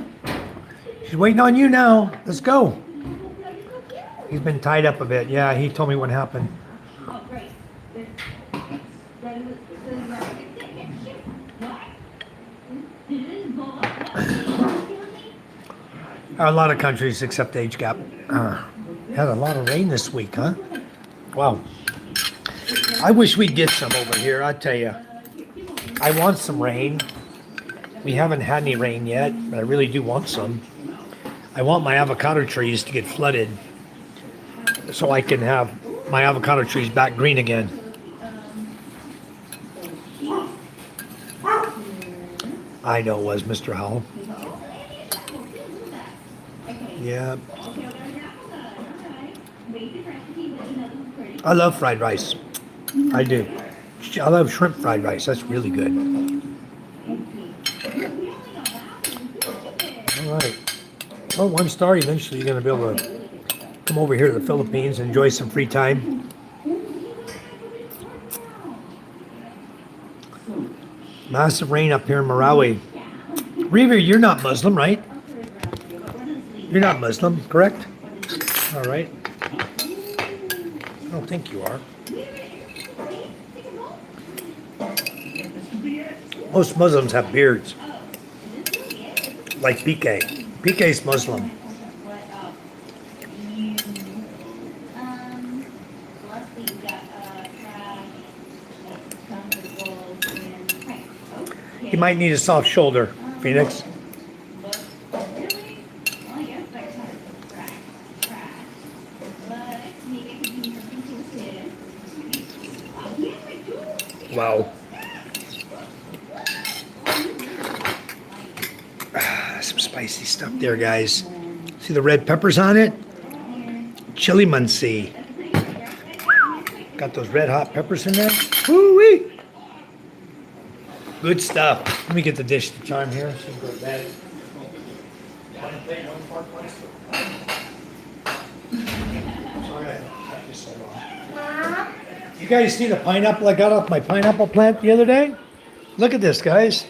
She's waiting on you now. Let's go. He's been tied up a bit. Yeah, he told me what happened. A lot of countries accept age gap. Had a lot of rain this week, huh? Wow. I wish we'd get some over here, I tell you. I want some rain. We haven't had any rain yet, but I really do want some. I want my avocado trees to get flooded so I can have my avocado trees back green again. I know it was Mr. Howell. Yeah. I love fried rice. I do. I love shrimp fried rice. That's really good. All right. Well, 1 star. Eventually, you're going to be able to come over here to the Philippines and enjoy some free time. Massive rain up here in Marawi. Revere, you're not Muslim, right? You're not Muslim, correct? All right. I don't think you are. Most Muslims have beards. Like PK. PK's Muslim. He might need a soft shoulder, Phoenix. Wow. Some spicy stuff there, guys. See the red peppers on it? Chili mansi. Got those red hot peppers in there. Woo-wee! Good stuff. Let me get the dish to Charm here. So go to bed. You guys see the pineapple I got off my pineapple plant the other day? Look at this, guys.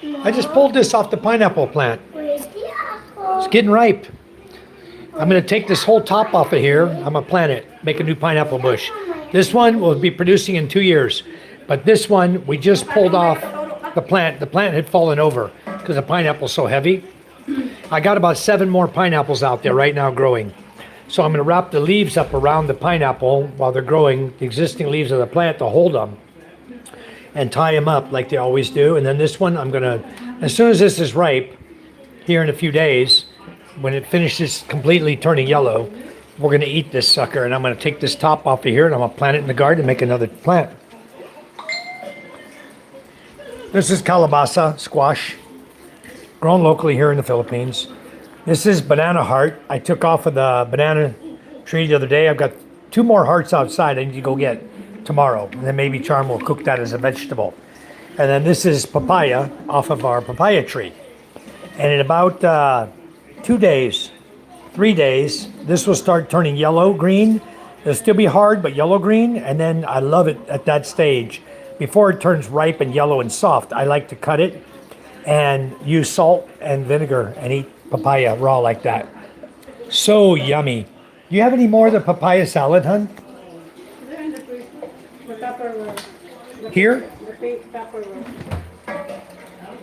I just pulled this off the pineapple plant. It's getting ripe. I'm going to take this whole top off of here. I'm going to plant it, make a new pineapple bush. This one will be producing in 2 years. But this one, we just pulled off the plant. The plant had fallen over because the pineapple's so heavy. I got about 7 more pineapples out there right now growing. So I'm going to wrap the leaves up around the pineapple while they're growing, the existing leaves of the plant to hold them, and tie them up like they always do. And then this one, I'm going to, as soon as this is ripe, here in a few days, when it finishes completely turning yellow, we're going to eat this sucker. And I'm going to take this top off of here and I'm going to plant it in the garden and make another plant. This is calabasa squash, grown locally here in the Philippines. This is banana heart. I took off of the banana tree the other day. I've got 2 more hearts outside I need to go get tomorrow. And then maybe Charm will cook that as a vegetable. And then this is papaya off of our papaya tree. And in about 2 days, 3 days, this will start turning yellow green. It'll still be hard, but yellow green. And then I love it at that stage. Before it turns ripe and yellow and soft, I like to cut it and use salt and vinegar and eat papaya raw like that. So yummy. Do you have any more of the papaya salad, hun? Here?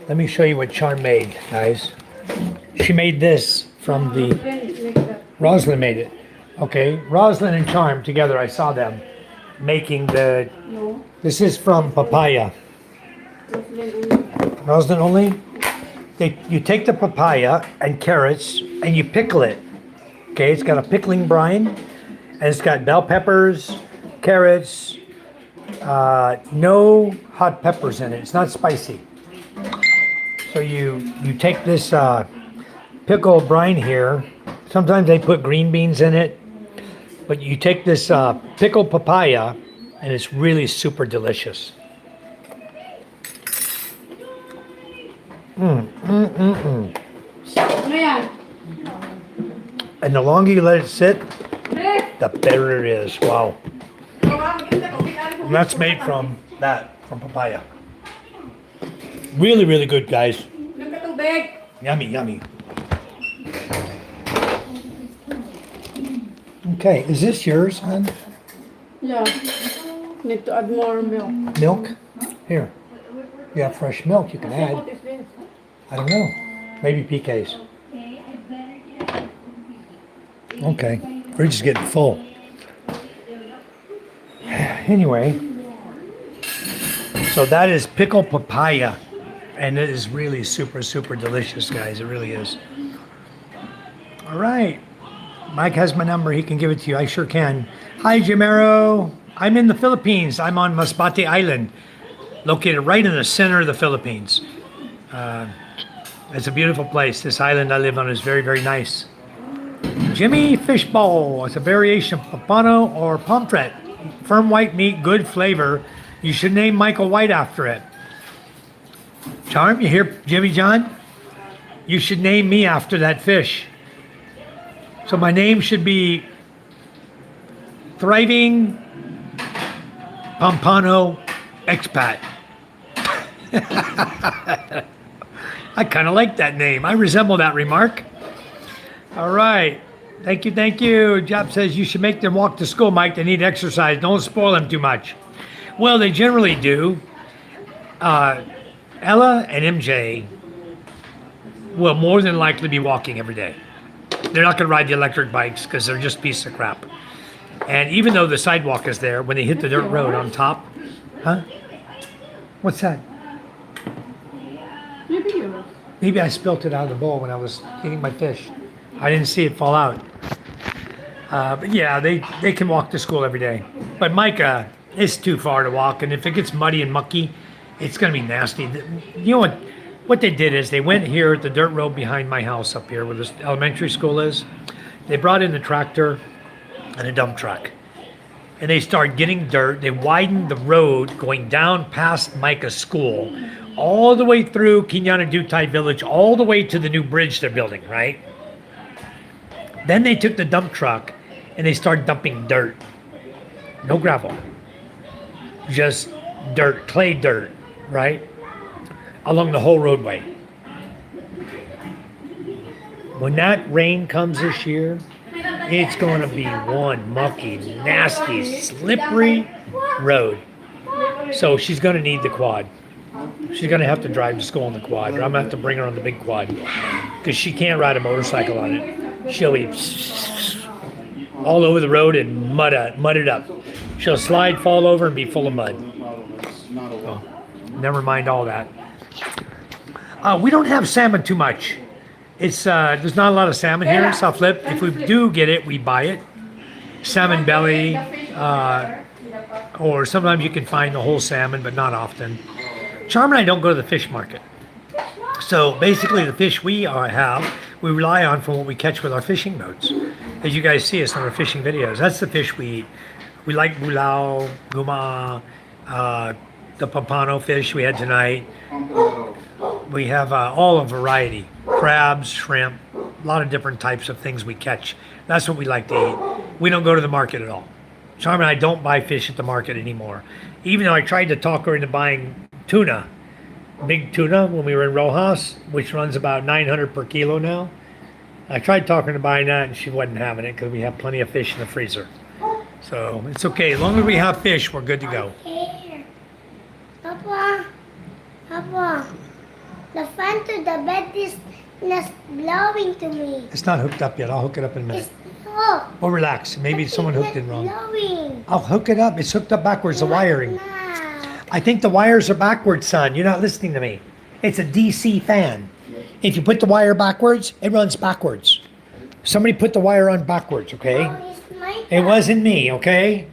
Let me show you what Charm made, guys. She made this from the... Rosalind made it. Okay, Rosalind and Charm together, I saw them making the... This is from papaya. Rosalind only? You take the papaya and carrots and you pickle it. Okay, it's got a pickling brine and it's got bell peppers, carrots, no hot peppers in it. It's not spicy. So you take this pickle brine here. Sometimes they put green beans in it, but you take this pickled papaya and it's really super delicious. And the longer you let it sit, the better it is. Wow. And that's made from papaya. Really, really good, guys. Yummy, yummy. Okay, is this yours, hon? Yeah. Need to add more milk. Milk? Here. You have fresh milk you can add. I don't know. Maybe PK's. Okay. Fridge is getting full. Anyway. So that is pickled papaya. And it is really super, super delicious, guys. It really is. All right. Mike has my number. He can give it to you. I sure can. Hi, Jimero. I'm in the Philippines. I'm on Masbate Island, located right in the center of the Philippines. It's a beautiful place. This island I live on is very, very nice. Jimmy Fishbowl. It's a variation of Papano or Pomfret. Firm white meat, good flavor. You should name Michael White after it. Charm, you hear Jimmy John? You should name me after that fish. So my name should be Thriving Pompano Expat. I kind of like that name. I resemble that remark. All right. Thank you, thank you. Jap says you should make them walk to school, Mike. They need exercise. Don't spoil them too much. Well, they generally do. Ella and MJ will more than likely be walking every day. They're not going to ride the electric bikes because they're just a piece of crap. And even though the sidewalk is there, when they hit the dirt road on top, huh? What's that? Maybe I spilt it out of the bowl when I was eating my fish. I didn't see it fall out. But yeah, they can walk to school every day. But Micah is too far to walk, and if it gets muddy and mucky, it's going to be nasty. You know what they did is they went here at the dirt road behind my house up here where this elementary school is. They brought in a tractor and a dump truck. And they started getting dirt. They widened the road going down past Micah's school, all the way through Kinyana Dutai Village, all the way to the new bridge they're building, right? Then they took the dump truck and they started dumping dirt. No gravel. Just dirt, clay dirt, right? Along the whole roadway. When that rain comes this year, it's going to be one mucky, nasty, slippery road. So she's going to need the quad. She's going to have to drive to school on the quad, or I'm going to have to bring her on the big quad because she can't ride a motorcycle on it. She'll be all over the road and mud it up. She'll slide, fall over, and be full of mud. Oh, never mind all that. We don't have salmon too much. It's there's not a lot of salmon here in South Lip. If we do get it, we buy it. Salmon belly, or sometimes you can find the whole salmon, but not often. Charm and I don't go to the fish market. So basically the fish we have, we rely on for what we catch with our fishing boats. As you guys see us on our fishing videos, that's the fish we eat. We like bulao, guma, the pampano fish we had tonight. We have all a variety, crabs, shrimp, a lot of different types of things we catch. That's what we like to eat. We don't go to the market at all. Charm and I don't buy fish at the market anymore. Even though I tried to talk her into buying tuna, big tuna, when we were in Rojas, which runs about 900 per kilo now. I tried talking her into buying that and she wasn't having it because we have plenty of fish in the freezer. So it's okay. As long as we have fish, we're good to go. Here. Papa. The fan to the bed is not blowing to me. It's not hooked up yet. I'll hook it up in a minute. It's hooked. Oh, relax. Maybe someone hooked it wrong. Blowing. I'll hook it up. It's hooked up backwards, the wiring. Nah. I think the wires are backwards, son. You're not listening to me. It's a DC fan. If you put the wire backwards, it runs backwards. Somebody put the wire on backwards, okay? Oh, it's Micah. It wasn't me, okay?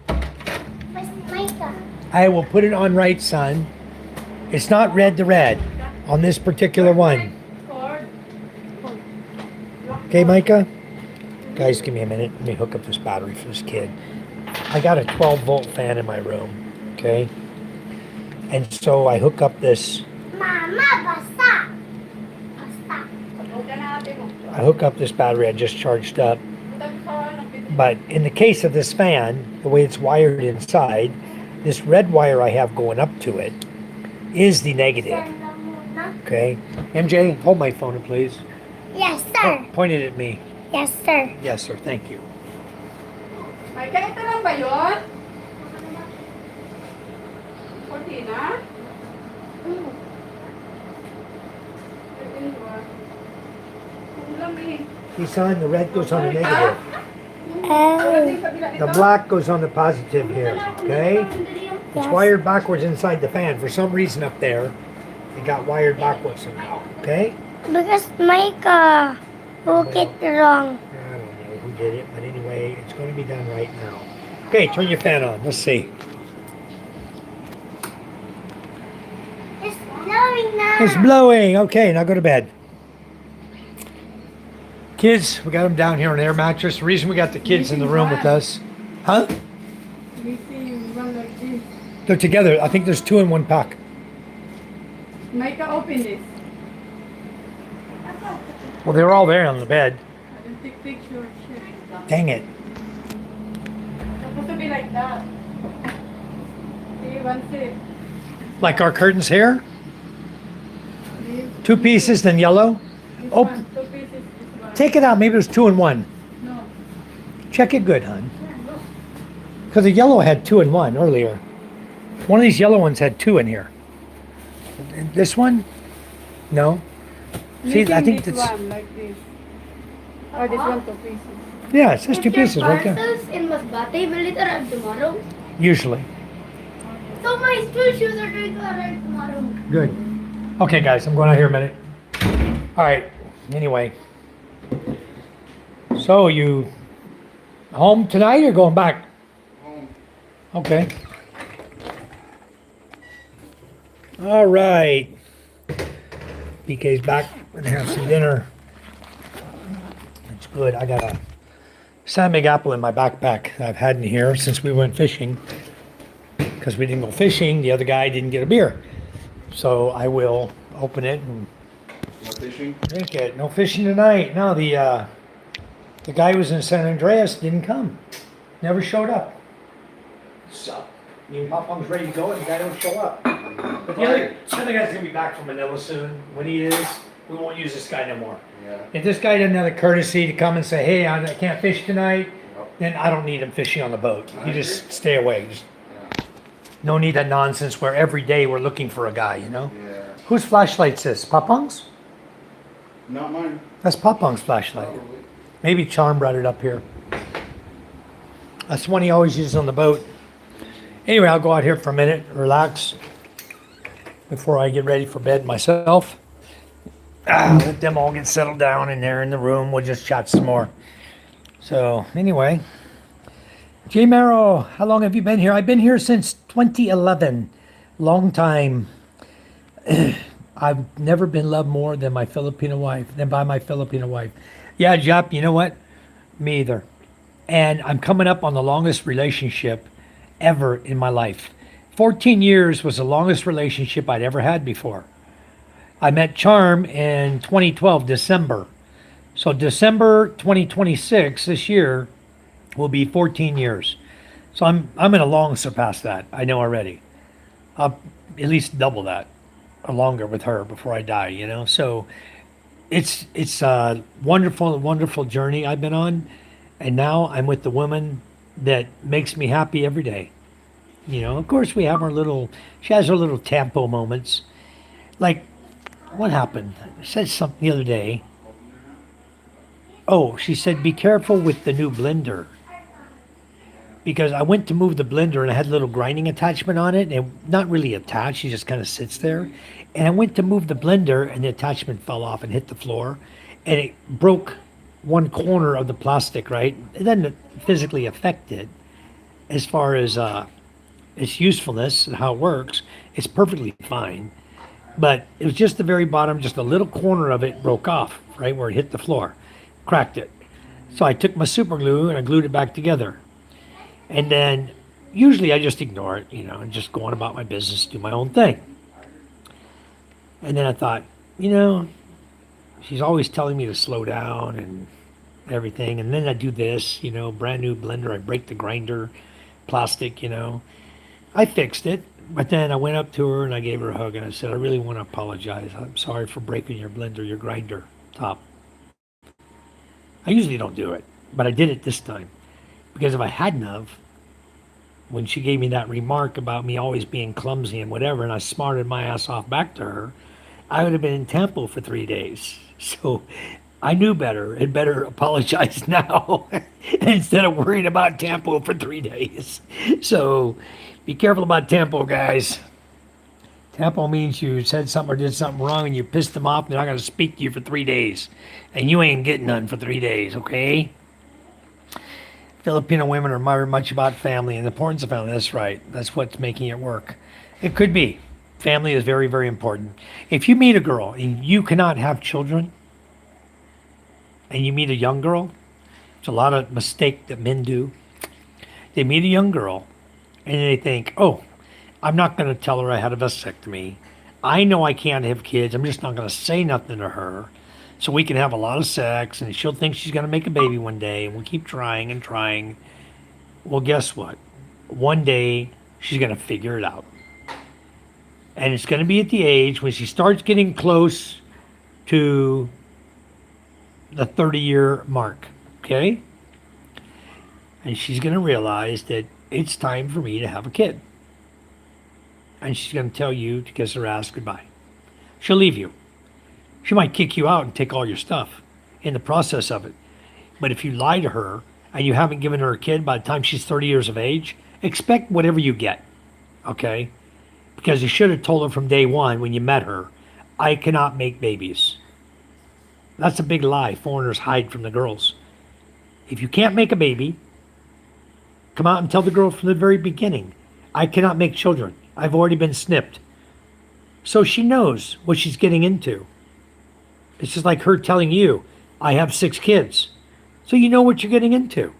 Where's Micah? I will put it on right, son. It's not red to red on this particular one. Okay, Micah? Guys, give me a minute. Let me hook up this battery for this kid. I got a 12-volt fan in my room, okay? And so I hook up this... Mama, basta. I hook up this battery I just charged up. But in the case of this fan, the way it's wired inside, this red wire I have going up to it is the negative. Okay? MJ, hold my phone, please. Yes, sir. Point it at me. Yes, sir. Yes, sir. Thank you. Ay, ganito lang ba yun? Kunti na? Son, the red goes on the negative. Oh. The black goes on the positive here. Okay? It's wired backwards inside the fan. For some reason up there, It got wired backwards somehow. Okay. Because Mike hook it wrong. I don't know who did it, but anyway, it's going to be done right now. Okay, turn your fan on. Let's see. It's blowing now. It's blowing. Okay, now go to bed. Kids, we got them down here on air mattress. The reason we got the kids in the room with us, huh? We see one like this. They're together. I think there's 2 in one pack. Micah, open this. Well, they were all there on the bed. I will take picture. Dang it. It's supposed to be like that. See, one sip. Like our curtains here? This, 2 pieces, then yellow. this Oh. one, 2 pieces, this one. Take it out. Maybe it was 2 in 1. No. Check it good, hon. Yeah, look. Because the yellow had 2 in 1 earlier. One of these yellow ones had 2 in here. And this one? No. See, I think this that's. one like this. Oh, this one 2 pieces. Yeah, it says 2 pieces right there. Parcels in Masbate, will it arrive tomorrow? Usually. So my school shoes are going to arrive tomorrow. Good. Okay, guys, I'm going out here a minute. All right. Anyway. So, you home tonight or going back? Home. Okay. All right. BK's back. We're going to have some dinner. It's good. I got a San apple in my backpack that I've had in here since we went fishing. Because we didn't go fishing, the other guy didn't get a beer. So I will open it and No fishing? drink it. No fishing tonight. No, the guy who was in San Andreas didn't come. Never showed up. So, me and Pop-Pong's ready to go and the guy don't show up. But the other guy's gonna be back from Manila soon. When he is, we won't use this guy no more. Yeah. If this guy doesn't have the courtesy to come and say, hey, I can't fish tonight, Yep. then I don't need him fishing on the boat. I You agree. just stay away. Just, Yeah. no need that nonsense where every day we're looking for a guy, you know? Yeah. Whose flashlight's this? Pop-Pong's? Not mine. That's Pop-Pong's flashlight. Probably. Maybe Charm brought it up here. That's the one he always uses on the boat. Anyway, I'll go out here for a minute, relax, before I get ready for bed myself. Let them all get settled down in there in the room. We'll just chat some more. So, anyway. J. Marrow, how long have you been here? I've been here since 2011. Long time. I've never been loved more than by my Filipino wife. Yeah, Jap, you know what? Me either. And I'm coming up on the longest relationship ever in my life. 14 years was the longest relationship I'd ever had before. I met Charm in 2012, December. So December 2026, this year, will be 14 years. So I'm going to long surpass that. I know already. I'll at least double that or longer with her before I die, you know? So it's a wonderful, wonderful journey I've been on. And now I'm with the woman that makes me happy every day. You know, of course we have she has her little tempo moments. Like, what happened? She said something the other day. Oh, she said, be careful with the new blender. Because I went to move the blender and I had a little grinding attachment on it. And not really attached, she just kind of sits there. And I went to move the blender and the attachment fell off and hit the floor. And it broke one corner of the plastic, right? It doesn't physically affect it as far as its usefulness and how it works. It's perfectly fine. But it was just the very bottom, just a little corner of it broke off, right where it hit the floor, cracked it. So I took my super glue and I glued it back together. And then usually I just ignore it, you know, and just go on about my business, do my own thing. And then I thought, you know, she's always telling me to slow down and everything. And then I do this, you know, brand new blender. I break the grinder, plastic, you know. I fixed it. But then I went up to her and I gave her a hug and I said, I really want to apologize. I'm sorry for breaking your blender, your grinder top. I usually don't do it, but I did it this time. Because if I hadn't have, when she gave me that remark about me always being clumsy and whatever, and I smarted my ass off back to her, I would have been in Tampa for 3 days. So I knew better and better apologize now instead of worrying about Tampa for 3 days. So be careful about Tampa, guys. Tempo means you said something or did something wrong and you pissed them off and they're not going to speak to you for 3 days. And you ain't getting none for 3 days, okay? Filipino women are very much about family and the importance of family. That's right. That's what's making it work. It could be. Family is very, very important. If you meet a girl and you cannot have children and you meet a young girl, it's a lot of mistake that men do. They meet a young girl and they think, oh, I'm not going to tell her I had a vasectomy. I know I can't have kids. I'm just not going to say nothing to her. So we can have a lot of sex and she'll think she's going to make a baby one day and we'll keep trying and trying. Well, guess what? One day she's going to figure it out. And it's going to be at the age when she starts getting close to the 30-year mark, okay? And she's going to realize that it's time for me to have a kid. And she's going to tell you to kiss her ass goodbye. She'll leave you. She might kick you out and take all your stuff in the process of it. But if you lie to her and you haven't given her a kid by the time she's 30 years of age, expect whatever you get, okay? Because you should have told her from day one when you met her, I cannot make babies. That's a big lie foreigners hide from the girls. If you can't make a baby, come out and tell the girl from the very beginning, I cannot make children. I've already been snipped. So she knows what she's getting into. It's just like her telling you, I have 6 kids. So you know what you're getting into.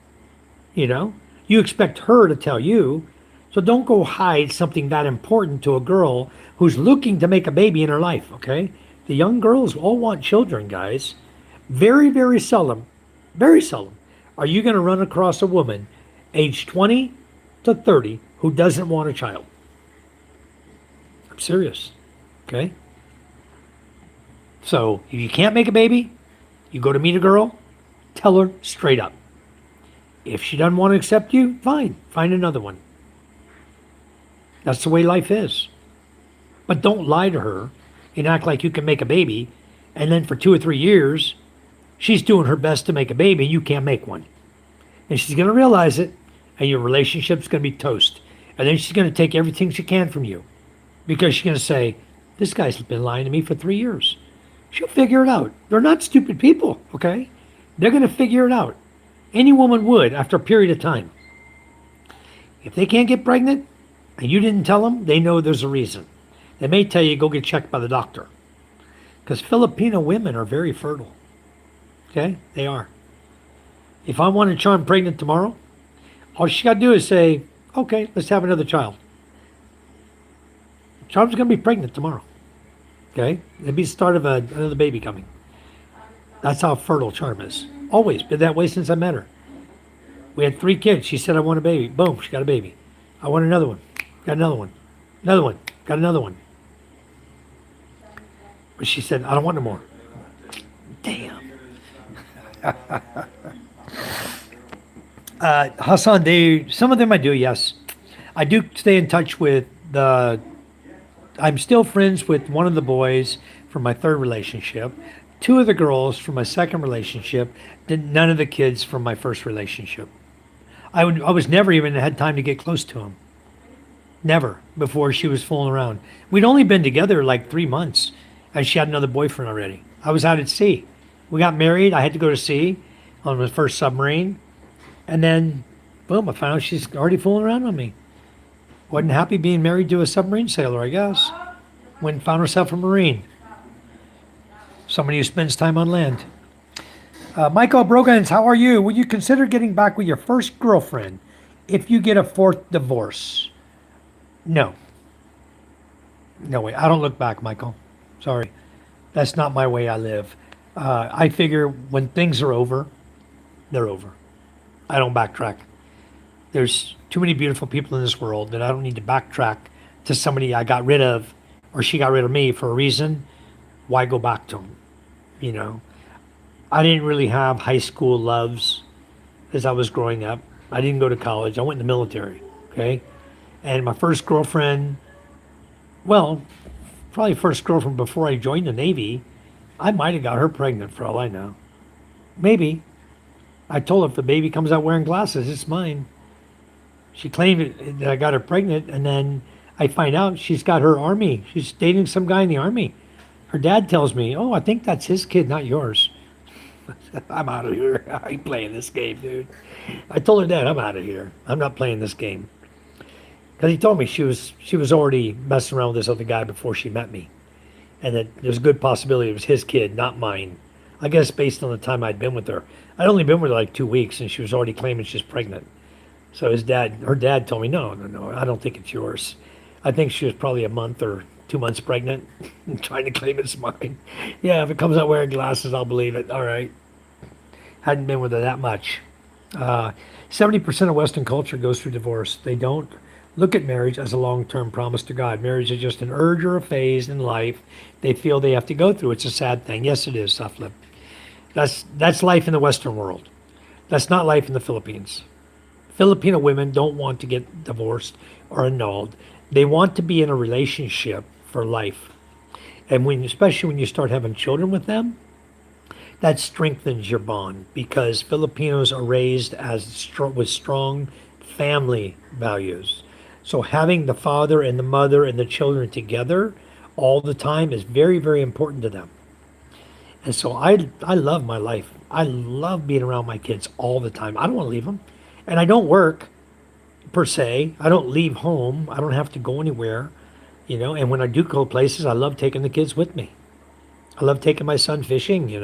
You know? You expect her to tell you. So don't go hide something that important to a girl who's looking to make a baby in her life, okay? The young girls all want children, guys. Very, very seldom are you going to run across a woman age 20 to 30 who doesn't want a child. I'm serious, okay? So if you can't make a baby, you go to meet a girl, tell her straight up. If she doesn't want to accept you, fine, find another one. That's the way life is. But don't lie to her and act like you can make a baby, and then for 2 or 3 years, she's doing her best to make a baby and you can't make one. And she's going to realize it, and your relationship's going to be toast. And then she's going to take everything she can from you because she's going to say, this guy's been lying to me for 3 years. She'll figure it out. They're not stupid people, okay? They're going to figure it out. Any woman would after a period of time. If they can't get pregnant and you didn't tell them, they know there's a reason. They may tell you go get checked by the doctor. Because Filipino women are very fertile. Okay? They are. If I want a charm pregnant tomorrow, all she got to do is say, okay, let's have another child. Charm's going to be pregnant tomorrow. Okay? It'll be the start of another baby coming. That's how fertile Charm is. Always been that way since I met her. We had 3 kids. She said, I want a baby. Boom, she got a baby. I want another one. Got another one. Another one. Got another one. But she said, I don't want no more. Damn. Hassan, some of them I do, yes. I do stay in touch with I'm still friends with one of the boys from my 3rd relationship, 2 of the girls from my 2nd relationship, none of the kids from my 1st relationship. I was never even had time to get close to them. Never, before she was fooling around. We'd only been together like 3 months, and she had another boyfriend already. I was out at sea. We got married. I had to go to sea on the first submarine. And then, boom, I found out she's already fooling around on me. Wasn't happy being married to a submarine sailor, I guess. Went and found herself a Marine. Somebody who spends time on land. Michael Brogans, how are you? Will you consider getting back with your first girlfriend if you get a 4th divorce? No. No way. I don't look back, Michael. Sorry. That's not my way I live. I figure when things are over, they're over. I don't backtrack. There's too many beautiful people in this world that I don't need to backtrack to somebody I got rid of or she got rid of me for a reason. Why go back to them? You know, I didn't really have high school loves as I was growing up. I didn't go to college. I went in the military. Okay. And my first girlfriend, well, probably first girlfriend before I joined the Navy, I might have got her pregnant for all I know. Maybe. I told her if the baby comes out wearing glasses, it's mine. She claimed that I got her pregnant, and then I find out she's got her army. She's dating some guy in the army. Her dad tells me, "Oh, I think that's his kid, not yours." I'm out of here. I ain't playing this game, dude. I told her dad, I'm out of here. I'm not playing this game. Because he told me she was already messing around with this other guy before she met me, and that there's a good possibility it was his kid, not mine. I guess based on the time I'd been with her. I'd only been with her like 2 weeks, and she was already claiming she's pregnant. So her dad told me, no, no, no, I don't think it's yours. I think she was probably a month or 2 months pregnant, and trying to claim it's mine. Yeah, if it comes out wearing glasses, I'll believe it. All right. Hadn't been with her that much. 70% of Western culture goes through divorce. They don't look at marriage as a long-term promise to God. Marriage is just an urge or a phase in life they feel they have to go through. It's a sad thing. Yes, it is, Saflip. That's life in the Western world. That's not life in the Philippines. Filipino women don't want to get divorced or annulled. They want to be in a relationship for life. And especially when you start having children with them, that strengthens your bond because Filipinos are raised with strong family values. So having the father and the mother and the children together all the time is very, very important to them. And so I love my life. I love being around my kids all the time. I don't want to leave them. And I don't work per se. I don't leave home. I don't have to go anywhere, And when I do go places, I love taking the kids with me. I love taking my son fishing.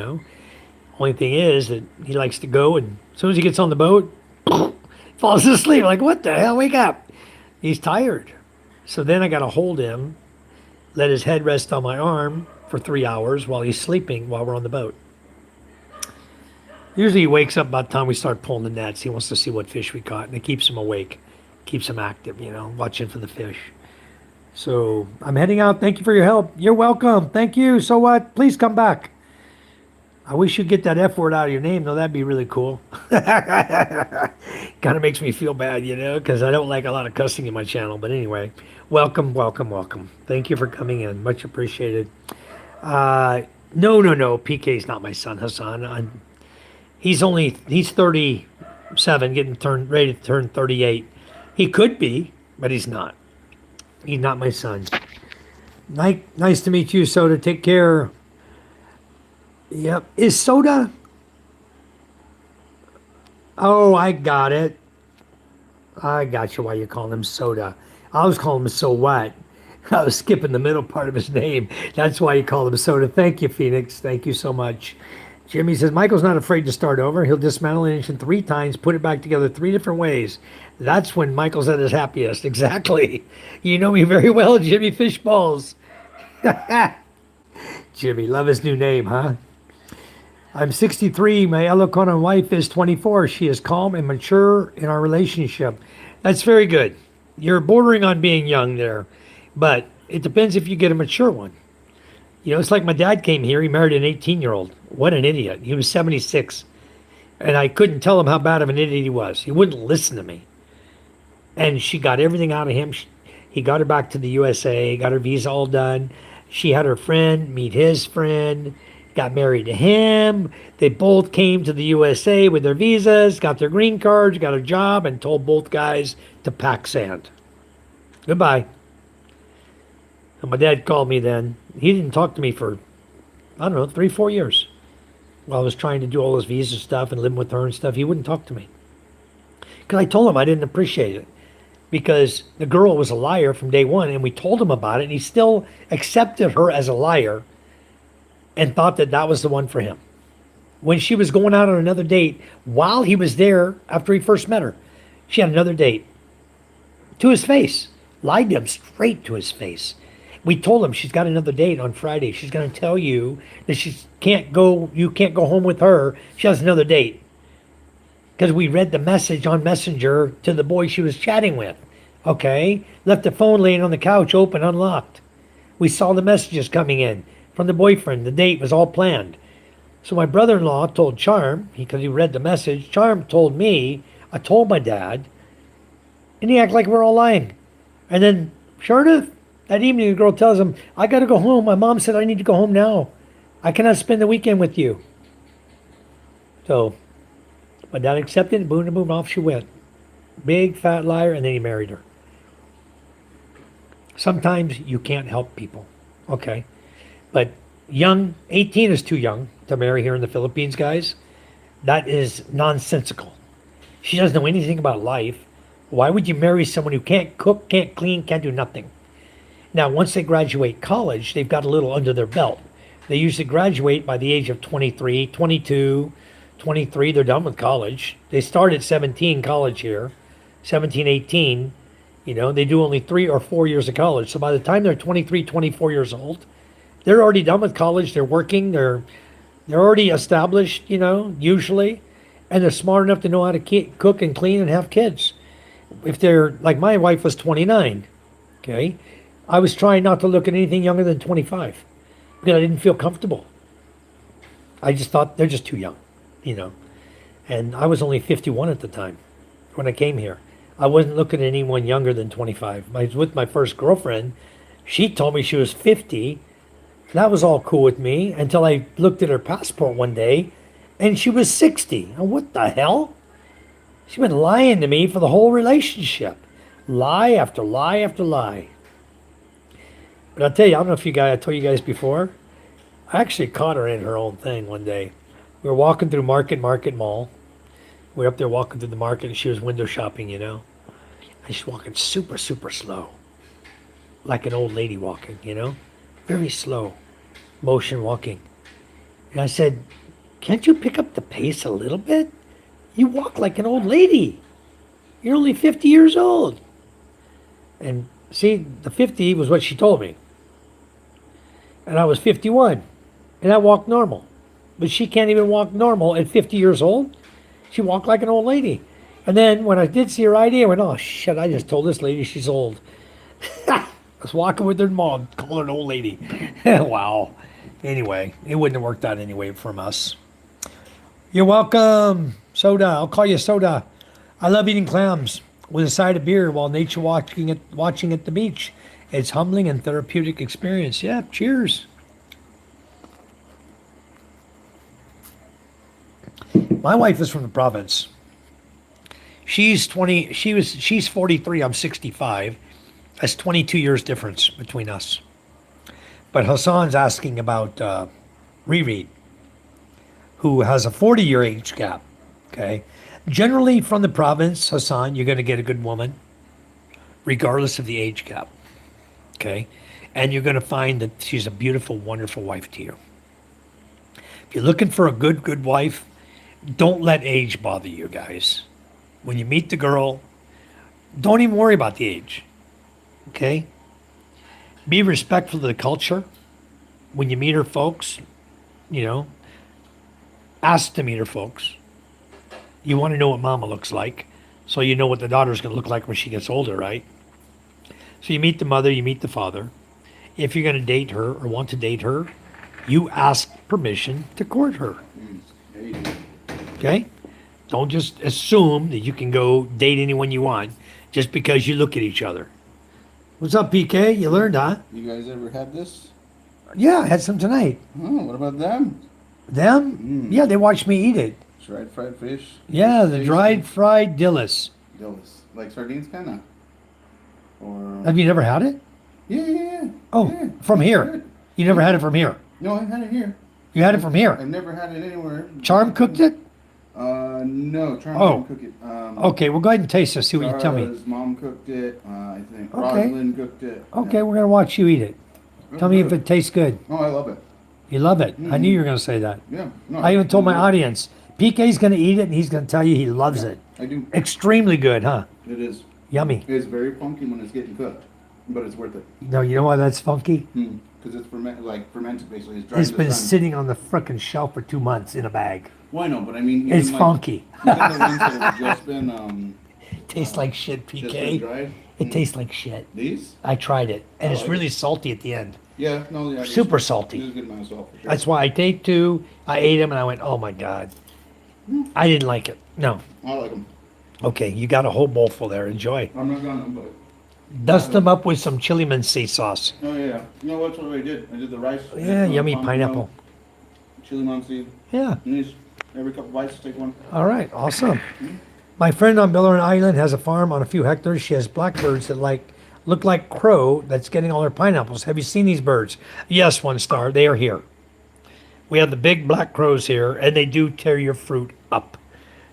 Only thing is that he likes to go, and as soon as he gets on the boat, falls asleep. Like, what the hell? Wake up. He's tired. So then I got to hold him, let his head rest on my arm for 3 hours while he's sleeping while we're on the boat. Usually he wakes up by the time we start pulling the nets. He wants to see what fish we caught, and it keeps him awake, keeps him active, watching for the fish. So I'm heading out. Thank you for your help. You're welcome. Thank you. So what? Please come back. I wish you'd get that F word out of your name, though. That'd be really cool. Kind of makes me feel bad, because I don't like a lot of cussing in my channel. But anyway, welcome, welcome, welcome. Thank you for coming in. Much appreciated. No. PK's not my son, Hassan. He's 37, ready to turn 38. He could be, but he's not. He's not my son. Nice to meet you, Soda. Take care. Yep. Is Soda? Oh, I got it. I got you why you call him Soda. I was calling him So What. I was skipping the middle part of his name. That's why you call him Soda. Thank you, Phoenix. Thank you so much. Jimmy says, Michael's not afraid to start over. He'll dismantle an engine 3 times, put it back together 3 different ways. That's when Michael's at his happiest. Exactly. You know me very well, Jimmy Fishballs. Jimmy, love his new name, huh? I'm 63. My Ilocano wife is 24. She is calm and mature in our relationship. That's very good. You're bordering on being young there, but it depends if you get a mature one. It's like my dad came here. He married an 18-year-old. What an idiot. He was 76. And I couldn't tell him how bad of an idiot he was. He wouldn't listen to me. And she got everything out of him. He got her back to the USA, got her visa all done. She had her friend meet his friend, got married to him. They both came to the USA with their visas, got their green cards, got a job, and told both guys to pack sand. Goodbye. And my dad called me then. He didn't talk to me for, 3-4 years. While I was trying to do all this visa stuff and living with her and stuff, he wouldn't talk to me. Because I told him I didn't appreciate it. Because the girl was a liar from day one, and we told him about it, and he still accepted her as a liar and thought that was the one for him. When she was going out on another date, while he was there after he first met her, she had another date. To his face. Lied to him straight to his face. We told him she's got another date on Friday. She's going to tell you that you can't go home with her. She has another date. Because we read the message on Messenger to the boy she was chatting with. Okay? Left the phone laying on the couch open, unlocked. We saw the messages coming in from the boyfriend. The date was all planned. So my brother-in-law told Charm, because he read the message, Charm told me, I told my dad, and he acted like we're all lying. And then, sure enough, that evening the girl tells him, I got to go home. My mom said I need to go home now. I cannot spend the weekend with you. So my dad accepted it, boom, off she went. Big fat liar, and then he married her. Sometimes you can't help people. Okay. But young, 18 is too young to marry here in the Philippines, guys. That is nonsensical. She doesn't know anything about life. Why would you marry someone who can't cook, can't clean, can't do nothing? Now, once they graduate college, they've got a little under their belt. They usually graduate by the age of 23, 22, 23. They're done with college. They start at 17 college here, 17, 18. You know, they do only 3 or 4 years of college. So by the time they're 23, 24 years old, they're already done with college. They're working. They're already established, you know, usually, and they're smart enough to know how to cook and clean and have kids. If they're like my wife was 29, okay, I was trying not to look at anything younger than 25 because I didn't feel comfortable. I just thought they're just too young, you know. And I was only 51 at the time when I came here. I wasn't looking at anyone younger than 25. I was with my first girlfriend. She told me she was 50. That was all cool with me until I looked at her passport one day and she was 60. And what the hell? She's been lying to me for the whole relationship. Lie after lie after lie. But I'll tell you, I don't know if I told you guys before, I actually caught her in her own thing one day. We were walking through Market Mall. We were up there walking through the market and she was window shopping, you know. And she's walking super, super slow. Like an old lady walking, you know. Very slow motion walking. And I said, can't you pick up the pace a little bit? You walk like an old lady. You're only 50 years old. And see, the 50 was what she told me. And I was 51. And I walked normal. But she can't even walk normal at 50 years old. She walked like an old lady. And then when I did see her ID, I went, oh shit, I just told this lady she's old. I was walking with her mom, call her an old lady. Wow. Anyway, it wouldn't have worked out anyway from us. You're welcome, Soda. I'll call you Soda. I love eating clams with a side of beer while nature watching at the beach. It's humbling and therapeutic experience. Yeah, cheers. My wife is from the province. She's 43, I'm 65. That's 22 years difference between us. But Hassan's asking about Riri, who has a 40-year age gap. Okay. Generally from the province, Hassan, you're going to get a good woman, regardless of the age gap. Okay. And you're going to find that she's a beautiful, wonderful wife to you. If you're looking for a good wife, don't let age bother you, guys. When you meet the girl, don't even worry about the age. Okay? Be respectful of the culture. When you meet her folks, you know, ask to meet her folks. You want to know what mama looks like, so you know what the daughter's going to look like when she gets older, right? So you meet the mother, you meet the father. If you're going to date her or want to date her, you ask permission to court her. Okay? Don't just assume that you can go date anyone you want just because you look at each other. What's up, PK? You learned, huh? You guys ever had this? Yeah, I had some tonight. Oh, what about them? Them? Yeah, they watched me eat it. Dried fried fish? Yeah, the dried fried dillis. Dillis. Like sardines, kind of? Or... Have you never had it? Yeah. Oh, Yeah, from it's here. good. You never had it from here. No, I had it here. You had it from here. I've never had it anywhere. Charm cooked it? No, Charm Oh. didn't cook it. Okay, well, go ahead and taste it. See what you tell me. Tara's mom cooked it. I think Okay. Rosalind cooked it. Okay, we're going to watch you eat it. Tell me if it tastes good. Oh, I love it. You love it. I knew you were going to say that. Yeah. No, I even told my I audience, PK's going to eat it and he's going to tell you he loves it. do. Extremely good, huh? It is. Yummy. It's very funky when it's getting cooked, but it's worth it. No, you know why that's funky? Because it's fermented basically. It's dried It's to been the sun. sitting on the frickin' shelf for 2 months in a bag. Well, I know, but I mean, It's even funky. even the ones that have just been Tastes like shit, just been PK. dried. It tastes like shit. These? I tried it, and I it's like really salty at the end. Yeah, no, yeah. Super salty. There's a good amount of salt for sure. That's why I ate 2. I ate them, and I went, oh my God. I didn't like it. No. I like them. Okay, you got a whole bowl full there. Enjoy. I'm not gonna, but Dust them up with some chili mansi sauce. oh yeah. You know what's what I did? I did the rice. Yeah, yummy pumpkin pineapple. Chili mansi. Yeah. And these every couple bites, take one. All right, awesome. My friend on Billerind Island has a farm on a few hectares. She has blackbirds that like look like crow that's getting all their pineapples. Have you seen these birds? Yes, 1 star. They are here. We have the big black crows here, and they do tear your fruit up.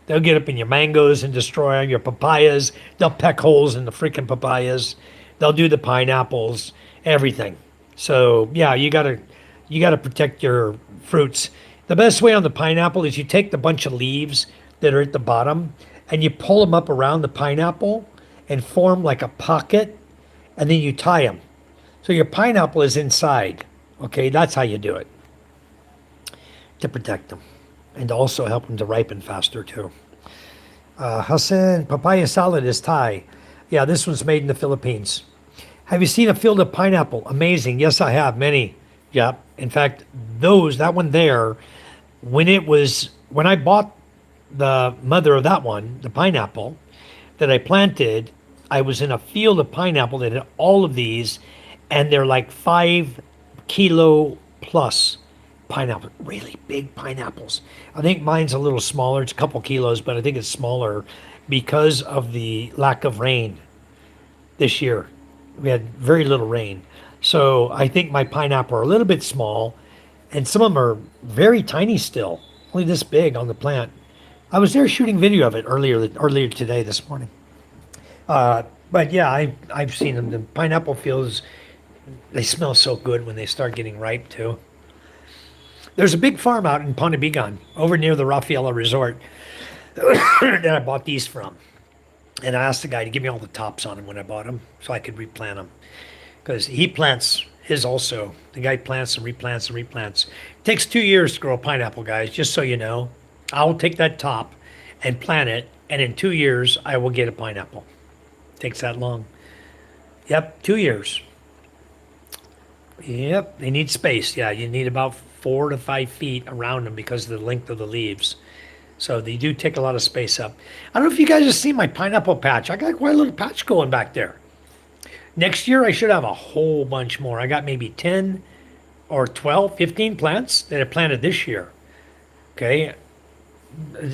They'll get up in your mangoes and destroy your papayas. They'll peck holes in the freaking papayas. They'll do the pineapples, everything. So yeah, you gotta protect your fruits. The best way on the pineapple is you take the bunch of leaves that are at the bottom and you pull them up around the pineapple and form like a pocket, and then you tie them. So your pineapple is inside. Okay, that's how you do it to protect them and also help them to ripen faster too. Hassan, papaya salad is Thai. Yeah, this one's made in the Philippines. Have you seen a field of pineapple? Amazing. Yes, I have many. Yep. In fact, that one there, when I bought the mother of that one, the pineapple that I planted, I was in a field of pineapple that had all of these, and they're like 5 kilo plus pineapple, really big pineapples. I think mine's a little smaller. It's a couple kilos, but I think it's smaller because of the lack of rain this year. We had very little rain. So I think my pineapple are a little bit small, and some of them are very tiny still, only this big on the plant. I was there shooting video of it earlier today, this morning. But yeah, I've seen them. The pineapple fields, they smell so good when they start getting ripe too. There's a big farm out in Ponte Bigan, over near the Rafaela Resort, that I bought these from. And I asked the guy to give me all the tops on them when I bought them, so I could replant them. Because he plants his also. The guy plants and replants and replants. It takes 2 years to grow a pineapple, guys, just so you know. I'll take that top and plant it, and in 2 years, I will get a pineapple. It takes that long. Yep, 2 years. Yep, they need space. Yeah, you need about 4 to 5 feet around them because of the length of the leaves. So they do take a lot of space up. I don't know if you guys have seen my pineapple patch. I got quite a little patch going back there. Next year, I should have a whole bunch more. I got maybe 10 or 12, 15 plants that I planted this year. Okay,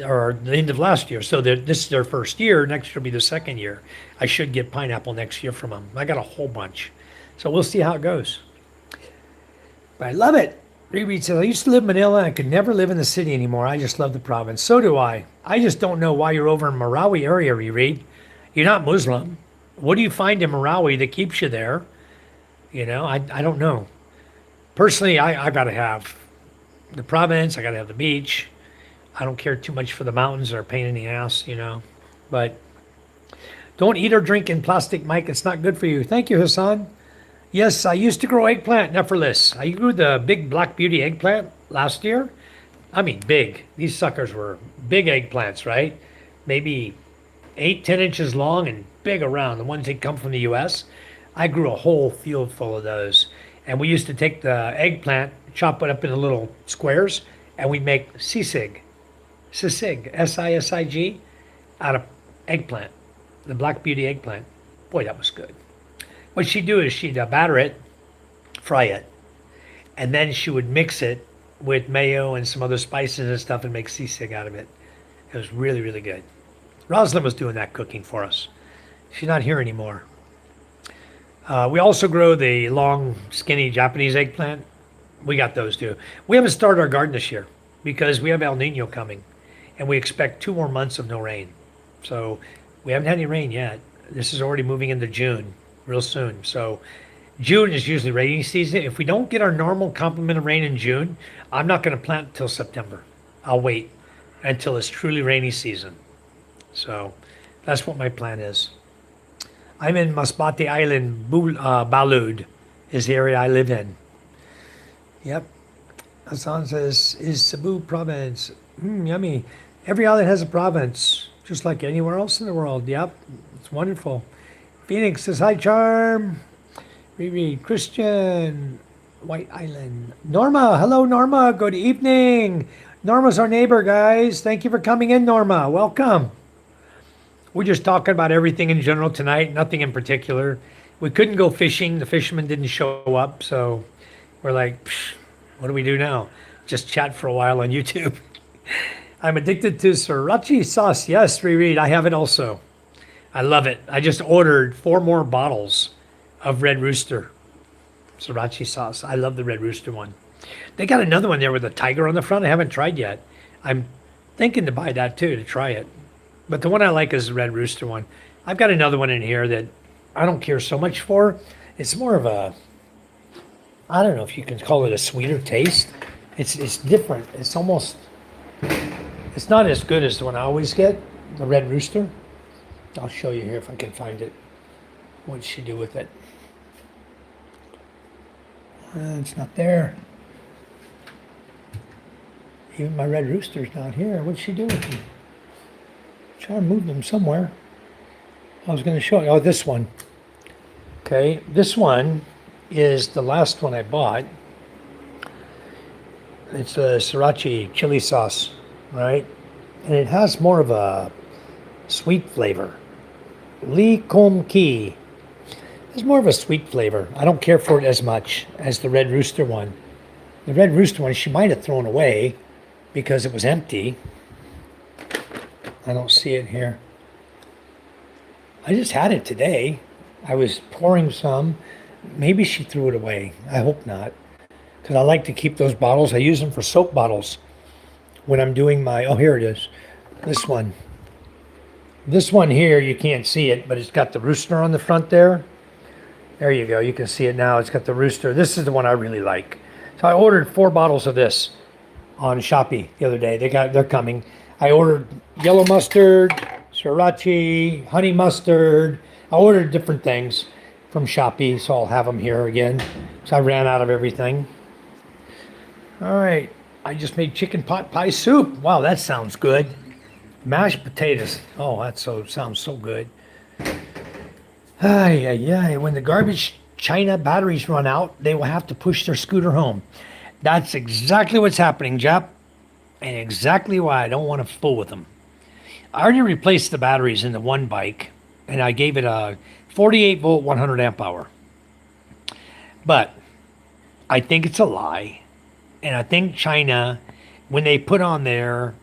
or the end of last year. So this is their first year. Next year will be the second year. I should get pineapple next year from them. I got a whole bunch. So we'll see how it goes. But I love it. Reread says, I used to live in Manila and I could never live in the city anymore. I just love the province. So do I. I just don't know why you're over in Marawi area, Reread. You're not Muslim. What do you find in Marawi that keeps you there? You know, I don't know. Personally, I got to have the province. I got to have the beach. I don't care too much for the mountains. They're a pain in the ass, you know. But don't eat or drink in plastic, Mike. It's not good for you. Thank you, Hassan. Yes, I used to grow eggplant in Effortless. I grew the big Black Beauty eggplant last year. I mean, big. These suckers were big eggplants, right? Maybe 8, 10 inches long and big around. The ones that come from the U.S. I grew a whole field full of those. And we used to take the eggplant, chop it up into little squares, and we make sisig, S-I-S-I-G, out of eggplant, the Black Beauty eggplant. Boy, that was good. What she'd do is she'd batter it, fry it, and then she would mix it with mayo and some other spices and stuff and make sisig out of it. It was really, really good. Rosalind was doing that cooking for us. She's not here anymore. We also grow the long, skinny Japanese eggplant. We got those too. We haven't started our garden this year because we have El Nino coming, and we expect 2 more months of no rain. So we haven't had any rain yet. This is already moving into June, real soon. So June is usually rainy season. If we don't get our normal complement of rain in June, I'm not going to plant until September. I'll wait until it's truly rainy season. So that's what my plan is. I'm in Masbate Island, Balud is the area I live in. Yep. Hassan says, is Cebu province? Yummy. Every island has a province, just like anywhere else in the world. Yep. It's wonderful. Phoenix says, hi, Charm. Reread. Christian. White Island. Norma. Hello, Norma. Good evening. Norma's our neighbor, guys. Thank you for coming in, Norma. Welcome. We're just talking about everything in general tonight, nothing in particular. We couldn't go fishing. The fishermen didn't show up, so we're like, what do we do now? Just chat for a while on YouTube. I'm addicted to sriracha sauce. Yes, Reread. I have it also. I love it. I just ordered 4 more bottles of Red Rooster sriracha sauce. I love the Red Rooster one. They got another one there with a tiger on the front. I haven't tried yet. I'm thinking to buy that too, to try it. But the one I like is the Red Rooster one. I've got another one in here that I don't care so much for. It's more of a, I don't know if you can call it a sweeter taste. It's different. It's almost, it's not as good as the one I always get, the Red Rooster. I'll show you here if I can find it. What'd she do with it? It's not there. Even my Red Rooster's not here. What'd she do with them? Try to move them somewhere. I was going to show you. Oh, this one. Okay, this one is the last one I bought. It's a sriracha chili sauce, right? And it has more of a sweet flavor. Lee Kum Ki. It's more of a sweet flavor. I don't care for it as much as the Red Rooster one. The Red Rooster one, she might have thrown away because it was empty. I don't see it here. I just had it today. I was pouring some. Maybe she threw it away. I hope not. Because I like to keep those bottles. I use them for soap bottles when I'm doing my, oh, here it is. This one. This one here, you can't see it, but it's got the rooster on the front there. There you go. You can see it now. It's got the rooster. This is the one I really like. So I ordered 4 bottles of this on Shopee the other day. They're coming. I ordered yellow mustard, sriracha, honey mustard. I ordered different things from Shopee, so I'll have them here again. So I ran out of everything. All right, I just made chicken pot pie soup. Wow, that sounds good. Mashed potatoes. Oh, that sounds so good. Ay, ay, ay. When the garbage China batteries run out, they will have to push their scooter home. That's exactly what's happening, Jap, and exactly why I don't want to fool with them. I already replaced the batteries in the one bike, and I gave it a 48 volt 100 amp hour. But I think it's a lie. And I think China, when they put on their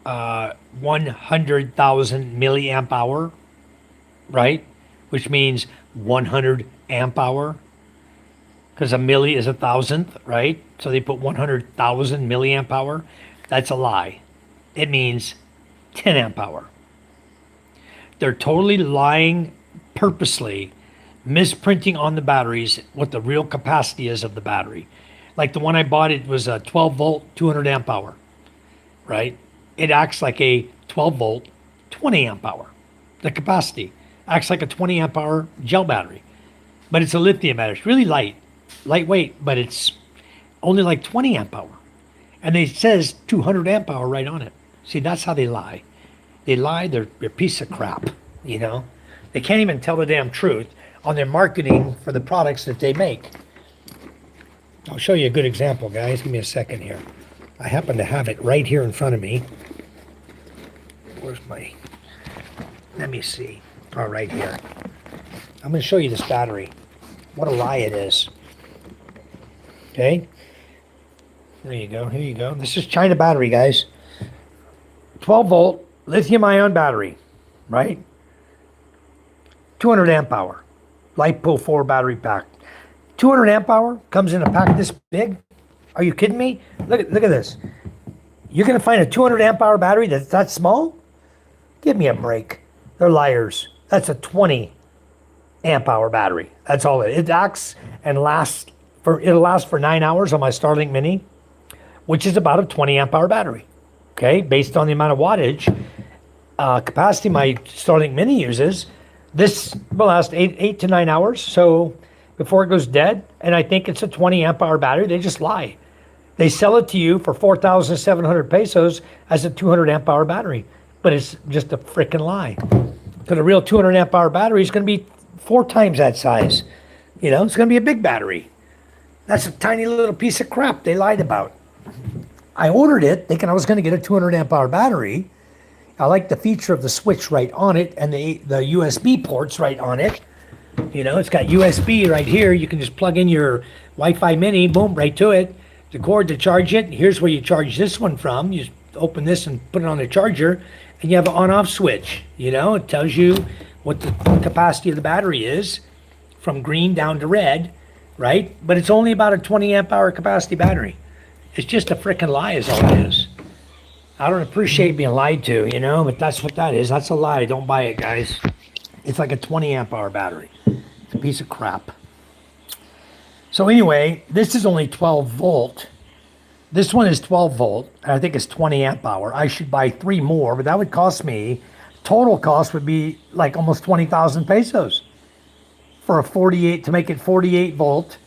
100,000 milliamp hour, right? Which means 100 amp hour, because a milli is 1,000th, right? So they put 100,000 milliamp hour. That's a lie. It means 10 amp hour. They're totally lying purposely, misprinting on the batteries what the real capacity is of the battery. Like the one I bought, it was a 12 volt, 200 amp hour, right? It acts like a 12 volt, 20 amp hour. The capacity acts like a 20 amp hour gel battery, but it's a lithium battery. It's really lightweight, but it's only like 20 amp hour. And it says 200 amp hour right on it. See, that's how they lie. They lie, they're a piece of crap, you know? They can't even tell the damn truth on their marketing for the products that they make. I'll show you a good example, guys. Give me a second here. I happen to have it right here in front of me. Where's my... Let me see. Oh, right here. I'm going to show you this battery. What a lie it is. Okay? There you go. Here you go. This is China battery, guys. 12 volt lithium ion battery, right? 200 amp hour. LiPo 4 battery pack. 200 amp hour comes in a pack this big. Are you kidding me? Look at this. You're going to find a 200 amp hour battery that's that small? Give me a break. They're liars. That's a 20 amp hour battery. That's all it acts and lasts for. It'll last for 9 hours on my Starlink Mini, which is about a 20 amp hour battery. Okay, based on the amount of wattage capacity my Starlink Mini uses, this will last 8 to 9 hours. So before it goes dead, and I think it's a 20 amp hour battery. They just lie. They sell it to you for 4,700 pesos as a 200 amp hour battery, but it's just a freaking lie. Because a real 200 amp hour battery is going to be 4 times that size. You know, it's going to be a big battery. That's a tiny little piece of crap they lied about. I ordered it thinking I was going to get a 200 amp hour battery. I like the feature of the switch right on it and the USB ports right on it. You know, it's got USB right here. You can just plug in your Wi-Fi mini, boom, right to it. The cord to charge it. Here's where you charge this one from. You just open this and put it on the charger, and you have an on-off switch. You know, it tells you what the capacity of the battery is from green down to red, right? But it's only about a 20 amp hour capacity battery. It's just a freaking lie is all it is. I don't appreciate being lied to, you know, but that's what that is. That's a lie. Don't buy it, guys. It's like a 20 amp hour battery. It's a piece of crap. So anyway, this is only 12 volt. This one is 12 volt. I think it's 20 amp hour. I should buy 3 more, but that would cost me, total cost would be like almost 20,000 pesos for a 48, to make it 48 volt,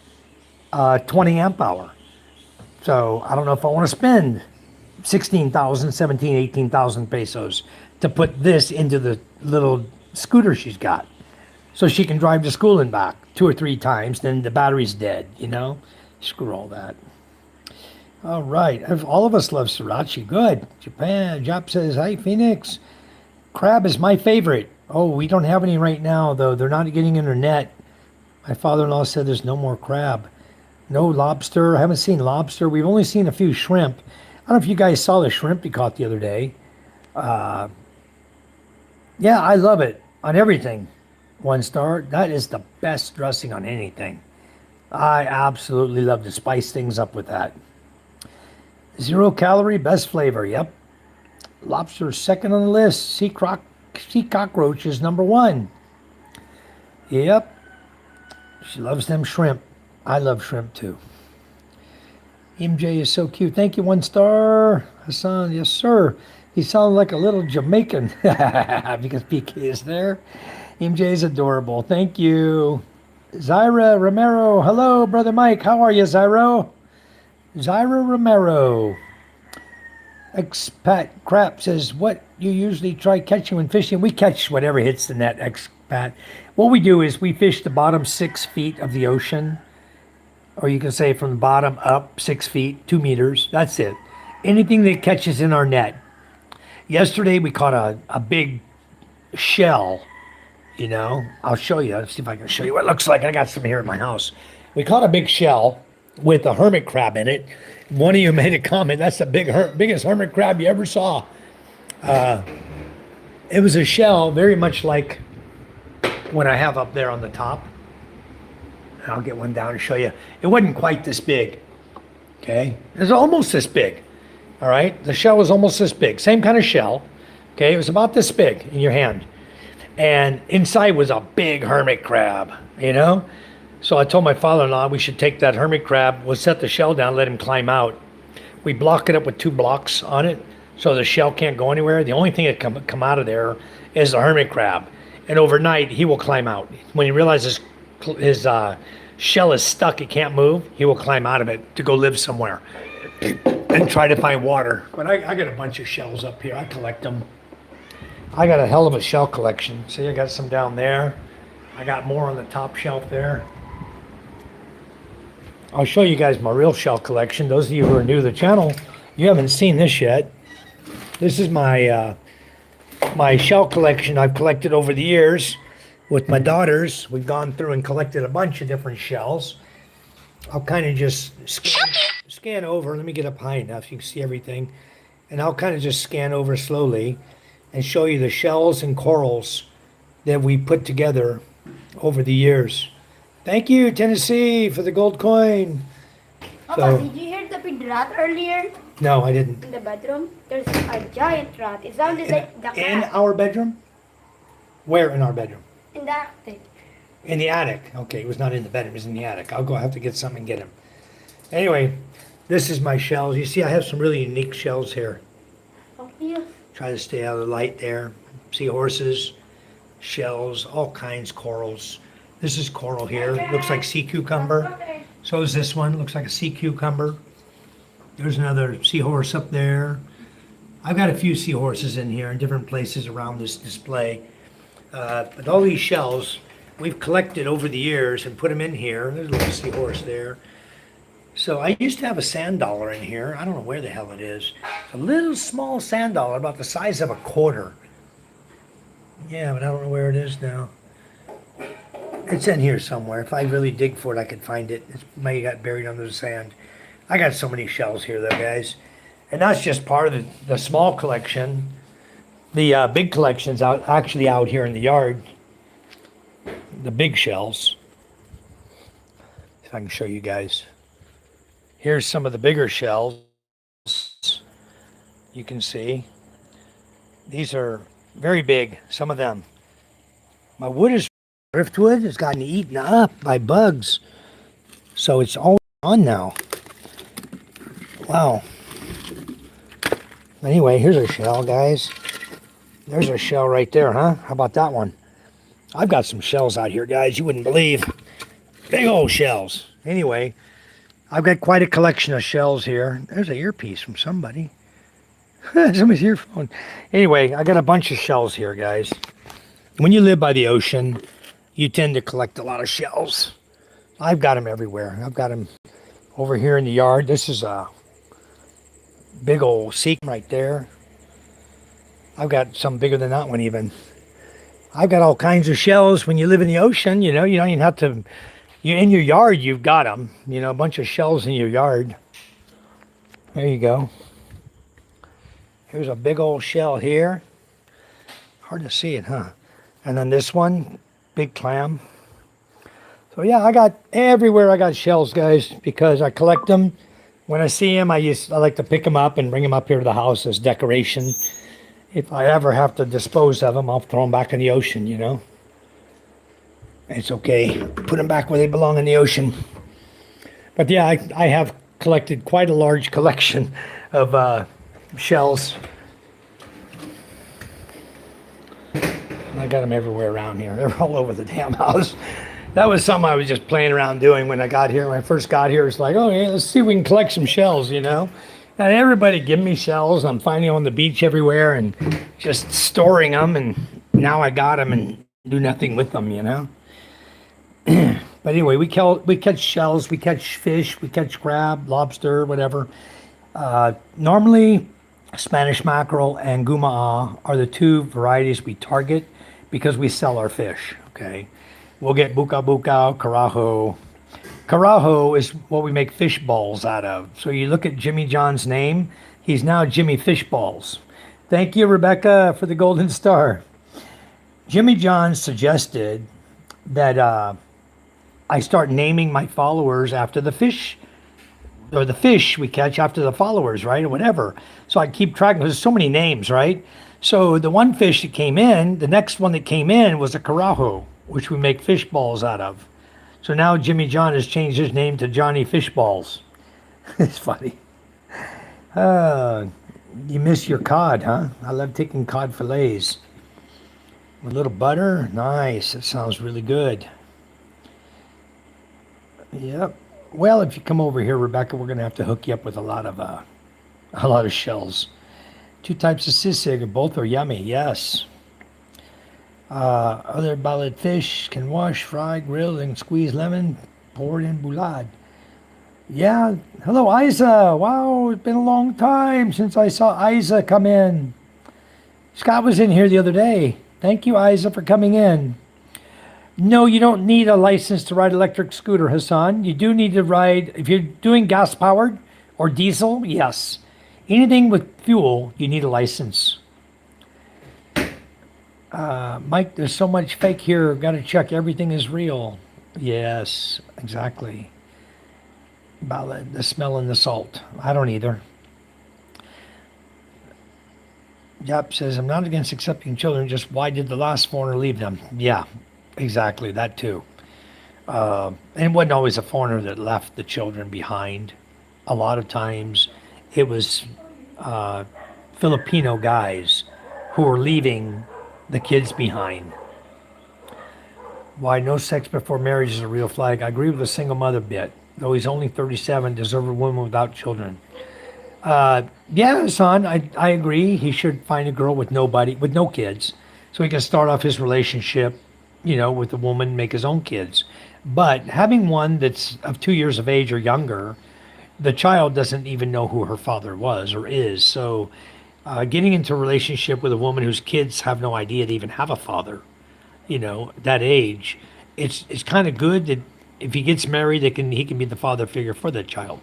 20 amp hour. So I don't know if I want to spend 16,000, 17, 18,000 pesos to put this into the little scooter she's got. So she can drive to school and back 2 or 3 times, then the battery's dead, you know? Screw all that. All right, all of us love sriracha. Good. Japan. Jop says, hi, Phoenix. Crab is my favorite. Oh, we don't have any right now, though. They're not getting in their net. My father-in-law said there's no more crab. No lobster. I haven't seen lobster. We've only seen a few shrimp. I don't know if you guys saw the shrimp we caught the other day. Yeah, I love it on everything. 1 star. That is the best dressing on anything. I absolutely love to spice things up with that. 0 calorie, best flavor. Yep. Lobster second on the list. Sea cockroach is number 1. Yep. She loves them shrimp. I love shrimp too. MJ is so cute. Thank you, 1 star. Hassan, yes, sir. He sounds like a little Jamaican because PK is there. MJ is adorable. Thank you. Zaira Romero. Hello, Brother Mike. How are you, Zaira? Zaira Romero. Expat Crap says, what you usually try catching when fishing? We catch whatever hits the net, Expat. What we do is we fish the bottom 6 feet of the ocean. Or you can say from the bottom up 6 feet, 2 meters. That's it. Anything that catches in our net. Yesterday we caught a big shell. You know, I'll show you. Let's see if I can show you what it looks like. I got some here at my house. We caught a big shell with a hermit crab in it. One of you made a comment, that's the biggest hermit crab you ever saw. It was a shell very much like what I have up there on the top. I'll get one down and show you. It wasn't quite this big. Okay, it was almost this big. All right, the shell was almost this big. Same kind of shell. Okay, it was about this big in your hand. And inside was a big hermit crab, you know? So I told my father-in-law we should take that hermit crab, we'll set the shell down, let him climb out. We block it up with 2 blocks on it, so the shell can't go anywhere. The only thing that come out of there is the hermit crab. And overnight, he will climb out. When he realizes his shell is stuck, it can't move, he will climb out of it to go live somewhere and try to find water. But I got a bunch of shells up here. I collect them. I got a hell of a shell collection. See, I got some down there. I got more on the top shelf there. I'll show you guys my real shell collection. Those of you who are new to the channel, you haven't seen this yet. This is my my shell collection I've collected over the years with my daughters. We've gone through and collected a bunch of different shells. I'll kind of just scan over. Let me get up high enough so you can see everything. And I'll kind of just scan over slowly and show you the shells and corals that we put together over the years. Thank you, Tennessee, for the gold coin. Papa, did you hear the big rat earlier No, I didn't. in the bedroom? There's a giant rat. It sounded like the In cat our bedroom? Where in our bedroom? in the attic. In the attic. Okay, it was not in the bedroom, it was in the attic. I'll go have to get something and get him. Anyway, this is my shells. You see, I have some really unique shells here. Oh, yeah. Try to stay out of the light there. Seahorses, shells, all kinds, corals. This is coral here. Looks like sea cucumber. So is this one. Looks like a sea cucumber. There's another seahorse up there. I've got a few seahorses in here in different places around this display. But all these shells we've collected over the years and put them in here. There's a little seahorse there. So I used to have a sand dollar in here. I don't know where the hell it is. It's a little small sand dollar about the size of a quarter. Yeah, but I don't know where it is now. It's in here somewhere. If I really dig for it, I could find it. It may have got buried under the sand. I got so many shells here, though, guys. And that's just part of the small collection. The big collection's actually out here in the yard. The big shells. if I can show you guys. Here's some of the bigger shells. You can see. These are very big, some of them. My wood is driftwood has gotten eaten up by bugs. So it's all gone now. Wow. Anyway, here's a shell, guys. There's a shell right there, huh? How about that one? I've got some shells out here, guys. You wouldn't believe. Big old shells. Anyway, I've got quite a collection of shells here. There's an earpiece from somebody. Somebody's earphone. Anyway, I got a bunch of shells here, guys. When you live by the ocean, you tend to collect a lot of shells. I've got them everywhere. I've got them over here in the yard. This is a big old sea right there. I've got some bigger than that one even. I've got all kinds of shells. When you live in the ocean, you know, you don't even have to, you in your yard, you've got them. You know, a bunch of shells in your yard. There you go. Here's a big old shell here. Hard to see it, huh? And then this one, big clam. So yeah, I got everywhere I got shells, guys, because I collect them. When I see them, I like to pick them up and bring them up here to the house as decoration. If I ever have to dispose of them, I'll throw them back in the ocean, you know. It's okay. Put them back where they belong in the ocean. But yeah, I have collected quite a large collection of shells. I got them everywhere around here. They're all over the damn house. That was something I was just playing around doing when I got here. When I first got here, it's like, oh yeah, let's see if we can collect some shells, you know. And everybody give me shells. I'm finding them on the beach everywhere and just storing them. And now I got them and do nothing with them, you know. But anyway, we catch shells, we catch fish, we catch crab, lobster, whatever. Normally, Spanish mackerel and gumaa are the two varieties we target because we sell our fish, okay? We'll get buka buka, carajo. Carajo is what we make fish balls out of. So you look at Jimmy John's name, he's now Jimmy Fish Balls. Thank you, Rebecca, for the golden star. Jimmy John suggested that I start naming my followers after the fish, or the fish we catch after the followers, right? Or whatever. So I keep track. There's so many names, right? So the one fish that came in, the next one that came in was a carajo, which we make fish balls out of. So now Jimmy John has changed his name to Johnny Fish Balls. It's funny. You miss your cod, huh? I love taking cod fillets. With a little butter, nice. That sounds really good. Yep. Well, if you come over here, Rebecca, we're gonna have to hook you up with a lot of shells. 2 types of sisig, both are yummy. Yes. Other ballad fish can wash, fry, grill, and squeeze lemon, poured in boulade. Yeah. Hello, Isa. Wow, it's been a long time since I saw Isa come in. Scott was in here the other day. Thank you, Isa, for coming in. No, you don't need a license to ride electric scooter, Hassan. You do need to ride, if you're doing gas powered or diesel, yes. Anything with fuel, you need a license. Mike, there's so much fake here. Got to check everything is real. Yes, exactly. About the smell and the salt. I don't either. Yep, says, I'm not against accepting children, just why did the last foreigner leave them? Yeah, exactly, that too. And it wasn't always a foreigner that left the children behind. A lot of times it was Filipino guys who were leaving the kids behind. Why no sex before marriage is a real flag. I agree with the single mother bit. Though he's only 37, deserve a woman without children. Yeah, son, I agree. He should find a girl with nobody, with no kids, so he can start off his relationship, you know, with a woman, make his own kids. But having one that's of 2 years of age or younger, the child doesn't even know who her father was or is. So getting into a relationship with a woman whose kids have no idea they even have a father, you know, that age, it's kind of good that if he gets married, he can be the father figure for that child,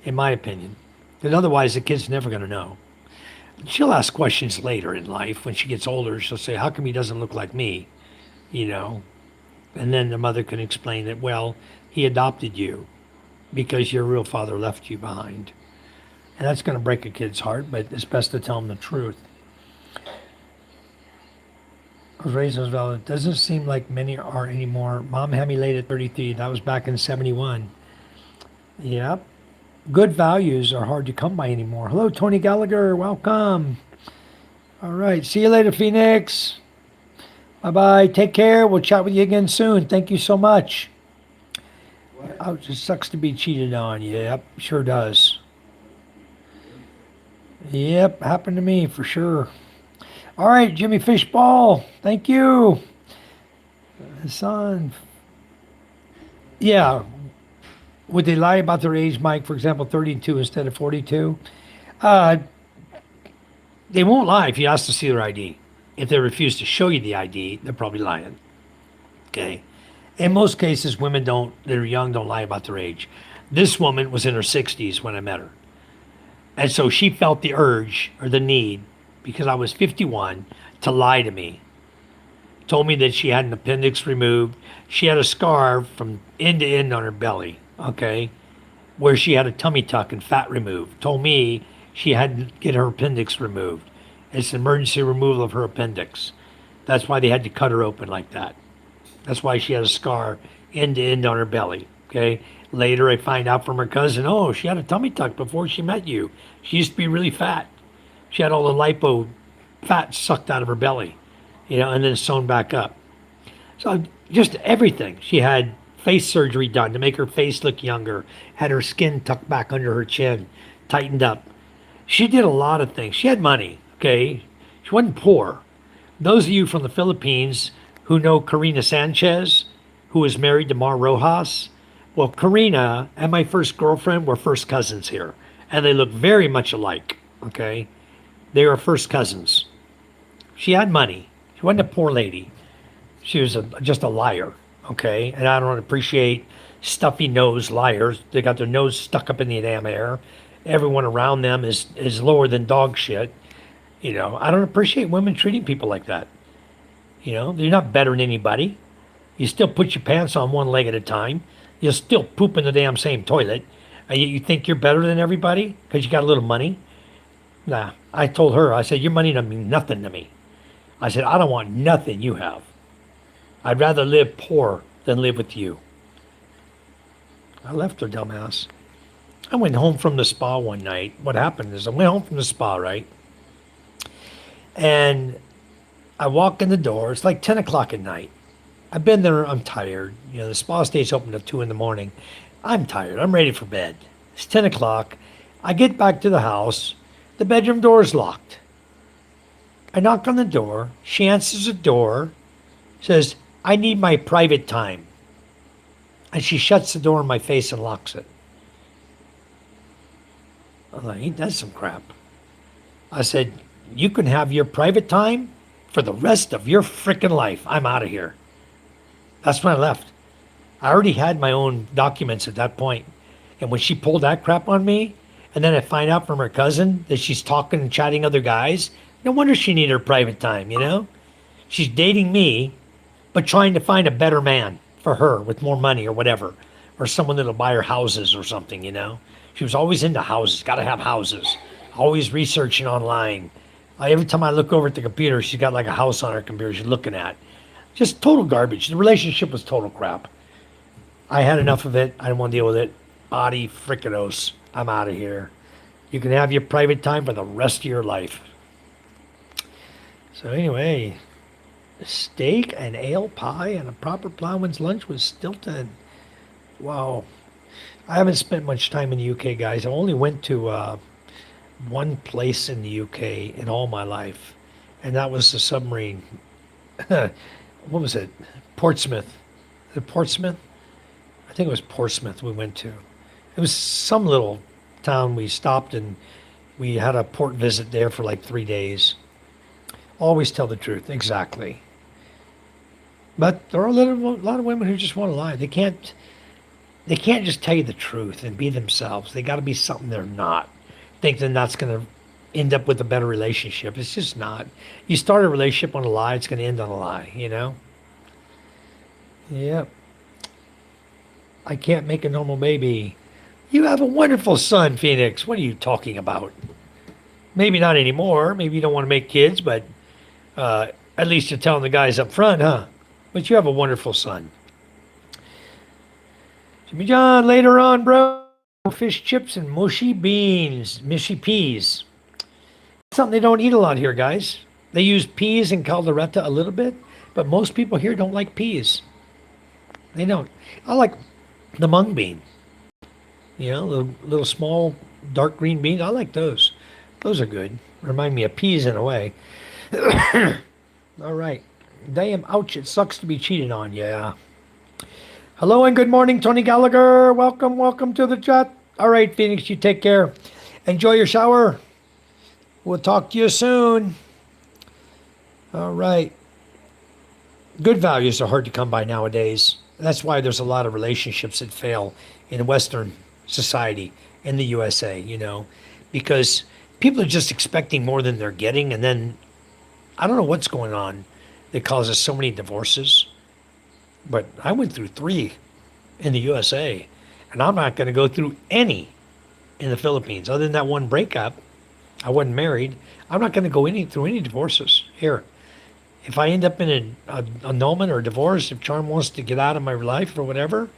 in my opinion. Because otherwise, the kid's never going to know. She'll ask questions later in life when she gets older. She'll say, how come he doesn't look like me? You know, And then the mother can explain that, well, he adopted you because your real father left you behind. And that's going to break a kid's heart, but it's best to tell them the truth. I was raised in Roosevelt. It doesn't seem like many are anymore. Mom had me late at 33. That was back in 71. Yep. Good values are hard to come by anymore. Hello, Tony Gallagher. Welcome. All right. See you later, Phoenix. Bye-bye. Take care. We'll chat with you again soon. Thank you so much. Oh, it just sucks to be cheated on. Yep, sure does. Yep, happened to me for sure. All right, Jimmy Fishball. Thank you. Son. Yeah. Would they lie about their age, Mike? For example, 32 instead of 42? They won't lie if you ask to see their ID. If they refuse to show you the ID, they're probably lying. Okay. In most cases, women that are young don't lie about their age. This woman was in her 60s when I met her. And so she felt the urge or the need, because I was 51, to lie to me. Told me that she had an appendix removed. She had a scar from end to end on her belly, okay, where she had a tummy tuck and fat removed. Told me she had to get her appendix removed. It's an emergency removal of her appendix. That's why they had to cut her open like that. That's why she had a scar end to end on her belly, okay? Later, I find out from her cousin, oh, she had a tummy tuck before she met you. She used to be really fat. She had all the lipo fat sucked out of her belly, and then sewn back up. So just everything. She had face surgery done to make her face look younger, had her skin tucked back under her chin, tightened up. She did a lot of things. She had money, okay? She wasn't poor. Those of you from the Philippines who know Karina Sanchez, who is married to Mar Rojas, well, Karina and my first girlfriend were first cousins here, and they look very much alike, okay? They were first cousins. She had money. She wasn't a poor lady. She was just a liar, okay? And I don't appreciate stuffy-nosed liars. They got their nose stuck up in the damn air. Everyone around them is lower than dog shit. I don't appreciate women treating people like that. They're not better than anybody. You still put your pants on one leg at a time. You'll still poop in the damn same toilet. And yet you think you're better than everybody because you got a little money? Nah. I told her, I said, your money doesn't mean nothing to me. I said, I don't want nothing you have. I'd rather live poor than live with you. I left her, dumbass. I went home from the spa one night. What happened is I went home from the spa, right? And I walk in the door. It's like 10 o'clock at night. I've been there. I'm tired. The spa stays open till 2 in the morning. I'm tired. I'm ready for bed. It's 10 o'clock. I get back to the house. The bedroom door is locked. I knock on the door. She answers the door, says, I need my private time. And she shuts the door in my face and locks it. I'm like, ain't that some crap? I said, you can have your private time for the rest of your freaking life. I'm out of here. That's when I left. I already had my own documents at that point. And when she pulled that crap on me, and then I find out from her cousin that she's talking and chatting other guys, no wonder she needed her private time, She's dating me, but trying to find a better man for her with more money or whatever, or someone that'll buy her houses or something, She was always into houses, got to have houses, always researching online. Every time I look over at the computer, she's got like a house on her computer she's looking at. Just total garbage. The relationship was total crap. I had enough of it. I didn't want to deal with it. Adi frickinos. I'm out of here. You can have your private time for the rest of your life. So anyway, steak and ale pie and a proper plowman's lunch with Stilton. Wow. I haven't spent much time in the UK, guys. I only went to one place in the UK in all my life, and that was the submarine. What was it? Portsmouth. Is it Portsmouth? I think it was Portsmouth we went to. It was some little town we stopped, and we had a port visit there for like 3 days. Always tell the truth, exactly. But there are a lot of women who just want to lie. They can't just tell you the truth and be themselves. They got to be something they're not. Think that that's going to end up with a better relationship. It's just not. You start a relationship on a lie, it's going to end on a lie, Yep. I can't make a normal baby. You have a wonderful son, Phoenix. What are you talking about? Maybe not anymore. Maybe you don't want to make kids, but at least you're telling the guys up front, huh? But you have a wonderful son. Jimmy John, later on, bro. Fish chips and mushy beans, mushy peas. Something they don't eat a lot here, guys. They use peas and caldereta a little bit, but most people here don't like peas. They don't. I like the mung bean. You know, the little small dark green beans. I like those. Those are good. Remind me of peas in a way. All right. Damn, ouch, it sucks to be cheated on. Yeah. Hello and good morning, Tony Gallagher. Welcome to the chat. All right, Phoenix, you take care. Enjoy your shower. We'll talk to you soon. All right. Good values are hard to come by nowadays. That's why there's a lot of relationships that fail in Western society, in the USA, you know, because people are just expecting more than they're getting. And then I don't know what's going on that causes so many divorces. But I went through 3 in the USA, and I'm not going to go through any in the Philippines. Other than that one breakup, I wasn't married. I'm not going to go through any divorces here. If I end up in an annulment or a divorce, if Charm wants to get out of my life or whatever,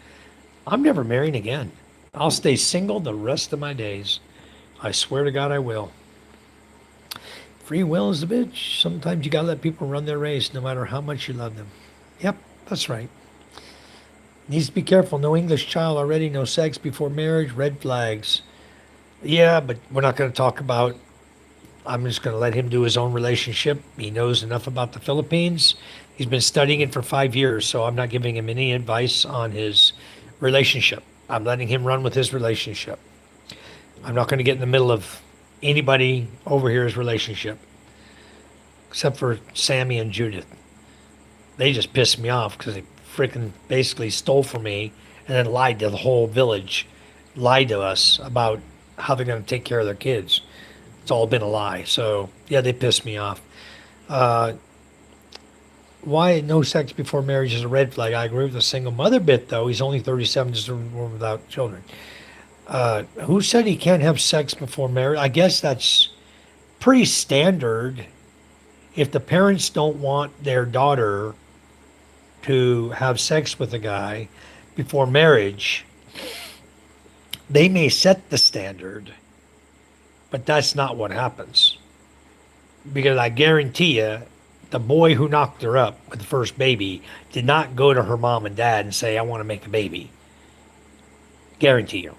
I'm never marrying again. I'll stay single the rest of my days. I swear to God I will. Free will is a bitch. Sometimes you got to let people run their race no matter how much you love them. Yep, that's right. Needs to be careful. No English child already, no sex before marriage, red flags. Yeah, but we're not going to talk about, I'm just going to let him do his own relationship. He knows enough about the Philippines. He's been studying it for 5 years, so I'm not giving him any advice on his relationship. I'm letting him run with his relationship. I'm not going to get in the middle of anybody over here's relationship, except for Sammy and Judith. They just pissed me off because they freaking basically stole from me and then lied to the whole village, lied to us about how they're going to take care of their kids. It's all been a lie. So, yeah, they pissed me off. Why no sex before marriage is a red flag? I agree with the single mother bit, though. He's only 37, just a woman without children. Who said he can't have sex before marriage? I guess that's pretty standard. If the parents don't want their daughter to have sex with a guy before marriage, they may set the standard, but that's not what happens. Because I guarantee you, the boy who knocked her up with the first baby did not go to her mom and dad and say, I want to make a baby. Guarantee you.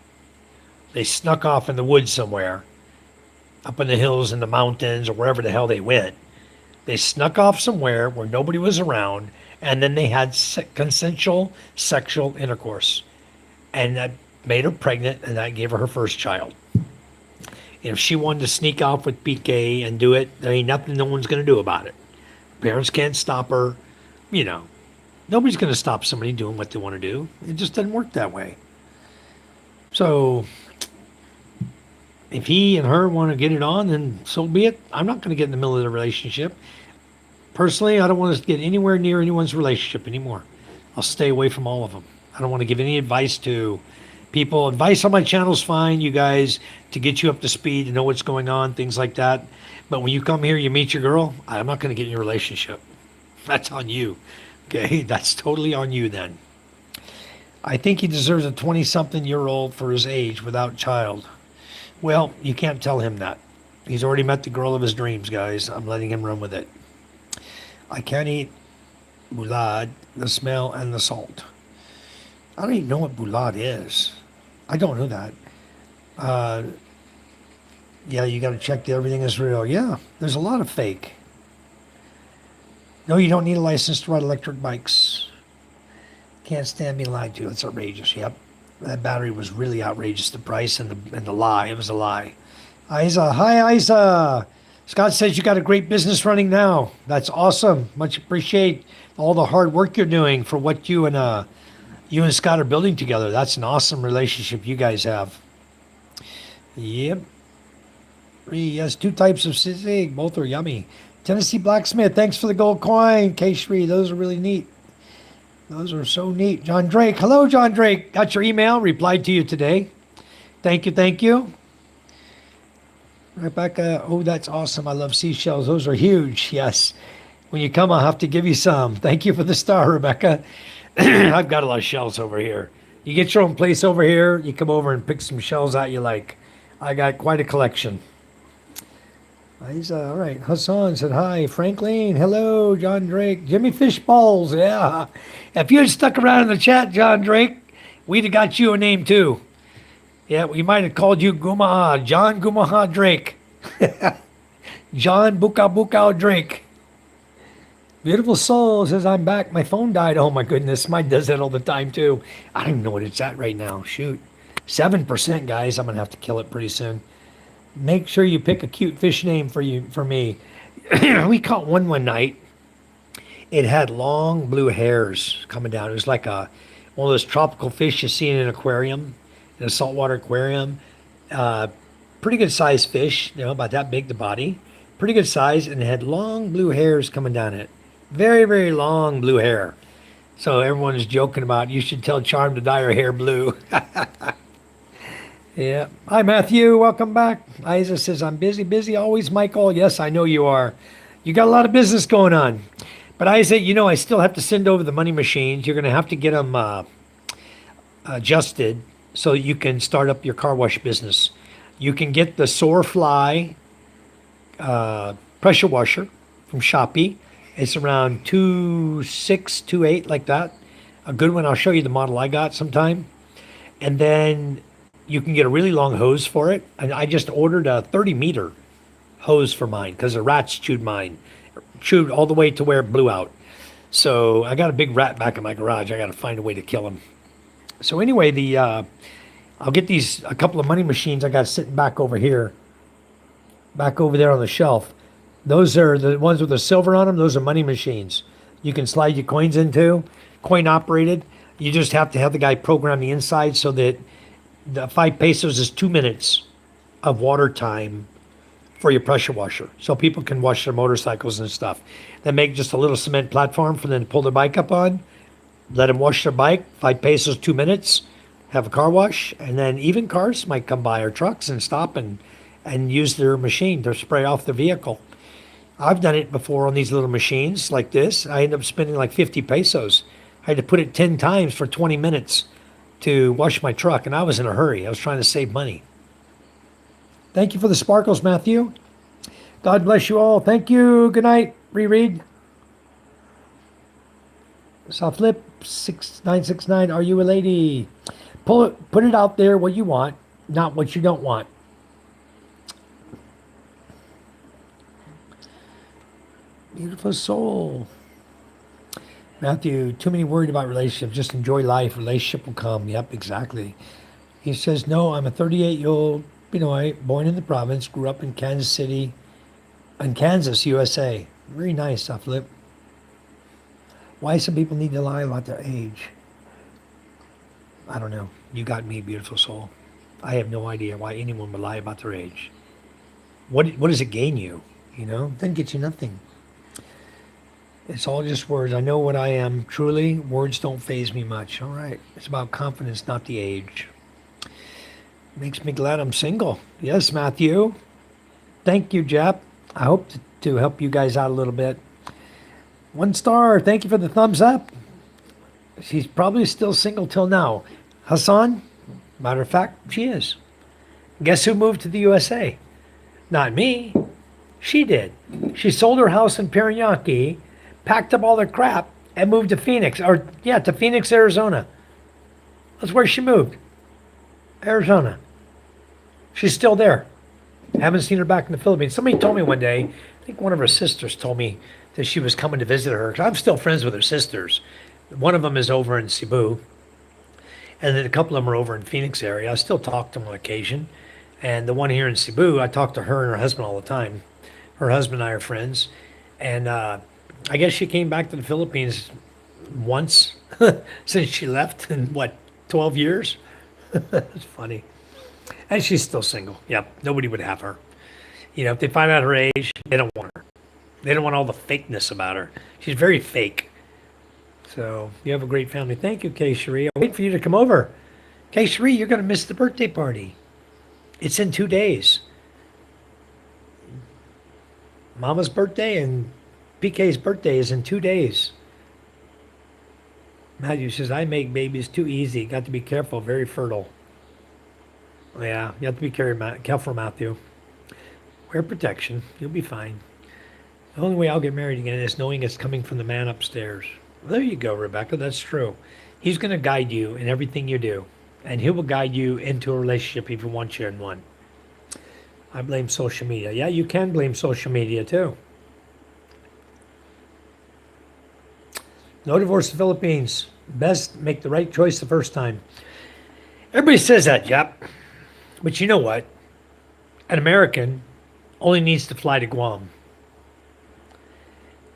They snuck off in the woods somewhere, up in the hills, in the mountains, or wherever the hell they went. They snuck off somewhere where nobody was around, and then they had consensual sexual intercourse. And that made her pregnant, and that gave her her first child. If she wanted to sneak off with PK and do it, there ain't nothing no one's going to do about it. Parents can't stop her. You know, nobody's going to stop somebody doing what they want to do. It just doesn't work that way. So if he and her want to get it on, then so be it. I'm not going to get in the middle of the relationship. Personally, I don't want to get anywhere near anyone's relationship anymore. I'll stay away from all of them. I don't want to give any advice to people. Advice on my channel is fine, you guys, to get you up to speed, to know what's going on, things like that. But when you come here, you meet your girl, I'm not going to get in your relationship. That's on you. Okay? That's totally on you then. I think he deserves a 20-something-year-old for his age without child. Well, you can't tell him that. He's already met the girl of his dreams, guys. I'm letting him run with it. I can't eat bulad, the smell and the salt. I don't even know what bulad is. I don't know that. Yeah, you got to check that everything is real. Yeah, there's a lot of fake. No, you don't need a license to ride electric bikes. Can't stand being lied to. It's outrageous. Yep. That battery was really outrageous. The price and the lie. It was a lie. Isa. Hi, Isa. Scott says you got a great business running now. That's awesome. Much appreciate all the hard work you're doing for what you and Scott are building together. That's an awesome relationship you guys have. Yep. Yes, 2 types of sisig. Both are yummy. Tennessee Blacksmith. Thanks for the gold coin. K-Shri. Those are really neat. Those are so neat. John Drake. Hello, John Drake. Got your email. Replied to you today. Thank you. Thank you. Rebecca. Oh, that's awesome. I love seashells. Those are huge. Yes. When you come, I'll have to give you some. Thank you for the star, Rebecca. I've got a lot of shells over here. You get your own place over here. You come over and pick some shells out you like. I got quite a collection. He's all right. Hassan said hi. Franklin, hello. John Drake, Jimmy Fish Balls. Yeah. If you had stuck around in the chat, John Drake, we'd have got you a name too. Yeah, we might have called you Gumaha, John Gumaha Drake. John Buka Buka Drake. Beautiful Soul says I'm back. My phone died. Oh my goodness, mine does that all the time too. I don't even know what it's at right now. Shoot, 7%, guys. I'm gonna have to kill it pretty soon. Make sure you pick a cute fish name for me. We caught one night. It had long blue hairs coming down. It was like one of those tropical fish you see in an aquarium, in a saltwater aquarium. Pretty good sized fish, about that big, the body. Pretty good size, and it had long blue hairs coming down it. Very, very long blue hair. So everyone is joking about, you should tell Charm to dye her hair blue. Yeah. Hi, Matthew. Welcome back. Isa says, I'm busy always, Michael. Yes, I know you are. You got a lot of business going on. But Isa, I still have to send over the money machines. You're going to have to get them adjusted so you can start up your car wash business. You can get the Soarfly pressure washer from Shopee. It's around 2.6, 2.8, like that. A good one. I'll show you the model I got sometime. And then you can get a really long hose for it. And I just ordered a 30-meter hose for mine because the rats chewed all the way to where it blew out. So I got a big rat back in my garage. I got to find a way to kill him. So anyway, I'll get a couple of money machines I got sitting back over here, back over there on the shelf. Those are the ones with the silver on them. Those are money machines. You can slide your coins into, coin operated. You just have to have the guy program the inside so that the 5 pesos is 2 minutes of water time for your pressure washer. So people can wash their motorcycles and stuff. They make just a little cement platform for them to pull their bike up on. Let them wash their bike, 5 pesos, 2 minutes, have a car wash. And then even cars might come by, or trucks, and stop and use their machine to spray off the vehicle. I've done it before on these little machines like this. I ended up spending like 50 pesos. I had to put it 10 times for 20 minutes to wash my truck, and I was in a hurry. I was trying to save money. Thank you for the sparkles, Matthew. God bless you all. Thank you. Good night. Reread. Soft Flip 6969. Are you a lady? Put it out there what you want, not what you don't want. Beautiful soul. Matthew, too many worried about relationships. Just enjoy life. Relationship will come. Yep, exactly. He says, no, I'm a 38-year-old Pinoy, born in the province, grew up in Kansas City, in Kansas, USA. Very nice, Flip. Why some people need to lie about their age? I don't know. You got me, beautiful soul. I have no idea why anyone would lie about their age. What does it gain you? Doesn't get you nothing. It's all just words. I know what I am. Truly, words don't faze me much. All right. It's about confidence, not the age. Makes me glad I'm single. Yes, Matthew. Thank you, Jap. I hope to help you guys out a little bit. 1 star. Thank you for the thumbs up. She's probably still single till now. Hassan, matter of fact, she is. Guess who moved to the USA? Not me. She did. She sold her house in Parañaque, packed up all their crap, and moved to Phoenix. To Phoenix, Arizona. That's where she moved. Arizona. She's still there. Haven't seen her back in the Philippines. Somebody told me one day, I think one of her sisters told me that she was coming to visit her. 'Cause I'm still friends with her sisters. One of them is over in Cebu. And then a couple of them are over in Phoenix area. I still talk to them on occasion. And the one here in Cebu, I talk to her and her husband all the time. Her husband and I are friends. And I guess she came back to the Philippines once since she left in, 12 years? It's funny. And she's still single. Yep, nobody would have her. If they find out her age, they don't want her. They don't want all the fakeness about her. She's very fake. So you have a great family. Thank you, Kay Cherie. I'll wait for you to come over. Kay Cherie, you're going to miss the birthday party. It's in 2 days. Mama's birthday and PK's birthday is in 2 days. Matthew says, I make babies too easy. Got to be careful. Very fertile. Yeah, you have to be careful, Matthew. Wear protection. You'll be fine. The only way I'll get married again is knowing it's coming from the man upstairs. Well, there you go, Rebecca. That's true. He's going to guide you in everything you do. And he will guide you into a relationship if he wants you in one. I blame social media. Yeah, you can blame social media too. No divorce in the Philippines. Best make the right choice the first time. Everybody says that, yep. But you know what? An American only needs to fly to Guam.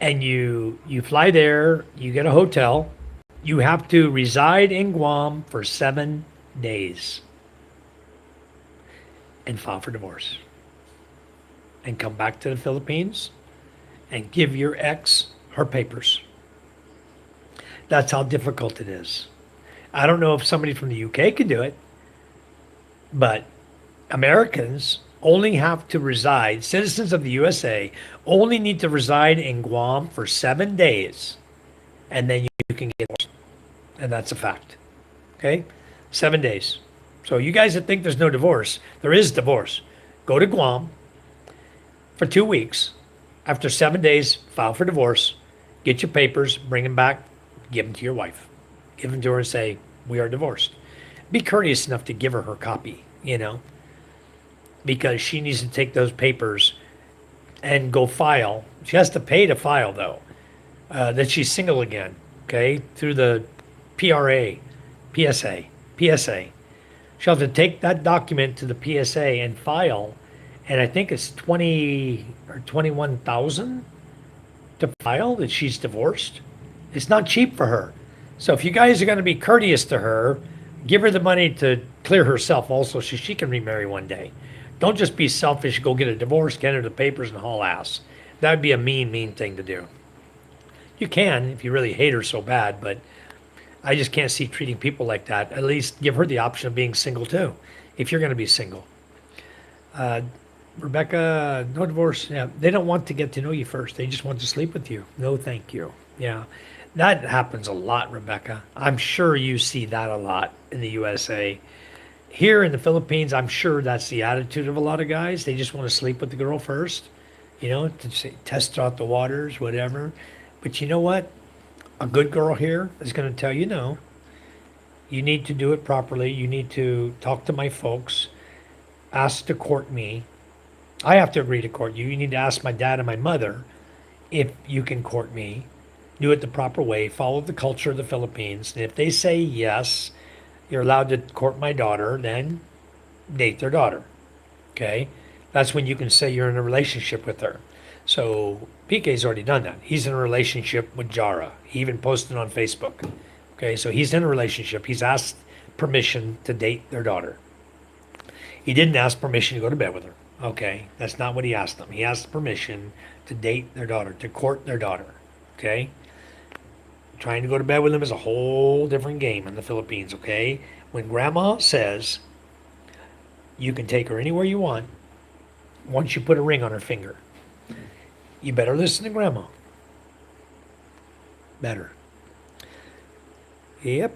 And you fly there, you get a hotel. You have to reside in Guam for 7 days and file for divorce. And come back to the Philippines and give your ex her papers. That's how difficult it is. I don't know if somebody from the UK could do it, but Americans only have to reside, citizens of the USA only need to reside in Guam for 7 days, and then you can get divorced. And that's a fact. Okay? 7 days. So you guys that think there's no divorce, there is divorce. Go to Guam for 2 weeks. After 7 days, file for divorce, get your papers, bring them back, give them to your wife. Give them to her and say, we are divorced. Be courteous enough to give her copy, because she needs to take those papers and go file. She has to pay to file, though, that she's single again, okay, through the PRA, PSA. She'll have to take that document to the PSA and file, and I think it's 20 or 21,000 to file that she's divorced. It's not cheap for her. So if you guys are going to be courteous to her, give her the money to clear herself also so she can remarry one day. Don't just be selfish, go get a divorce, get her the papers, and haul ass. That would be a mean thing to do. You can if you really hate her so bad, but I just can't see treating people like that. At least give her the option of being single too, if you're going to be single. Rebecca, no divorce. Yeah, they don't want to get to know you first. They just want to sleep with you. No, thank you. Yeah, that happens a lot, Rebecca. I'm sure you see that a lot in the USA. Here in the Philippines, I'm sure that's the attitude of a lot of guys. They just want to sleep with the girl first, to test out the waters, whatever. But you know what? A good girl here is going to tell you no. You need to do it properly. You need to talk to my folks, ask to court me. I have to agree to court you. You need to ask my dad and my mother if you can court me. Do it the proper way. Follow the culture of the Philippines. And if they say yes, you're allowed to court my daughter, then date their daughter. Okay? That's when you can say you're in a relationship with her. So PK's already done that. He's in a relationship with Jara. He even posted on Facebook. Okay, so he's in a relationship. He's asked permission to date their daughter. He didn't ask permission to go to bed with her. Okay, that's not what he asked them. He asked permission to date their daughter, to court their daughter. Okay? Trying to go to bed with them is a whole different game in the Philippines, okay? When grandma says you can take her anywhere you want, once you put a ring on her finger, you better listen to grandma. Better. Yep.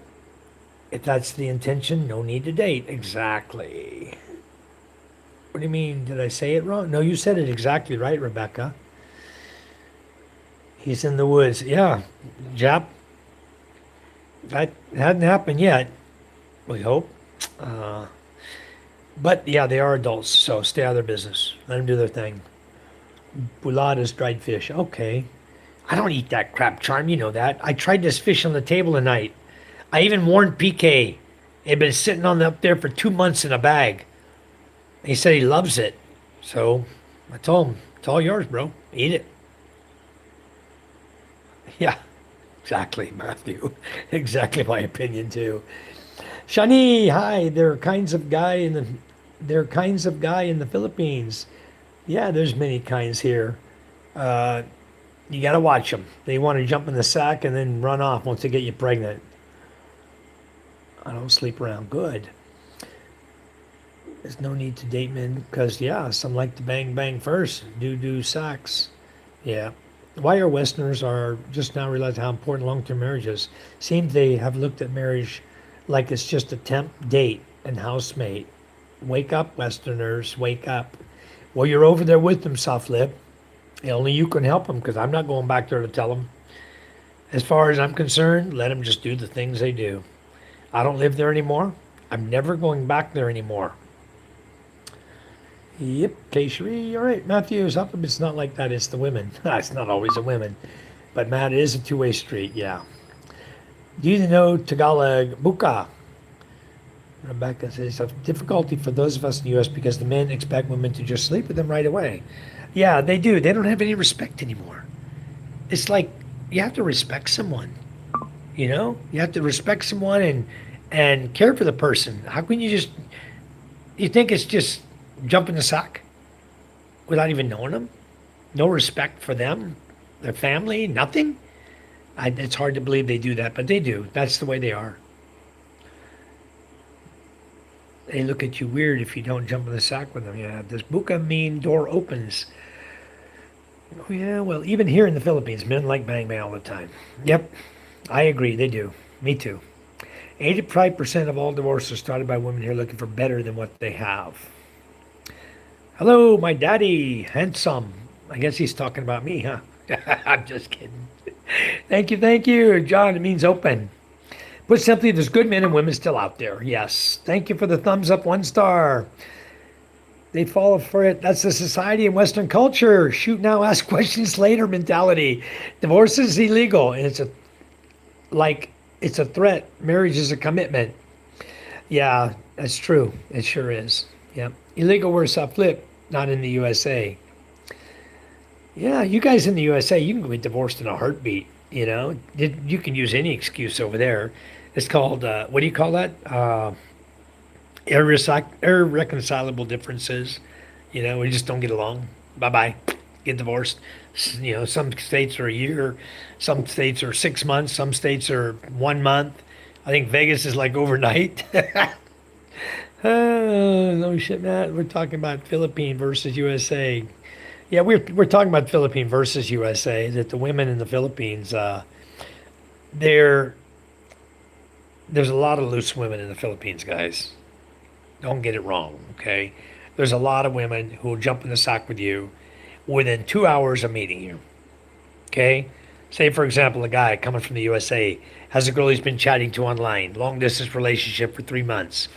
If that's the intention, no need to date. Exactly. What do you mean? Did I say it wrong? No, you said it exactly right, Rebecca. He's in the woods. Yeah, Jap. That hadn't happened yet. We hope. But yeah, they are adults, so stay out of their business. Let them do their thing. Bulad is dried fish. Okay. I don't eat that crap, Charm. You know that. I tried this fish on the table tonight. I even warned PK. It had been sitting up there for 2 months in a bag. He said he loves it. So I told him, it's all yours, bro. Eat it. Yeah, exactly, Matthew. Exactly my opinion too. Shani, hi. There are kinds of guy in the Philippines. Yeah, there's many kinds here. You got to watch them. They want to jump in the sack and then run off once they get you pregnant. I don't sleep around. Good. There's no need to date men because, yeah, some like to bang bang first, do sacks. Yeah. Why our Westerners are just now realizing how important long-term marriage is. Seems they have looked at marriage like it's just a temp date and housemate. Wake up, Westerners, wake up. Well, you're over there with them, soft lip. Only you can help them because I'm not going back there to tell them. As far as I'm concerned, let them just do the things they do. I don't live there anymore. I'm never going back there anymore. Yep, K-Shree, all right, Matthew, it's not like that, it's the women. It's not always the women. But Matt, it is a two-way street, yeah. Do you know Tagalog buka? Rebecca says, it's a difficulty for those of us in the U.S. because the men expect women to just sleep with them right away. Yeah, they do. They don't have any respect anymore. It's like you have to respect someone. You know, you have to respect someone and care for the person. How can you think it's just jump in the sack without even knowing them? No respect for them, their family, nothing? It's hard to believe they do that, but they do. That's the way they are. They look at you weird if you don't jump in the sack with them. Yeah, does buka mean door opens? Oh, yeah, well, even here in the Philippines, men like bang bang all the time. Yep, I agree, they do. Me too. 85% of all divorces started by women here looking for better than what they have. Hello, my daddy, handsome. I guess he's talking about me, huh? I'm just kidding. Thank you, John. It means open. Put simply, there's good men and women still out there. Yes. Thank you for the thumbs up, 1 star. They fall for it. That's the society in Western culture. Shoot now, ask questions later mentality. Divorce is illegal, and it's a threat. Marriage is a commitment. Yeah, that's true. It sure is. Yeah. Illegal where soft flip, not in the USA. Yeah, you guys in the USA, you can get divorced in a heartbeat. You know, you can use any excuse over there. It's called, what do you call that? Irreconcilable differences. You know, we just don't get along. Bye-bye. Get divorced. You know, some states are a year. Some states are 6 months. Some states are 1 month. I think Vegas is like overnight. No shit, Matt. We're talking about Philippine versus USA. Yeah, we're talking about Philippine versus USA. That the women in the Philippines, there's a lot of loose women in the Philippines, guys. Don't get it wrong, okay? There's a lot of women who will jump in the sack with you within 2 hours of meeting you, okay? Say, for example, a guy coming from the USA has a girl he's been chatting to online, long distance relationship for 3 months.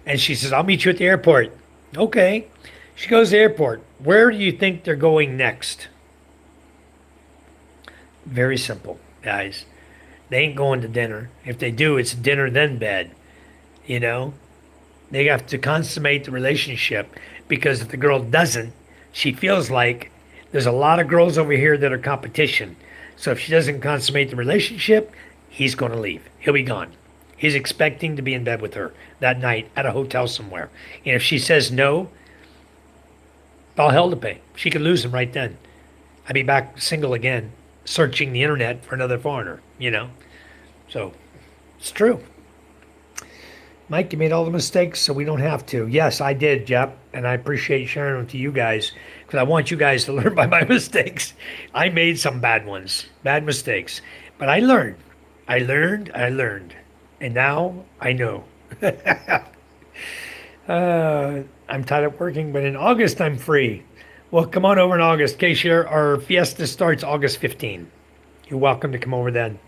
And she says, I'll meet you at the airport. Okay. She goes to the airport. Where do you think they're going next? Very simple, guys. They ain't going to dinner. If they do, it's dinner then bed. You know? They have to consummate the relationship because if the girl doesn't, she feels like there's a lot of girls over here that are competition. So if she doesn't consummate the relationship, he's going to leave. He'll be gone. He's expecting to be in bed with her that night at a hotel somewhere. And if she says no, all hell to pay. She could lose him right then. I'd be back single again, searching the internet for another foreigner, you know? So, it's true. Mike, you made all the mistakes, so we don't have to. Yes, I did, Jep, and I appreciate sharing them to you guys, because I want you guys to learn by my mistakes. I made some bad ones, bad mistakes, but I learned. I learned, and now I know. I'm tired of working, but in August I'm free. Well, come on over in August. K-Share, our fiesta starts August 15. You're welcome to come over then.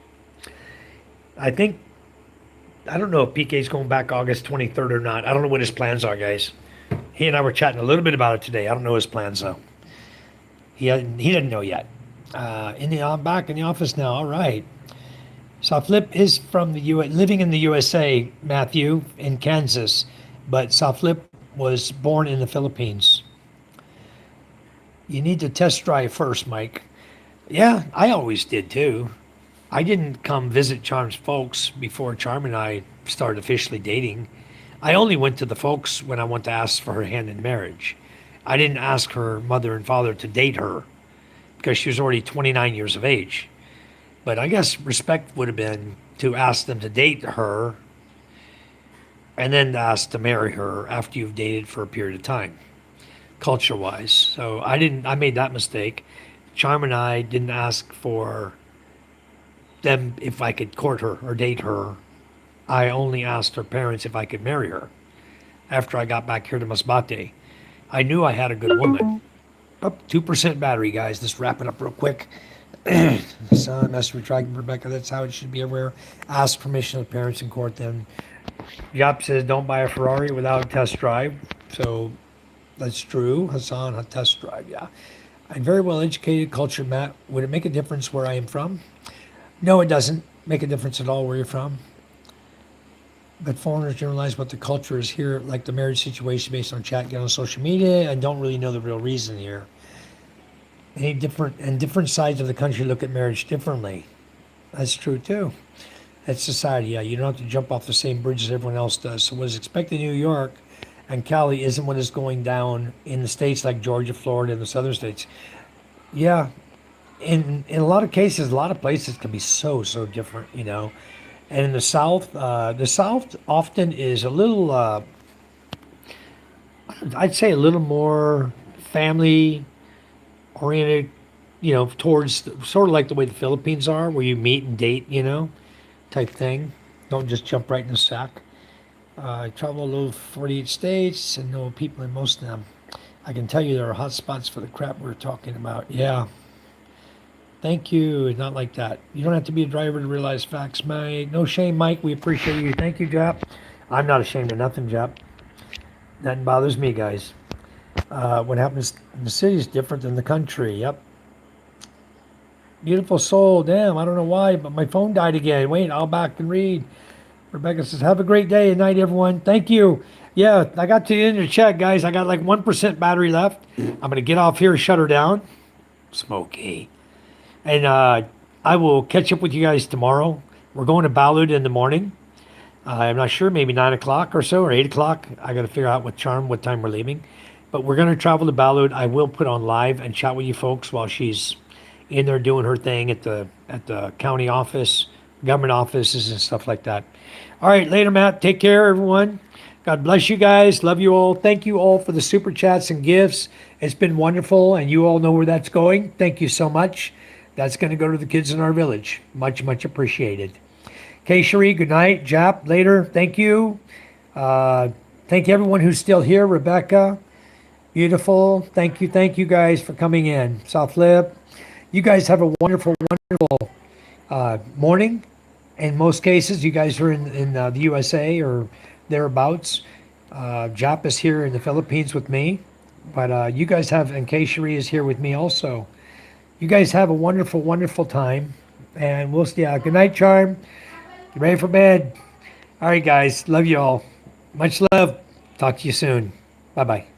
I don't know if PK's going back August 23rd or not. I don't know what his plans are, guys. He and I were chatting a little bit about it today. I don't know his plans, though. He didn't know yet. I'm back in the office now. All right. Saflip is from the living in the USA, Matthew, in Kansas, but Saflip was born in the Philippines. You need to test drive first, Mike. Yeah, I always did too. I didn't come visit Charm's folks before Charm and I started officially dating. I only went to the folks when I wanted to ask for her hand in marriage. I didn't ask her mother and father to date her. because she was already 29 years of age. But I guess respect would have been to ask them to date her and then ask to marry her after you've dated for a period of time, culture wise. So I made that mistake. Charm and I didn't ask for them if I could court her or date her. I only asked her parents if I could marry her after I got back here to Masbate. I knew I had a good woman. Up 2% battery, guys. Just wrap it up real quick. Son, that's retracting Rebecca. That's how it should be everywhere. Ask permission of the parents and court them. Yap says don't buy a Ferrari without a test drive. So that's true. Hassan, a test drive, yeah. I'm very well educated, cultured, Matt. Would it make a difference where I am from? No, it doesn't make a difference at all where you're from. But foreigners generalize what the culture is here, like the marriage situation based on chat, get on social media, and don't really know the real reason here. Different sides of the country look at marriage differently. That's true too. That's society. Yeah, you don't have to jump off the same bridge as everyone else does. So what is expected in New York and Cali isn't what is going down in the states like Georgia, Florida, and the southern states. Yeah, in a lot of cases, a lot of places can be so different, you know. And in the South often is a little, I'd say a little more family oriented, you know, towards sort of like the way the Philippines are, where you meet and date, you know, type thing. Don't just jump right in the sack. I travel a little 48 states and know people in most of them. I can tell you there are hot spots for the crap we're talking about. Yeah. Thank you. Not like that. You don't have to be a driver to realize facts, Mike. No shame, Mike. We appreciate you. Thank you, Jap. I'm not ashamed of nothing, Jap. Nothing bothers me, guys. What happens in the city is different than the country. Yep. Beautiful soul. Damn, I don't know why, but my phone died again. Wait, I'll back and read. Rebecca says, have a great day and night, everyone. Thank you. Yeah, I got to the end of the check, guys. I got like 1% battery left. I'm going to get off here, shut her down. Smoky. And I will catch up with you guys tomorrow. We're going to Ballard in the morning. I'm not sure, maybe 9 o'clock or so, or 8 o'clock. I got to figure out with Charm what time we're leaving. But we're going to travel to Ballard. I will put on live and chat with you folks while she's in there doing her thing at the county office, government offices and stuff like that. All right, later, Matt. Take care, everyone. God bless you guys. Love you all. Thank you all for the super chats and gifts. It's been wonderful, and you all know where that's going. Thank you so much. That's going to go to the kids in our village. Much, much appreciated. Okay, Cherie, good night. Jap, later. Thank you. Thank you, everyone who's still here. Rebecca, beautiful. Thank you guys for coming in. South Lip. You guys have a wonderful morning. In most cases, you guys are in the USA or thereabouts. Jap is here in the Philippines with me. But you guys have, and Kay Cherie is here with me also. You guys have a wonderful time. And we'll see. Good night, Charm. You ready for bed? All right, guys. Love you all. Much love. Talk to you soon. Bye-bye.